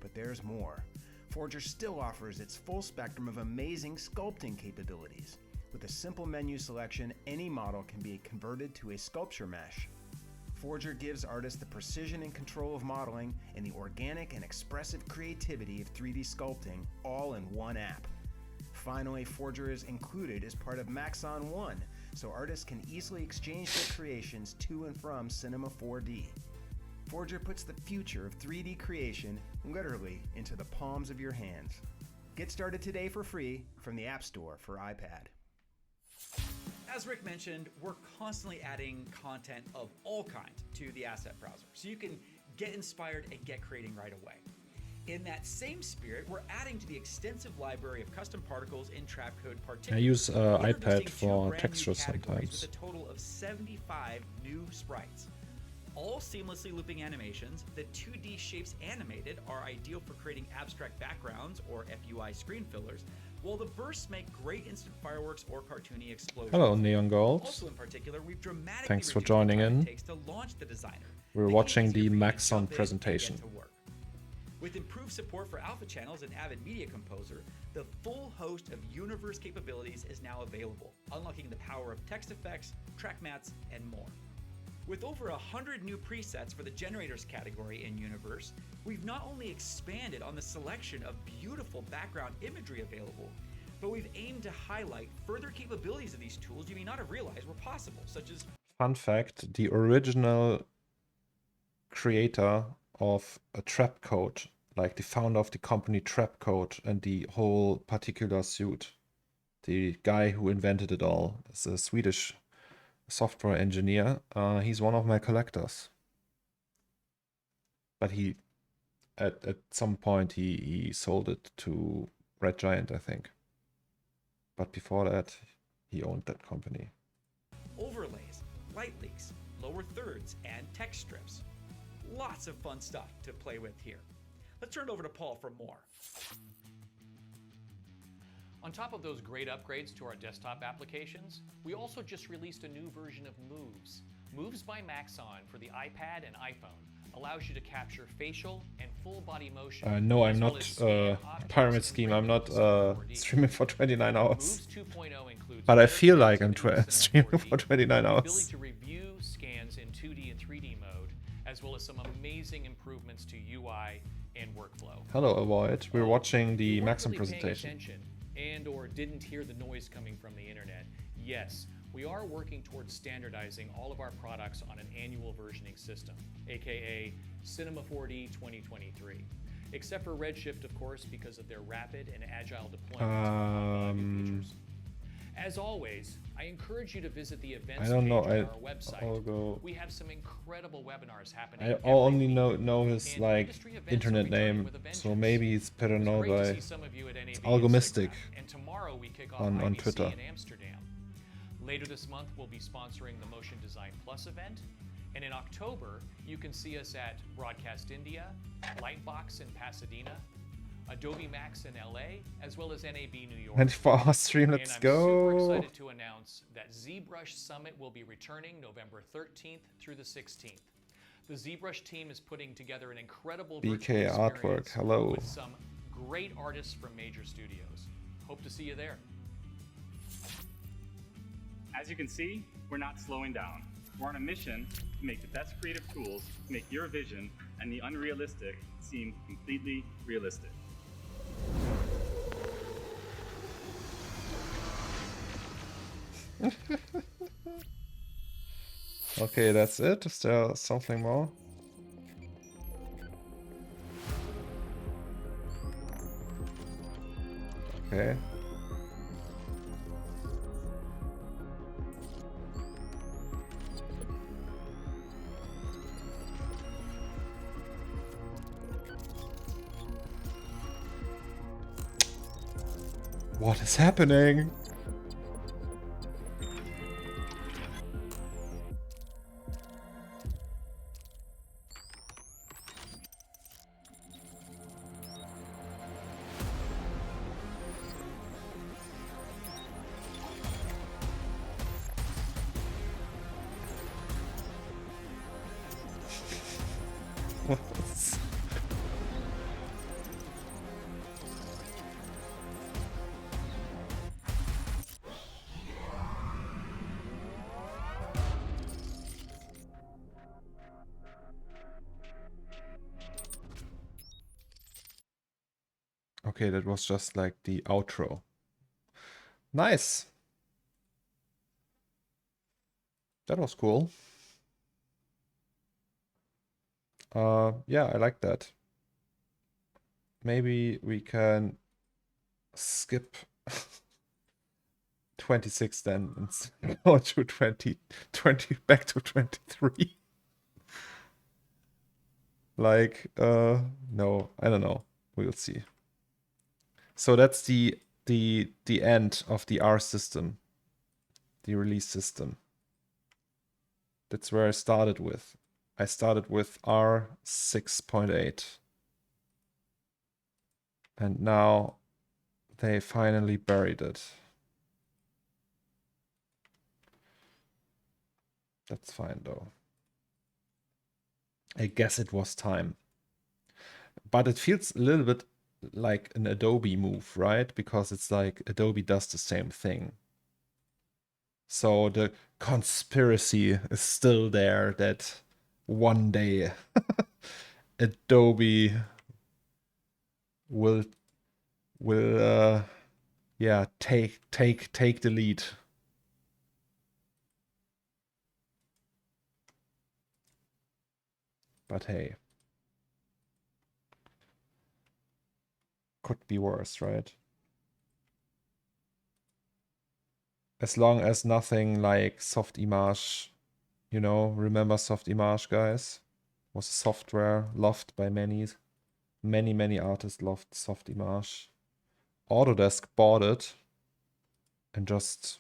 S5: But there's more. Forger still offers its full spectrum of amazing sculpting capabilities. With a simple menu selection, any model can be converted to a sculpture mesh. Forger gives artists the precision and control of modeling and the organic and expressive creativity of 3D sculpting, all in one app. Finally, Forger is included as part of Maxon One, so artists can easily exchange their creations to and from Cinema 4D. Forger puts the future of 3D creation literally into the palms of your hands. Get started today for free from the App Store for iPad.
S6: As Rick mentioned, we're constantly adding content of all kinds to the asset browser, so you can get inspired and get creating right away. In that same spirit, we're adding to the extensive library of custom particles in Trapcode Particulate.
S1: I use
S6: Introducing
S1: iPad
S6: two
S1: for
S6: brand new
S1: textures
S6: categories
S1: sometimes.
S6: with a total of 75 new sprites. All seamlessly looping animations, the 2D shapes animated are ideal for creating abstract backgrounds or FUI screen fillers, while the bursts make great instant fireworks or cartoony explosions.
S1: Hello, Neon Gold.
S6: Also in particular, we've dramatically
S1: Thanks for
S6: reduced the
S1: joining
S6: time
S1: in.
S6: it takes to launch the designer.
S1: We're
S6: making it
S1: watching
S6: easier
S1: the
S6: for you to
S1: Maxon
S6: jump in
S1: presentation.
S6: and get to work. With improved support for alpha channels and Avid Media Composer, the full host of Universe capabilities is now available, unlocking the power of text effects, track mats, and more. With over 100 new presets for the generators category in Universe, we've not only expanded on the selection of beautiful background imagery available, but we've aimed to highlight further capabilities of these tools you may not have realized were possible, such as...
S1: Fun fact, the original creator of a Trapcode, like the founder of the company Trapcode and the whole particular suit, the guy who invented it all, is a Swedish software engineer. He's one of my collectors. But he, at some point, he sold it to Red Giant, I think. But before that, he owned that company.
S6: Overlays, light leaks, lower thirds, and text strips. Lots of fun stuff to play with here. Let's turn it over to Paul for more.
S7: On top of those great upgrades to our desktop applications, we also just released a new version of Moves. Moves by Maxon for the iPad and iPhone allows you to capture facial and full body motion.
S1: No, I'm
S7: as well
S1: not
S7: as scan objects
S1: Pyramid
S7: and
S1: Scheme.
S7: render
S1: I'm not
S7: them in 4D.
S1: streaming for 29 hours.
S7: Moves 2.0 includes
S1: But I
S7: better
S1: feel like I'm
S7: scans in
S1: streaming
S7: 4D,
S1: for 29
S7: the
S1: hours.
S7: ability to review scans in 2D and 3D mode, as well as some amazing improvements to UI and workflow.
S1: Hello, Avoid. We're watching the
S7: You weren't
S1: Maxon
S7: really paying
S1: presentation.
S7: attention and or didn't hear the noise coming from the internet. Yes, we are working towards standardizing all of our products on an annual versioning system, aka Cinema 4D 2023. Except for Redshift, of course, because of their rapid and agile deployment of new features. As always, I encourage you to visit the events
S1: I don't
S7: page
S1: know.
S7: on our website.
S1: I'll go.
S7: We have some incredible webinars happening.
S1: I
S7: every
S1: only
S7: week,
S1: know his
S7: and
S1: like
S7: industry events are
S1: internet
S7: returning
S1: name,
S7: with a
S1: so
S7: vengeance.
S1: maybe it's
S7: It was great to
S1: Paranova.
S7: see some of you at NAB
S1: It's
S7: and
S1: Algomistic
S7: SIGGRAPH, and tomorrow we kick off
S1: on
S7: IBC
S1: Twitter.
S7: in Amsterdam. Later this month, we'll be sponsoring the Motion Design Plus event. And in October, you can see us at Broadcast India, Lightbox in Pasadena, Adobe Max in LA, as well as NAB New York.
S1: 24-hour stream,
S7: And
S1: let's
S7: I'm
S1: go.
S7: super excited to announce that ZBrush Summit will be returning November 13th through the 16th. The ZBrush team is putting together an incredible virtual
S1: BK artwork,
S7: experience
S1: hello.
S7: with some great artists from major studios. Hope to see you there.
S2: As you can see, we're not slowing down. We're on a mission to make the best creative tools to make your vision and the unrealistic seem completely realistic.
S1: Okay, that's it. Is there something more? Okay. What is happening? What's... Okay, that was just like the outro. Nice. That was cool. Yeah, I like that. Maybe we can skip 26 then and go to 20, back to 23. Like, no, I don't know. We'll see. So that's the end of the R system, the release system. That's where I started with. I started with R 6.8. And now they finally buried it. That's fine though. I guess it was time. But it feels a little bit like an Adobe move, right? Because it's like Adobe does the same thing. So the conspiracy is still there that one day Adobe will yeah, take the lead. But hey, could be worse, right? As long as nothing like SoftImage, you know, remember SoftImage, guys? Was a software loved by many artists loved SoftImage. Autodesk bought it and just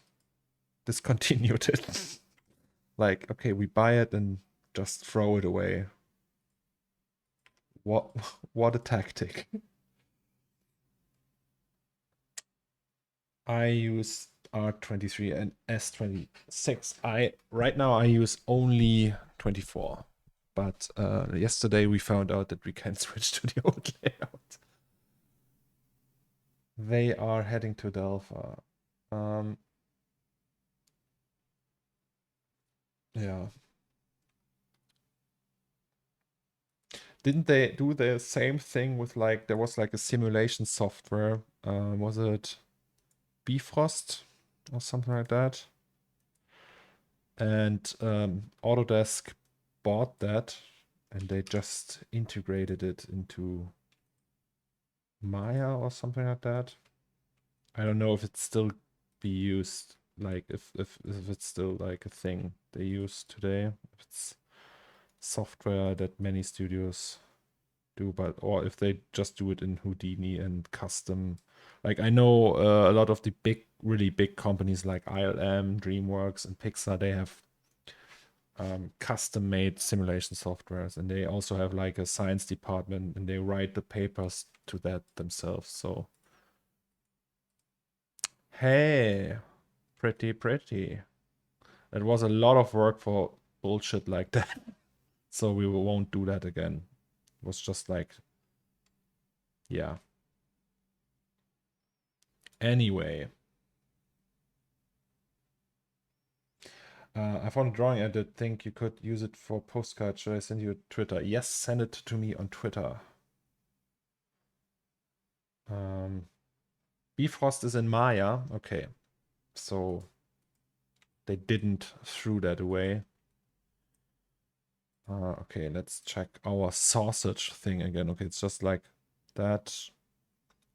S1: discontinued it. Like, okay, we buy it and just throw it away. What a tactic. I use R23 and S26. Right now I use only 24. But yesterday we found out that we can switch to the old layout. They are heading to the alpha. Yeah. Didn't they do the same thing with like, there was like a simulation software. Was it Bifrost or something like that? And Autodesk bought that and they just integrated it into Maya or something like that. I don't know if it's still be used, like if it's still like a thing they use today. If it's software that many studios do, but or if they just do it in Houdini and custom. Like I know a lot of the really big companies like ILM, DreamWorks, and Pixar, they have custom-made simulation softwares, and they also have like a science department, and they write the papers to that themselves. So, hey, pretty. It was a lot of work for bullshit like that. So we won't do that again. It was just like, yeah. Anyway. I found a drawing. I did think you could use it for postcard. Should I send you a Twitter? Yes, send it to me on Twitter. Bifrost is in Maya. Okay. So they didn't throw that away. Okay, let's check our sausage thing again. Okay, it's just like that.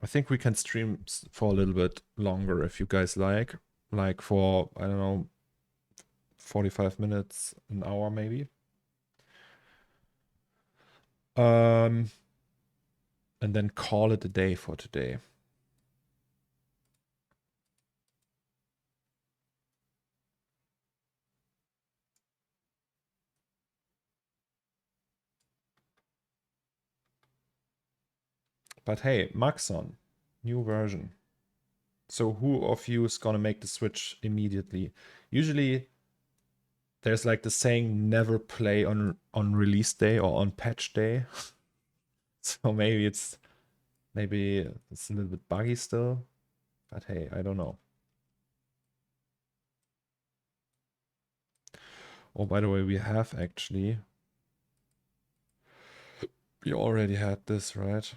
S1: I think we can stream for a little bit longer if you guys like. Like for, I don't know, 45 minutes, an hour maybe. And then call it a day for today. But hey, Maxon, new version. So who of you is gonna make the switch immediately? Usually there's like the saying never play on release day or on patch day. So maybe it's a little bit buggy still. But hey, I don't know. Oh, by the way, we already had this, right?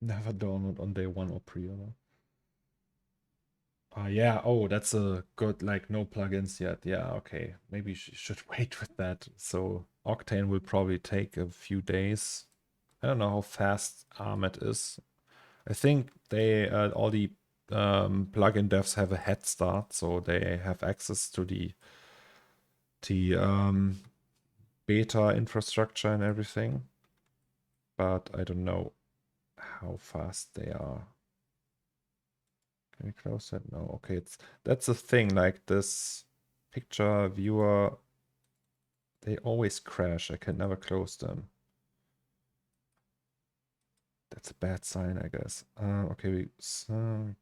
S1: Never download on day one or pre-order. Yeah, oh, that's a good, like, no plugins yet. Yeah, okay. Maybe you should wait with that. So Octane will probably take a few days. I don't know how fast Armet is. I think they, all the plugin devs have a head start, so they have access to the beta infrastructure and everything. But I don't know how fast they are. Can we close that? No. Okay, that's the thing. Like this picture viewer, they always crash. I can never close them. That's a bad sign, I guess. Okay, we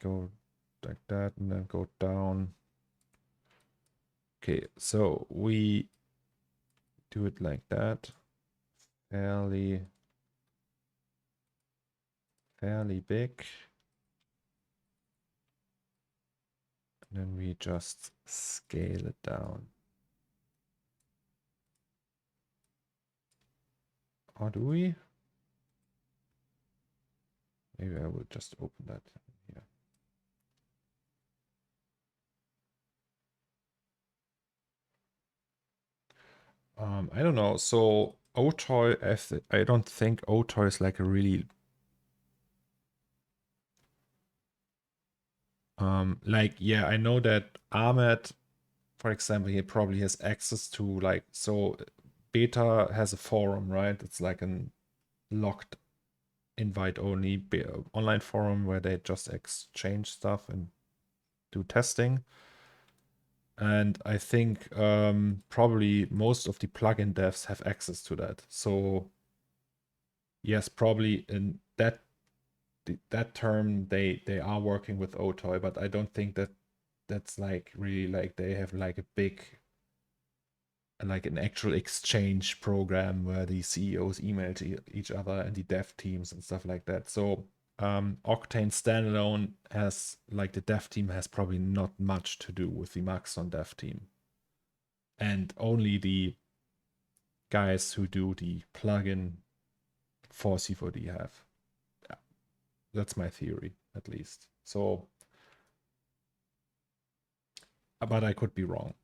S1: go like that and then go down. Okay, so we do it like that. Fairly big. And then we just scale it down. Or do we? Maybe I will just open that here. I don't know. So Otoy, I don't think Otoy is like a really like, yeah, I know that Ahmed, for example, he probably has access to like, so Beta has a forum, right? It's like an locked invite only online forum where they just exchange stuff and do testing. And I think probably most of the plugin devs have access to that. So yes, probably in that term they are working with Otoy, but I don't think that that's like really like they have like a big like an actual exchange program where the CEOs email to each other and the dev teams and stuff like that. So Octane standalone has, like, the dev team has probably not much to do with the Maxon dev team. And only the guys who do the plugin for C4D have. Yeah, that's my theory, at least. So, but I could be wrong.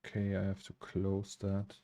S1: Okay, I have to close that.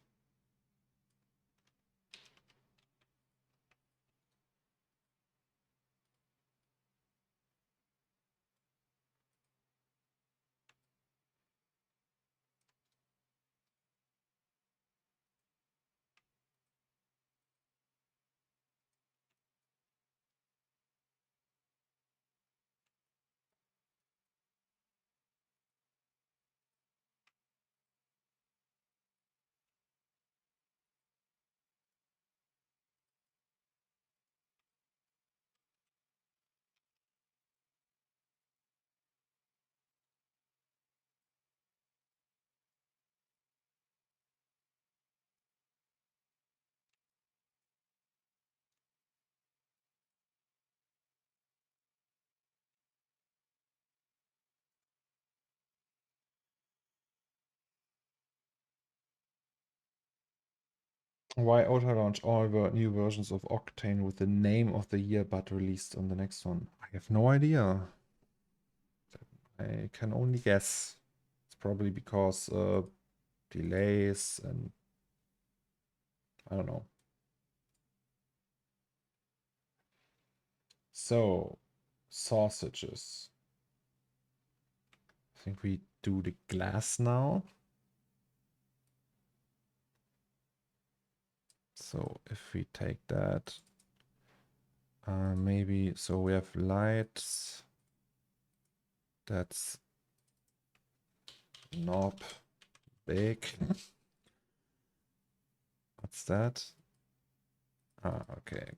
S1: Why auto-launch all new versions of Octane with the name of the year but released on the next one? I have no idea. I can only guess. It's probably because delays and I don't know. So, sausages. I think we do the glass now. So if we take that, maybe, so we have lights. That's knob big. What's that? Ah, okay,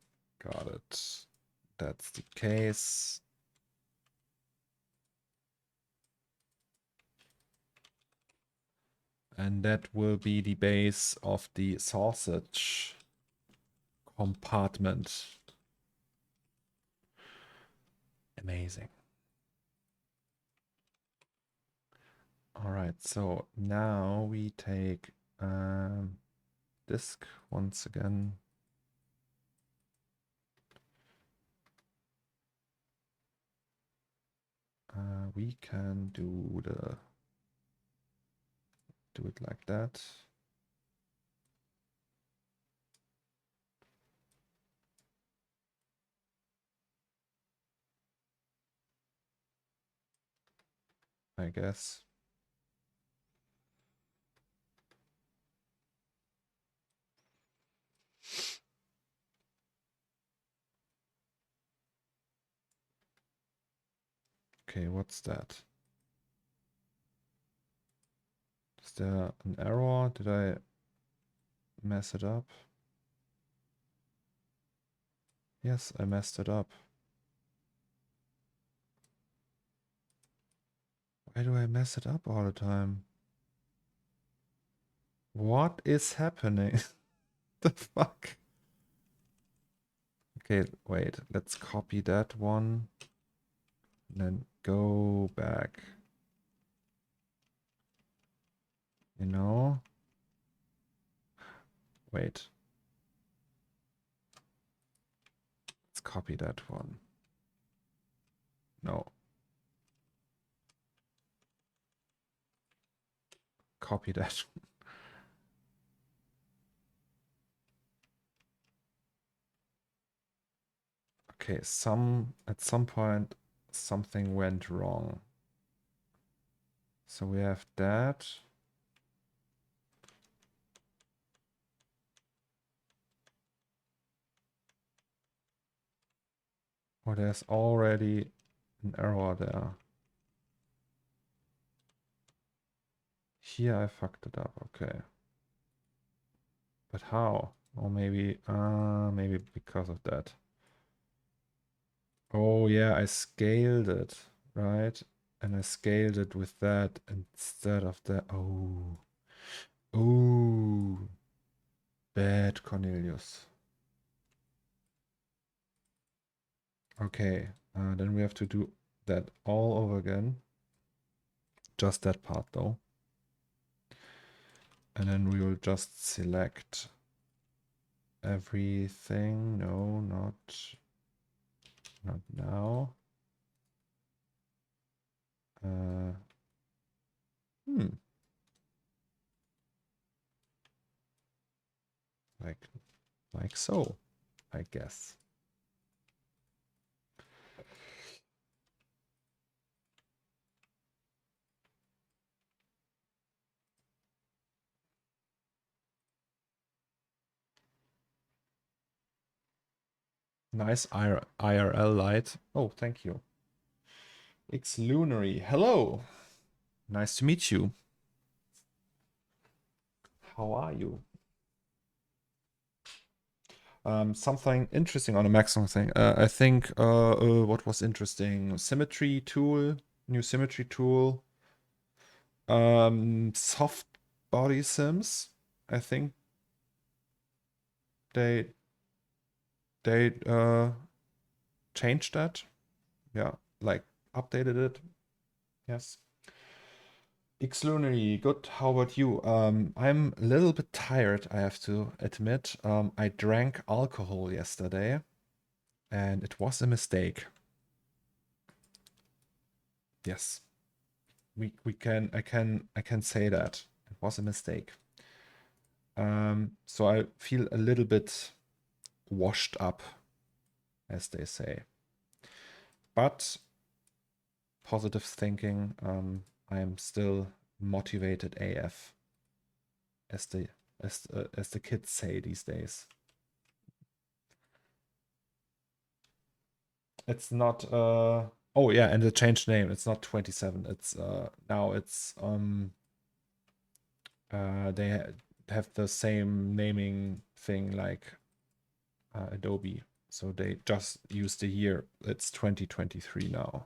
S1: got it. That's the case. And that will be the base of the sausage compartment. Amazing. All right, so now we take disk once again. We can do it like that. I guess. Okay, what's that? Is there an error? Did I mess it up? Yes, I messed it up. Why do I mess it up all the time? What is happening? The fuck? Okay, wait. Let's copy that one. And then go back. You know? Wait. Let's copy that one. No. Copy that. Okay, at some point something went wrong. So we have that. Oh, there's already an error there. Here I fucked it up, okay. But how? Or maybe because of that. Oh yeah, I scaled it, right? And I scaled it with that instead of that. Oh. Oh. Bad Cornelius. Okay, then we have to do that all over again. Just that part though. And then we will just select everything. No, not now. Like so, I guess. Nice IRL light. Oh, thank you. X Lunary. Hello. Nice to meet you. How are you? Something interesting on a Maxon thing. I think what was interesting? Symmetry tool, new symmetry tool. Soft body sims. I think they changed that. Yeah, like updated it. Yes. Xlunary, good. How about you? I'm a little bit tired, I have to admit. I drank alcohol yesterday, and it was a mistake. Yes, I can say that it was a mistake. So I feel a little bit washed up, as they say. But positive thinking. I am still motivated AF, as the kids say these days. It's not oh yeah, and they changed name. It's not 27. It's now it's they have the same naming thing like Adobe. So they just used the year. It's 2023 now.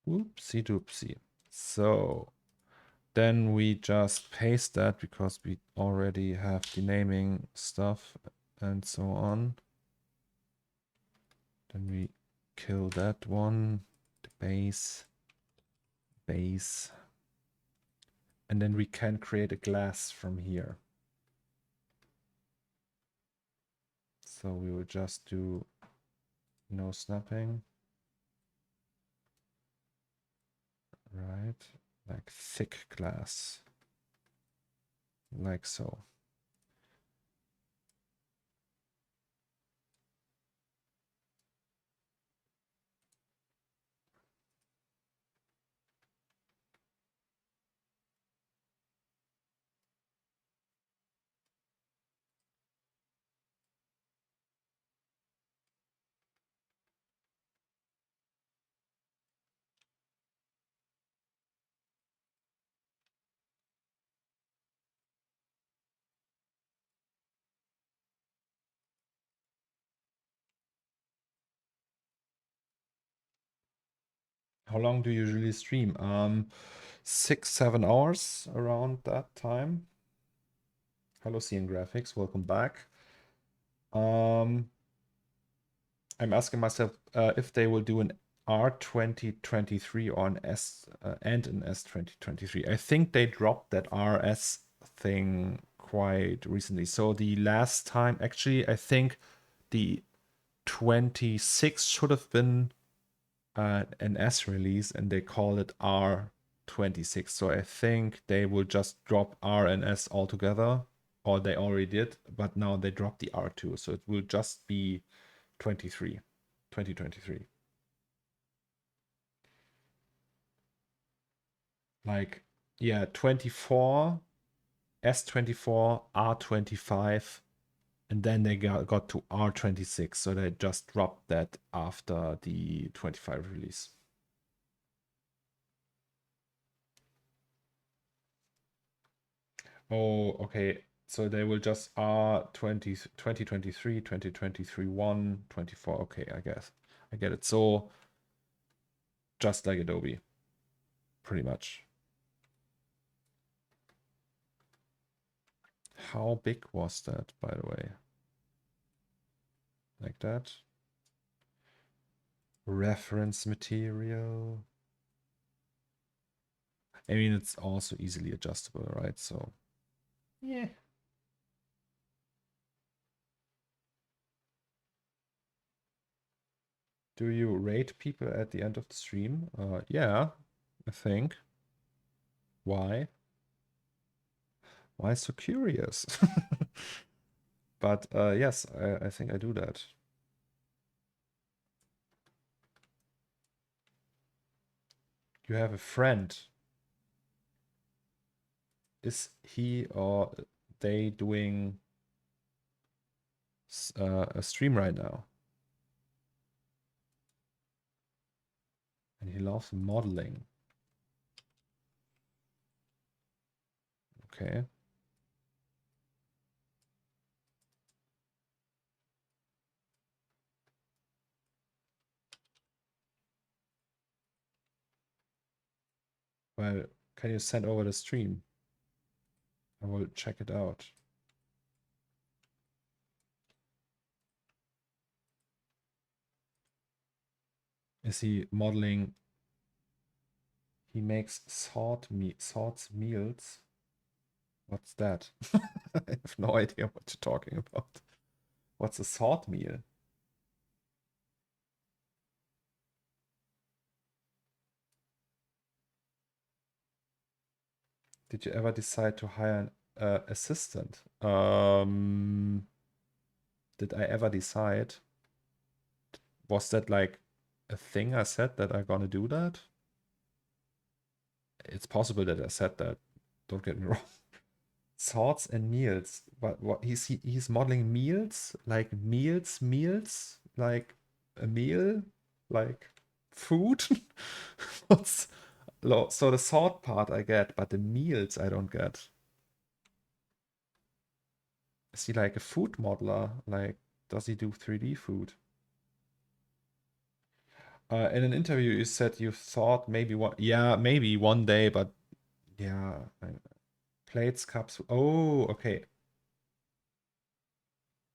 S1: Oopsie doopsie. So then we just paste that because we already have the naming stuff and so on. Then we kill that one, the base. And then we can create a glass from here. So we will just do no snapping. Right, like thick glass, like so. How long do you usually stream? 6-7 hours around that time. Hello, CN Graphics, welcome back. I'm asking myself if they will do an R2023 or an S and an S2023. I think they dropped that RS thing quite recently. So the last time, actually, I think the 26 should have been an S release, and they call it R26. So I think they will just drop R and S altogether, or they already did, but now they dropped the R2. So it will just be 2023. Like, yeah, 24, S24, R25, and then they got to R26. So they just dropped that after the 25 release. Oh, okay. So they will just R20, 2023, 2023, 1, 24. Okay, I guess. I get it. So just like Adobe, pretty much. How big was that, by the way? Like that. Reference material. I mean, it's also easily adjustable, right? So, yeah. Do you rate people at the end of the stream? Yeah, I think. Why? Why so curious? But yes, I think I do that. You have a friend. Is he or they doing a stream right now? And he loves modeling. Okay. Well, can you send over the stream? I will check it out. Is he modeling? He makes sorts meals. What's that? I have no idea what you're talking about. What's a sort meal? Did you ever decide to hire an assistant? Did I ever decide? Was that like a thing I said that I'm gonna do that? It's possible that I said that. Don't get me wrong. Sorts and meals. What he's modeling meals? Like meals, like a meal, like food? What's so the sort part I get, but the meals I don't get. Is he like a food modeler? Like, does he do 3D food? In an interview, you said you thought maybe maybe one day, but yeah, plates, cups. Oh, okay.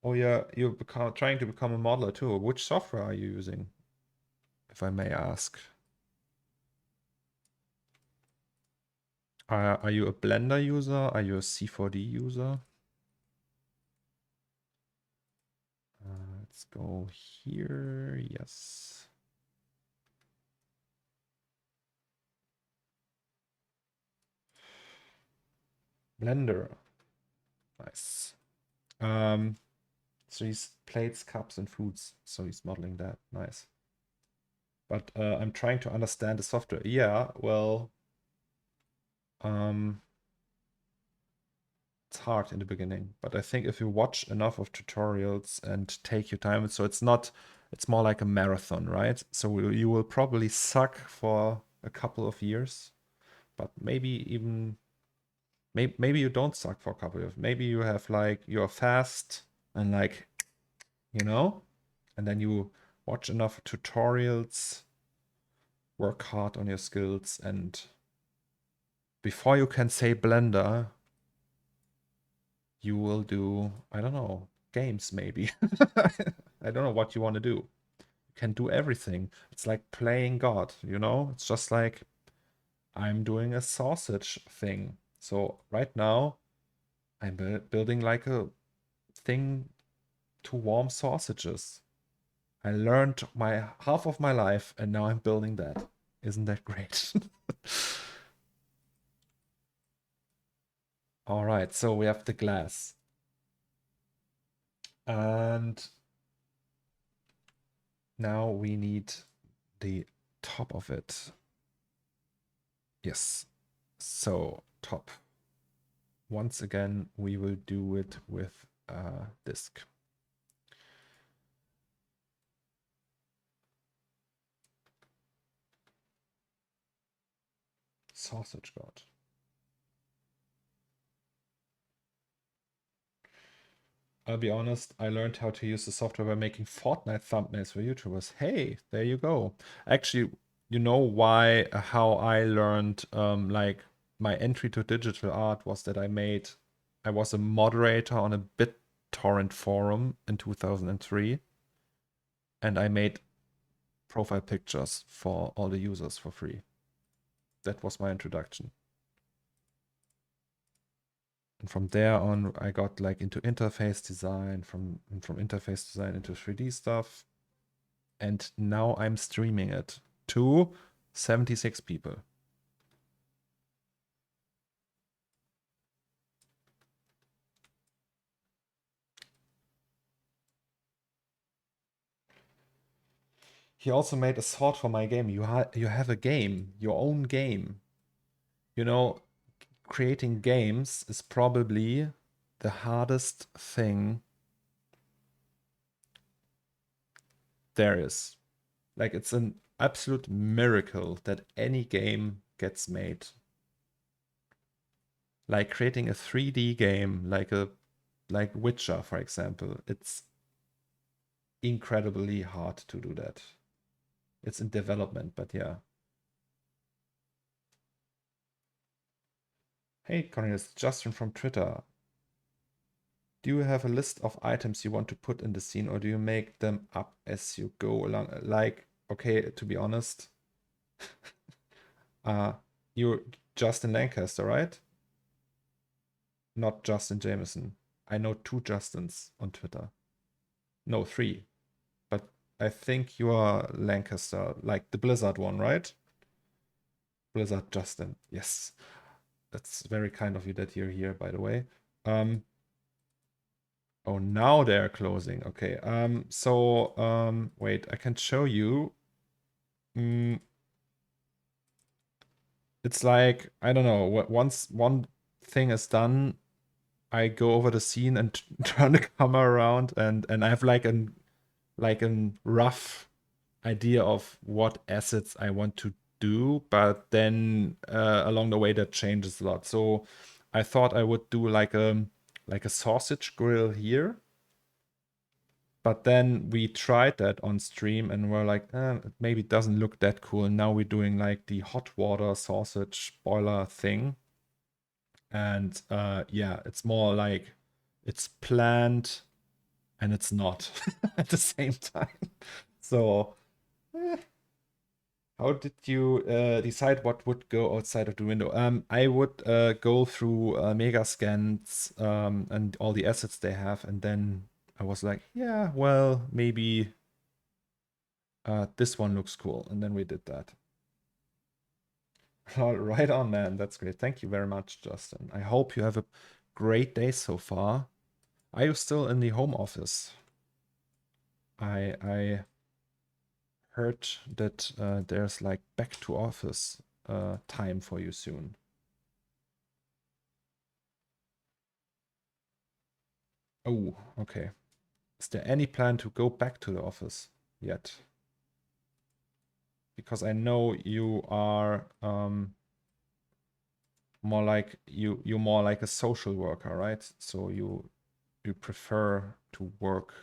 S1: Oh yeah, you're trying to become a modeler too. Which software are you using, if I may ask? Are you a Blender user? Are you a C4D user? Let's go here. Yes. Blender. Nice. So he's plates, cups, and foods. So he's modeling that. Nice. But I'm trying to understand the software. Yeah, well, it's hard in the beginning. But I think if you watch enough of tutorials and take your time, so it's more like a marathon, right? So you will probably suck for a couple of years, but maybe even maybe you don't suck for a couple of. Maybe you have like you're fast and like, and then you watch enough tutorials work hard on your skills, and before you can say Blender, you will do, I don't know, games maybe. I don't know what you want to do. You can do everything. It's like playing God, you know? It's just like I'm doing a sausage thing. So right now, I'm building like a thing to warm sausages. I learned my half of my life, and now I'm building that. Isn't that great? All right, so we have the glass. And now we need the top of it. Yes, so top. Once again, we will do it with a disk. Sausage God. I'll be honest, I learned how to use the software by making Fortnite thumbnails for YouTubers. Hey, there you go. Actually, you know why, how I learned like my entry to digital art was that I was a moderator on a BitTorrent forum in 2003, and I made profile pictures for all the users for free. That was my introduction. And from there on, I got like into interface design, from interface design into 3D stuff. And now I'm streaming it to 76 people. He also made a sword for my game. You have a game, your own game. You know, creating games is probably the hardest thing there is. Like, it's an absolute miracle that any game gets made. Like creating a 3D game, like Witcher, for example, it's incredibly hard to do that. It's in development, but yeah. Hey, Cornelius, Justin from Twitter. Do you have a list of items you want to put in the scene, or do you make them up as you go along? Like, okay, to be honest, you're Justin Lancaster, right? Not Justin Jameson. I know 2 Justins on Twitter. No, 3. But I think you are Lancaster, like the Blizzard one, right? Blizzard Justin, yes. That's very kind of you that you're here, by the way. Oh, now they're closing. Okay. Wait, I can show you. It's like, I don't know, once one thing is done, I go over the scene and turn the camera around, and I have like a rough idea of what assets I want to do, but then along the way that changes a lot. So I thought I would do like a sausage grill here, but then we tried that on stream and we're like, maybe it doesn't look that cool. And now we're doing like the hot water sausage boiler thing, and yeah, it's more like it's planned and it's not at the same time. So how did you decide what would go outside of the window? I would go through mega scans and all the assets they have, and then I was like, yeah, well, maybe this one looks cool, and then we did that. Right on, man. That's great. Thank you very much, Justin. I hope you have a great day so far. Are you still in the home office? I heard that there's like back to office time for you soon. Oh, okay. Is there any plan to go back to the office yet? Because I know you are more like you're more like a social worker, right? So you prefer to work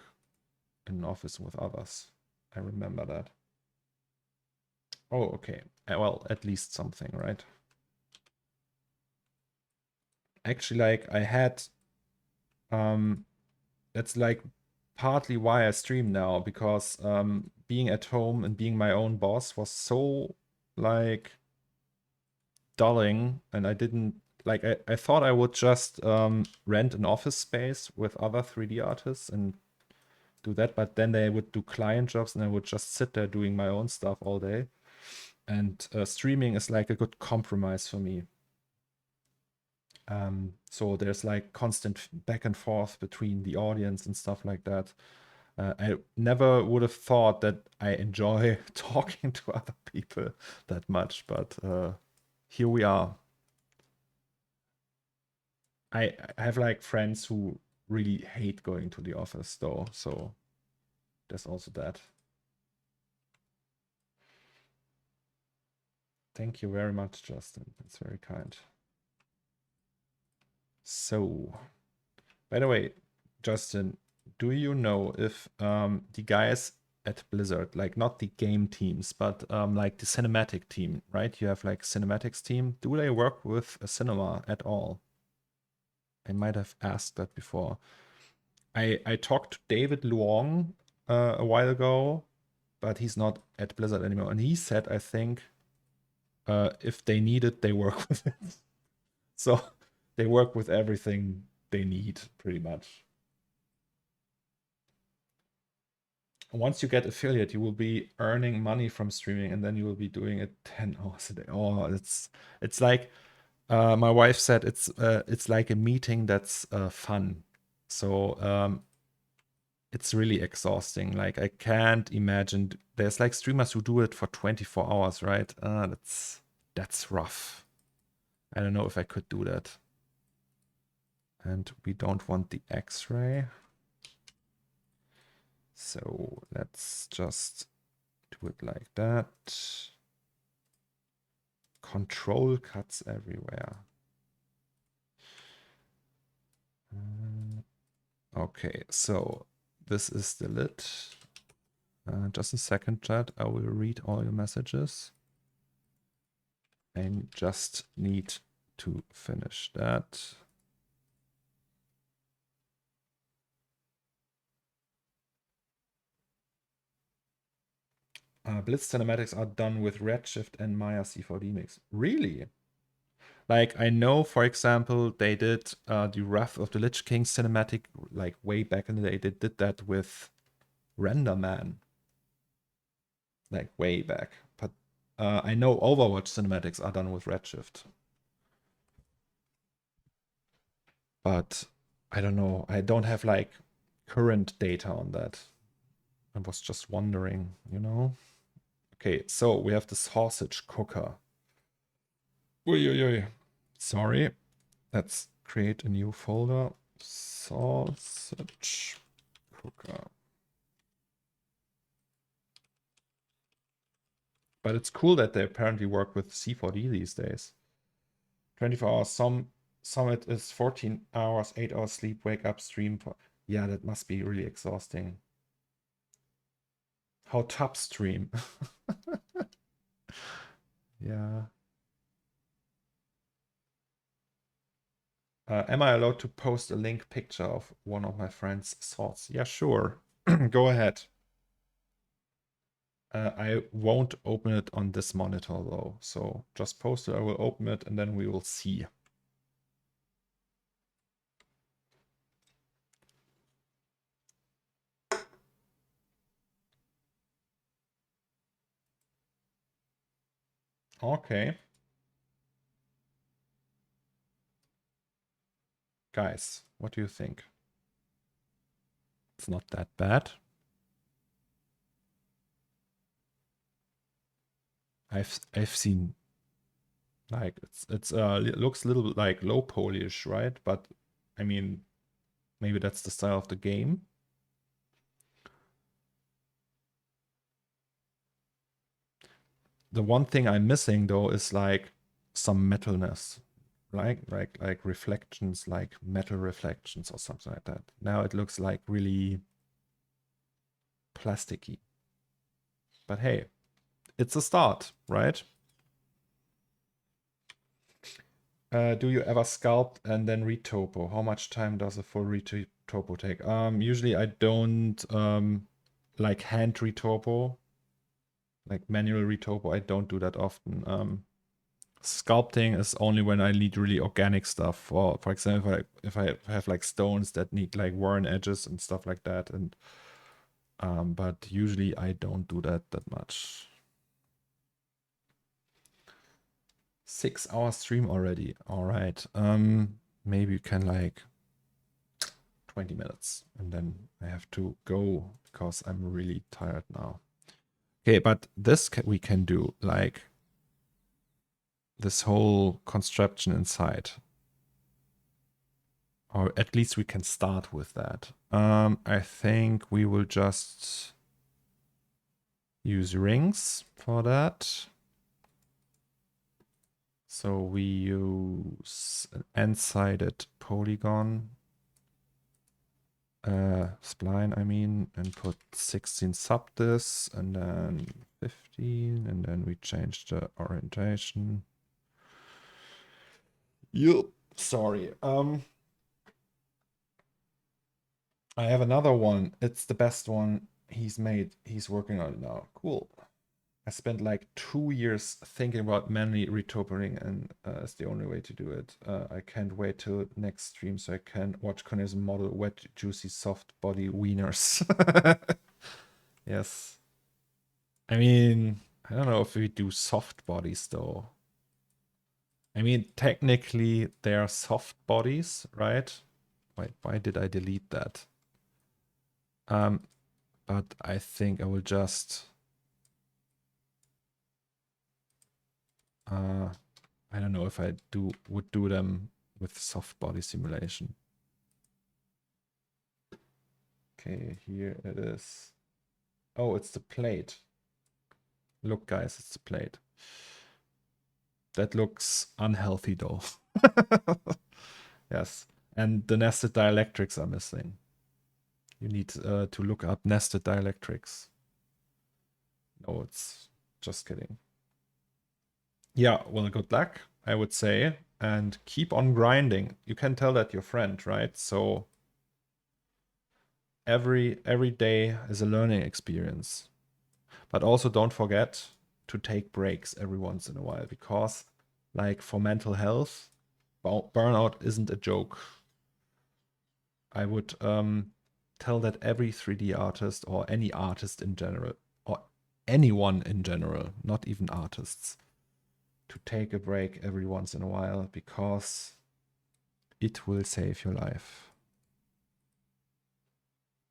S1: in an office with others. I remember that. Oh, okay. Well, at least something, right? Actually, like I had, that's like partly why I stream now, because being at home and being my own boss was so like dulling, and I didn't like I thought I would just rent an office space with other 3D artists and do that, but then they would do client jobs and I would just sit there doing my own stuff all day. And streaming is like a good compromise for me. So there's like constant back and forth between the audience and stuff like that. I never would have thought that I enjoy talking to other people that much, but here we are. I have like friends who really hate going to the office though, so there's also that. Thank you very much, Justin. That's very kind. So, by the way, Justin, do you know if the guys at Blizzard, like not the game teams, but like the cinematic team, right? You have like cinematics team. Do they work with a cinema at all? I might have asked that before. I talked to David Luong a while ago, but he's not at Blizzard anymore. And he said, I think, if they need it, they work with it. So they work with everything they need, pretty much. Once you get affiliate, you will be earning money from streaming, and then you will be doing it 10 hours a day. Oh, it's like my wife said, it's like a meeting that's fun. So it's really exhausting. Like I can't imagine. There's like streamers who do it for 24 hours, right? That's rough. I don't know if I could do that. And we don't want the X-ray. So let's just do it like that. Control cuts everywhere. Okay, so this is the lid. Just a second, chat. I will read all your messages. I just need to finish that. Blitz cinematics are done with Redshift and Maya C4D mix. Really? Like I know, for example, they did the Wrath of the Lich King cinematic like way back in the day. They did that with RenderMan. Like way back. But I know Overwatch cinematics are done with Redshift. But I don't know. I don't have like current data on that. I was just wondering, you know? Okay, so we have the sausage cooker. Oi. Sorry. Let's create a new folder. Sausage cooker. But it's cool that they apparently work with C4D these days. 24 hours. Some it is 14 hours, 8 hours sleep, wake up, stream. Yeah, that must be really exhausting. How top stream. Yeah. Am I allowed to post a link picture of one of my friend's thoughts? Yeah, sure. Go ahead. I won't open it on this monitor though. So just post it, I will open it, and then we will see. Okay. Guys, what do you think? It's not that bad. I've seen like it looks a little bit like low polyish, right? But I mean, maybe that's the style of the game. The one thing I'm missing though is like some metalness, like reflections, like metal reflections or something like that. Now it looks like really plasticky. But hey, it's a start, right? Do you ever sculpt and then retopo? How much time does a full retopo take? Usually I don't like hand retopo, like manual retopo. I don't do that often. Sculpting is only when I need really organic stuff. For example, if I have like stones that need like worn edges and stuff like that, and but usually I don't do that much. 6-hour stream already. All right. Maybe you can like 20 minutes and then I have to go because I'm really tired now. Okay, but this we can do, like this whole construction inside. Or at least we can start with that. I think we will just use rings for that. So we use an end-sided polygon spline, I mean, and put 16 sub this, and then 15, and then we change the orientation. Yup, sorry. I have another one. It's the best one he's made. He's working on it now. Cool. I spent like 2 years thinking about manually retopoing, and it's the only way to do it. I can't wait till next stream so I can watch Cornelius model wet, juicy, soft body wieners. Yes. I mean, I don't know if we do soft bodies though. I mean, technically they are soft bodies, right? Wait, why did I delete that? But I think I will just... I don't know if I would do them with soft body simulation. Okay, here it is. Oh, it's the plate. Look, guys, it's the plate. That looks unhealthy, though. Yes, and the nested dielectrics are missing. You need to look up nested dielectrics. No, it's just kidding. Yeah, well, good luck, I would say, and keep on grinding. You can tell that your friend, right? So every day is a learning experience. But also don't forget to take breaks every once in a while, because like for mental health, burnout isn't a joke. I would tell that every 3D artist, or any artist in general, or anyone in general, not even artists, to take a break every once in a while, because it will save your life.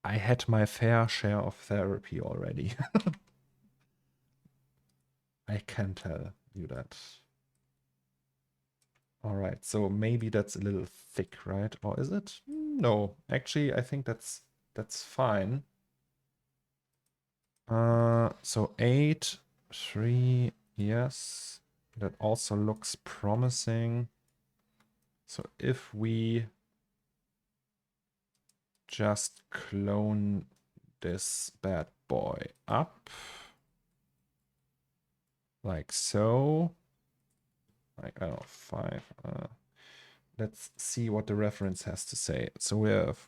S1: I had my fair share of therapy already. I can tell you that. All right, so maybe that's a little thick, right? Or is it? No, actually, I think that's fine. So 8, 3, yes. That also looks promising. So if we just clone this bad boy up, like so, like, I don't know, 5. Let's see what the reference has to say. So we have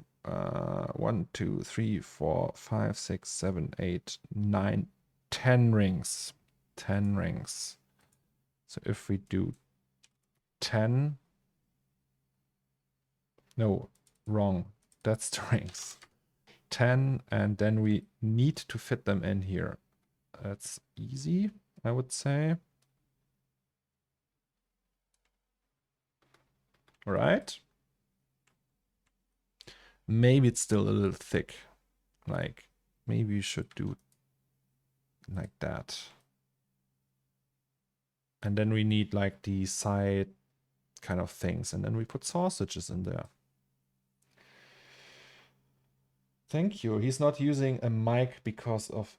S1: 1, 2, 3, 4, 5, 6, 7, 8, 9, 10 rings. 10 rings. So if we do 10, no, wrong. That's the rings. 10, and then we need to fit them in here. That's easy, I would say. All right. Maybe it's still a little thick. Like, maybe we should do like that. And then we need like the side kind of things. And then we put sausages in there. Thank you. He's not using a mic because of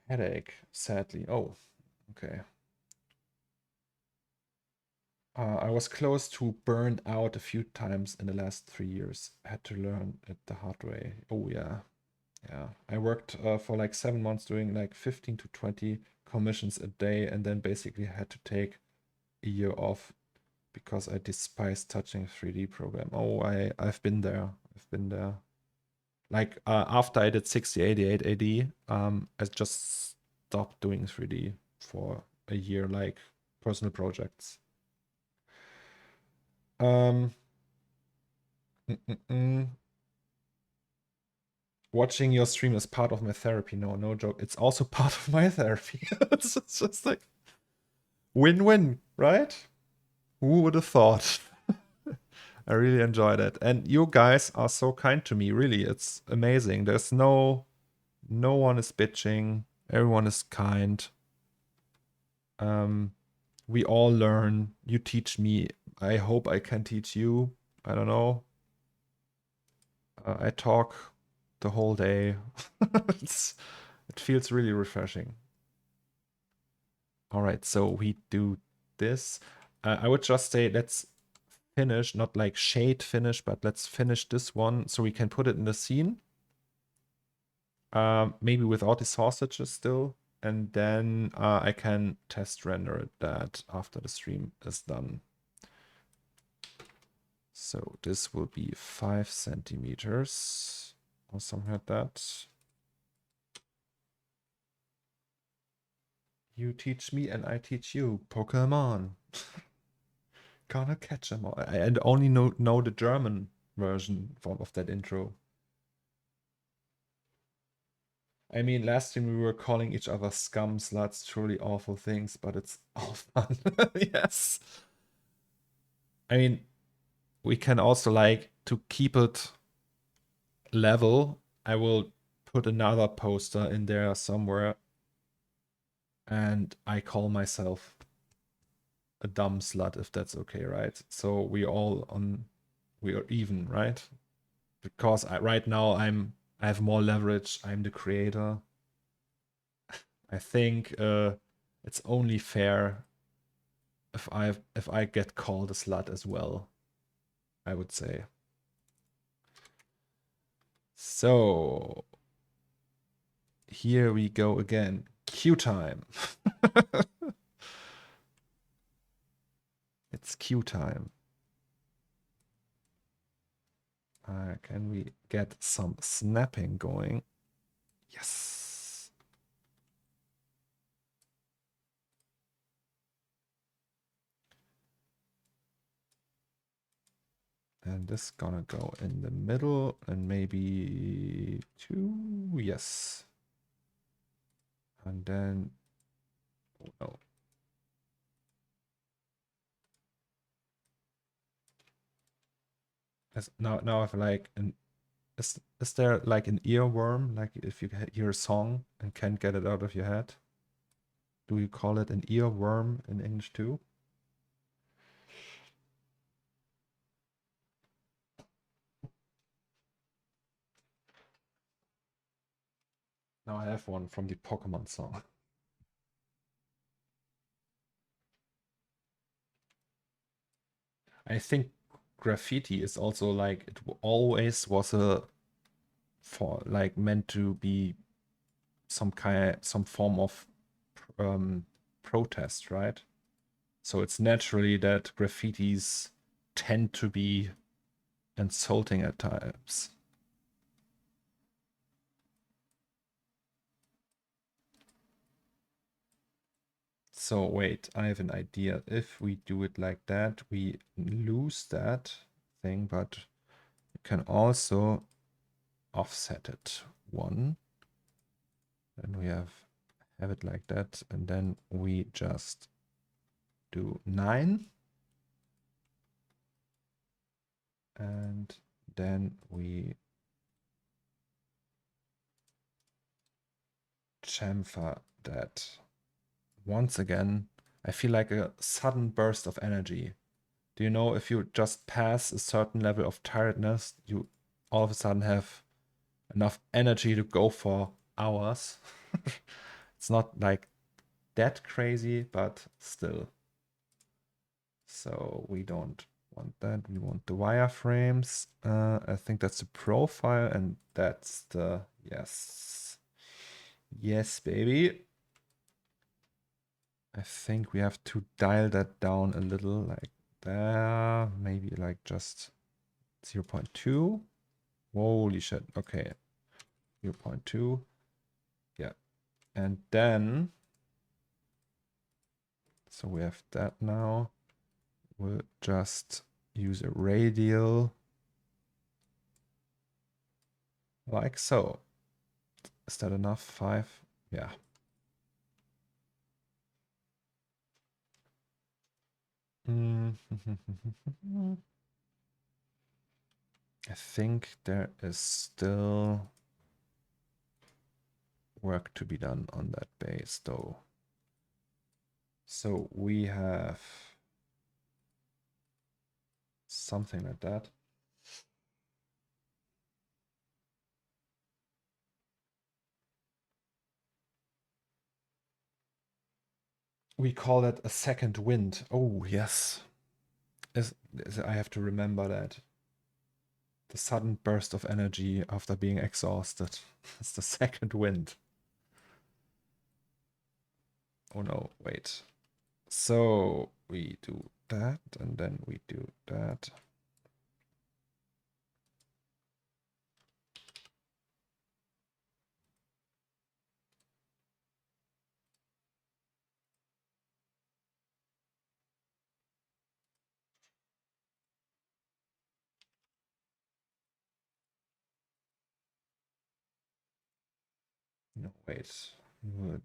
S1: headache, sadly. Oh, okay. I was close to burned out a few times in the last 3 years. I had to learn it the hard way. Oh, yeah. Yeah, I worked for like 7 months doing like 15 to 20 commissions a day, and then basically had to take a year off because I despise touching 3D program. Oh, I've been there. I've been there. Like after I did 6088 AD, I just stopped doing 3D for a year, like personal projects. Watching your stream is part of my therapy. No, no joke. It's also part of my therapy. It's just like win-win, right? Who would have thought? I really enjoyed it. And you guys are so kind to me, really. It's amazing. There's no one is bitching. Everyone is kind. We all learn. You teach me. I hope I can teach you. I don't know. I talk the whole day. It feels really refreshing. All right, so we do this. I would just say let's finish, not like shade finish, but let's finish this one so we can put it in the scene. Maybe without the sausages still. And then I can test render that after the stream is done. So this will be 5 centimeters or something like that. You teach me and I teach you. Pokemon. Gonna catch them all. I only know the German version of that intro. I mean, last time we were calling each other scum, sluts, truly awful things, but it's all fun. Yes. I mean, we can also, like, to keep it level, I will put another poster in there somewhere. And I call myself a dumb slut, if that's okay, right? So we are even, right? Because right now I have more leverage. I'm the creator. I think it's only fair if I get called a slut as well, I would say. So here we go again. Q time. It's Q time. Can we get some snapping going? Yes. And this is gonna go in the middle and maybe 2. Yes. And then, oh no. Now I've like is there like an earworm, like if you hear a song and can't get it out of your head? Do you call it an earworm in English too? Now I have one from the Pokemon song. I think graffiti is also like, it always was meant to be some form of protest, right? So it's naturally that graffitis tend to be insulting at times. So wait, I have an idea. If we do it like that, we lose that thing, but you can also offset it 1. Then we have it like that, and then we just do 9. And then we chamfer that. Once again, I feel like a sudden burst of energy. Do you know, if you just pass a certain level of tiredness, you all of a sudden have enough energy to go for hours. It's not like that crazy, but still. So we don't want that. We want the wireframes. I think that's the profile, and that's the yes. Yes, baby. I think we have to dial that down a little, like there. Maybe like just 0.2. Holy shit. Okay. 0.2. Yeah. And then, so we have that now. We'll just use a radial like so. Is that enough? 5? Yeah. I think there is still work to be done on that base though. So we have something like that. We call that a second wind. Oh, yes. I have to remember that. The sudden burst of energy after being exhausted. It's the second wind. Oh no, wait. So we do that, and then we do that. No, wait. We'll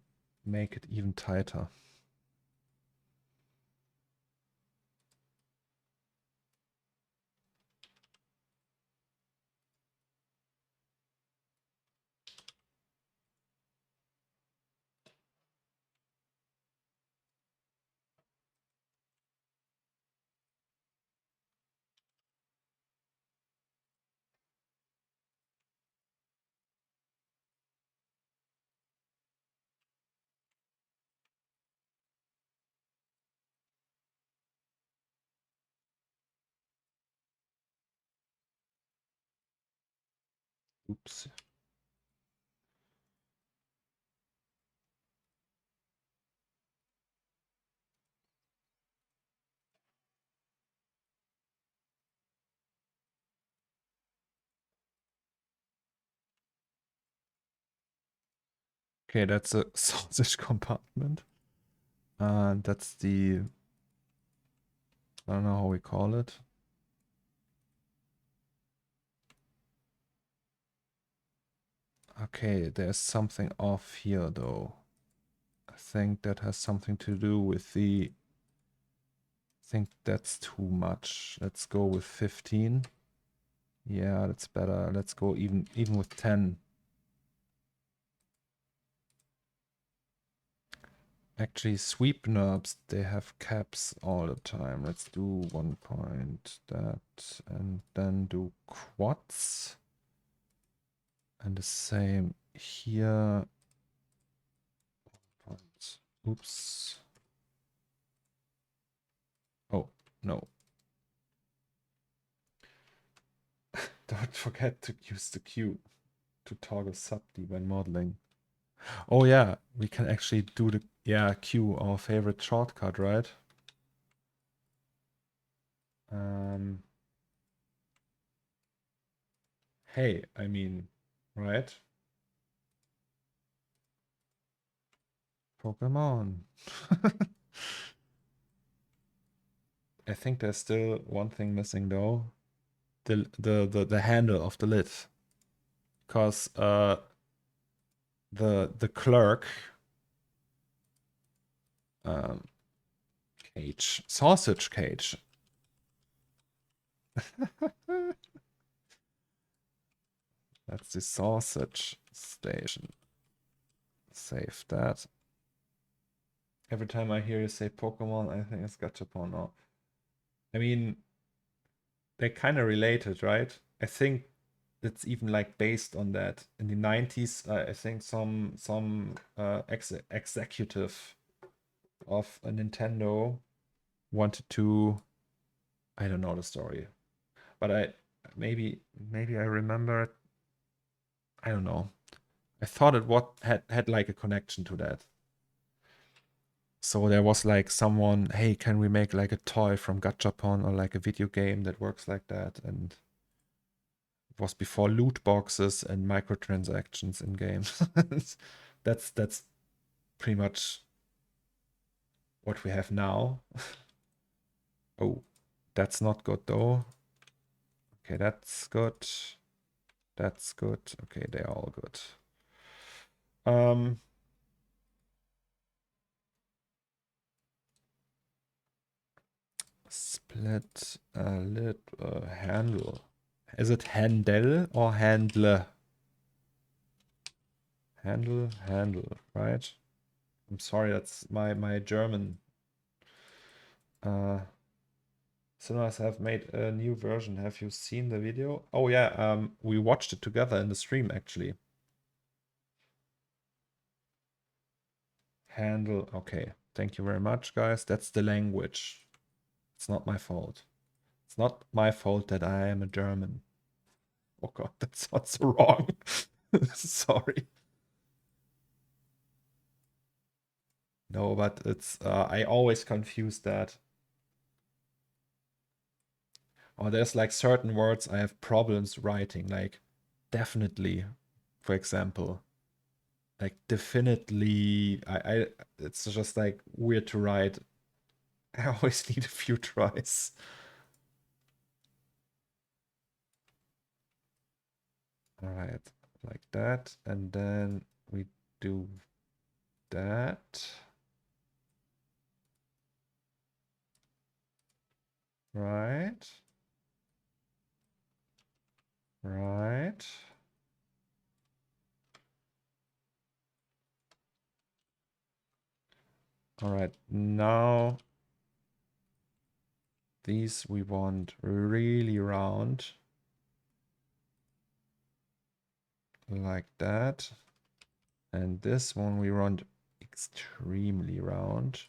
S1: make it even tighter. Oops. Okay, that's a sausage compartment. That's the, I don't know how we call it. Okay, there's something off here though. I think that has something to do with the, I think that's too much. Let's go with 15. Yeah, that's better. Let's go even with 10. Actually, sweep knobs, they have caps all the time. Let's do 1 point that, and then do quads. And the same here. Oops. Oh, no. Don't forget to use the Q to toggle sub-D when modeling. Oh yeah, we can actually do the, yeah, Q, our favorite shortcut, right? Hey, I mean, right? Pokemon. I think there's still one thing missing though. The handle of the lid. Because the clerk cage, sausage cage. That's the sausage station. Save that. Every time I hear you say Pokemon, I think it's Gachapon. No. I mean, they're kind of related, right? I think it's even like based on that. In the 90s, I think some executive of a Nintendo wanted to I don't know the story, but maybe I remember it. I don't know. I thought it had like a connection to that. So there was like someone, hey, can we make like a toy from Gachapon or like a video game that works like that? And it was before loot boxes and microtransactions in games. That's pretty much what we have now. Oh, that's not good though. Okay, that's good. That's good. Okay, they're all good. Split a little handle. Is it handle or handle? Handle, right? I'm sorry, that's my German. Cinemas have made a new version. Have you seen the video? Oh yeah, we watched it together in the stream actually. Handle, okay. Thank you very much, guys. That's the language. It's not my fault. It's not my fault that I am a German. Oh god, that sounds so wrong. Sorry. No, but it's I always confuse that. Or there's like certain words I have problems writing, like definitely, for example. Like definitely, it's just like weird to write. I always need a few tries. All right, like that, and then we do that. Right. Right. All right, now these we want really round. Like that. And this one we want extremely round.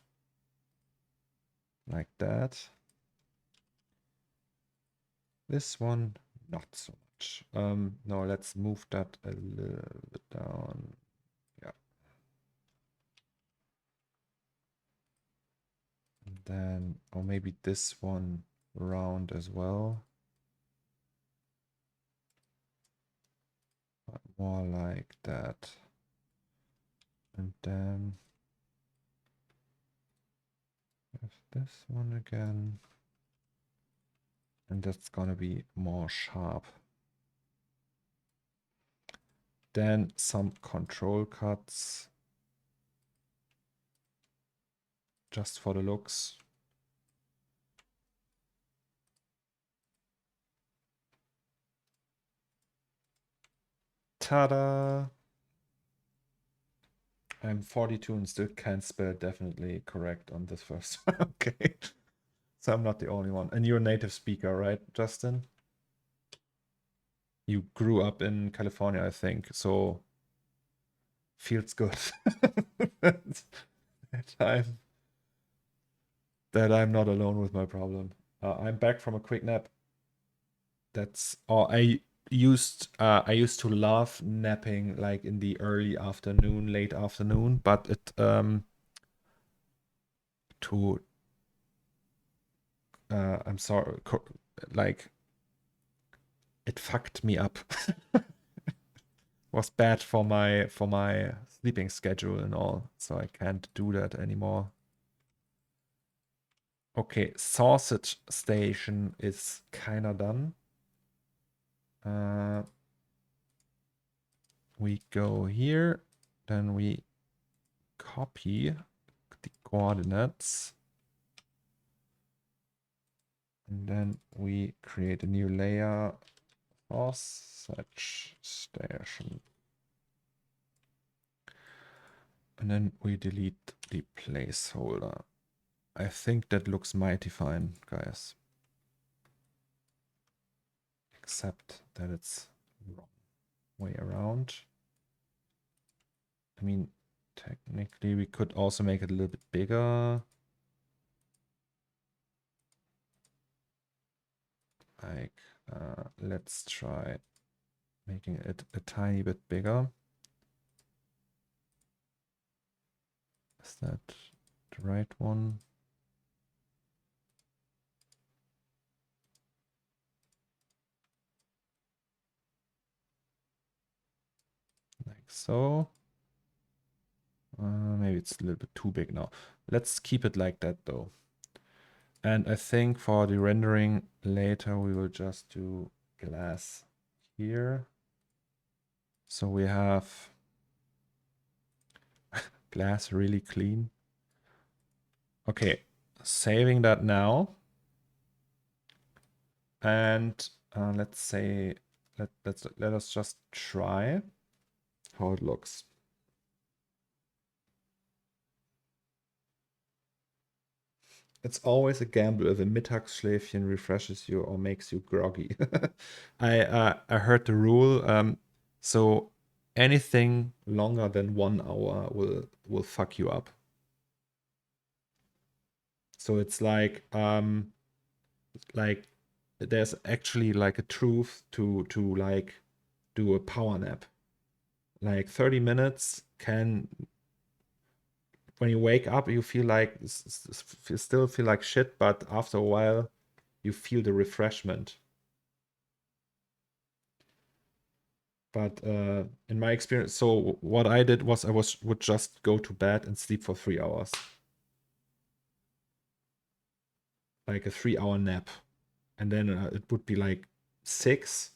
S1: Like that. This one, not so much. No, let's move that a little bit down. Yeah. And then, or maybe this one round as well. But more like that. And then there's this one again. And that's gonna be more sharp. Then some control cuts. Just for the looks. Ta-da! I'm 42 and still can't spell definitely correct on this first one. Okay. So I'm not the only one. And you're a native speaker, right, Justin? You grew up in California, I think. So feels good that I'm not alone with my problem. I'm back from a quick nap. That's all. I used to love napping like in the early afternoon, late afternoon, but it I'm sorry, like it fucked me up. Was bad for my sleeping schedule and all, so I can't do that anymore. Okay, sausage station is kinda done. We go here, then we copy the coordinates, and then we create a new layer, sausage station, and then we delete the placeholder. I think that looks mighty fine, guys. Except that it's wrong way around. I mean, technically we could also make it a little bit bigger. Like, let's try making it a tiny bit bigger. Is that the right one? Like so. Maybe it's a little bit too big now. Let's keep it like that though. And I think for the rendering later, we will just do glass here. So we have glass really clean. Okay, saving that now. And let's say, let us just try how it looks. It's always a gamble if a Mittagsschläfchen refreshes you or makes you groggy. I heard the rule. So anything longer than 1 hour will fuck you up. So it's like there's actually like a truth to like do a power nap. Like 30 minutes can, when you wake up, you feel like still feel like shit, but after a while, you feel the refreshment. But in my experience, so what I did was I would just go to bed and sleep for 3 hours, like a 3-hour nap, and then it would be like 6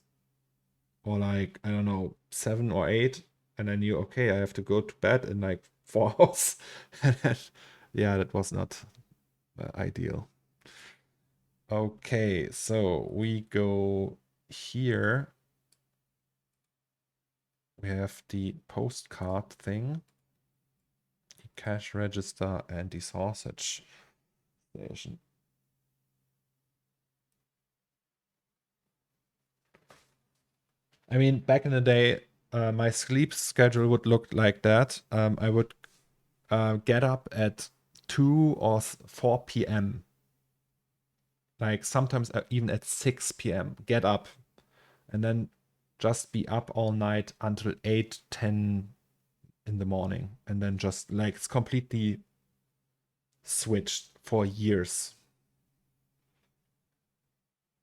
S1: or like I don't know 7 or 8, and I knew okay I have to go to bed in like 4 hours. And then, yeah, that was not ideal. Okay, so we go here. We have the postcard thing, the cash register, and the sausage station. I mean, back in the day, my sleep schedule would look like that. I would get up at 2 or 4 p.m. Like sometimes even at 6 p.m. Get up and then just be up all night until 8, 10 in the morning. And then just like it's completely switched for years.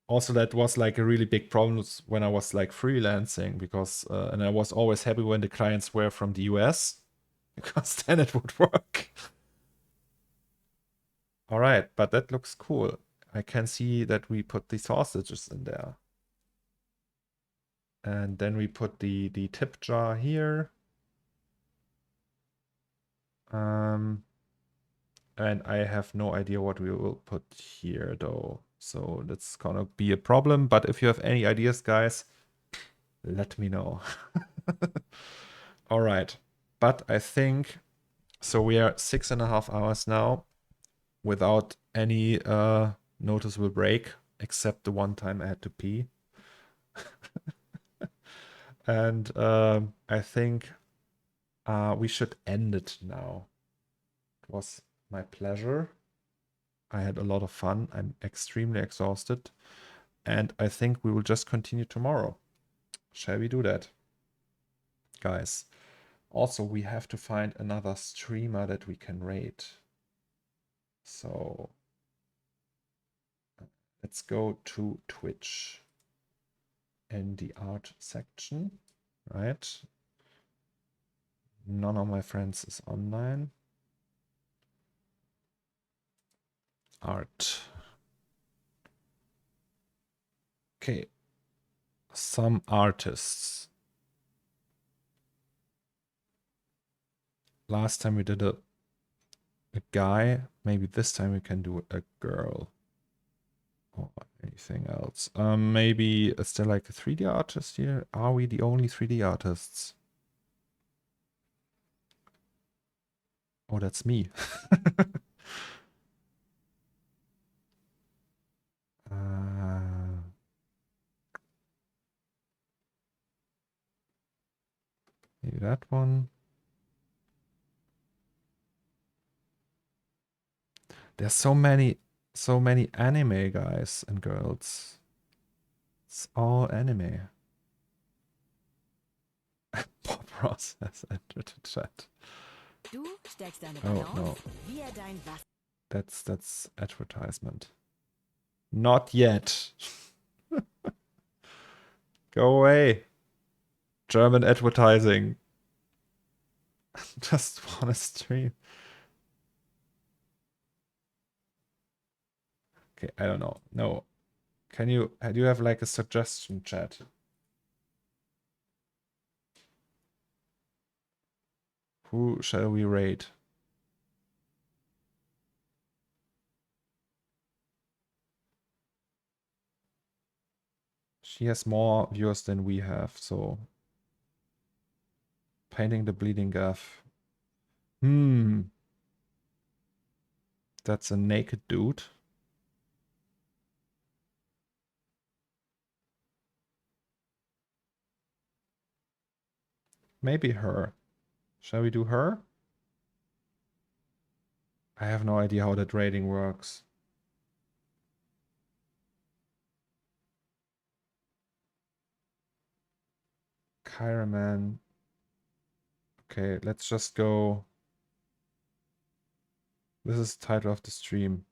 S1: Also, that was like a really big problem when I was like freelancing because, and I was always happy when the clients were from the US because then it would work. All right, but that looks cool. I can see that we put the sausages in there. And then we put the tip jar here. And I have no idea what we will put here though. So that's gonna be a problem. But if you have any ideas, guys, let me know. All right. But I think, so we are 6.5 hours now without any noticeable break, except the one time I had to pee. And I think we should end it now. It was my pleasure. I had a lot of fun. I'm extremely exhausted. And I think we will just continue tomorrow. Shall we do that? Guys. Also, we have to find another streamer that we can rate. So let's go to Twitch in the art section, right? None of my friends is online. Art. Okay. Some artists. Last time we did a guy. Maybe this time we can do a girl. Or anything else. Maybe is there like a 3D artist here? Are we the only 3D artists? Oh, that's me. Maybe that one. There's so many anime guys and girls. It's all anime. Process entered the chat.
S8: Du steckst deine
S1: Oh
S8: Ballons
S1: no,
S8: via dein Wasser.
S1: that's advertisement. Not yet. Go away. German advertising. Just wanna stream. Okay, I don't know. No. Do you have like a suggestion, chat? Who shall we raid? She has more viewers than we have, so painting the bleeding gaff. That's a naked dude. Maybe her. Shall we do her? I have no idea how that rating works. Kyraman. Okay, let's just go. This is the title of the stream.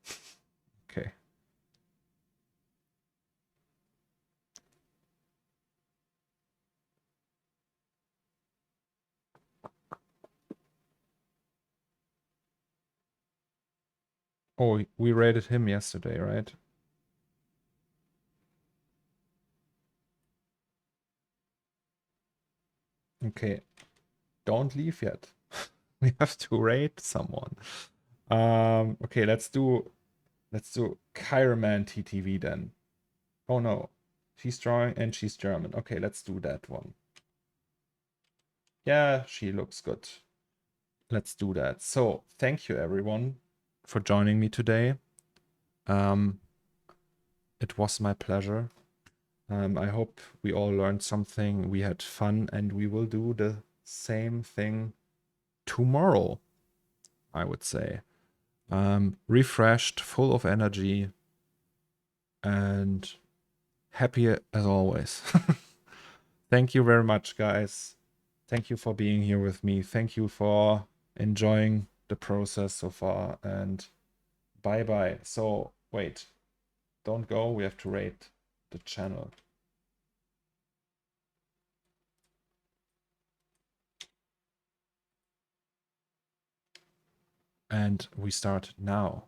S1: Okay. Oh, we rated him yesterday, right? Okay. Don't leave yet. We have to rate someone. Okay, let's do Kyraman TTV then. Oh no. She's drawing and she's German. Okay, let's do that one. Yeah, she looks good. Let's do that. So, thank you everyone for joining me today. It was my pleasure. I hope we all learned something, we had fun, and we will do the same thing tomorrow, I would say. Refreshed, full of energy, and happy as always. Thank you very much, guys. Thank you for being here with me. Thank you for enjoying the process so far, and bye-bye. So, wait. Don't go. We have to rate the channel. And we start now.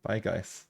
S1: Bye, guys.